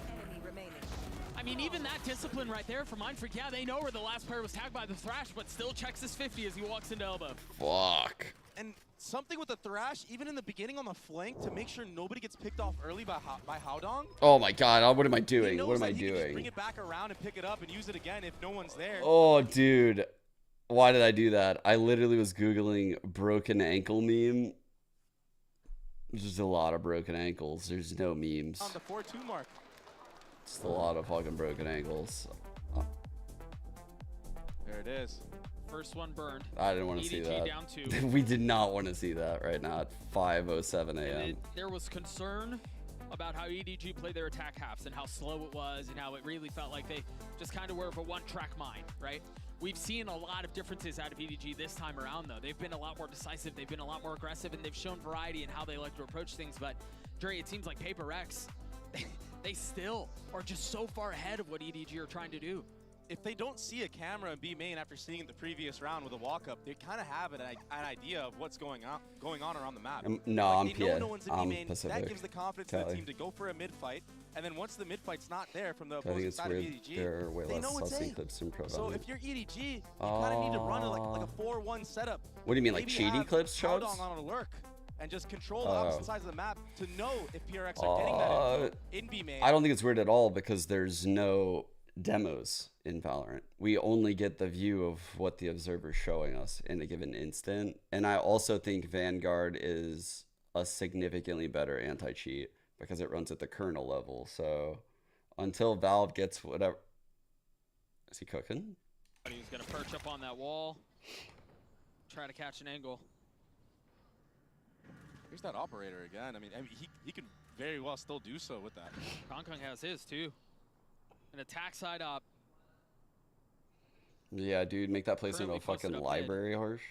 I mean, even that discipline right there for Mindfreak, yeah, they know where the last player was tagged by the Thrash, but still checks his 50 as he walks into elbow. Fuck. And something with the Thrash, even in the beginning on the flank, to make sure nobody gets picked off early by Haodong. Oh my god, what am I doing? What am I He can just bring doing? it back around and pick it up and use it again if no one's there. Oh, dude. Why did I do that? I literally was Googling broken ankle meme. There's just a lot of broken ankles. There's no memes. On the 4-2 mark. Just a lot of fucking broken ankles. There it is. First one burned. I didn't want to see EDG that. down 2. We did not want to see that right now at 5:07 a.m. There was concern about how EDG played their attack halves and how slow it was and how it really felt like they just kind of were of a one-track mind, right? We've seen a lot of differences out of EDG this time around, though. They've been a lot more decisive, they've been a lot more aggressive, and they've shown variety in how they like to approach things. But, Dre, it seems like PRX, they still are just so far ahead of what EDG are trying to do. If they don't see a camera in B main after seeing the previous round with a walk-up, they kind of have an idea of what's going on around the map. No, like, I'm they know no one's in B I'm main. Pacific. That gives the confidence to the team to go for a mid-fight, and then once the mid-fight's not there from the I think opposing it's side of weird EDG, there are way they less know it's sussing A. clips in Pro. So if you're EDG, you kind of need to run like a 4-1 setup. What do you mean, like Maybe cheating have clips, Chugs? Haodong on a lurk and just control the opposite sides of the map to know if PRX are getting that info in B main. I don't think it's weird at all because there's no demos in Valorant. We only get the view of what the observer's showing us in a given instant. And I also think Vanguard is a significantly better anti-cheat because it runs at the kernel level. So until Valve gets whatever... Is he cooking? He's going to perch up on that wall, try to catch an angle. Here's that operator again. I mean he could very well still do so with that. Hong Kong has his too. An attack side up. Yeah, dude, make that place into a fucking library, Harsh.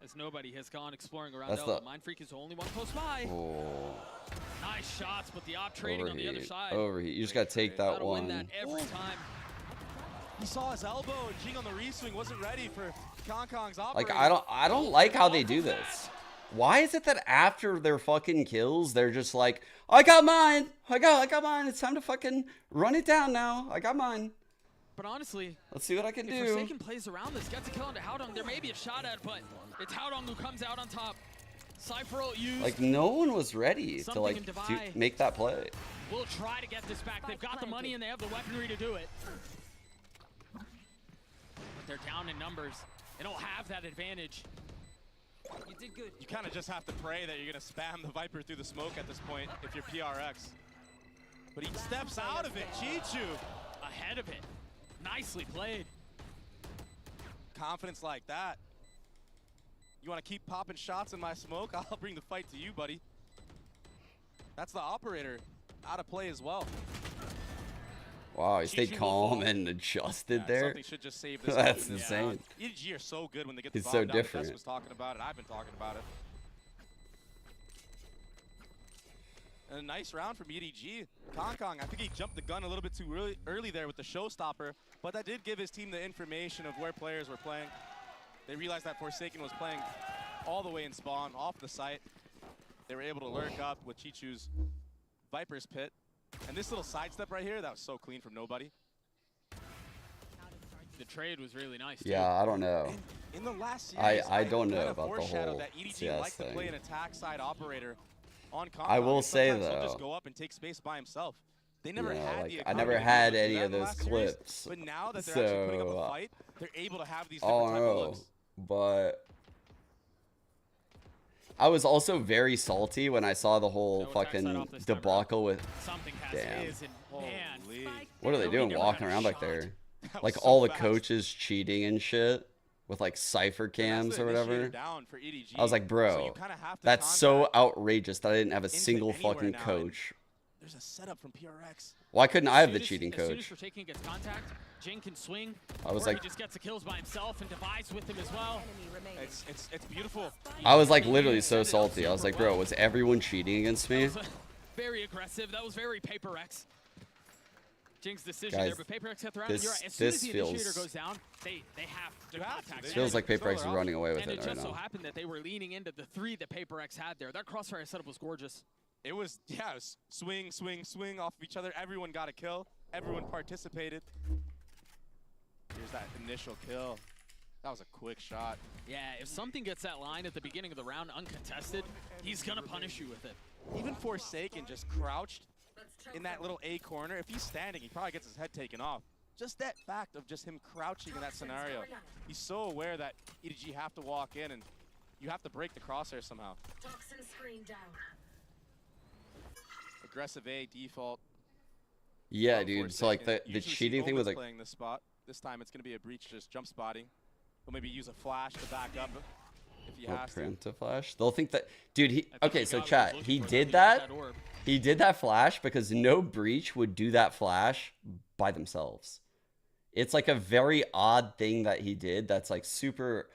As nobody has gone exploring around That's Elba. Mindfreak is the only one close by. Oh. Nice shots, but the op trading on the other side. Overheat. You just got to take that Gotta one. win that every time. He saw his elbow and Jing on the re-swing wasn't ready for Hong Kong's operator. Like, I don't like how they do this. Why is it that after their fucking kills, they're just like, I got mine. I got mine. It's time to fucking run it down now. I got mine. But honestly, let's see what I can do. If Forsaken plays around this, gets a kill onto Haodong, there may be a shot at it, but it's Haodong who comes out on top. Cypher ult used. Like, no one was ready to, like, make that play. We'll try to get this back. They've got the money and they have the weaponry to do it. But they're down in numbers. They don't have that advantage. You did good. You kind of just have to pray that you're going to spam the Viper through the smoke at this point if you're PRX. But he steps out of it. Chichu. Ahead of it. Nicely played. Confidence like that. You want to keep popping shots in my smoke? I'll bring the fight to you, buddy. That's the operator. Out of play as well. Wow, he stayed calm and adjusted there. Something should just save this. That's insane. EDG are so good when they get the He's bomb so down. different. Best was talking about it. I've been talking about it. And a nice round from EDG. Kong, I think he jumped the gun a little bit too early there with the showstopper, but that did give his team the information of where players were playing. They realized that Forsaken was playing all the way in spawn, off the site. They were able to lurk up with Chichu's Viper's Pit. And this little sidestep right here, that was so clean from nobody. The trade was really nice, too. Yeah, I don't know. In the last series, I don't know kind of about the foreshadowed whole that EDG CS likes to play an thing. attack side operator on Kong. I will say, Sometimes he'll though, just go up and take space by himself. They never yeah, had like, the I never economy had to do any that of in the those last series, clips. but now that they're actually putting up a fight, they're able to have these different type of looks. But I was also very salty when I saw the whole fucking debacle with. Damn. What are they doing walking around back there? Like all the coaches cheating and shit with like cipher cams or whatever. I was like, bro, that's so outrageous that I didn't have a single fucking coach. There's a setup from PRX. Why couldn't I have the cheating As soon as coach? Forsaken gets contact, Jing can swing. I was or like- he just gets the kills by himself and divides with him as well. It's beautiful. I was like literally so salty. I was like, bro, was everyone cheating against me? Very aggressive. That was very PRX. Jinx's decision Guys, there, but PRX hit the round. As soon as the initiator goes down, they have to contact. It feels like PRX is running away with and it right just so now. happened that they were leaning into the 3 that PRX had there. That crossfire setup was gorgeous. It was, yeah, it was swing, swing, swing off of each other. Everyone got a kill. Everyone participated. Here's that initial kill. That was a quick shot. Yeah, if something gets that line at the beginning of the round uncontested, he's gonna punish you with it. Even Forsaken just crouched in that little A corner. If he's standing, he probably gets his head taken off. Just that fact of just him crouching in that scenario. He's so aware that EDG have to walk in and you have to break the crosshair somehow. Toxin screen down. Aggressive A default. Yeah, dude. So like the Usually cheating thing was like playing this spot. This time it's gonna be a breach, just jump spotting. He'll maybe use a flash to back up if he has to flash. They'll think that, dude. He okay. So chat. He did that. He did that flash because no breach would do that flash by themselves. It's like a very odd thing that he did. That's like super,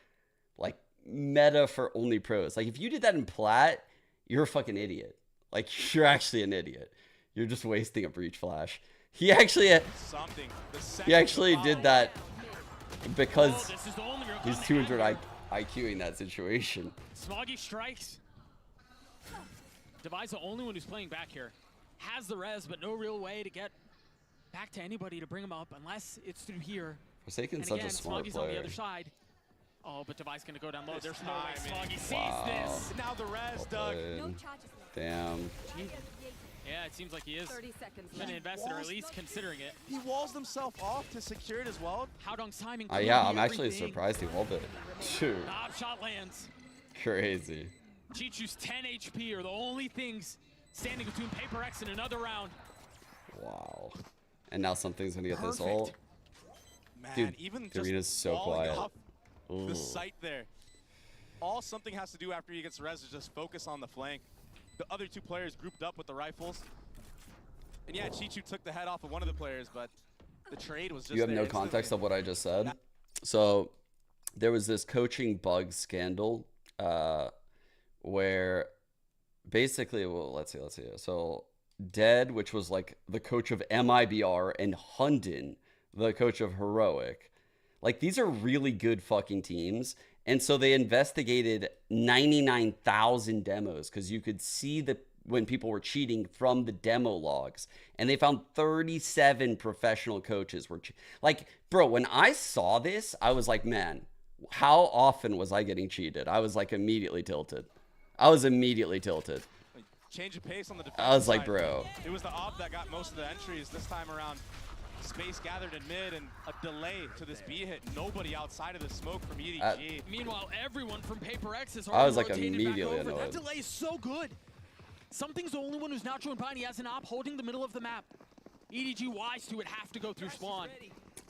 like meta for only pros. Like if you did that in plat, you're a fucking idiot. Like you're actually an idiot. You're just wasting a breach flash. He actually did that because he's 200 IQ in that situation. Smoggy strikes. Devi's the only one who's playing back here. Has the res, but no real way to get back to anybody to bring him up unless it's through here. Forsaken's such a smart Smoggy's player. on the other side. Oh, but Devi's gonna go down low. There's no way Smoggy sees this. Now the res, Doug. Damn. Yeah, it seems like he is gonna invest it, or at least considering it. He walls himself off to secure it as well. Howdong's timing. Yeah, I'm actually surprised he walled it. Shoot. Knob shot lands. Crazy. Chichu's 10 HP are the only things standing between PRX and another round. Wow. And now something's gonna get this ult. Man, dude, even Garena's so quiet. The sight there. All something has to do after he gets res is just focus on the flank. The other 2 players grouped up with the rifles. And yeah, Chichu took the head off of one of the players, but the trade was just You have no context of what I just said. So there was this coaching bug scandal where basically, well, let's see. So Dead, which was like the coach of MIBR, and Hunden, the coach of Heroic. Like these are really good fucking teams. And so they investigated 99,000 demos because you could see when people were cheating from the demo logs. And they found 37 professional coaches were like, bro, when I saw this, I was like, man, how often was I getting cheated? I was like immediately tilted. Change of pace on the defense. I was like, side. bro. It was the op that got most of the entries this time around. Space gathered in mid and a delay to this B hit. Nobody outside of the smoke from EDG. Meanwhile, everyone from PRX is I was like rotated immediately back over. annoyed. That delay is so good. Something's the only one who's not showing behind. He has an op holding the middle of the map. EDG wise to it have to go through spawn.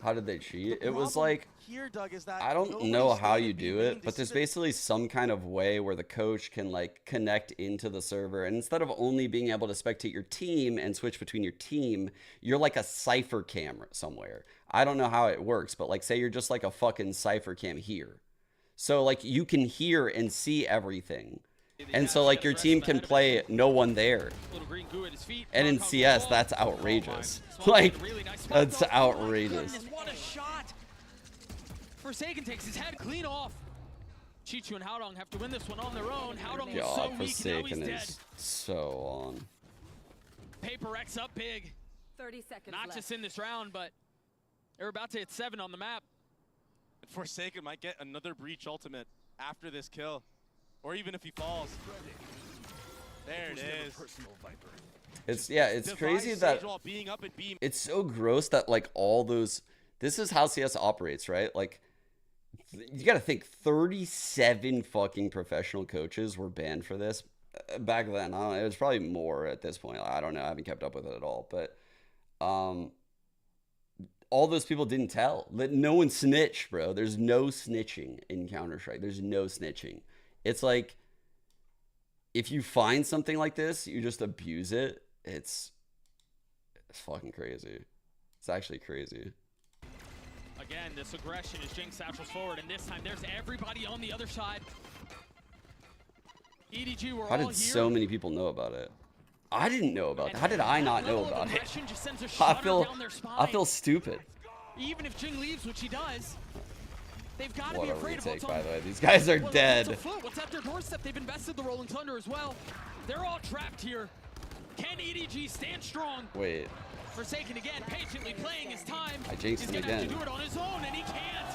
How did they cheat? It was like, here, Doug, is that I don't know how you do it, but there's basically some kind of way where the coach can like connect into the server. And instead of only being able to spectate your team and switch between your team, you're like a Cypher camera somewhere. I don't know how it works, but like say you're just like a fucking Cypher cam here. So like you can hear and see everything. And so like your team can play no one there. And in CS, that's outrageous. Like, that's outrageous. What a shot! Forsaken takes his head clean off. Chichu and Howdong have to win this one on their own. Howdong was so weak, now he's dead. Is so on. PRX up big. 30 seconds Not left. just in this round, but they're about to hit 7 on the map. Forsaken might get another breach ultimate after this kill. Or even if he falls. There it is. It's crazy that it's so gross that like all those, this is how CS operates, right? Like you got to think 37 fucking professional coaches were banned for this back then. I don't know, it was probably more at this point. I don't know. I haven't kept up with it at all, but all those people didn't tell. No one snitched, bro. There's no snitching in Counter-Strike. There's no snitching. It's like, if you find something like this, you just abuse it. It's fucking crazy. It's actually crazy. Again, this aggression is Jinx satchels forward, and this time there's everybody on the other side. EDG, we're all How here. did so many people know about it? I didn't know about that. How did I not know about it? I feel stupid. Even if Jing leaves, which he does, they've got to What be a afraid retake, of by the way. These guys are dead. What's at their doorstep? They've invested the Rolling Thunder as well. They're all trapped here. Can EDG stand strong? Wait. Forsaken again, patiently playing his time. I jinxed him He's gonna have again. to do it on his own, and he can't.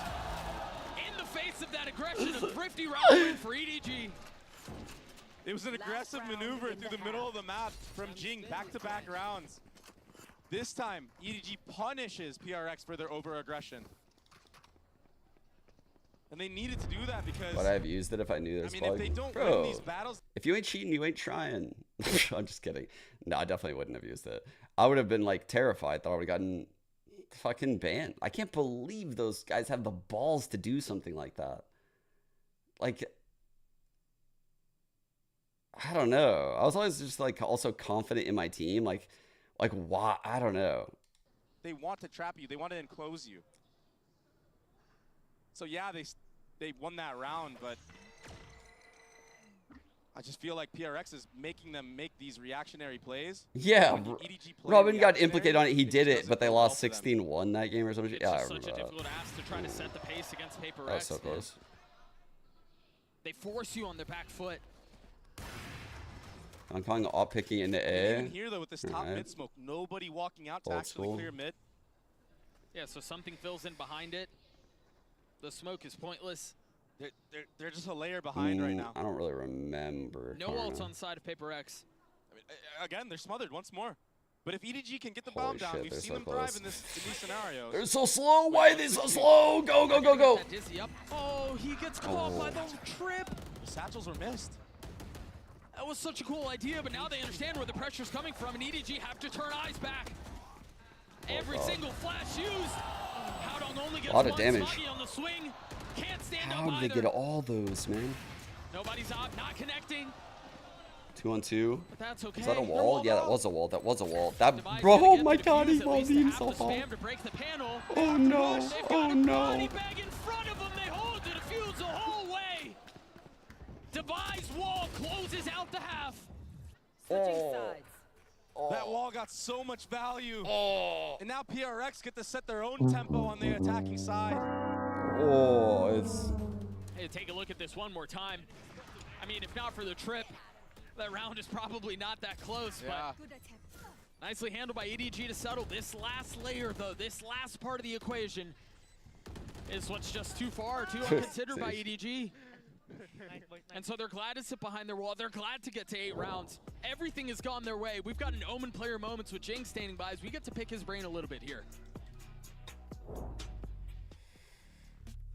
In the face of that aggression, a thrifty round win for EDG. It was an aggressive maneuver through the middle of the map from Jing, back-to-back rounds. This time, EDG punishes PRX for their over-aggression. And they needed to do that because... Would I have used it if I knew this bug? If they don't Bro, win these battles... if you ain't cheating, you ain't trying. I'm just kidding. No, I definitely wouldn't have used it. I would have been, like, terrified. Thought I would have gotten fucking banned. I can't believe those guys have the balls to do something like that. Like... I don't know. I was always just like also confident in my team. Like why? I don't know. They want to trap you. They want to enclose you. So yeah, they won that round, but I just feel like PRX is making them make these reactionary plays. Yeah, Robin got implicated on it. He did it, but they lost 16-1 that game or something. Yeah, I remember Such a difficult ask to try to set the pace against PRX. That was so close. They force you on their back foot. I'm calling all picking into A. Even here though with this top mid smoke, nobody walking out to actually clear mid. Yeah, so something fills in behind it. The smoke is pointless. They're just a layer behind right now. I don't really remember. No ults on the side of PRX. I mean, again, they're smothered once more. But if EDG can get the bomb down, we've seen them thrive in these scenarios. They're so slow. Why are they so slow? Go, go, go, go. Oh, he gets caught by the trip. The satchels were missed. That was such a cool idea, but now they understand where the pressure's coming from, and EDG have to turn eyes back. Every single flash used. Howdong only gets a lot of damage. on the swing. Can't stand How did they get all those, man? Nobody's up, not connecting. 2-on-2. But that's okay. Is that a wall? Yeah, that was a wall. That was a wall. That, bro, oh my god, he's all being so far. Oh no, oh no. In front of them, they hold to defuse the whole way. Device wall closes out the half. Switching sides. That wall got so much value. And now PRX get to set their own tempo on the attacking side. Oh, it's... Hey, take a look at this one more time. I mean, if not for the trip, that round is probably not that close. Yeah. But nicely handled by EDG to settle this last layer, though. This last part of the equation is what's just too far, too unconsidered by EDG. And so they're glad to sit behind their wall. They're glad to get to 8 rounds. Everything has gone their way. We've got an Omen player moments with Jing standing by as we get to pick his brain a little bit here.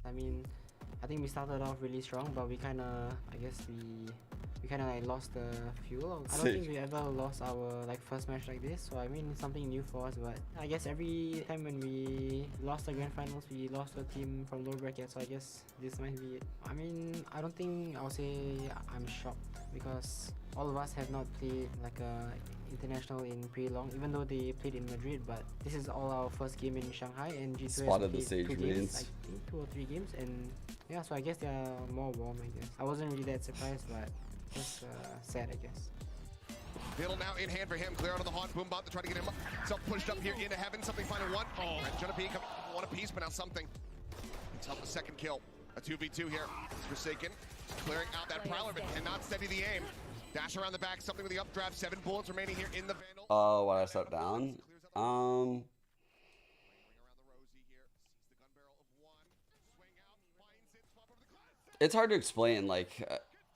I mean, I think we started off really strong, but we kind of, I guess we kind of like lost the fuel. I don't think we ever lost our like first match like this, so I mean it's something new for us. But I guess every time when we lost the grand finals, we lost to a team from lower bracket. So I guess this might be it. I mean, I don't think I'll say I'm shocked because all of us have not played like a international in pretty long, even though they played in Madrid. But this is all our first game in Shanghai, and G2 Spotted the has stage played 2 games, wins. I think 2 or 3 games, and yeah, so I guess they are more warm. I guess I wasn't really that surprised, but just sad, I guess. Fiddle now in hand for him. Clear out of the haunt. Boom bot to try to get himself pushed up here into heaven. Something final one. Oh, Jonah coming one apiece, but now something. It's up the second kill. A 2v2 here. Forsaken clearing out that Prowler, but cannot steady the aim. Dash around the back. Something with the updraft. 7 bullets remaining here in the Vandal. Oh, what I stepped down? It's hard to explain. Like,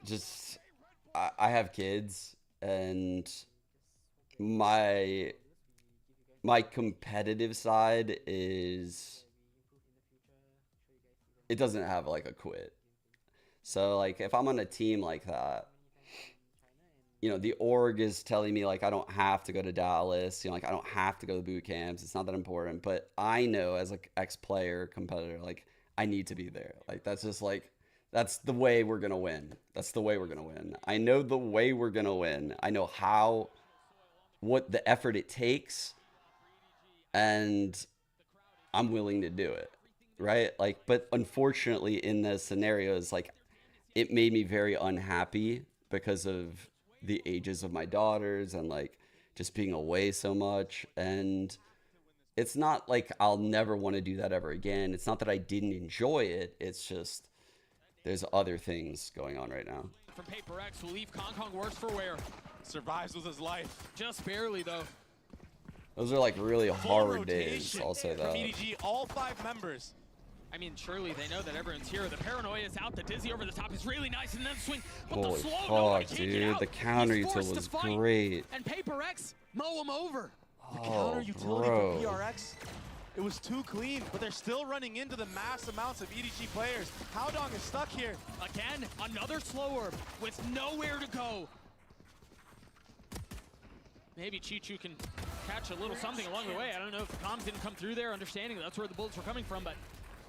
just I have kids, and my competitive side is, it doesn't have like a quit. So like if I'm on a team like that, you know, the org is telling me like I don't have to go to Dallas, you know, like I don't have to go to boot camps. It's not that important, but I know as like ex-player competitor, like I need to be there. Like that's just like, that's the way we're going to win. That's the way we're going to win. I know the way we're going to win. I know what the effort it takes, and I'm willing to do it. Right? Like, but unfortunately in the scenarios, like it made me very unhappy because of the ages of my daughters, and like just being away so much. And it's not like I'll never want to do that ever again. It's not that I didn't enjoy it. It's just there's other things going on right now. From PRX will leave Kong worse for wear. Survives with his life. Just barely, though. Those are like really hard days. I'll say that. From EDG, all 5 members. I mean, surely they know that everyone's here. The paranoia is out. The dizzy over the top is really nice, and then swing. But Holy the slow fuck, dude! The counter util was great. And PRX mow him over. The counter utility for PRX, it was too clean, but they're still running into the mass amounts of EDG players. Howdong is stuck here. Again, another slow orb with nowhere to go. Maybe Chichu can catch a little something along the way. I don't know if the comms didn't come through there, understanding that's where the bullets were coming from, but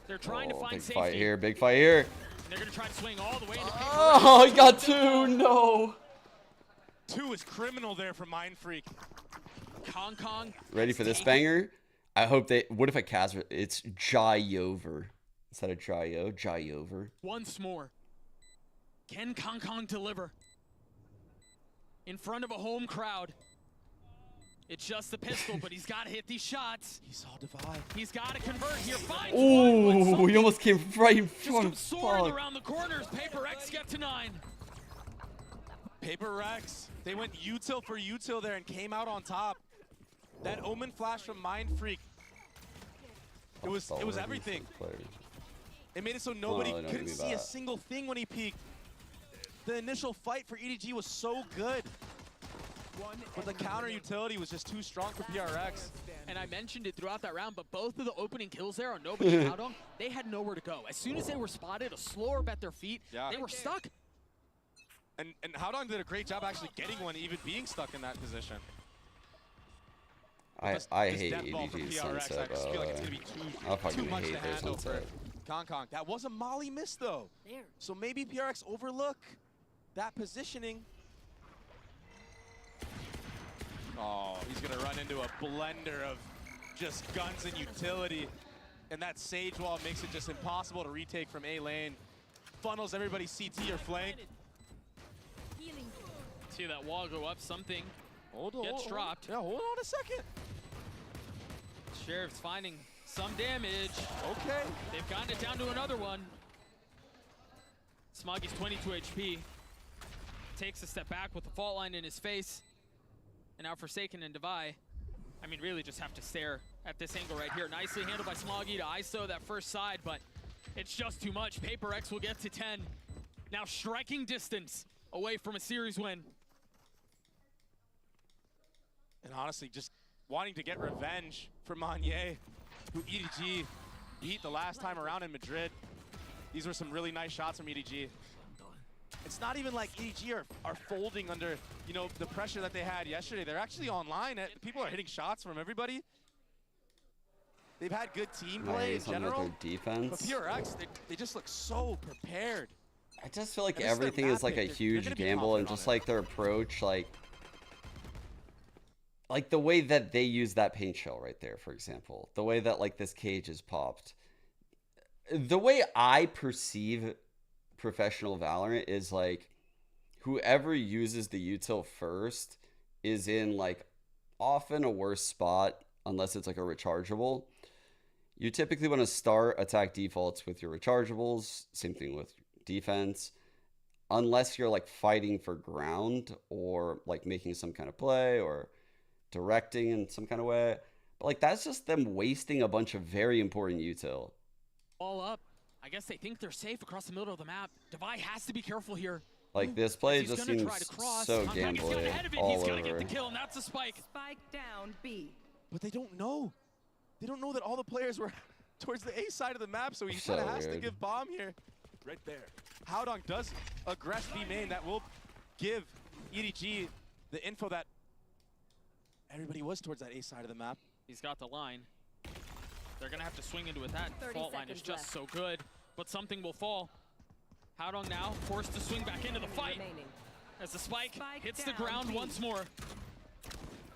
they're trying to find safety. Big fight here, big fight here. And they're going to try to swing all the way into PRX. Oh, he got 2, no. 2 is criminal there from Mind Freak. Kong. Ready for this banger? I hope they, what if I cast it? It's Jyover. Instead of Jyo, Jyover. Once more. Can Kong deliver? In front of a home crowd. It's just the pistol, but he's got to hit these shots. He saw Divide. He's got to convert here. Finds Ooh, he almost came right in front of soaring around the corners. PRX get to 9. PRX, they went util for util there and came out on top. That Omen flash from Mind Freak. It was everything. It made it so nobody couldn't see a single thing when he peeked. The initial fight for EDG was so good. But the counter utility was just too strong for PRX. And I mentioned it throughout that round, but both of the opening kills there on Nova and Howdong, they had nowhere to go. As soon as they were spotted, a slow orb at their feet, they were stuck. And Howdong did a great job actually getting one, even being stuck in that position. I hate EDG Sunset. I just feel like it's going to be too much to handle for Kong. That was a molly miss, though. So maybe PRX overlook that positioning. Oh, he's going to run into a blender of just guns and utility. And that Sage Wall makes it just impossible to retake from A lane. Funnels everybody CT or flank. See that wall go up, something gets dropped. Yeah, hold on a second. Sheriff's finding some damage. Okay. They've gotten it down to another one. Smoggy's 22 HP. Takes a step back with the fault line in his face. And now Forsaken and Devi, I mean, really just have to stare at this angle right here. Nicely handled by Smoggy to ISO that first side, but it's just too much. PRX will get to 10. Now striking distance away from a series win. And honestly, just wanting to get revenge for Manye, who EDG beat the last time around in Madrid. These were some really nice shots from EDG. It's not even like EDG are folding under, you know, the pressure that they had yesterday. They're actually online. People are hitting shots from everybody. They've had good team play in general. With their defense. But PRX, they just look so prepared. I just feel like everything is like a huge gamble, and just like their approach, like the way that they use that paint shell right there, for example, the way that like this cage is popped, the way I perceive professional Valorant is like whoever uses the util first is in like often a worse spot unless it's like a rechargeable. You typically want to start attack defaults with your rechargeables, same thing with defense, unless you're like fighting for ground or like making some kind of play or directing in some kind of way. But like that's just them wasting a bunch of very important util. All up. I guess they think they're safe across the middle of the map. Devi has to be careful here. Like this play just seems so gambly all He's over. gonna get the kill, and that's a spike. Spike down B. But they don't know. They don't know that all the players were towards the A side of the map, so he So kind of has to weird. give bomb here. Right there. Howdong does aggress B main. That will give EDG the info that everybody was towards that A side of the map. He's got the line. They're gonna have to swing into it. That fault line is just so good, but something will fall. Howdong now forced to swing back into the fight as the spike hits the ground once more.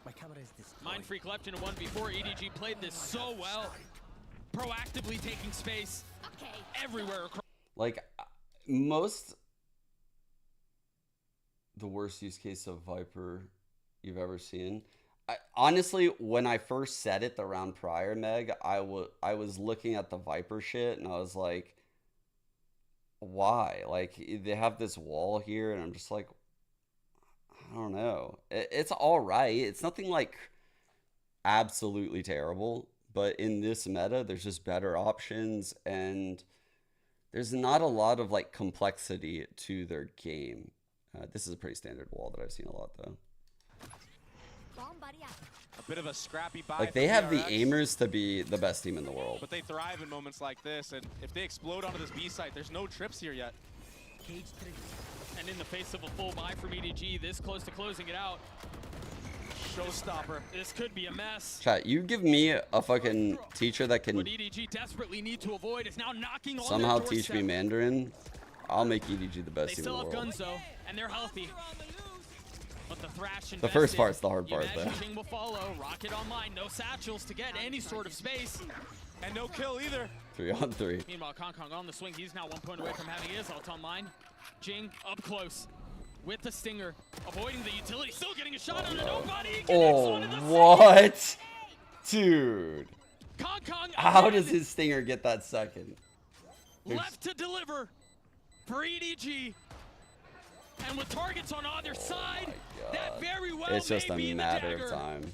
My camera is destroyed. Mind Freak left in a 1v4. EDG played this so well, proactively taking space everywhere across. Like the worst use case of Viper you've ever seen. Honestly, when I first said it the round prior, Meg, I was looking at the Viper shit and I was like, why? Like, they have this wall here and I'm just like, I don't know. It's all right. It's nothing like absolutely terrible, but in this meta, there's just better options and there's not a lot of like complexity to their game. This is a pretty standard wall that I've seen a lot though. A bit of a scrappy buy. Like they have the aimers to be the best team in the world. But they thrive in moments like this, and if they explode onto this B site, there's no trips here yet. And in the face of a full buy from EDG, this close to closing it out. Showstopper. This could be a mess. Chat, you give me a fucking teacher that can What EDG desperately need to avoid is now knocking on somehow their teach me doorstep. Mandarin. I'll make EDG the best They team in still the have world. guns though, and they're healthy. But the thrash The first part's the hard you part, imagine though. King will follow. Rocket online, no satchels to get any sort of space. And no kill either. 3-on-3. Meanwhile, Kong on the swing. He's now 1 point away from having his ult online. Jing up close with the stinger, avoiding the utility, still getting a shot on a nobody. Oh, what? Dude. Kong How does his stinger get that second? left to deliver for EDG. And with targets on either side, that very well It's just may a be the matter of dagger. time.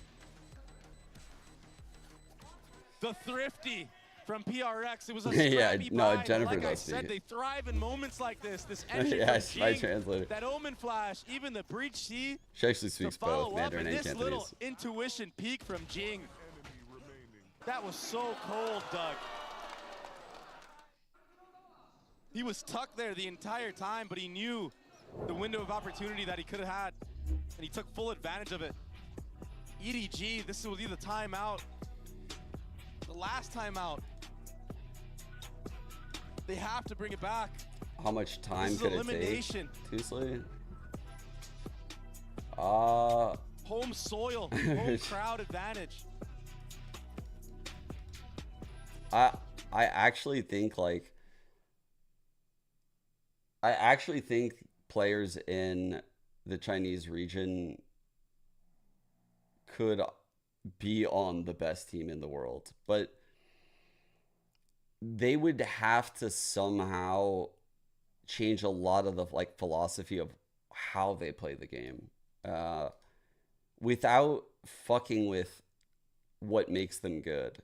The thrifty from PRX. It was a Yeah, scrappy no, buy. Jennifer Like I does said, see. they thrive in moments like this. This entry Yeah, from my Jing, translator. that Omen flash, even the breach C. She actually speaks to follow both up, Mandarin and and this little Cantonese. intuition peek from Jing. That was so cold, Doug. He was tucked there the entire time, but he knew the window of opportunity that he could have had, and he took full advantage of it. EDG, this was either timeout, the last timeout. They have to bring it back. How much time This is could it elimination. take? Tuesday? Home soil, home crowd advantage. I actually think like players in the Chinese region could be on the best team in the world, but they would have to somehow change a lot of the like philosophy of how they play the game without fucking with what makes them good.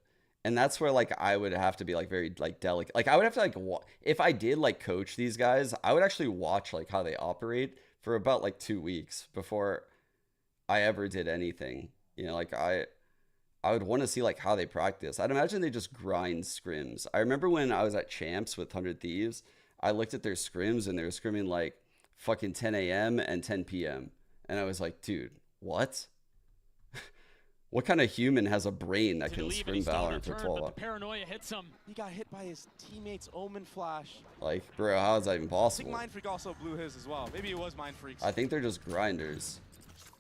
And that's where like I would have to be like very like delicate. Like I would have to like if I did like coach these guys, I would actually watch like how they operate for about like 2 weeks before I ever did anything. You know, like I would want to see like how they practice. I'd imagine they just grind scrims. I remember when I was at Champs with 100 Thieves, I looked at their scrims and they were scrimming like fucking 10 a.m. and 10 p.m. And I was like, dude, what? What kind of human has a brain that can scrim Valorant for 12 hours? Paranoia hits him. He got hit by his teammate's Omen flash. Like, bro, how is that even I possible? think Mindfreak also blew his as well. Maybe it was Mindfreak's. I think they're just grinders.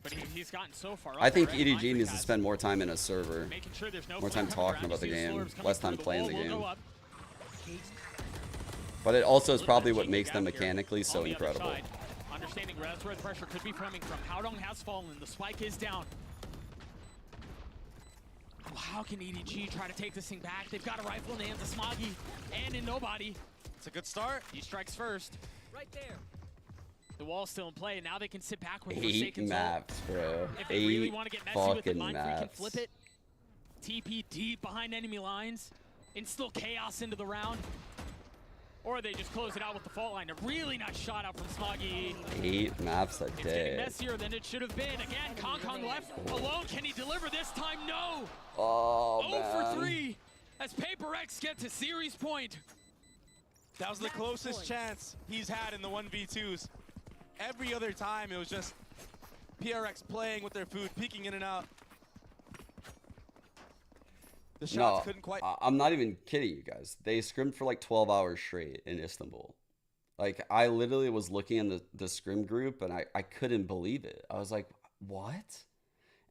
But he's gotten so far up I think there, EDG Mindfreak needs to has spend more time in a server, making sure there's no more flare time coming talking around. about the You see game, Slurves coming less time through the playing the wall, will game. go up. But it also is probably what Jing makes them out here. mechanically so On the other incredible. side, understanding where the pressure could be coming from. Haodong has fallen. The spike is down. Well, how can EDG try to take this thing back? They've got a rifle in the hands of Smoggy and in nobody. It's a good start. He strikes first. Right there. The wall's still in play. Now they can sit back with 8 Forsaken's ult. maps, bro. If they really 8 want to get messy with it, fucking Mindfreak can maps. flip it. TP deep behind enemy lines. Instill chaos into the round. Or they just close it out with the fault line. A really nice shot out from Smoggy. 8 maps a It's getting day. messier than it should have been. Again, Kong left alone. Can he deliver this time? No. Oh, 0 man. for 3 as PRX get to series point. That was the closest chance he's had in the 1v2s. Every other time, it was just PRX playing with their food, peeking in and out. The shots couldn't quite. I'm not even kidding you guys. They scrimmed for like 12 hours straight in Istanbul. Like, I literally was looking in the scrim group and I couldn't believe it. I was like, what?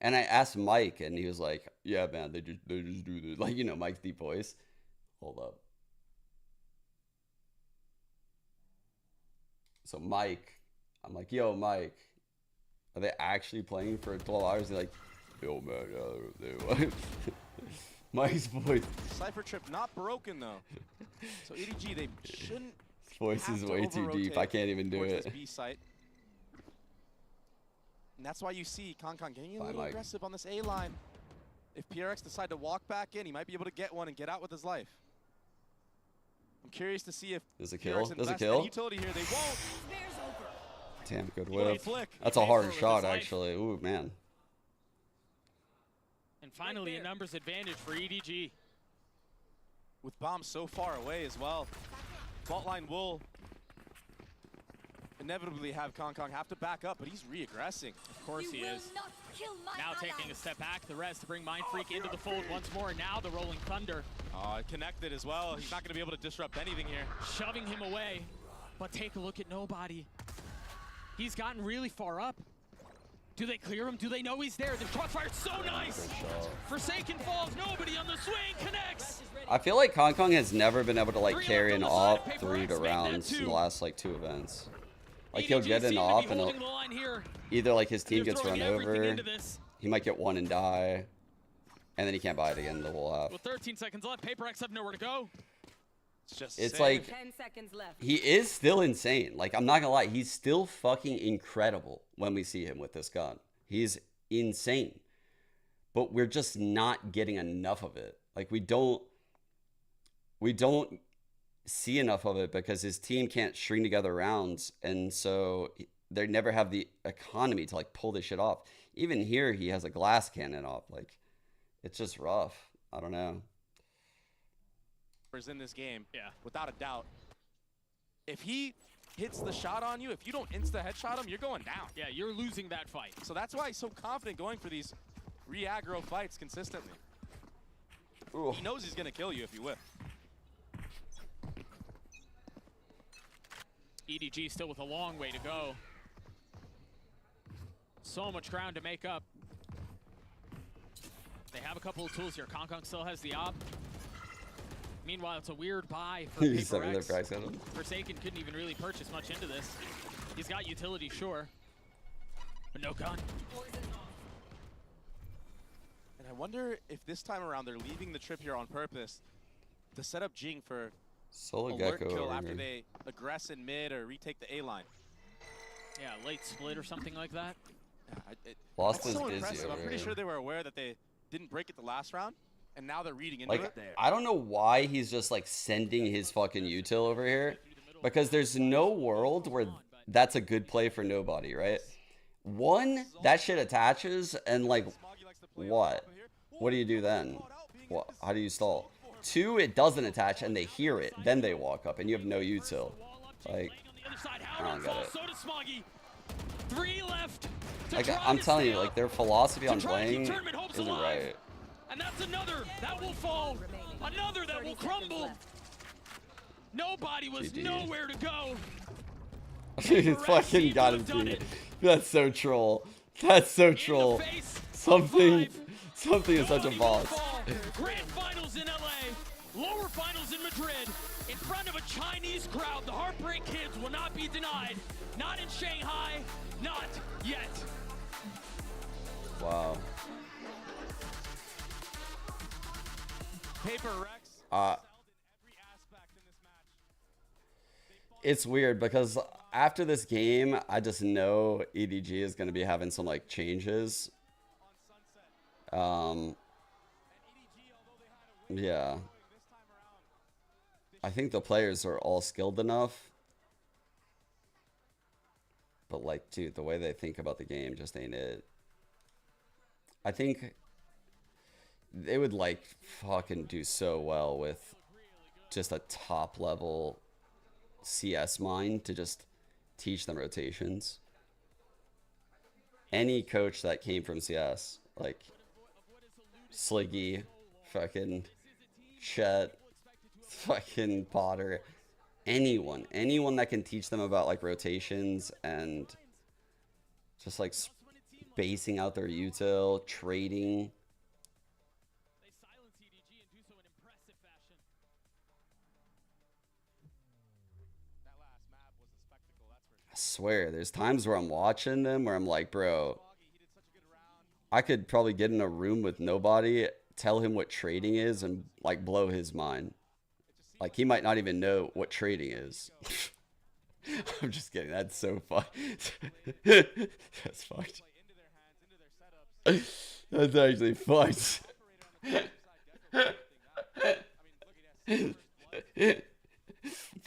And I asked Mike and he was like, yeah, man, they just do this. Like, you know, Mike's deep voice. Hold up. So Mike, I'm like, yo, Mike, Are they actually playing for 12 hours? They're like, yo man, Mike's voice. Cypher trip not broken though. So EDG, they shouldn't. His voice is way too deep. I can't even do it. B site. And that's why you see Concon getting a little aggressive on this A line. If PRX decide to walk back in, he might be able to get one and get out with his life. I'm curious to see if there's a kill. There's a kill. Utility here, they won't. Damn, good whip. That's a hard shot, actually. Ooh, man. And finally, a numbers advantage for EDG. With bombs so far away as well. Fault line will inevitably have Kong have to back up, but he's re-aggressing. Of course he is. Now taking a step back, the rest to bring Mind Freak into the fold once more. Now the Rolling Thunder. Connected as well. He's not going to be able to disrupt anything here. Shoving him away, but take a look at Nobody. He's gotten really far up. Do they clear him? Do they know he's there? The crossfire's so nice. Forsaken falls, Nobody on the swing, connects. I feel like Kong has never been able to like carry an op 3 to rounds in the last like 2 events. Like he'll get an op and either like his team gets run over, he might get one and die, and then he can't buy it again the whole half. With 13 seconds left, PRX have nowhere to go. It's like 10 seconds left. he is still insane. Like I'm not gonna lie, he's still fucking incredible when we see him with this gun. He's insane, but we're just not getting enough of it. Like we don't see enough of it because his team can't string together rounds, and so they never have the economy to like pull this shit off. Even here, he has a glass cannon off. Like it's just rough. I don't know. In this game, without a doubt. If he hits the shot on you, if you don't insta-headshot him, you're going down. Yeah, you're losing that fight. So that's why he's so confident going for these re-aggro fights consistently. Ooh. He knows he's going to kill you if you whip. EDG still with a long way to go. So much ground to make up. They have a couple of tools here. Kong still has the op. Meanwhile, it's a weird buy for PRX. Forsaken couldn't even really purchase much into this. He's got utility, sure, but no gun. And I wonder if this time around they're leaving the trip here on purpose to set up Jing for alert kill after they aggress in mid or retake the A line. Yeah, late split or something like that. Yeah, Lost is so busy impressive. over I'm pretty here. sure they were aware that they didn't break it the last round. And now they're reading into it. I don't know why he's just like sending his fucking util over here, because there's no world where that's a good play for Nobody, right? One, that shit attaches, and like, what do you do then? What? How do you stall? Two, it doesn't attach, and they hear it, then they walk up, and you have no util. Like, I don't get it. 3 left. Like, I'm telling you, like, their philosophy on playing isn't right. And that's another that will fall. Another that will crumble. Nobody was nowhere to go. He's fucking got his team. That's so troll. That's so troll. Something is such a boss. Grand finals in LA, lower finals in Madrid, in front of a Chinese crowd. The Heartbreak Kids will not be denied. Not in Shanghai, not yet. Wow. PRX. It's weird because after this game, I just know EDG is going to be having some like changes. Yeah. I think the players are all skilled enough. But like, dude, the way they think about the game just ain't it. I think they would like fucking do so well with just a top level CS mind to just teach them rotations. Any coach that came from CS, like Sliggy, fucking Chet, fucking Potter, anyone that can teach them about like rotations and just like spacing out their util, trading. swear, there's times where I'm watching them where I'm like, bro, I could probably get in a room with nobody, tell him what trading is, and like blow his mind. Like he might not even know what trading is. I'm just kidding. That's so fun. That's fucked. That's actually fucked.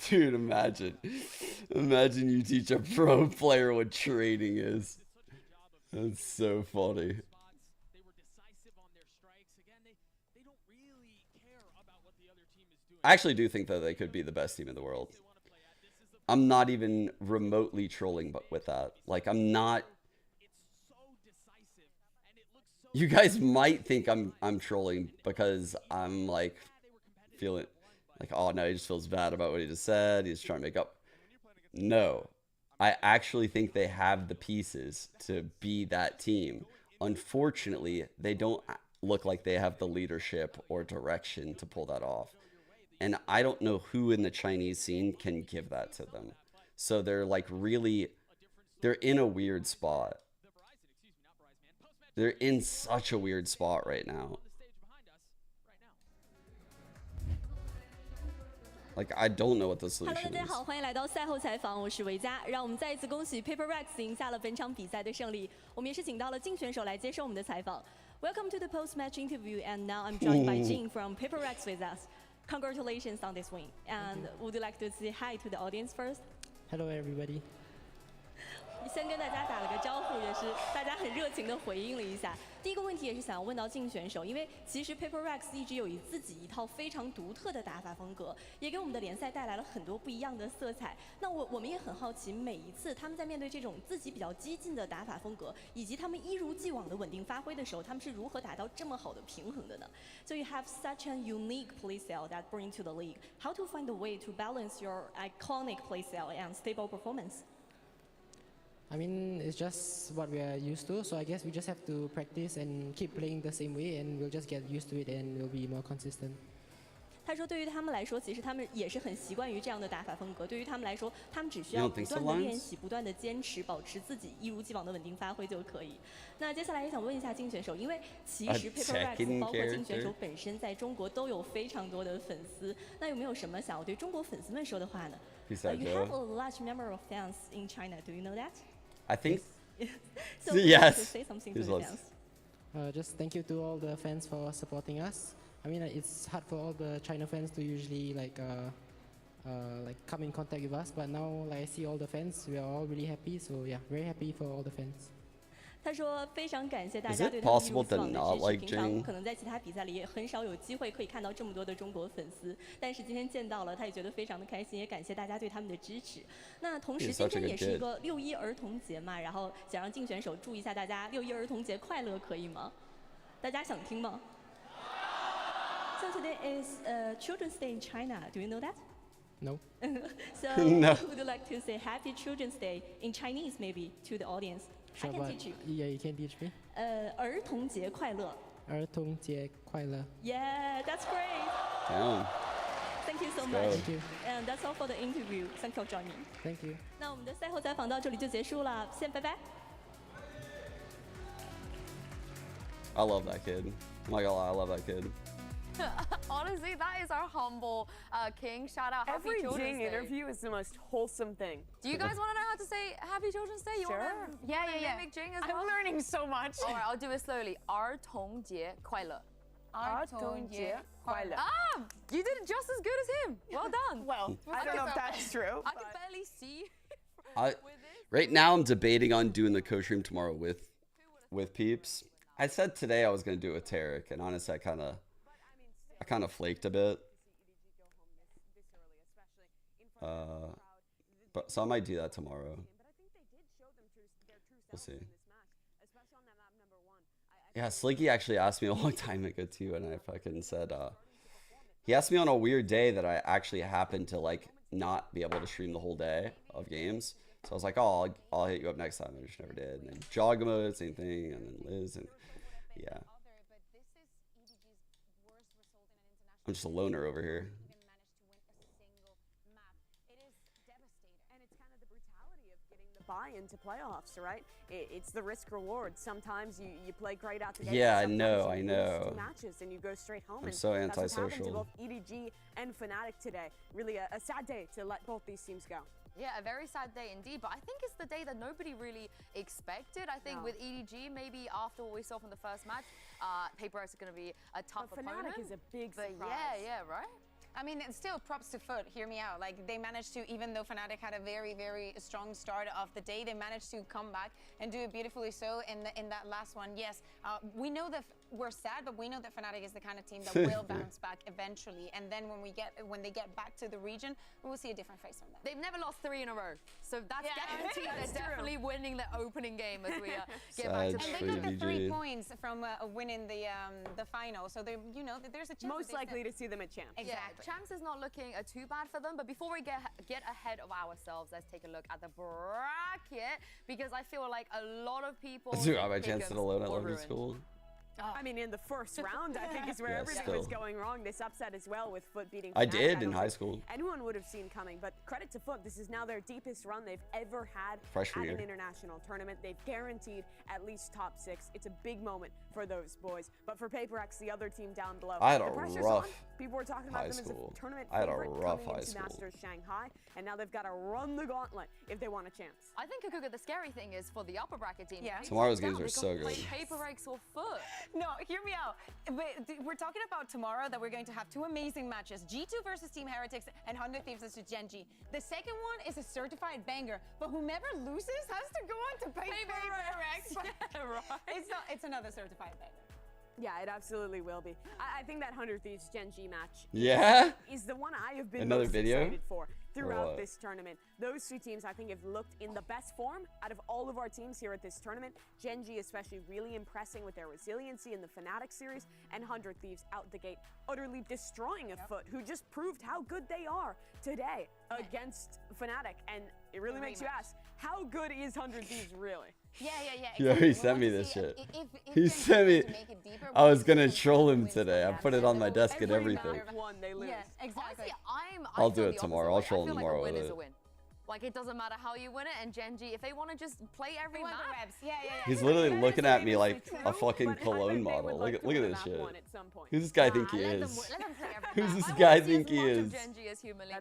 Dude, imagine you teach a pro player what trading is. That's so funny. I actually do think that they could be the best team in the world. I'm not even remotely trolling with that. Like, I'm not. You guys might think I'm trolling because I'm like feeling like, oh no, he just feels bad about what he just said. He's trying to make up. No, I actually think they have the pieces to be that team. Unfortunately, they don't look like they have the leadership or direction to pull that off. And I don't know who in the Chinese scene can give that to them. So they're like they're in a weird spot. They're in such a weird spot right now. Like, I don't know what the solution is. Hello， 大家好，欢迎来到赛后采访，我是维嘉。让我们再一次恭喜 PRX 赢下了本场比赛的胜利。我们也是请到了竞选手来接受我们的采访。Welcome to the post-match interview, and now I'm joined by Jing from PRX with us. Congratulations on this win. And would you like to say hi to the audience first? Hello, everybody. 先跟大家打了个招呼，也是大家很热情的回应了一下。第一个问题也是想要问到竞选手，因为其实 PRX 一直有自己一套非常独特的打法风格，也给我们的联赛带来了很多不一样的色彩。那我们也很好奇，每一次他们在面对这种自己比较激进的打法风格，以及他们一如既往的稳定发挥的时候，他们是如何达到这么好的平衡的呢？ So you have such a unique playstyle that bring to the league. How to find a way to balance your iconic playstyle and stable performance? I mean, it's just what we are used to, so I guess we just have to practice and keep playing the same way, and we'll just get used to it and we'll be more consistent. 他说，对于他们来说，其实他们也是很习惯于这样的打法风格。对于他们来说，他们只需要不断的练习，不断的坚持，保持自己一如既往的稳定发挥就可以。那接下来也想问一下竞选手，因为其实 PRX 包括竞选手本身在中国都有非常多的粉丝，那有没有什么想要对中国粉丝们说的话呢？ You have a large number of fans in China. Do you know that? I think. So yes. To say something to the fans. Just thank you to all the fans for supporting us. I mean, it's hard for all the China fans to usually like come in contact with us, but now like I see all the fans, we are all really happy. So yeah, very happy for all the fans. 他说非常感谢大家对他们一如既往的支持。平常可能在其他比赛里也很少有机会可以看到这么多的中国粉丝，但是今天见到了，他也觉得非常的开心，也感谢大家对他们的支持。那同时今天也是一个6·1儿童节嘛，然后想让竞选手祝一下大家6·1儿童节快乐，可以吗？大家想听吗？ So today is Children's Day in China. Do you know that? No. So no. Would you like to say Happy Children's Day in Chinese maybe to the audience? Sure, I can teach you. Yeah, you can teach me. 儿童节快乐。儿童节快乐。 Yeah, that's great. Damn. Thank you so much. Thank you. And that's all for the interview. Thank you for joining. Thank you. 那我们的赛后采访到这里就结束了，先拜拜。 I love that kid. I'm not gonna lie, I love that kid. Honestly, that is our humble king. Shout out Happy Every Children's Jing Day. interview is the most wholesome thing. Do you guys want to know how to say Happy Children's Day? You Sure. wanna mimic Jing as well? I'm learning so much. All right, I'll do it slowly. 儿童节快乐。儿童节快乐。 Ah, you did it just as good as him. Well done. Well, I don't know if that's true. I can barely see. Right now, I'm debating on doing the co-stream tomorrow with peeps. I said today I was gonna do it with Tarek, and honestly, I kind of flaked a bit. But so I might do that tomorrow. We'll see. Yeah, Slinky actually asked me a long time ago too, and I fucking said he asked me on a weird day that I actually happened to like not be able to stream the whole day of games. So I was like, oh, I'll hit you up next time. I just never did. And then Jogamo, same thing, and then Liz, and yeah. I'm just a loner over here. And it's kind of the brutality of getting buy into playoffs, right? It's the risk reward. Sometimes you play great out the gate. Yeah, I sometimes know, you I lose know. 2 matches and you go straight home. I'm so That's what's happened to antisocial. both EDG and Fnatic today. Really a sad day to let both these teams go. Yeah, a very sad day indeed, but I think it's the day that nobody really expected. I think with EDG, maybe after what we saw from the first match, PRX is going to be a tough opponent. Fnatic is a big surprise. Yeah, right? I mean, it's still props to Foot. Hear me out. Like, they managed to, even though Fnatic had a very, very strong start of the day, they managed to come back and do it beautifully so in that last one. Yes, we know that we're sad, but we know that Fnatic is the kind of team that will bounce back eventually. And then when they get back to the region, we will see a different face from them. They've never lost 3 in a row, so that's guaranteed. They're definitely winning their opening game as we get back to the And they got the 3 points from winning the final, so they, you know, there's a chance. Most likely to see them at champs. Exactly. Yeah, champs is not looking too bad for them, but before we get ahead of ourselves, let's take a look at the bracket, because I feel like a lot of people. Dude, I have a chance to alone at London School. I mean, in the first round, I think is where everything was going wrong. This upset as well with Foot beating I Fnatic. did in don't high think school. Anyone would have seen coming, but credit to Foot. This is now their deepest run they've ever had Freshman at an year. international tournament. They've guaranteed at least top 6. It's a big moment for those boys. But for PRX, the other team down below, I had the a pressure's rough on. People were talking about high them school. as a tournament I had a favorite rough coming high into school. Masters Shanghai, and now they've got to run the gauntlet if they want a chance. I think Kukuga, the scary thing is for the upper bracket team. Yeah. Tomorrow's games are so good. PRX or Foot. No, hear me out. We're talking about tomorrow that we're going to have 2 amazing matches. G2 versus Team Heretics and 100 Thieves versus Genji. The second one is a certified banger, but whomever loses has to go on to pay PRX. Right. It's another certified banger. Yeah, it absolutely will be. I think that 100 Thieves Genji match is the one I have been Another most video? excited for throughout what? this tournament. Those 2 teams, I think, have looked in the best form out of all of our teams here at this tournament. Genji especially really impressing with their resiliency in the Fnatic series, and 100 Thieves out the gate, utterly destroying a Foot who just proved how good they are today against Fnatic. And it really makes you ask, how good is 100 Thieves really? Yeah. Yo, he sent me this shit. He sent me. I was gonna troll him today. I put it on my desk and everything. They lose. Yeah, exactly. Honestly, I'll feel do it the tomorrow. opposite I'll way. troll him I feel tomorrow like a win with is a it. win. Like, it doesn't matter how you win it, and Genji, if they want to just play every want map. the reps. Yeah. He's literally looking at me like a fucking cologne model. Look at this shit. Who's this guy think he Let is? them play every Who's map. this I guy want to see think he as much is? of Genji as humanly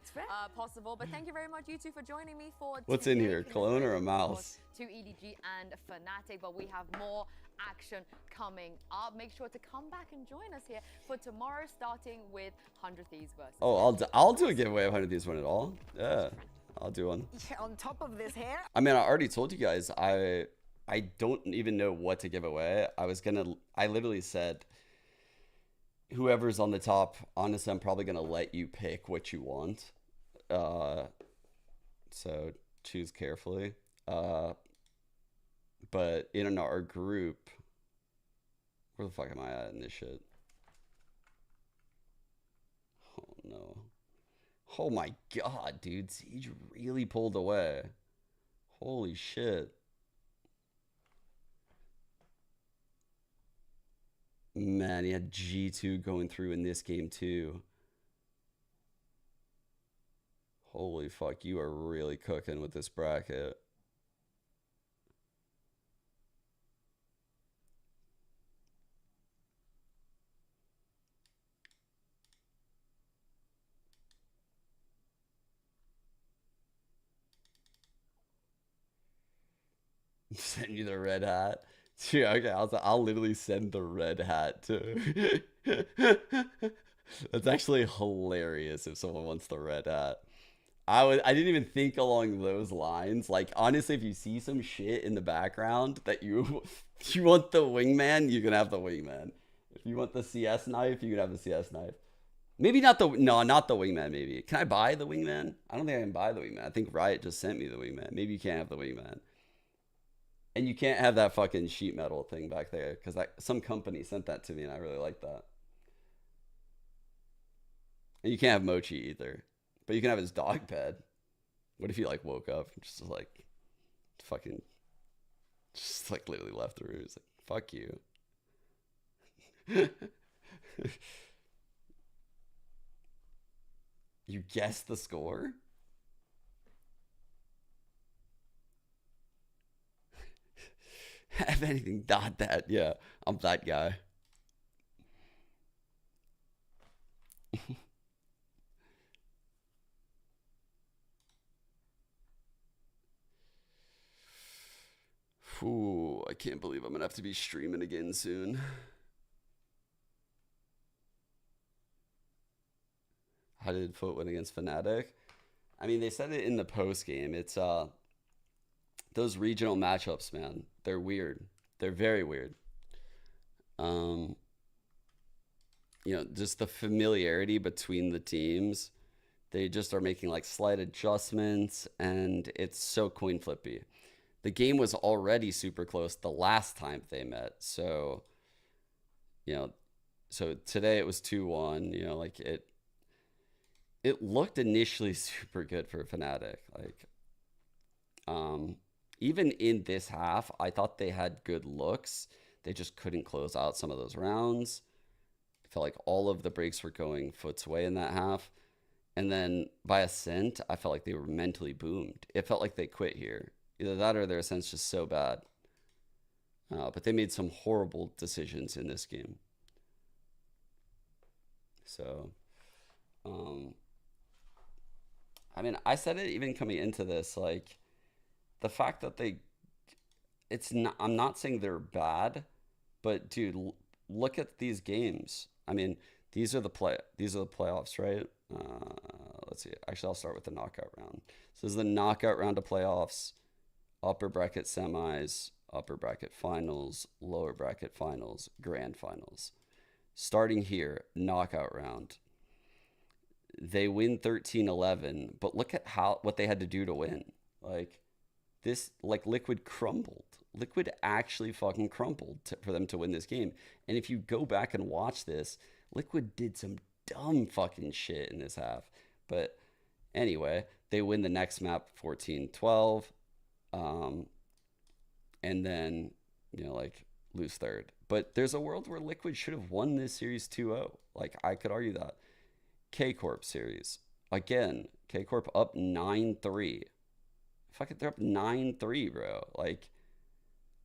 possible. But thank you very much, you two, for joining me for What's in today. here? Cologne or a mouse? To EDG and Fnatic, but we have more action coming up. Make sure to come back and join us here for tomorrow, starting with 100 Thieves versus. Oh, I'll do a giveaway of 100 Thieves win it all. Yeah, I'll do one. Yeah, on top of this hair. I mean, I already told you guys. I don't even know what to give away. I literally said, whoever's on the top. Honestly, I'm probably gonna let you pick what you want. So choose carefully. But in our group, where the fuck am I at in this shit? Oh no. Oh my god, dude. Siege really pulled away. Holy shit. Man, he had G2 going through in this game too. Holy fuck, you are really cooking with this bracket. Send you the red hat. Dude, okay, I'll literally send the red hat to. That's actually hilarious if someone wants the red hat. I didn't even think along those lines. Like, honestly, if you see some shit in the background that you want the wingman, you can have the wingman. If you want the CS knife, you can have the CS knife. Maybe not the wingman, maybe. Can I buy the wingman? I don't think I can buy the wingman. I think Riot just sent me the wingman. Maybe you can't have the wingman. And you can't have that fucking sheet metal thing back there, because some company sent that to me and I really like that. And you can't have Mochi either. But you can have his dog bed. What if he like woke up and just like fucking just like literally left the room? He's like, fuck you. You guessed the score? if anything, not that. Yeah, I'm that guy. Ooh, I can't believe I'm gonna have to be streaming again soon. How did Foot win against Fnatic? I mean, they said it in the post game. It's those regional matchups, man. They're weird. They're very weird. You know, just the familiarity between the teams. They just are making like slight adjustments, and it's so coin flippy. The game was already super close the last time they met. So, you know, so today it was 2-1, you know, like it looked initially super good for Fnatic. Like, even in this half, I thought they had good looks. They just couldn't close out some of those rounds. I felt like all of the breaks were going Foot's way in that half. And then by Ascent, I felt like they were mentally boomed. It felt like they quit here. Either that or their Ascent's just so bad. But they made some horrible decisions in this game. So, I mean, I said it even coming into this, like, the fact that I'm not saying they're bad, but dude, look at these games. I mean, these are the playoffs, right? Let's see. Actually, I'll start with the knockout round. So this is the knockout round of playoffs, upper bracket semis, upper bracket finals, lower bracket finals, grand finals. Starting here, knockout round. They win 13-11, but look at what they had to do to win. Like this, like Liquid crumbled. Liquid actually fucking crumbled for them to win this game. And if you go back and watch this, Liquid did some dumb fucking shit in this half. But anyway, they win the next map 14-12. And then, you know, like lose third. But there's a world where Liquid should have won this series 2-0. Like, I could argue that. K-Corp series. Again, K-Corp up 9-3. Fuck it, they're up 9-3, bro. Like,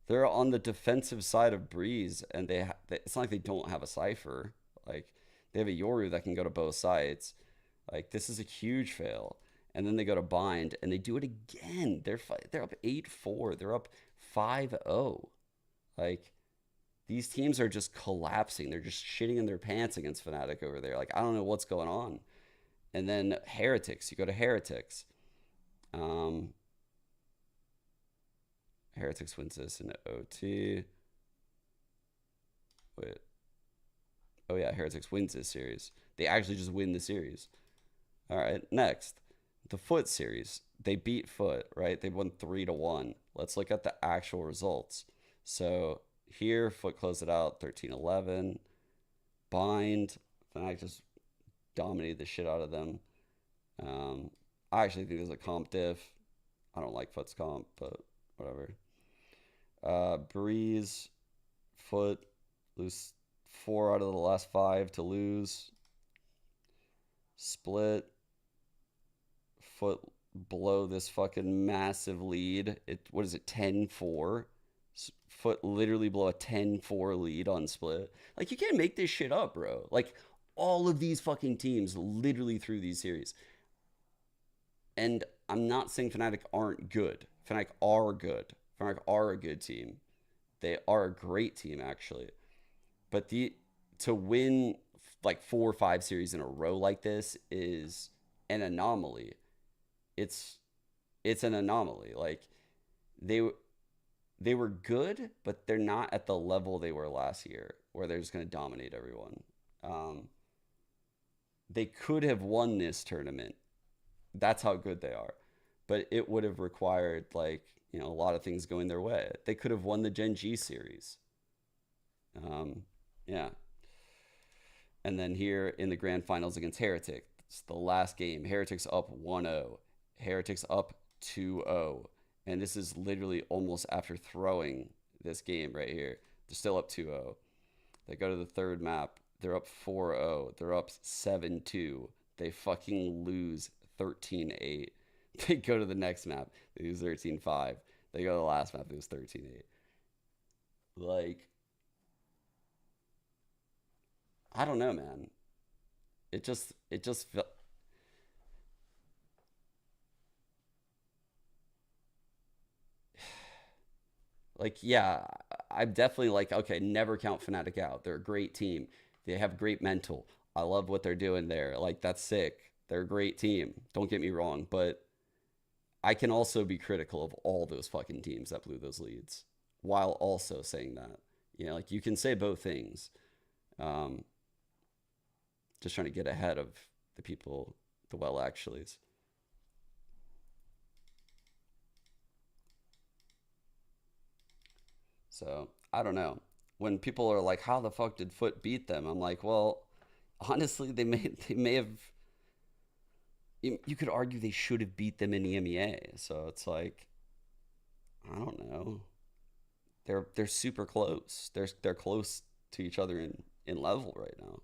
they're on the defensive side of Breeze, and it's not like they don't have a Cypher. Like, they have a Yoru that can go to both sides. Like, this is a huge fail. And then they go to Bind, and they do it again. They're up 8-4. They're up 5-0. Like, these teams are just collapsing. They're just shitting in their pants against Fnatic over there. Like, I don't know what's going on. And then Heretics. You go to Heretics. Heretics wins this in OT. Wait. Oh, yeah. Heretics wins this series. They actually just win the series. All right. Next. The Foot series. They beat Foot, right? They won 3-1. Let's look at the actual results. So here, Foot closed it out 13-11. Bind. Fnatic just dominated the shit out of them. I actually think there's a comp diff. I don't like Foot's comp, but whatever. Breeze, Foot, lose 4 out of the last 5 to lose. Split, Foot blow this fucking massive lead. What is it, 10-4? Foot literally blow a 10-4 lead on Split. Like, you can't make this shit up, bro. Like, all of these fucking teams literally threw these series. And I'm not saying Fnatic aren't good. Fnatic are good. Fnatic are a good team. They are a great team, actually. But to win like 4 or 5 series in a row like this is an anomaly. It's an anomaly. Like, they were good, but they're not at the level they were last year, where they're just going to dominate everyone. They could have won this tournament. That's how good they are. But it would have required, like, you know, a lot of things going their way. They could have won the Gen G series. Yeah. And then here in the grand finals against Heretics, it's the last game. Heretics up 1-0. Heretics up 2-0. And this is literally almost after throwing this game right here. They're still up 2-0. They go to the third map. They're up 4-0. They're up 7-2. They fucking lose 13-8. They go to the next map. They lose 13-5. They go to the last map. They lose 13-8. Like, I don't know, man. It just felt like, yeah, I'm definitely like, okay, never count Fnatic out. They're a great team. They have great mental. I love what they're doing there. Like, that's sick. They're a great team. Don't get me wrong, but I can also be critical of all those fucking teams that blew those leads while also saying that. You know, like, you can say both things. Just trying to get ahead of the people, the well-actuallys. So, I don't know. When people are like, how the fuck did Foot beat them? I'm like, well, honestly, they may have... You could argue they should have beat them in EMEA. So it's like, I don't know. They're super close. They're close to each other in level right now.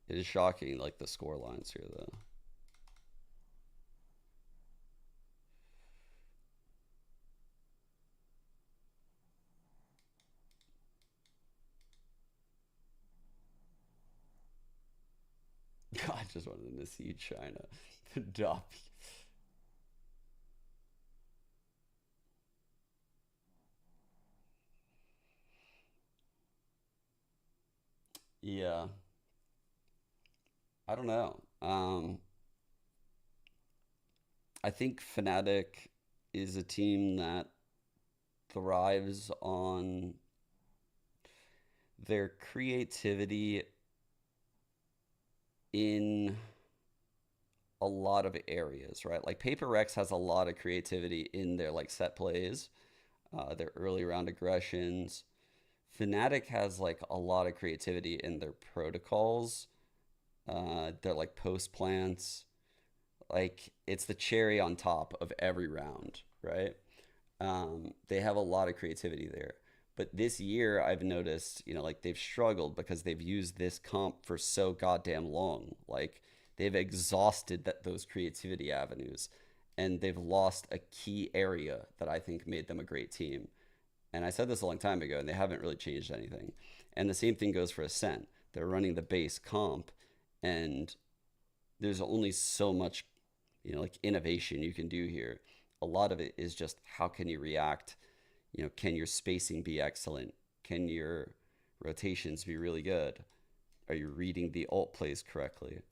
It is shocking, like, the score lines here, though. God, I just wanted them to see China. The Doppy. Yeah. I don't know. I think Fnatic is a team that thrives on their creativity in a lot of areas, right? Like, PRX has a lot of creativity in their, like, set plays, their early round aggressions. Fnatic has, like, a lot of creativity in their protocols, their, like, post plants. Like, it's the cherry on top of every round, right? They have a lot of creativity there. But this year, I've noticed, you know, like, they've struggled because they've used this comp for so goddamn long. Like, they've exhausted those creativity avenues, and they've lost a key area that I think made them a great team. And I said this a long time ago, and they haven't really changed anything. And the same thing goes for Ascent. They're running the base comp, and there's only so much, you know, like, innovation you can do here. A lot of it is just, how can you react? You know, can your spacing be excellent? Can your rotations be really good? Are you reading the ult plays correctly?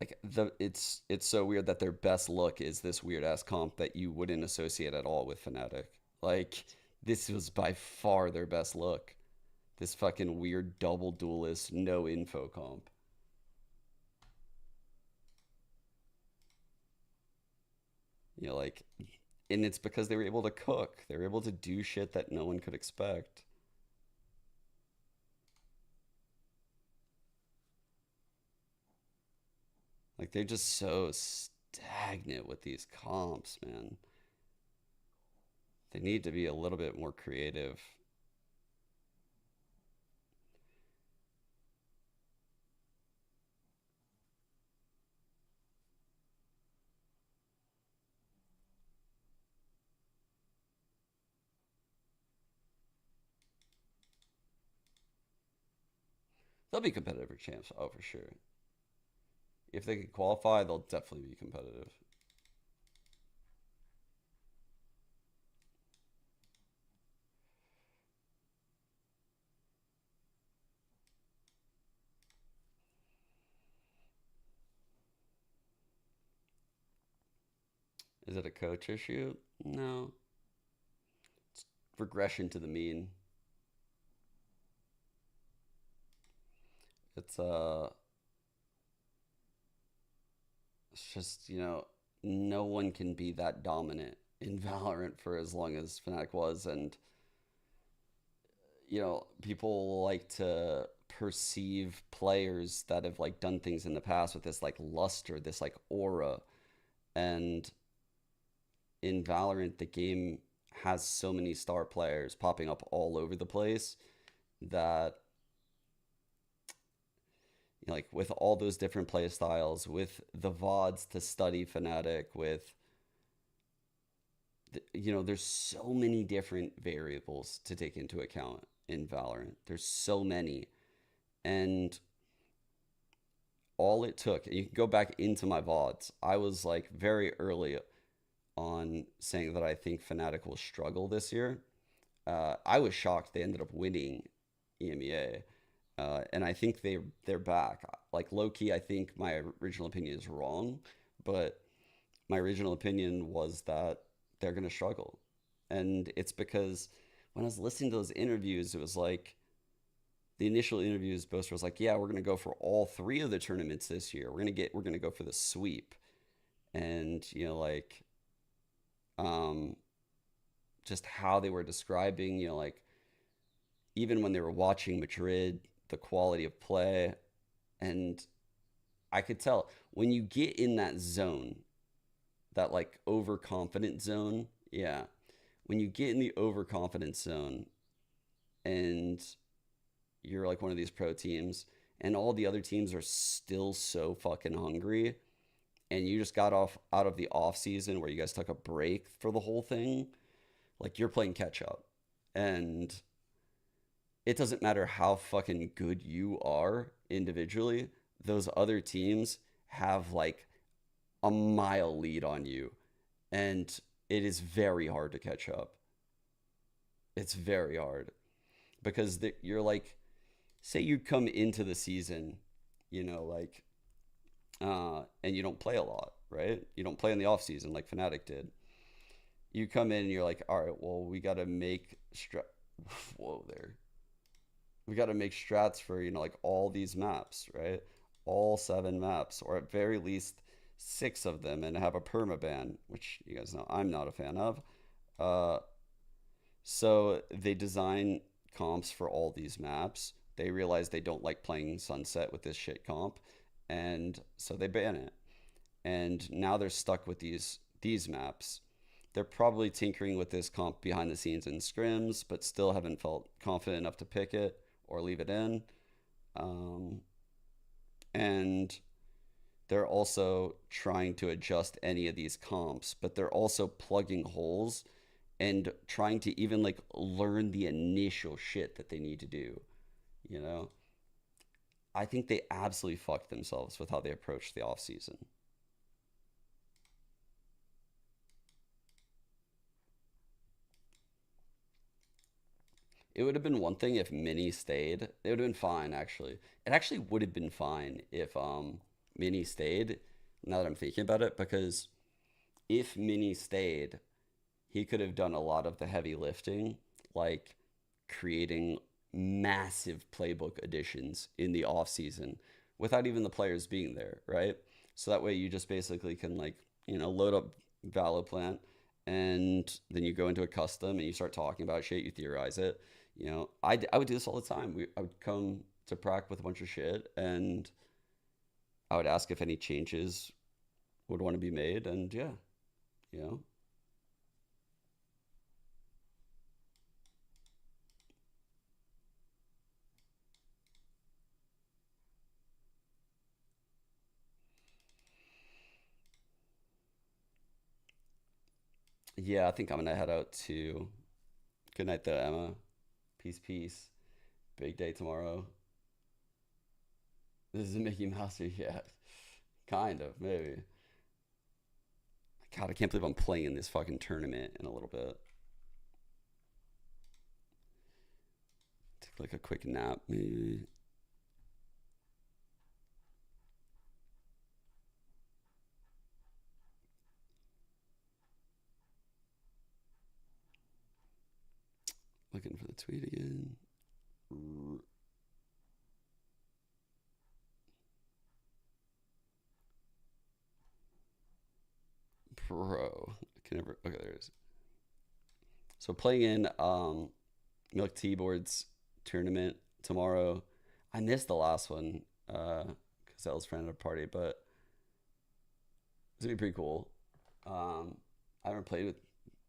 Like, it's so weird that their best look is this weird ass comp that you wouldn't associate at all with Fnatic. Like, this was by far their best look. This fucking weird double duelist, no info comp. You know, like, and it's because they were able to cook. They were able to do shit that no one could expect. Like, they're just so stagnant with these comps, man. They need to be a little bit more creative. They'll be competitive for champs, oh, for sure. If they can qualify, they'll definitely be competitive. Is it a coach issue? No. It's regression to the mean. It's just, you know, no one can be that dominant in Valorant for as long as Fnatic was, and, you know, people like to perceive players that have, like, done things in the past with this, like, luster, this, like, aura, and in Valorant, the game has so many star players popping up all over the place that, You know, like with all those different play styles, with the VODs to study Fnatic, with you know, there's so many different variables to take into account in Valorant. There's so many. And all it took, and you can go back into my VODs, I was like very early on saying that I think Fnatic will struggle this year. I was shocked they ended up winning EMEA. And I think they're back. Like low-key, I think my original opinion is wrong, but my original opinion was that they're going to struggle. And it's because when I was listening to those interviews, it was like the initial interviews, Boaster was like, yeah, we're going to go for all 3 of the tournaments this year. We're going to go for the sweep. And, you know, like, just how they were describing, you know, like even when they were watching Madrid, the quality of play. And I could tell when you get in that zone, that like overconfident zone. Yeah. When you get in the overconfident zone and you're like one of these pro teams and all the other teams are still so fucking hungry and you just got out of the off season where you guys took a break for the whole thing, like you're playing catch up. And it doesn't matter how fucking good you are individually, those other teams have like a mile lead on you. And it is very hard to catch up. It's very hard. Because you're like, say you come into the season, you know, like, and you don't play a lot, right? You don't play in the off season like Fnatic did. You come in and you're like, all right, well, we got to make we got to make strats for, you know, like all these maps, right? All 7 maps, or at very least 6 of them, and have a permaban, which you guys know I'm not a fan of. So they design comps for all these maps. They realize they don't like playing Sunset with this shit comp, and so they ban it. And now they're stuck with these maps. They're probably tinkering with this comp behind the scenes in scrims, but still haven't felt confident enough to pick it or leave it in. And they're also trying to adjust any of these comps, but they're also plugging holes and trying to even like learn the initial shit that they need to do, you know? I think they absolutely fucked themselves with how they approached the off season. It would have been one thing if Mini stayed. It would have been fine, actually. It actually would have been fine if Mini stayed, now that I'm thinking about it, because if Mini stayed, he could have done a lot of the heavy lifting, like creating massive playbook additions in the off season without even the players being there, right? So that way you just basically can, like, you know, load up Valoplant, and then you go into a custom and you start talking about shit, you theorize it. You know, I would do this all the time. I would come to prac with a bunch of shit, and I would ask if any changes would want to be made, and yeah, you know. Yeah, I think I'm gonna head out to. Good night, though, Emma. Peace, peace. Big day tomorrow. This is a Mickey Mouse yet. Kind of, maybe. God, I can't believe I'm playing this fucking tournament in a little bit. Take like a quick nap, maybe. Looking for the tweet again. Bro, I can never. Okay, there it is. So playing in Milk Tea Board's tournament tomorrow. I missed the last one because I was friend at a party, but it's gonna be pretty cool. I haven't played with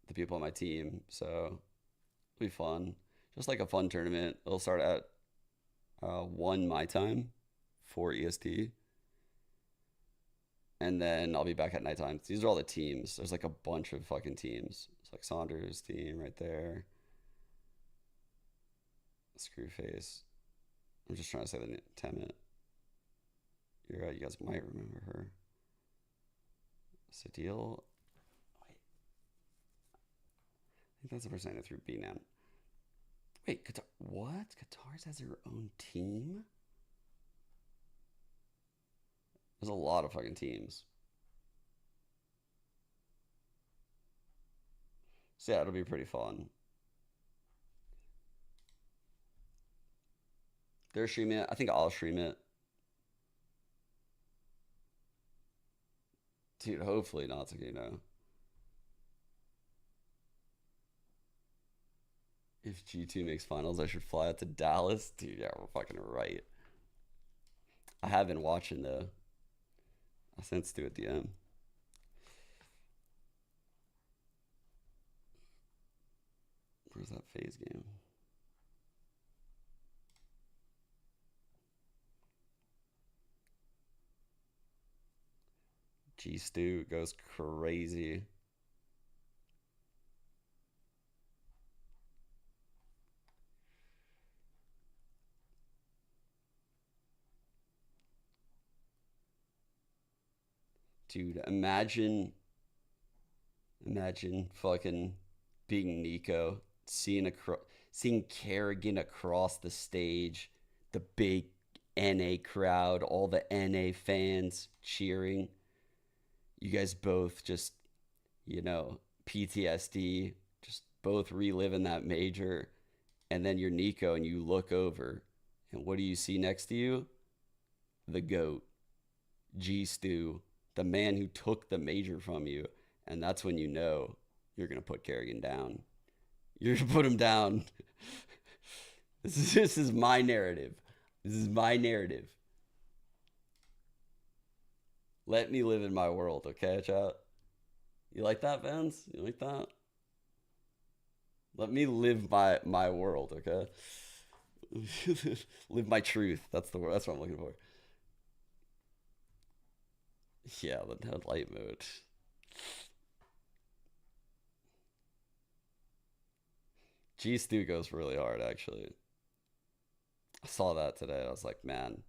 the people on my team, so it'll be fun. Just like a fun tournament. It'll start at 1 my time, 4 EST. And then I'll be back at nighttime. These are all the teams. There's like a bunch of fucking teams. It's like Saunders' team right there. Screwface. I'm just trying to say the name. Temet. You're right. You guys might remember her. Sadil. Wait. I think that's the person I know through BNAM. Wait, Qatar. What? Qatar's has her own team? There's a lot of fucking teams. So yeah, it'll be pretty fun. They're streaming it. I think I'll stream it. Dude, hopefully not, you know. If G2 makes finals, I should fly out to Dallas. Dude, yeah, we're fucking right. I have been watching though. I sent Stu at the end. Where's that phase game? G Stu goes crazy. Dude, imagine fucking being Nico, seeing Kerrigan across the stage, the big NA crowd, all the NA fans cheering. You guys both just, you know, PTSD, just both reliving that major. And then you're Nico and you look over and what do you see next to you? The GOAT, G Stu, the man who took the major from you. And that's when you know you're going to put Kerrigan down. You're going to put him down. This is my narrative. This is my narrative. Let me live in my world, okay, chat? You like that, Vance? You like that? Let me live my world, okay? Live my truth. That's the word. That's what I'm looking for. Yeah, the light mode. G Stu goes really hard, actually. I saw that today. I was like, man,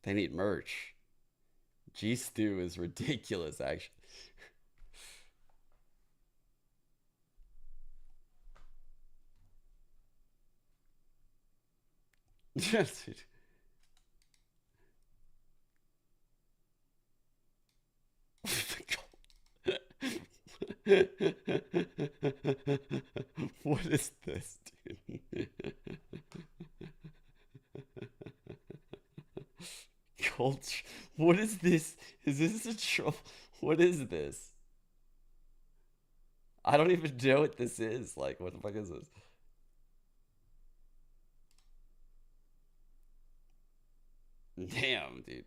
they need merch. G Stu is ridiculous, actually. Yes, dude. What is this, dude? Culture. What is this? Is this a troll? What is this? I don't even know what this is. Like, what the fuck is this? Damn, dude.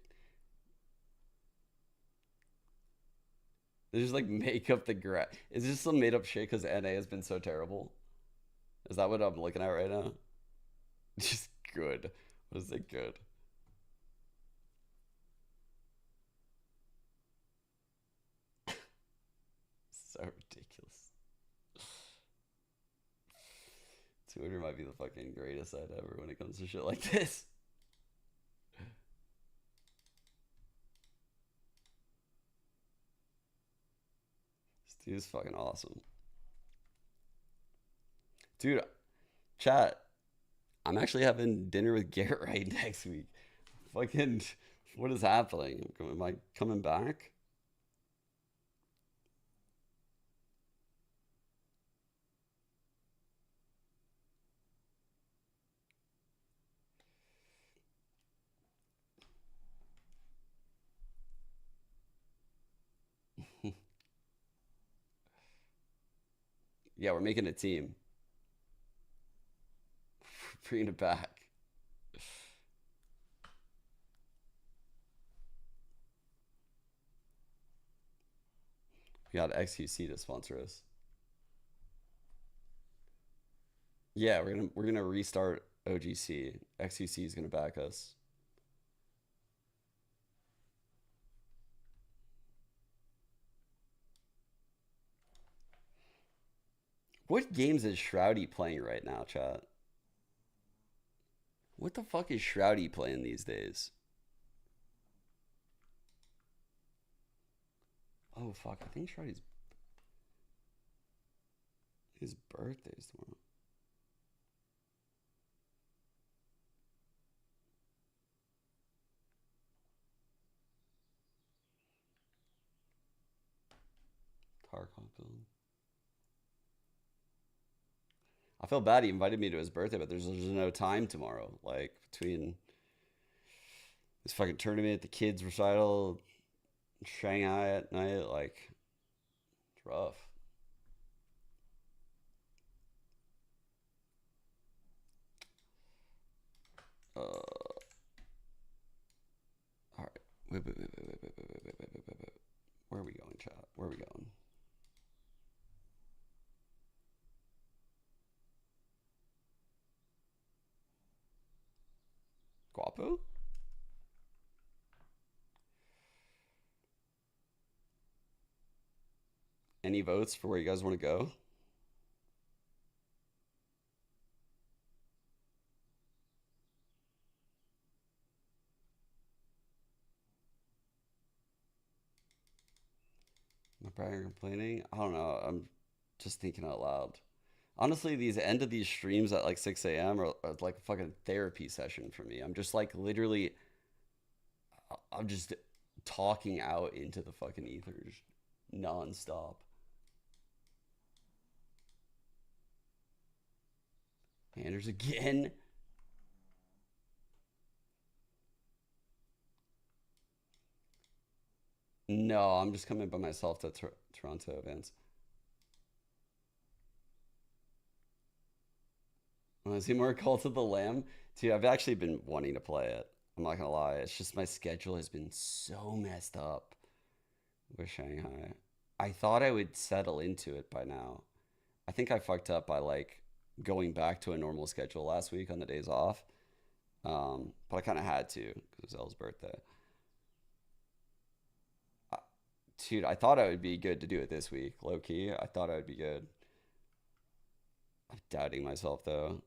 They just like make up the grass. Is this some made up shit because NA has been so terrible? Is that what I'm looking at right now? Just good. What is it good? So ridiculous. Twitter might be the fucking greatest site ever when it comes to shit like this. This dude's fucking awesome. Dude, chat, I'm actually having dinner with Garrett right next week. Fucking, what is happening? Am I coming back? Yeah, we're making a team. Bringing it back. We got XQC to sponsor us. Yeah, we're gonna restart OGC. XUC is going to back us. What games is Shroudy playing right now, chat? What the fuck is Shroudy playing these days? Oh, fuck. I think Shroudy's... His birthday's tomorrow. Tarkov build. I feel bad he invited me to his birthday, but there's no time tomorrow. Like, between this fucking tournament, the kids' recital, Shanghai at night, like, it's rough. All right. Wait. Where are we going, chat? Where are we going? Guapo? Any votes for where you guys want to go? Am I probably complaining? I don't know. I'm just thinking out loud. Honestly, these end of these streams at like 6 a.m. are like a fucking therapy session for me. I'm just like literally, I'm just talking out into the fucking ethers nonstop. Anders again. No, I'm just coming by myself to Toronto events. Want to see more Cult of the Lamb? Dude, I've actually been wanting to play it. I'm not gonna lie. It's just my schedule has been so messed up with Shanghai. I thought I would settle into it by now. I think I fucked up by like going back to a normal schedule last week on the days off. But I kind of had to because it was Elle's birthday. Dude, I thought I would be good to do it this week, low key. I thought I would be good. I'm doubting myself though.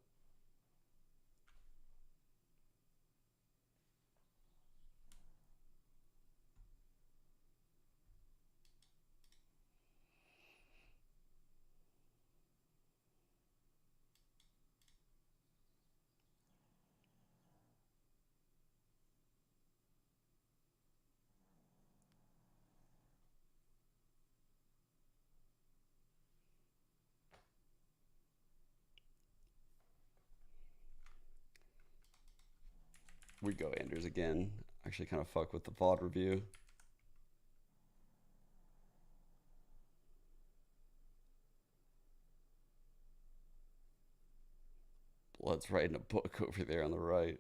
We go Anders again. Actually kind of fuck with the VOD review. Blood's writing a book over there on the right.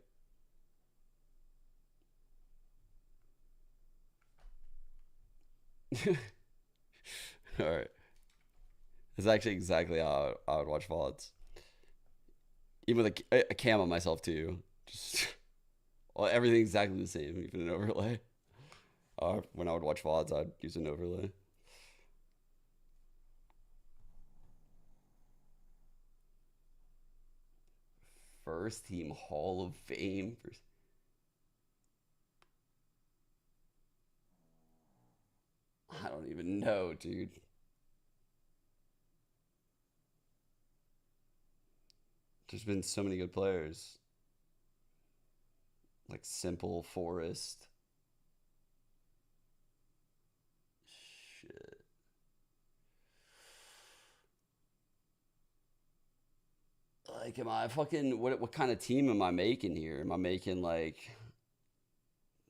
All right. It's actually exactly how I would watch VODs. Even with a cam on myself too. Just well, everything's exactly the same, even an overlay. When I would watch VODs, I'd use an overlay. First team Hall of Fame. I don't even know, dude. There's been so many good players. Like Simple, Forest. Shit. Like, am I fucking... What kind of team am I making here? Am I making, like...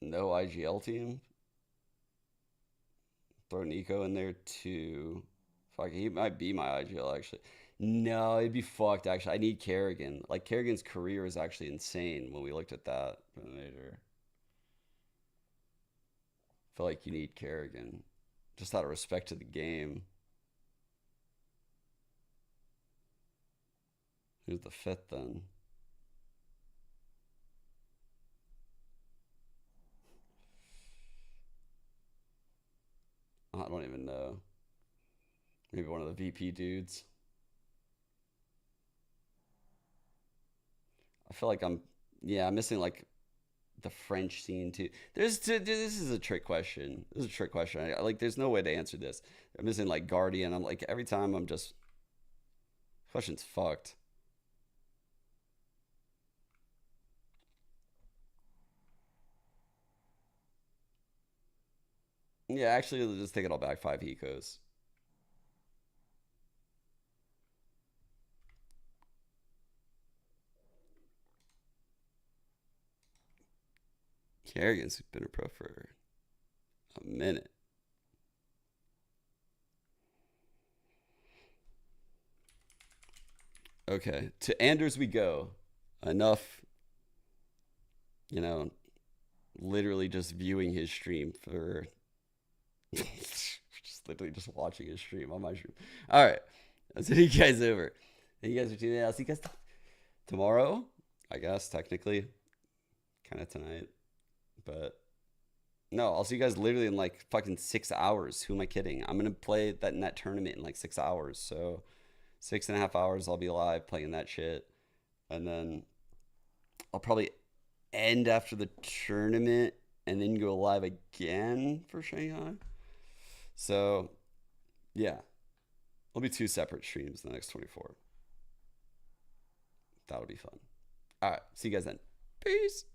No IGL team? Throw Nico in there, too. Fuck, he might be my IGL, actually. No, it'd be fucked, actually. I need Kerrigan. Like, Kerrigan's career is actually insane when we looked at that. I feel like you need Kerrigan. Just out of respect to the game. Who's the fifth, then? Maybe one of the VP dudes. I feel like I'm missing like the French scene too. This is a trick question. This is a trick question. Like, there's no way to answer this. I'm missing like Guardian. I'm like, every time I'm just, question's fucked. Yeah, actually, let's just take it all back. 5 ecos. Kerrigan's been a pro for a minute. Okay, to Anders we go. Enough, you know, literally just viewing his stream for just literally just watching his stream on my stream. All right, I'll see you guys over. Thank you guys for tuning in. I'll see you guys tomorrow, I guess, technically. Kind of tonight. But no, I'll see you guys literally in like fucking 6 hours. Who am I kidding? I'm going to play that in that tournament in like 6 hours. So 6.5 hours I'll be live playing that shit. And then I'll probably end after the tournament and then go live again for Shanghai. So yeah, it'll be 2 separate streams in the next 24. That'll be fun. All right, see you guys then. Peace.